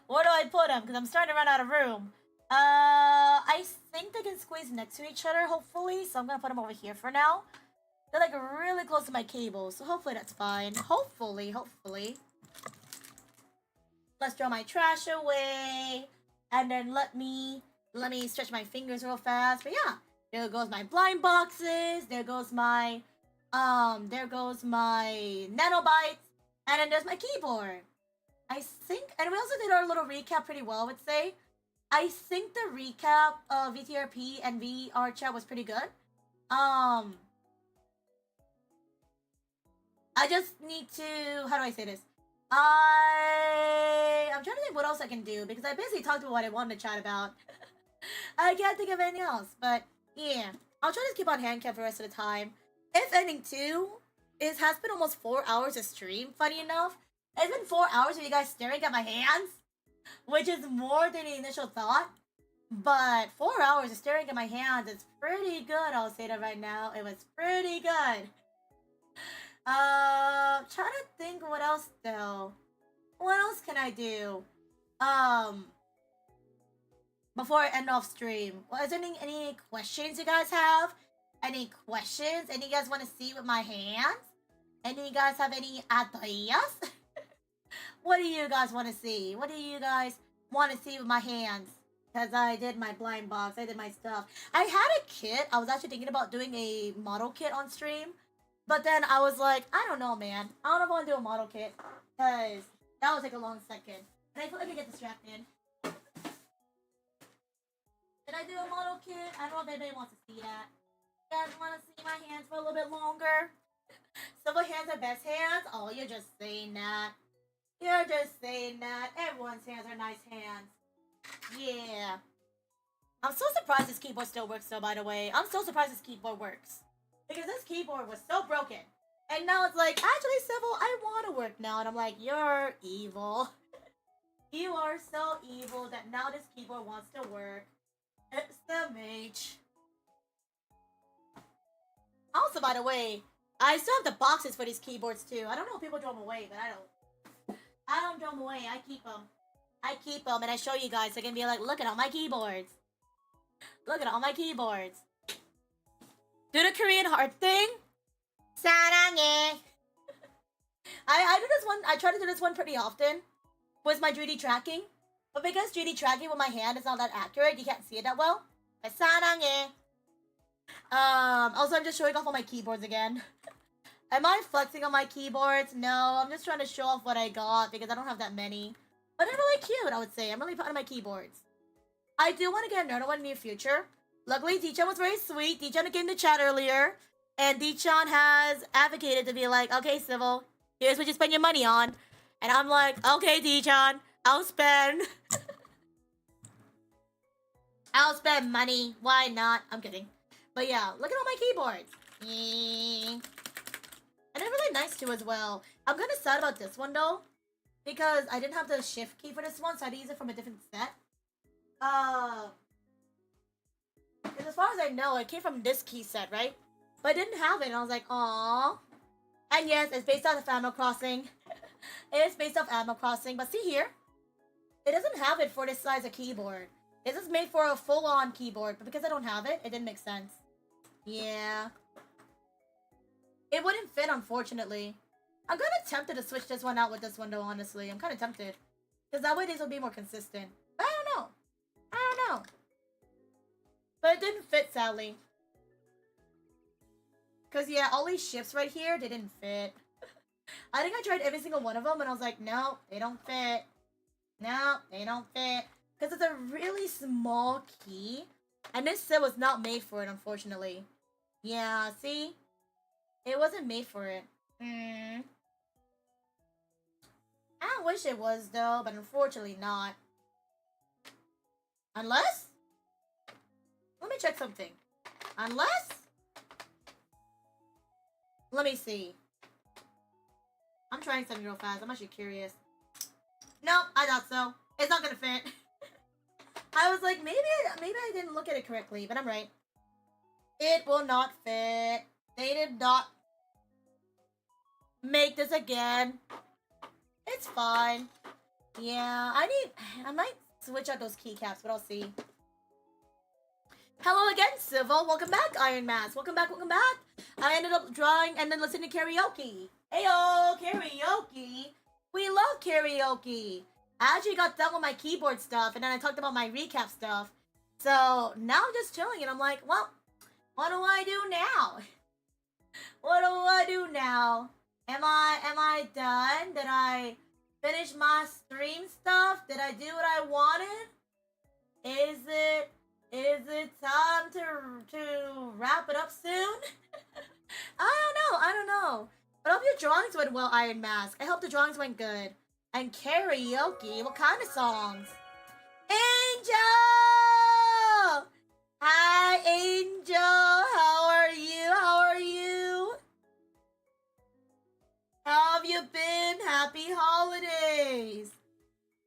Where do I put them? Because I'm starting to run out of room. I think they can squeeze next to each other, hopefully. So I'm going to put them over here for now. They're, like, really close to my cable. So hopefully that's fine. Hopefully. Let's throw my trash away. And then let me stretch my fingers real fast. But yeah, there goes my blind boxes. There goes my nanobites. And then there's my keyboard. I think, and we also did our little recap pretty well, I would say. I think the recap of VTRP and VR chat was pretty good. I just need to, how do I say this? I'm trying to think what else I can do because I basically talked about what I wanted to chat about. I can't think of anything else, but yeah, I'll try to keep on HandCam for the rest of the time. If anything, too, it has been almost 4 hours of stream. Funny enough, it's been 4 hours of you guys staring at my hands, which is more than the initial thought. But 4 hours of staring at my hands is pretty good. I'll say that right now. It was pretty good. Trying to think what else though. What else can I do? Before I end off stream, is there any questions you guys have? Any questions? Any you guys want to see with my hands? Any you guys have any ideas? What do you guys want to see? What do you guys want to see with my hands? Because I did my blind box, I did my stuff. I had a kit. I was actually thinking about doing a model kit on stream. But then I was like, I don't know, man. I don't know if I want to do a model kit. Because that would take a long second. And I feel like I get distracted. Did I do a model kit? I don't know if anybody wants to see that. You guys want to see my hands for a little bit longer? Silver hands are best hands? Oh, you're just saying that. You're just saying that. Everyone's hands are nice hands. Yeah. I'm so surprised this keyboard still works though, by the way. I'm so surprised this keyboard works. Because this keyboard was so broken. And now it's like, actually, Civil, I want to work now. And I'm like, you're evil. You are so evil that now this keyboard wants to work. It's the mage. Also, by the way, I still have the boxes for these keyboards too. I don't know if people throw them away, but I don't. I don't throw them away. I keep them. I keep them and I show you guys. So I can be like, look at all my keyboards. Look at all my keyboards. Do the Korean heart thing. 사랑해. I do this one. I try to do this one pretty often with my 3D tracking. But because 3D tracking with my hand is not that accurate, you can't see it that well. But 사랑해. Also, I'm just showing off all my keyboards again. Am I flexing on my keyboards? No, I'm just trying to show off what I got because I don't have that many. But they're really cute, I would say. I'm really proud of my keyboards. I do want to get another one in the near future. Luckily, D-chan was very sweet. D-chan came to chat earlier. And D-chan has advocated to be like, okay, Civil, here's what you spend your money on. And I'm like, okay, D-chan, I'll spend. I'll spend money. Why not? I'm kidding. But yeah, look at all my keyboards. And they're really nice too as well. I'm kind of sad about this one though. Because I didn't have the shift key for this one, so I had to use it from a different set. Because as far as I know, it came from this key set, right? But I didn't have it, and I was like, aww. And yes, it's based off of Animal Crossing. It is based off Animal Crossing, but see here. It doesn't have it for this size of keyboard. This is made for a full-on keyboard, but because I don't have it, it didn't make sense. Yeah. It wouldn't fit, unfortunately. I'm kind of tempted to switch this one out with this one, though, honestly. I'm kind of tempted. Because that way these will be more consistent. But I don't know. I don't know. But it didn't fit, sadly. Because, yeah, all these shifts right here, they didn't fit. I think I tried every single one of them, and I was like, no, they don't fit. No, they don't fit. Because it's a really small key. And this set was not made for it, unfortunately. Yeah, see? It wasn't made for it. I wish it was, though, but unfortunately not. Unless? Let me check something. Unless? Let me see. I'm trying something real fast. I'm actually curious. Nope, I thought so. It's not gonna fit. I was like, maybe I didn't look at it correctly, but I'm right. It will not fit. They did not make this again. It's fine. Yeah, I might switch out those keycaps, but I'll see. Hello again, Civil. Welcome back, Iron Mask. Welcome back, welcome back. I ended up drawing and then listening to karaoke. Heyo, karaoke. We love karaoke. I actually got done with my keyboard stuff, and then I talked about my recap stuff. So now I'm just chilling, and I'm like, well, what do I do now? What do I do now? Am I done? Did I finish my stream stuff? Did I do what I wanted? Is it time to wrap it up soon? I don't know. But I hope your drawings went well, Iron Mask. I hope the drawings went good. And karaoke? What kind of songs? Angel! Hi, Angel! How are you? How are you? How have you been? Happy holidays!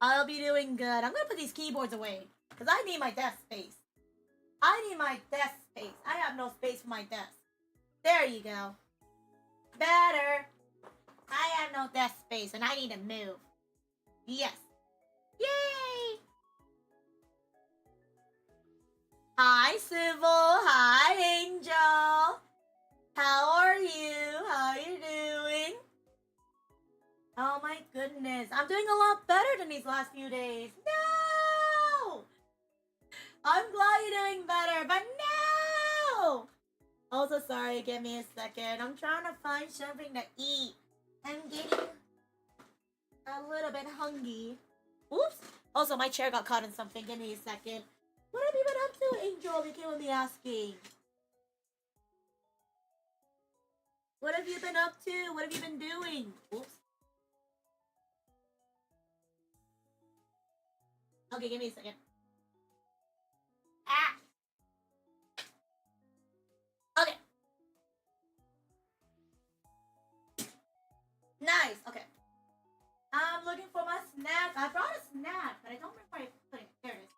I'll be doing good. I'm gonna put these keyboards away. Because I need my desk space. I need my desk space. I have no space for my desk. There you go. Better. I have no desk space and I need to move. Yes. Yay! Hi, Civil. Hi, Angel. How are you? How are you doing? Oh my goodness. I'm doing a lot better than these last few days. No! I'm glad you're doing better, but no! Also, sorry, give me a second. I'm trying to find something to eat. I'm getting a little bit hungry. Oops. Also, my chair got caught in something. Give me a second. What have you been up to, Angel? You came with me asking. What have you been up to? What have you been doing? Oops. Okay, give me a second. Ah! Okay. Nice, okay. I'm looking for my snack. I brought a snack, but I don't remember where I put it. There it is.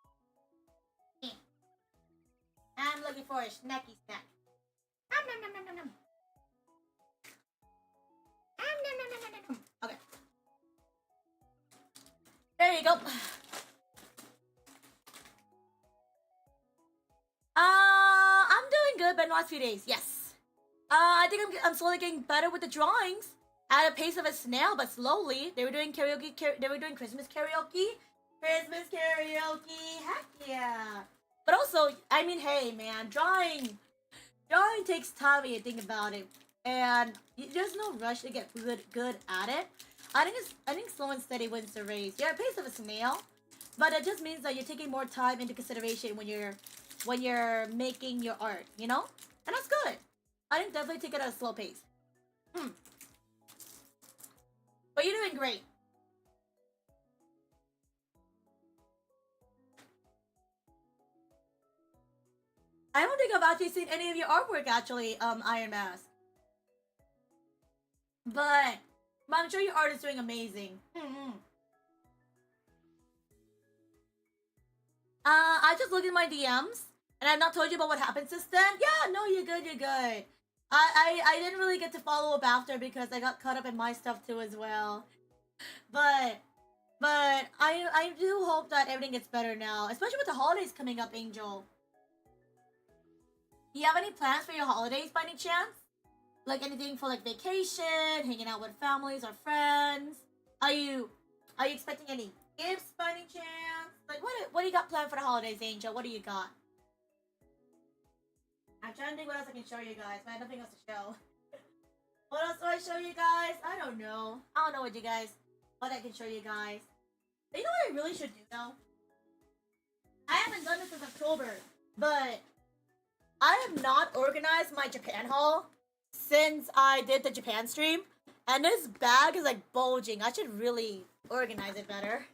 I'm looking for a snacky snack. Nom, nom, nom, nom, nom. Okay. There you go. I'm doing good, but in the last few days, yes. I think I'm slowly getting better with the drawings. At a pace of a snail, but slowly. They were doing karaoke. They were doing Christmas karaoke. Christmas karaoke. Heck yeah. But also, I mean, hey, man, drawing takes time when you think about it, and there's no rush to get good at it. I think slow and steady wins the race. You're at a pace of a snail, but it just means that you're taking more time into consideration when you're making your art, you know, and that's good. I think definitely take it at a slow pace. But you're doing great. I don't think I've actually seen any of your artwork, actually, Iron Mask. But I'm sure your art is doing amazing. I just looked at my DMs, and I've not told you about what happened since then. Yeah, no, you're good, you're good. I didn't really get to follow up after because I got caught up in my stuff too as well. But I do hope that everything gets better now, especially with the holidays coming up, Angel. Do you have any plans for your holidays by any chance? Like anything for like vacation, hanging out with families or friends? Are you expecting any gifts by any chance? Like what do you got planned for the holidays, Angel? What do you got? I'm trying to think what else I can show you guys, but I have nothing else to show. What else do I show you guys? I don't know. I don't know what I can show you guys. But you know what I really should do though? I haven't done this since October, but I have not organized my Japan haul since I did the Japan stream. And this bag is like bulging. I should really organize it better.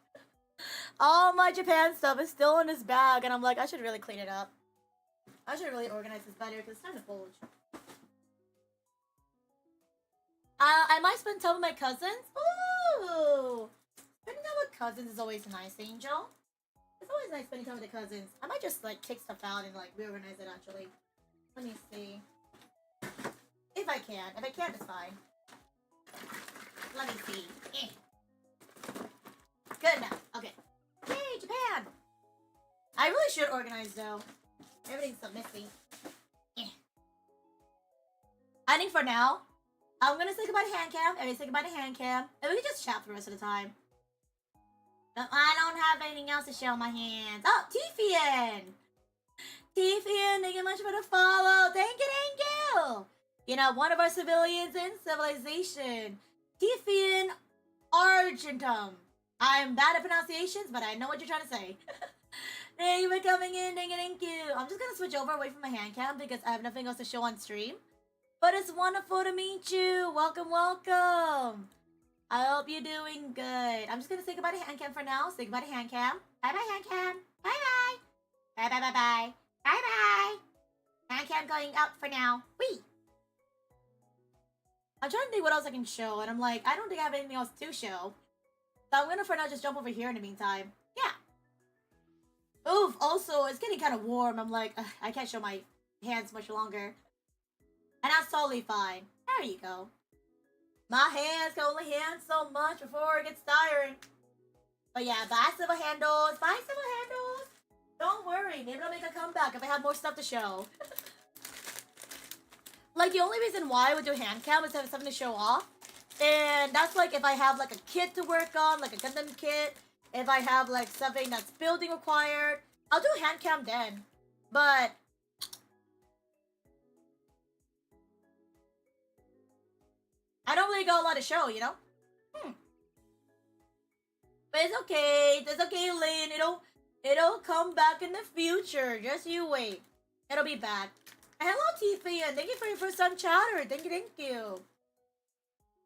All my Japan stuff is still in this bag, and I'm like, I should really clean it up. I should really organize this better because it's starting to bulge. I might spend time with my cousins. Ooh! Spending time with cousins is always nice, Angel. It's always nice spending time with the cousins. I might just like kick stuff out and like reorganize it actually. Let me see. If I can. If I can't, it's fine. Let me see. Good enough. Okay. Yay, Japan! I really should organize though. Everything's so messy. I think for now, I'm gonna say goodbye to HandCam. Everybody say goodbye to HandCam. And we can just chat for the rest of the time. No, I don't have anything else to show on my hands. Oh, Tifian! Tifian, thank you much for the follow. Thank you. You know, one of our civilians in civilization. Tifian Argentum. I'm bad at pronunciations, but I know what you're trying to say. Thank you for coming in. Thank you. I'm just gonna switch over away from my HandCam because I have nothing else to show on stream. But it's wonderful to meet you. Welcome, welcome. I hope you're doing good. I'm just gonna say goodbye to HandCam for now. Say goodbye to HandCam. Bye bye, HandCam. Bye bye. Bye bye bye bye. Bye bye. HandCam going out for now. Wee. I'm trying to think what else I can show, and I'm like, I don't think I have anything else to show. So I'm gonna for now just jump over here in the meantime. Yeah. Oof, also, it's getting kind of warm. I'm like, ugh, I can't show my hands much longer. And that's totally fine. There you go. My hands can only handle so much before it gets tiring. But yeah, bye Civil Handles. Bye Civil Handles. Don't worry, maybe I'll make a comeback if I have more stuff to show. Like, the only reason why I would do HandCam is to have something to show off. And that's like if I have like a kit to work on, like a Gundam kit. If I have like something that's building required, I'll do HandCam then. But I don't really got a lot to show, you know? But it's okay. It's okay, Lynn. It'll come back in the future. Just you wait. It'll be back. And hello, Tiffy, and thank you for your first time chatter. Thank you.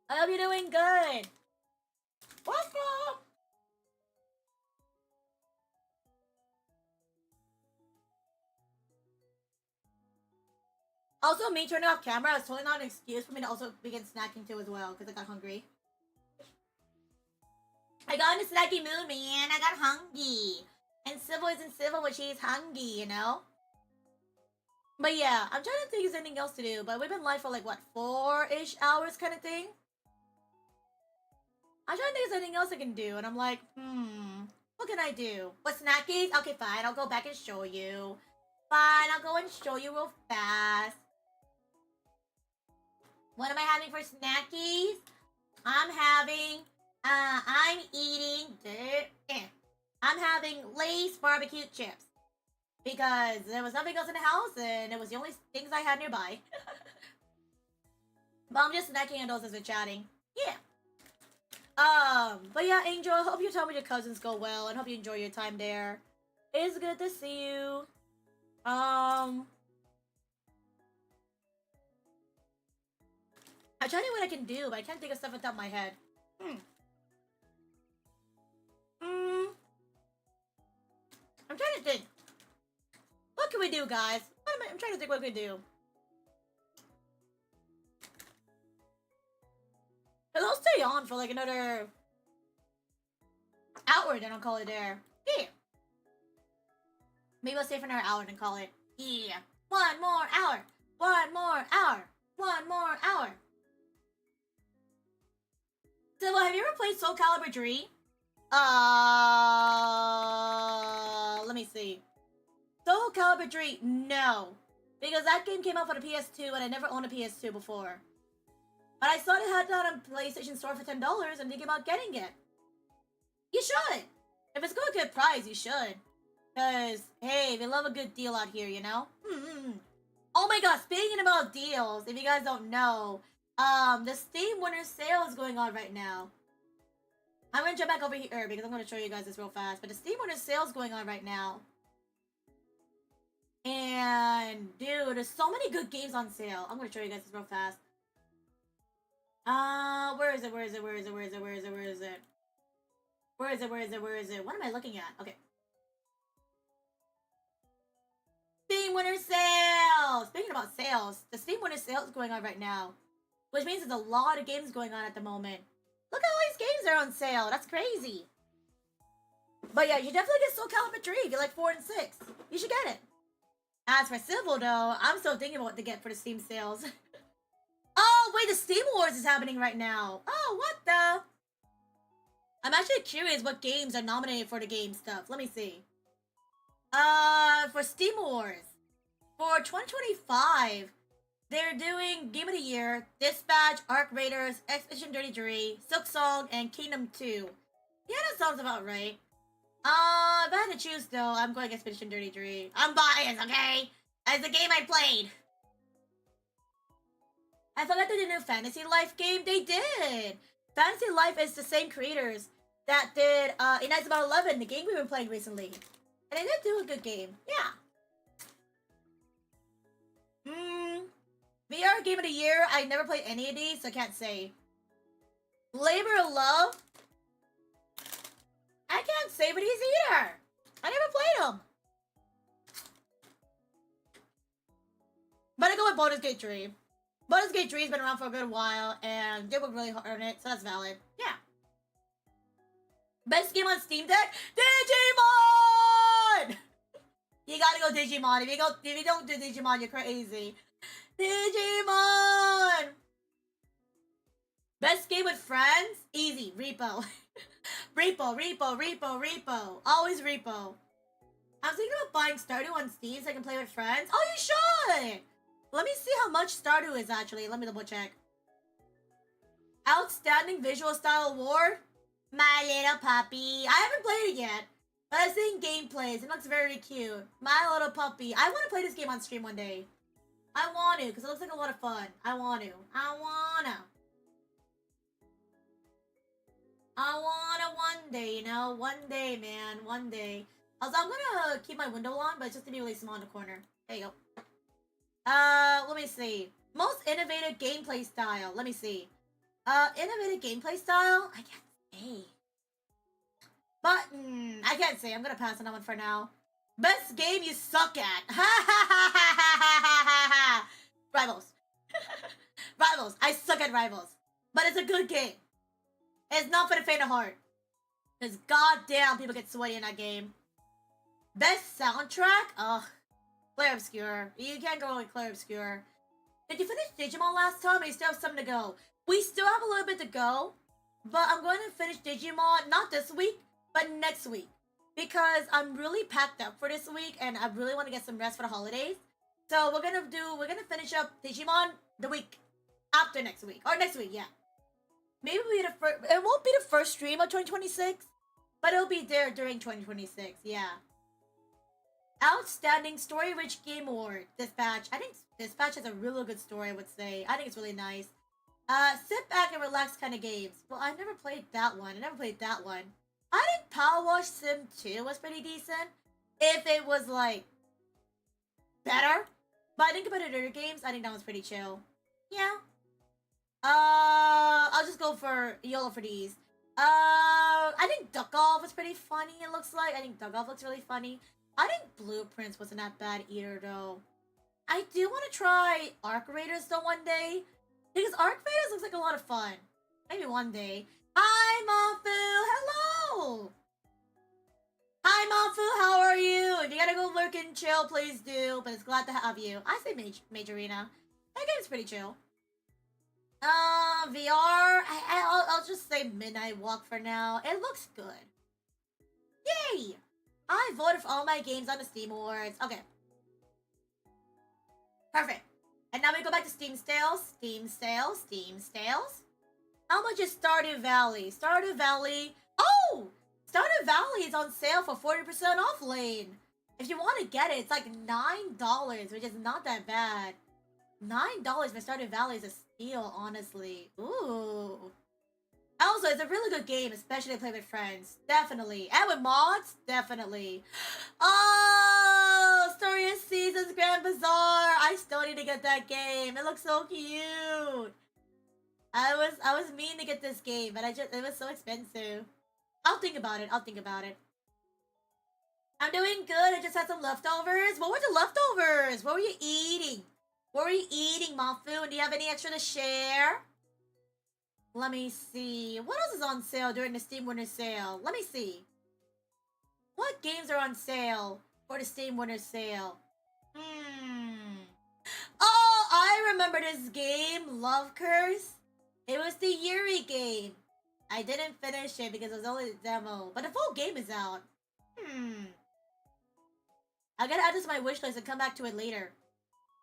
I hope you're doing good. What's up? Also, me turning off camera is totally not an excuse for me to also begin snacking too as well, because I got hungry. I got in a snacky mood, man. I got hungry. And Civil isn't civil when she's hungry, you know? But yeah, I'm trying to think if there's anything else to do, but we've been live for like, what, 4-ish hours kind of thing? I'm trying to think if there's anything else I can do, and I'm like, what can I do? What, snackies? Okay, fine, I'll go back and show you. Fine, I'll go and show you real fast. What am I having for snackies? I'm having Lay's barbecue chips. Because there was nothing else in the house, and it was the only things I had nearby. But I'm just snacking on those as we're chatting. Yeah. But yeah, Angel, I hope your time with your cousins go well, and hope you enjoy your time there. It's good to see you. I'm trying to think what I can do, but I can't think of stuff off the top of my head. I'm trying to think. What can we do, guys? I'm trying to think what we can do. But I'll stay on for like another hour, then I'll call it there. Yeah. Maybe I'll stay for another hour and call it. Yeah. One more hour. One more hour. One more hour. So, well, have you ever played Soul Calibur 3? Let me see. Soul Calibur 3, no. Because that game came out for the PS2 and I never owned a PS2 before. But I saw it had that on PlayStation Store for $10 and thinking about getting it. You should. If it's got a good price, you should. Because, hey, we love a good deal out here, you know? Oh my god, speaking about deals, if you guys don't know, the Steam Winter Sale is going on right now. I'm going to jump back over here because I'm going to show you guys this real fast. But the Steam Winter Sale is going on right now. And, dude, there's so many good games on sale. I'm going to show you guys this real fast. Where is it? What am I looking at? Okay. Steam Winter Sale! Speaking about sales, the Steam Winter Sale is going on right now. Which means there's a lot of games going on at the moment. Look at all these games that are on sale. That's crazy. But yeah, you definitely get Soul Calibur 3 if you like 4 and 6. You should get it. As for Civil, though, I'm still thinking about what to get for the Steam sales. Oh, wait, the Steam Wars is happening right now. Oh, what the? I'm actually curious what games are nominated for the game stuff. Let me see. For Steam Wars, for 2025, they're doing Game of the Year, Dispatch, Arc Raiders, Expedition 33, Silk Song, and Kingdom 2. Yeah, that sounds about right. If I had to choose, though, I'm going Expedition 33. I'm biased, okay? It's the game I played. I forgot they did a new Fantasy Life game. They did. Fantasy Life is the same creators that did A Knight's About 11, the game we've been playing recently. And they did do a good game. Yeah. VR game of the year. I never played any of these, so I can't say. Labor of Love. I can't say what he's either. I never played him. But I go with Baldur's Gate 3. Baldur's Gate 3 has been around for a good while, and they worked really hard on it, so that's valid. Yeah. Best game on Steam Deck? Digimon! You gotta go Digimon. If you don't do Digimon, you're crazy. Digimon! Best game with friends? Easy. Repo. Repo. Always Repo. I'm thinking about buying Stardew on Steam so I can play with friends. Oh, you should! Let me see how much Stardew is actually. Let me double check. Outstanding Visual Style Award? My Little Puppy. I haven't played it yet, but I've seen gameplays. It looks very cute. My Little Puppy. I want to play this game on stream one day. I want to, because it looks like a lot of fun. I wanna. One day, you know? One day, man. One day. Also, I'm gonna keep my window on, but it's just to be really small in the corner. There you go. Let me see. Most innovative gameplay style. Let me see. Innovative gameplay style? I can't say. But, I can't say. I'm gonna pass on that one for now. Best game you suck at. Rivals. Rivals. I suck at Rivals. But it's a good game. It's not for the faint of heart. Because goddamn, people get sweaty in that game. Best soundtrack? Ugh. Clair Obscure. You can't go wrong with Clair Obscure. Did you finish Digimon last time or you still have something to go? We still have a little bit to go. But I'm going to finish Digimon, not this week, but next week. Because I'm really packed up for this week and I really want to get some rest for the holidays. So we're gonna finish up Digimon the week after next week. Or next week, yeah. Maybe it won't be the first stream of 2026, but it'll be there during 2026, yeah. Outstanding Story-Rich Game Award. Dispatch. I think Dispatch has a really good story, I would say. I think it's really nice. Sit back and relax kind of games. Well, I never played that one. I think Power Wash Sim 2 was pretty decent. If it was, like, better. But I think about other games, I think that one's pretty chill. Yeah. I'll just go for YOLO for these. I think Duck Golf was pretty funny, it looks like. I think Duck Golf looks really funny. I think Blueprints wasn't that bad either, though. I do want to try Arc Raiders, though, one day. Because Arc Raiders looks like a lot of fun. Maybe one day. Hi, Mafu! Hello! Hi, Mafu! How are you? If you gotta go lurk and chill, please do. But it's glad to have you. I say Majorina. That game's pretty chill. VR. I'll just say Midnight Walk for now. It looks good. Yay! I voted for all my games on the Steam Awards. Okay. Perfect. And now we go back to Steam sales. How much is Stardew Valley? Stardew Valley. Oh! Stardew Valley is on sale for 40% off lane. If you want to get it, it's like $9, which is not that bad. $9 for Stardew Valley is a steal, honestly. Ooh. Also, it's a really good game, especially to play with friends. Definitely. And with mods? Definitely. Oh! Story of Seasons Grand Bazaar! I still need to get that game. It looks so cute. I was mean to get this game, but it was so expensive. I'll think about it. I'm doing good. I just had some leftovers. What were the leftovers? What were you eating? Mafu? Do you have any extra to share? Let me see. What else is on sale during the Steam Winter Sale? Let me see. What games are on sale for the Steam Winter Sale? Oh, I remember this game, Love Curse. It was the Yuri game. I didn't finish it because it was only the demo, but the full game is out. I gotta add this to my wish list and come back to it later.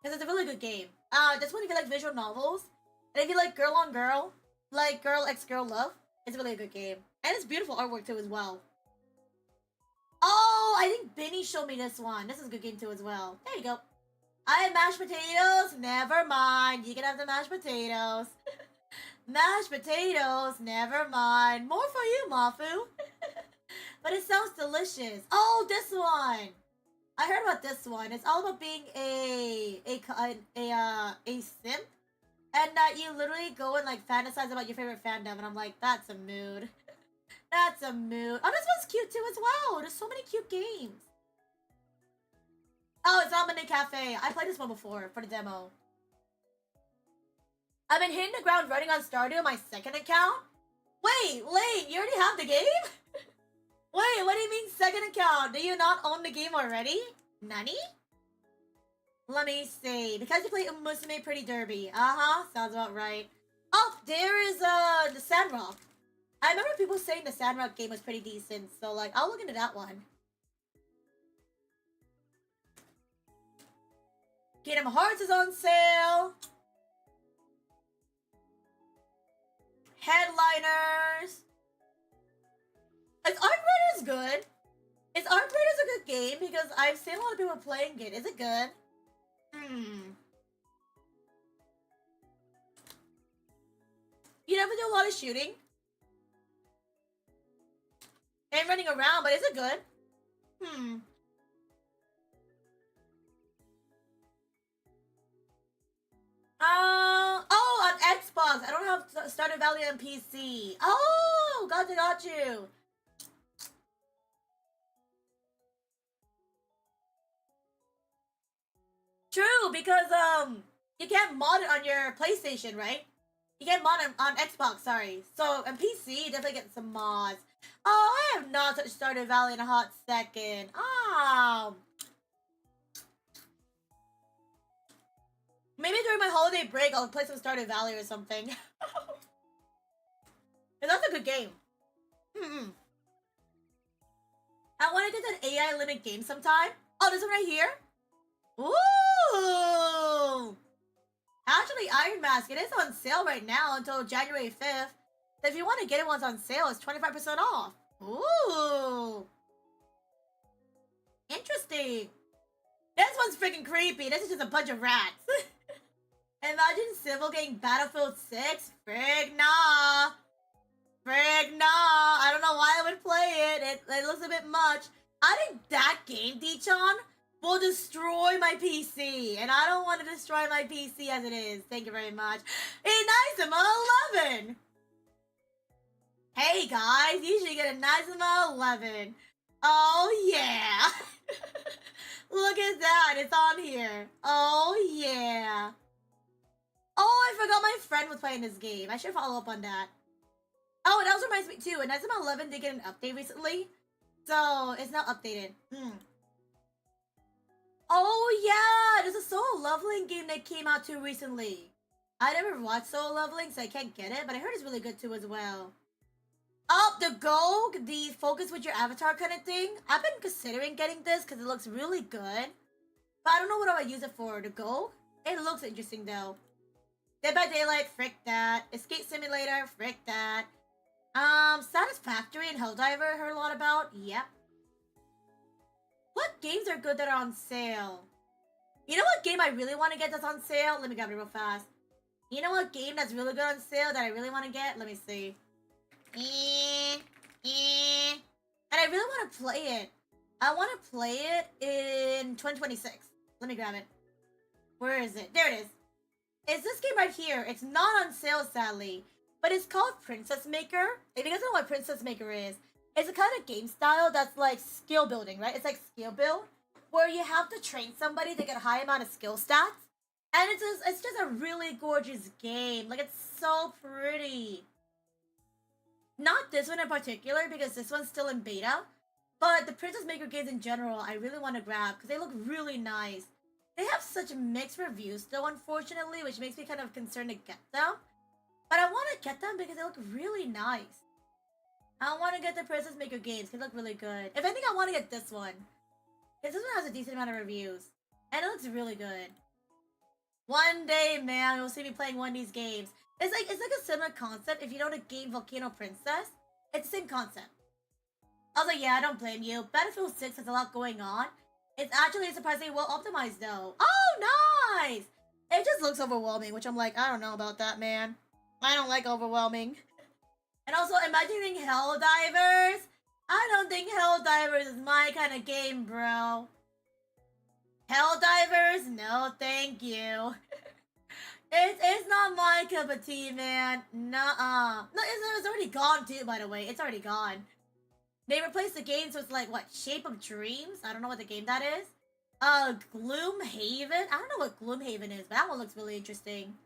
Because it's a really good game. That's when you get like visual novels. And if you like girl on girl, like girl x girl love, it's really a good game. And it's beautiful artwork too as well. Oh, I think Benny showed me this one. This is a good game too as well. There you go. I have mashed potatoes. Never mind. You can have the mashed potatoes. Mashed potatoes. Never mind. More for you, Mafu. But it sounds delicious. Oh, this one. I heard about this one. It's all about being a simp, and that you literally go and like fantasize about your favorite fandom, and I'm like, that's a mood. That's a mood. Oh, this one's cute too as well. There's so many cute games. Oh, it's Almond Cafe. I played this one before for the demo. I've been hitting the ground running on Stardew on my second account. Wait, Lane, you already have the game? Wait, what do you mean second account? Do you not own the game already? Nani? Let me see. Because you play Musume Pretty Derby. Uh-huh, sounds about right. Oh, there is the Sandrock. I remember people saying the Sandrock game was pretty decent, so like, I'll look into that one. Kingdom Hearts is on sale. Headliners. Is Arc Raiders good? Is Arc Raiders a good game? Because I've seen a lot of people playing it. Is it good? You never do a lot of shooting? And running around, but is it good? Oh, on Xbox. I don't have Stardew Valley on PC. Oh, got you. True, because you can't mod it on your PlayStation, right? You can't mod it on Xbox, sorry. So on PC, you definitely get some mods. Oh, I have not touched Stardew Valley in a hot second. Oh. Maybe during my holiday break, I'll play some Stardew Valley or something. That's a good game. I want to get an AI limit game sometime. Oh, this one right here? Ooh! Actually, Iron Mask, it is on sale right now until January 5th. So if you want to get it once on sale, it's 25% off. Ooh! Interesting. This one's freaking creepy. This is just a bunch of rats. Imagine Civil getting Battlefield 6? Frig nah. Frig nah. I don't know why I would play it. It looks a bit much. I think that game, Dichon, will destroy my PC. And I don't want to destroy my PC as it is. Thank you very much. Inazuma 11. Hey guys, you should get a Inazuma 11. Oh yeah. Look at that. It's on here. Oh yeah. Oh, I forgot my friend was playing this game. I should follow up on that. Oh, and that also reminds me too. Inazuma 11 did get an update recently. So, it's now updated. Oh, yeah! There's a Solo Leveling game that came out too recently. I never watched Solo Leveling, so I can't get it, but I heard it's really good too as well. Oh, the Go, the focus with your avatar kind of thing. I've been considering getting this because it looks really good. But I don't know what I would use it for. The Go? It looks interesting though. Dead by Daylight, frick that. Escape Simulator, frick that. Satisfactory and Helldiver, heard a lot about. Yep. What games are good that are on sale? You know what game I really want to get that's on sale? Let me grab it real fast. You know what game that's really good on sale that I really want to get? Let me see. And I really want to play it. I want to play it in 2026. Let me grab it. Where is it? There it is. It's this game right here. It's not on sale, sadly. But it's called Princess Maker. If you guys don't know what Princess Maker is, it's a kind of game style that's like skill building, right? It's like skill build, where you have to train somebody to get a high amount of skill stats. And it's just a really gorgeous game. Like, it's so pretty. Not this one in particular, because this one's still in beta. But the Princess Maker games in general, I really want to grab, because they look really nice. They have such mixed reviews, though, unfortunately, which makes me kind of concerned to get them. But I want to get them because they look really nice. I want to get the Princess Maker games. They look really good. If anything, I want to get this one. Because this one has a decent amount of reviews. And it looks really good. One day, man, you'll see me playing one of these games. It's like a similar concept. If you know the game Volcano Princess, it's the same concept. I was like, yeah, I don't blame you. Battlefield 6 has a lot going on. It's actually surprisingly well optimized, though. Oh, nice! It just looks overwhelming, which I'm like, I don't know about that, man. I don't like overwhelming. And also, imagining Helldivers. I don't think Helldivers is my kind of game, bro. Helldivers? No, thank you. It's not my cup of tea, man. Nuh-uh. No, it's already gone too, by the way. It's already gone. They replaced the game, so it's like, what, Shape of Dreams? I don't know what the game that is. Gloomhaven? I don't know what Gloomhaven is, but that one looks really interesting.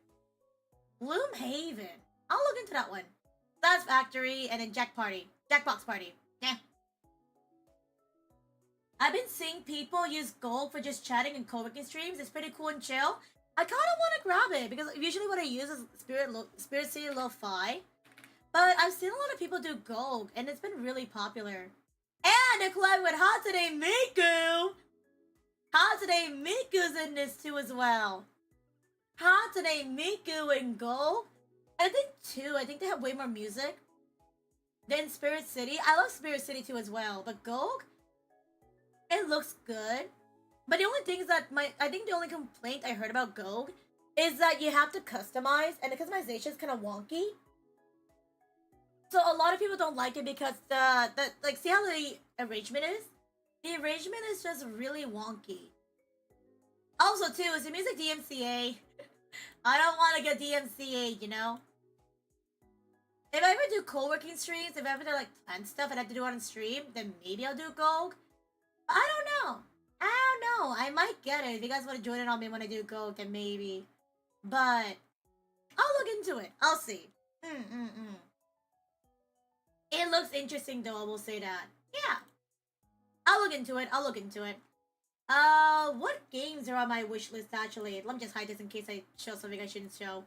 Gloomhaven. I'll look into that one. That's Factory, and then Jackbox Party. Yeah. I've been seeing people use gold for just chatting and co-working streams. It's pretty cool and chill. I kind of want to grab it because usually what I use is Spirit City Lo-Fi. But I've seen a lot of people do gold, and it's been really popular. And they're collabing with Hatsune Miku! Hatsune Miku's in this too as well. Hatsune Miku and gold. I think they have way more music than Spirit City. I love Spirit City too as well, but gold, it looks good. But the only thing is that I think the only complaint I heard about Gogue is that you have to customize, and the customization is kind of wonky. So a lot of people don't like it because like, see how the arrangement is? The arrangement is just really wonky. Also too, is the music DMCA? I don't want to get DMCA, you know? If I ever do co-working streams, if I ever do like plan stuff and I have to do it on stream, then maybe I'll do Gogue. I don't know. I might get it. If you guys want to join in on me when I do Gogue, then maybe. But I'll look into it. I'll see. It looks interesting though, I will say that. Yeah. I'll look into it. What games are on my wish list actually? Let me just hide this in case I show something I shouldn't show.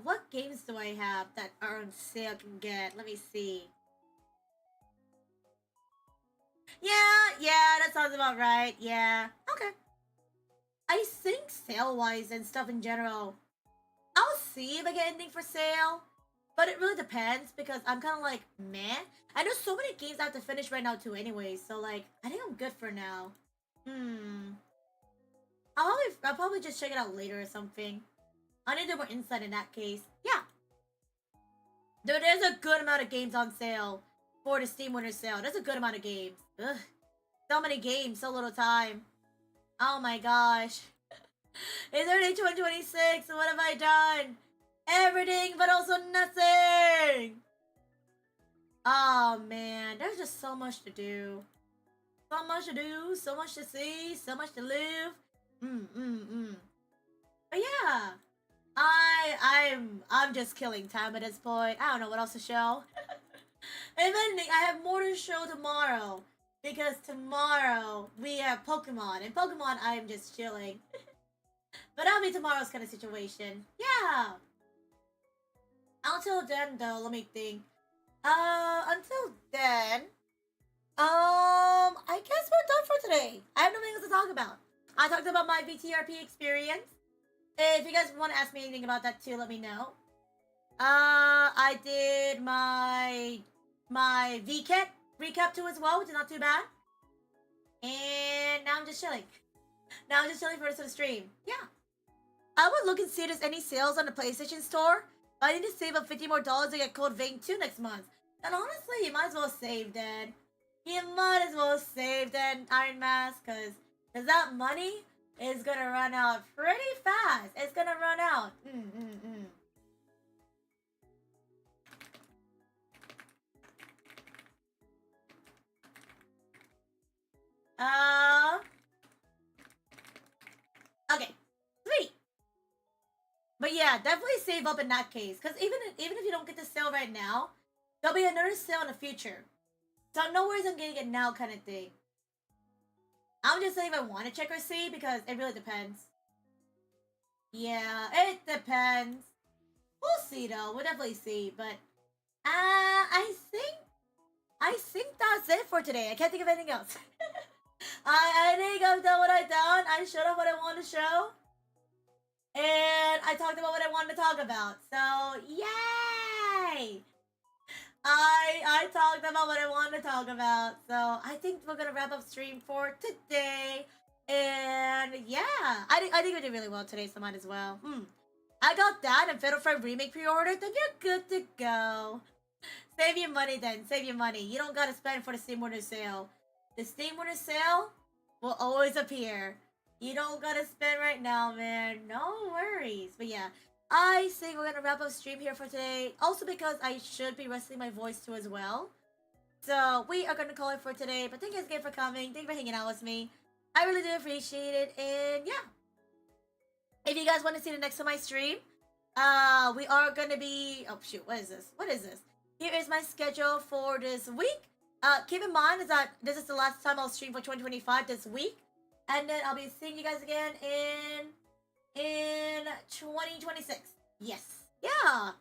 What games do I have that are on sale I can get? Let me see. Yeah, that sounds about right. Yeah. Okay. I think sale-wise and stuff in general, I'll see if I get anything for sale. But it really depends because I'm kind of like, meh. I know so many games I have to finish right now too anyway. So like, I think I'm good for now. I'll probably just check it out later or something. I need to do more insight in that case. Yeah. Dude, there's a good amount of games on sale for the Steam Winter Sale. There's a good amount of games. Ugh. So many games, so little time. Oh my gosh. It's already 2026, so what have I done? Everything, but also nothing! Oh man, there's just so much to do. So much to do, so much to see, so much to live. But yeah, I'm just killing time at this point. I don't know what else to show. If anything, I have more to show tomorrow. Because tomorrow we have Pokemon. And Pokemon, I am just chilling. But that'll be tomorrow's kind of situation. Yeah. Until then, though, let me think. Until then, I guess we're done for today. I have nothing else to talk about. I talked about my VTRP experience. If you guys want to ask me anything about that too, let me know. I did my Vket recap too as well, which is not too bad. And now I'm just chilling. For the rest of the stream. Yeah. I would look and see if there's any sales on the PlayStation Store. But I need to save up $50 more to get Code Vein 2 next month. And honestly, you might as well save then. You might as well save then, Iron Mask, because that money is gonna run out pretty fast. It's gonna run out. Okay, sweet. But yeah, definitely save up in that case, because even if you don't get the sale right now, there'll be another sale in the future. So no worries on getting it now kind of thing. I'm just saying if I want to check or see, because it really depends. Yeah, it depends. We'll see though. We'll definitely see. But I think that's it for today. I can't think of anything else. I think I've done what I've done. I showed up what I wanted to show. And I talked about what I wanted to talk about. So, yay! I talked about what I wanted to talk about. So, I think we're going to wrap up stream for today. And, yeah. I think we did really well today, so might as well. I got that and Fatal Frame Remake pre-ordered. Then you're good to go. Save your money then. Save your money. You don't got to spend for the Steam Winter Sale. The Steam Winter Sale will always appear. You don't gotta spend right now, man. No worries. But yeah, I think we're gonna wrap up stream here for today. Also because I should be resting my voice too as well. So we are gonna call it for today. But thank you guys again for coming. Thank you for hanging out with me. I really do appreciate it. And yeah, if you guys want to see the next of my stream, we are gonna be. Oh shoot, what is this? What is this? Here is my schedule for this week. Keep in mind is that this is the last time I'll stream for 2025 this week, and then I'll be seeing you guys again in 2026. Yes, yeah.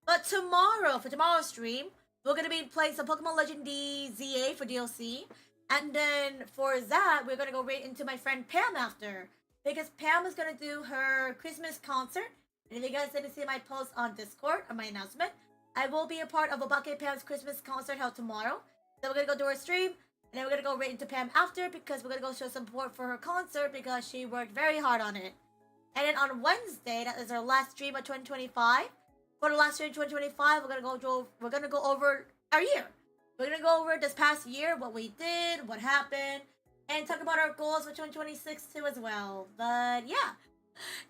But tomorrow, for tomorrow's stream, we're gonna be playing some Pokemon Legend DZA for DLC, and then for that, we're gonna go right into my friend Pam after, because Pam is gonna do her Christmas concert. And if you guys didn't see my post on Discord or my announcement, I will be a part of Obake Pam's Christmas concert held tomorrow. So we're gonna go do her stream, and then we're gonna go right into Pam after, because we're gonna go show some support for her concert because she worked very hard on it. And then on Wednesday, that is our last stream of 2025. For the last stream of 2025, we're gonna go over our year. We're gonna go over this past year, what we did, what happened, and talk about our goals for 2026 too as well. But yeah.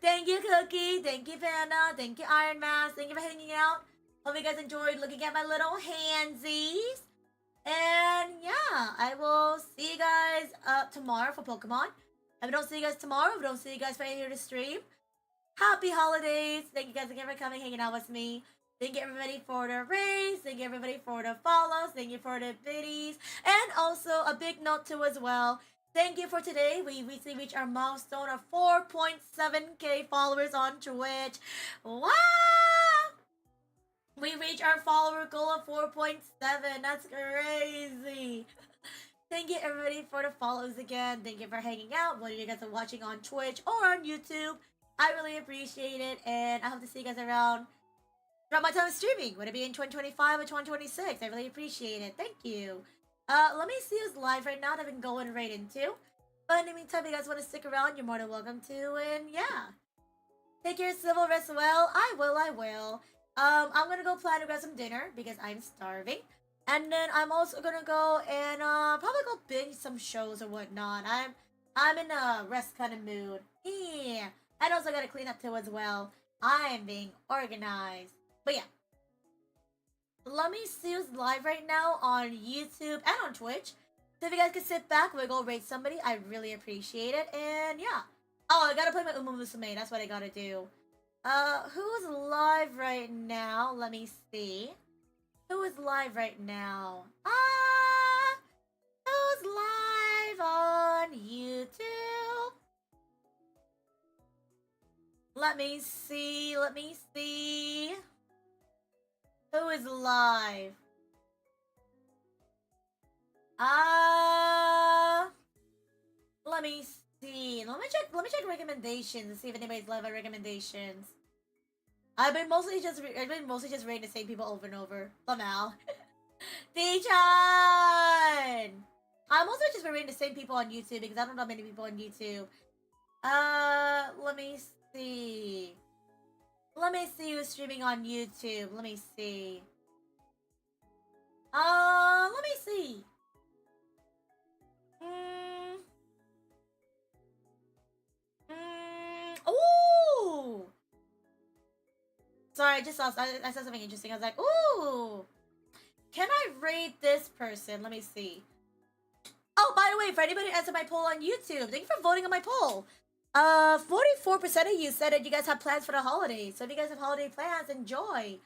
Thank you, Cookie. Thank you, Panda. Thank you, Iron Mask. Thank you for hanging out. Hope you guys enjoyed looking at my little handsies. And yeah, I will see you guys tomorrow for Pokemon. If I don't see you guys tomorrow, if I don't see you guys for here to stream, happy holidays. Thank you guys again for coming, hanging out with me. Thank you everybody for the raise. Thank you everybody for the follows. Thank you for the biddies. And also a big note too as well. Thank you for today. We recently reached our milestone of 4.7k followers on Twitch. Wow! We reached our follower goal of 4.7. That's crazy. Thank you everybody for the follows again. Thank you for hanging out, whether you guys are watching on Twitch or on YouTube. I really appreciate it, and I hope to see you guys around throughout my time streaming, whether it be in 2025 or 2026. I really appreciate it. Thank you. Let me see who's live right now that I've been going right into. But in the meantime, if you guys want to stick around, you're more than welcome to. And yeah. Take care, CivilFortissimo. I will. I'm gonna go plan to grab some dinner because I'm starving. And then I'm also gonna go and probably go binge some shows or whatnot. I'm in a rest kind of mood. Yeah. And also gotta clean up too as well. I am being organized. But yeah. Let me see who's live right now on YouTube and on Twitch. So if you guys can sit back, we'll go rate somebody. I really appreciate it. And yeah. Oh, I gotta play my Uma Musume. That's what I gotta do. Who's live right now? Let me see. Who is live right now? Who's live on YouTube? Let me see. Who is live? Let me see. Let me check recommendations and see if anybody's live on recommendations. I've been mostly just rating the same people over and over. Somehow. D-Chan! I'm also just been rating the same people on YouTube because I don't know many people on YouTube. Let me see. Let me see who's streaming on YouTube. Let me see. Let me see. Ooh! Sorry, I saw something interesting. I was like, ooh! Can I rate this person? Let me see. Oh, by the way, for anybody who answered my poll on YouTube, thank you for voting on my poll. 44% of you said that you guys have plans for the holidays. So if you guys have holiday plans, enjoy.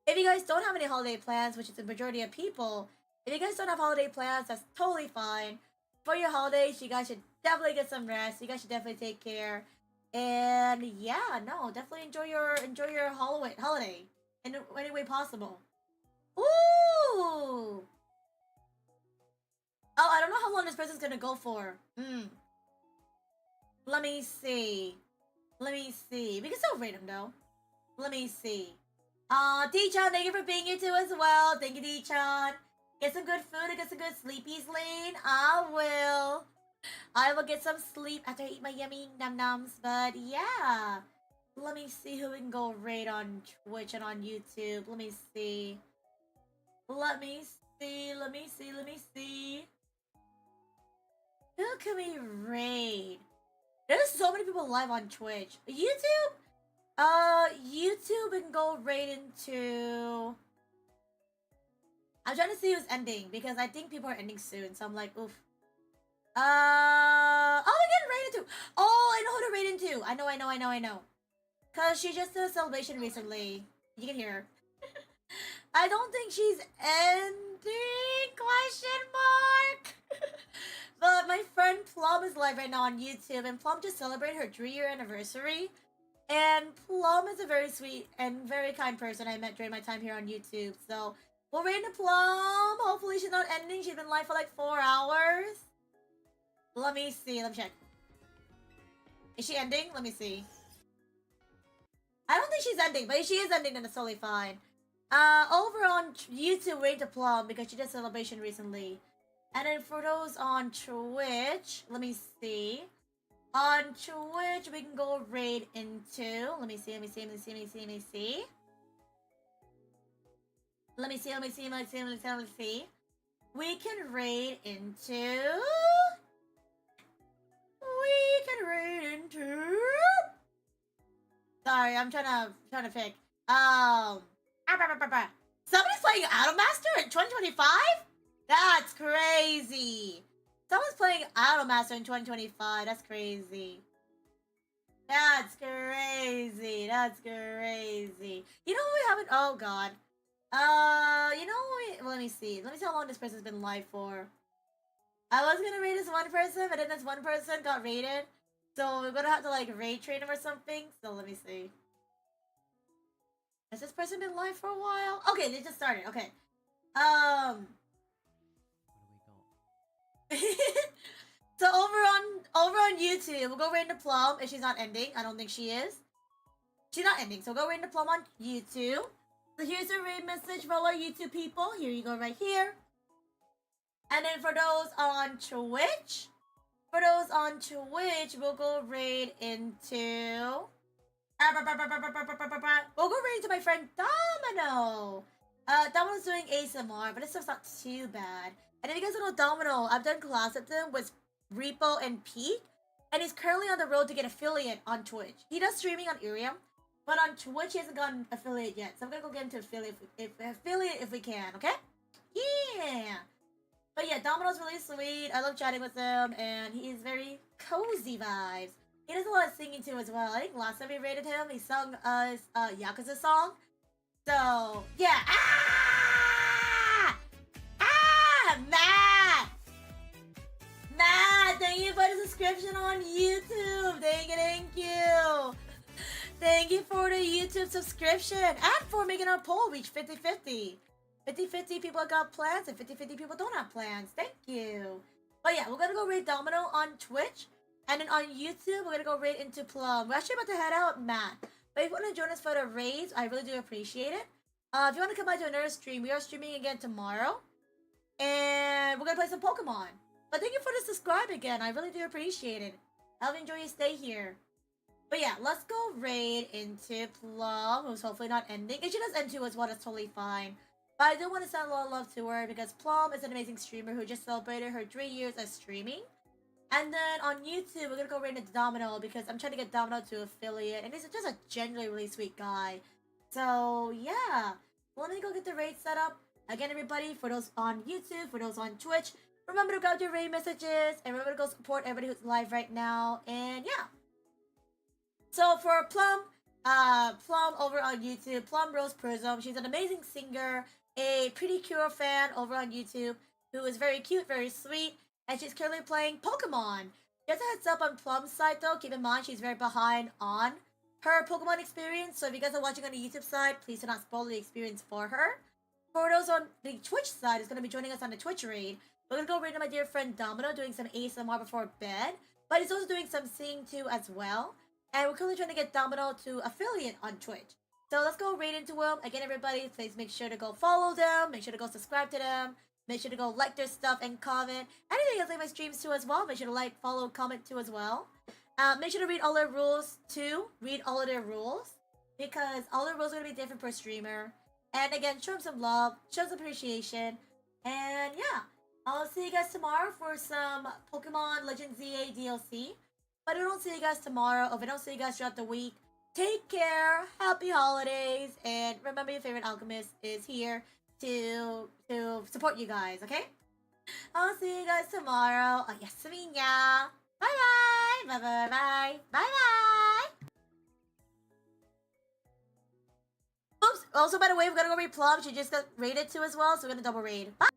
If you guys don't have any holiday plans, which is the majority of people, if you guys don't have holiday plans, that's totally fine. For your holidays, you guys should definitely get some rest. You guys should definitely take care. And yeah, no, definitely enjoy your holiday in any way possible. Ooh! Oh, I don't know how long this person's gonna go for. Let me see. We can still rate him though. Let me see. D-Chan, thank you for being here too as well. Thank you, D-Chan. Get some good food and get some good sleepies, Lane. I will get some sleep after I eat my yummy num-nums. But yeah. Let me see who we can go rate on Twitch and on YouTube. Let me see. Who can we raid? There's so many people live on Twitch. YouTube? YouTube we can go raid into... I'm trying to see who's ending because I think people are ending soon. So I'm like, oof. Oh, we can raid into... Oh, I know who to raid into. I know. Because she just did a celebration recently. You can hear her. I don't think she's ending? Question mark. But my friend Plum is live right now on YouTube, and Plum just celebrated her 3-year anniversary. And Plum is a very sweet and very kind person I met during my time here on YouTube. So we'll raid into Plum. Hopefully she's not ending. She's been live for like 4 hours. Let me see. Let me check. Is she ending? Let me see. I don't think she's ending, but if she is ending, then it's totally fine. Over on YouTube, raid to Plum because she did celebration recently. And then for those on Twitch, let me see. On Twitch, we can go raid into... Let me see. We can raid into... Sorry, I'm trying to pick. Somebody's playing Automaster in 2025? That's crazy. Someone's playing Automaster in 2025. That's crazy. That's crazy. You know what we haven't... Oh, God. You know what let me see. Let me see how long this person's been live for. I was gonna raid this one person, but then this one person got raided. So we're gonna have to, like, raid train him or something. So let me see. Has this person been live for a while? Okay, they just started. Okay. What do we got? So over on YouTube, we'll go right into Plum if she's not ending. I don't think she is. She's not ending, so go right into Plum on YouTube. So here's a raid message for all our YouTube people. Here you go right here. And then for those on Twitch, we'll go raid into... We'll go right into my friend Domino. Domino's doing ASMR, but this stuff's not too bad. And if you guys don't know Domino, I've done collabs with him with Repo and Pete, and he's currently on the road to get affiliate on Twitch. He does streaming on Irium, but on Twitch he hasn't gotten affiliate yet. So I'm gonna go get him to affiliate if we can, okay? Yeah. But yeah, Domino's really sweet. I love chatting with him, and he's very cozy vibes. He does a lot of singing too as well. I think last time we rated him, he sung us Yakuza song. So yeah. Matt, thank you for the subscription on YouTube. Thank you. Thank you for the YouTube subscription and for making our poll reach 50-50. 50-50 people got plans and 50-50 people don't have plans. Thank you. But yeah, we're gonna go raid Domino on Twitch. And then on YouTube, we're gonna go raid into Plum. We're actually about to head out, Matt. But if you want to join us for the raids, I really do appreciate it. If you want to come by to another stream, we are streaming again tomorrow. And we're gonna play some Pokemon. But thank you for the subscribe again. I really do appreciate it. I hope you enjoy your stay here. But yeah, let's go raid into Plum, who's hopefully not ending. If she does end too as well, that's totally fine. But I do want to send a lot of love to her because Plum is an amazing streamer who just celebrated her 3 years as streaming. And then on YouTube, we're gonna go right into Domino because I'm trying to get Domino to affiliate, and he's just a genuinely really sweet guy. So yeah, let me go get the raid set up. Again, everybody, for those on YouTube, for those on Twitch, remember to grab your raid messages, and remember to go support everybody who's live right now. And yeah. So for Plum over on YouTube, Plum Rose Prism, she's an amazing singer, a Pretty Cure fan over on YouTube, who is very cute, very sweet. And she's currently playing Pokemon. Just a heads up on Plum's side though, keep in mind she's very behind on her Pokemon experience. So if you guys are watching on the YouTube side, please do not spoil the experience for her. For those on the Twitch side who's going to be joining us on the Twitch raid, we're going to go raid to my dear friend Domino doing some ASMR before bed. But he's also doing some singing too as well. And we're currently trying to get Domino to affiliate on Twitch. So let's go raid into him. Again, everybody, please make sure to go follow them. Make sure to go subscribe to them. Make sure to go like their stuff and comment. Anything else like my streams too as well. Make sure to like, follow, comment too as well. Make sure to read all their rules too. Read all of their rules. Because all their rules are going to be different per streamer. And again, show them some love. Show them some appreciation. And yeah. I'll see you guys tomorrow for some Pokemon Legend ZA DLC. But I don't see you guys tomorrow, or if I don't see you guys throughout the week, take care, happy holidays, and remember your favorite alchemist is here to support you guys, okay? I'll see you guys tomorrow. Yasaminya. Bye bye. Bye bye bye. Bye bye. Oops. Also, by the way, we're gonna go raid Plum. She just got raided too as well, so we're gonna double raid. Bye.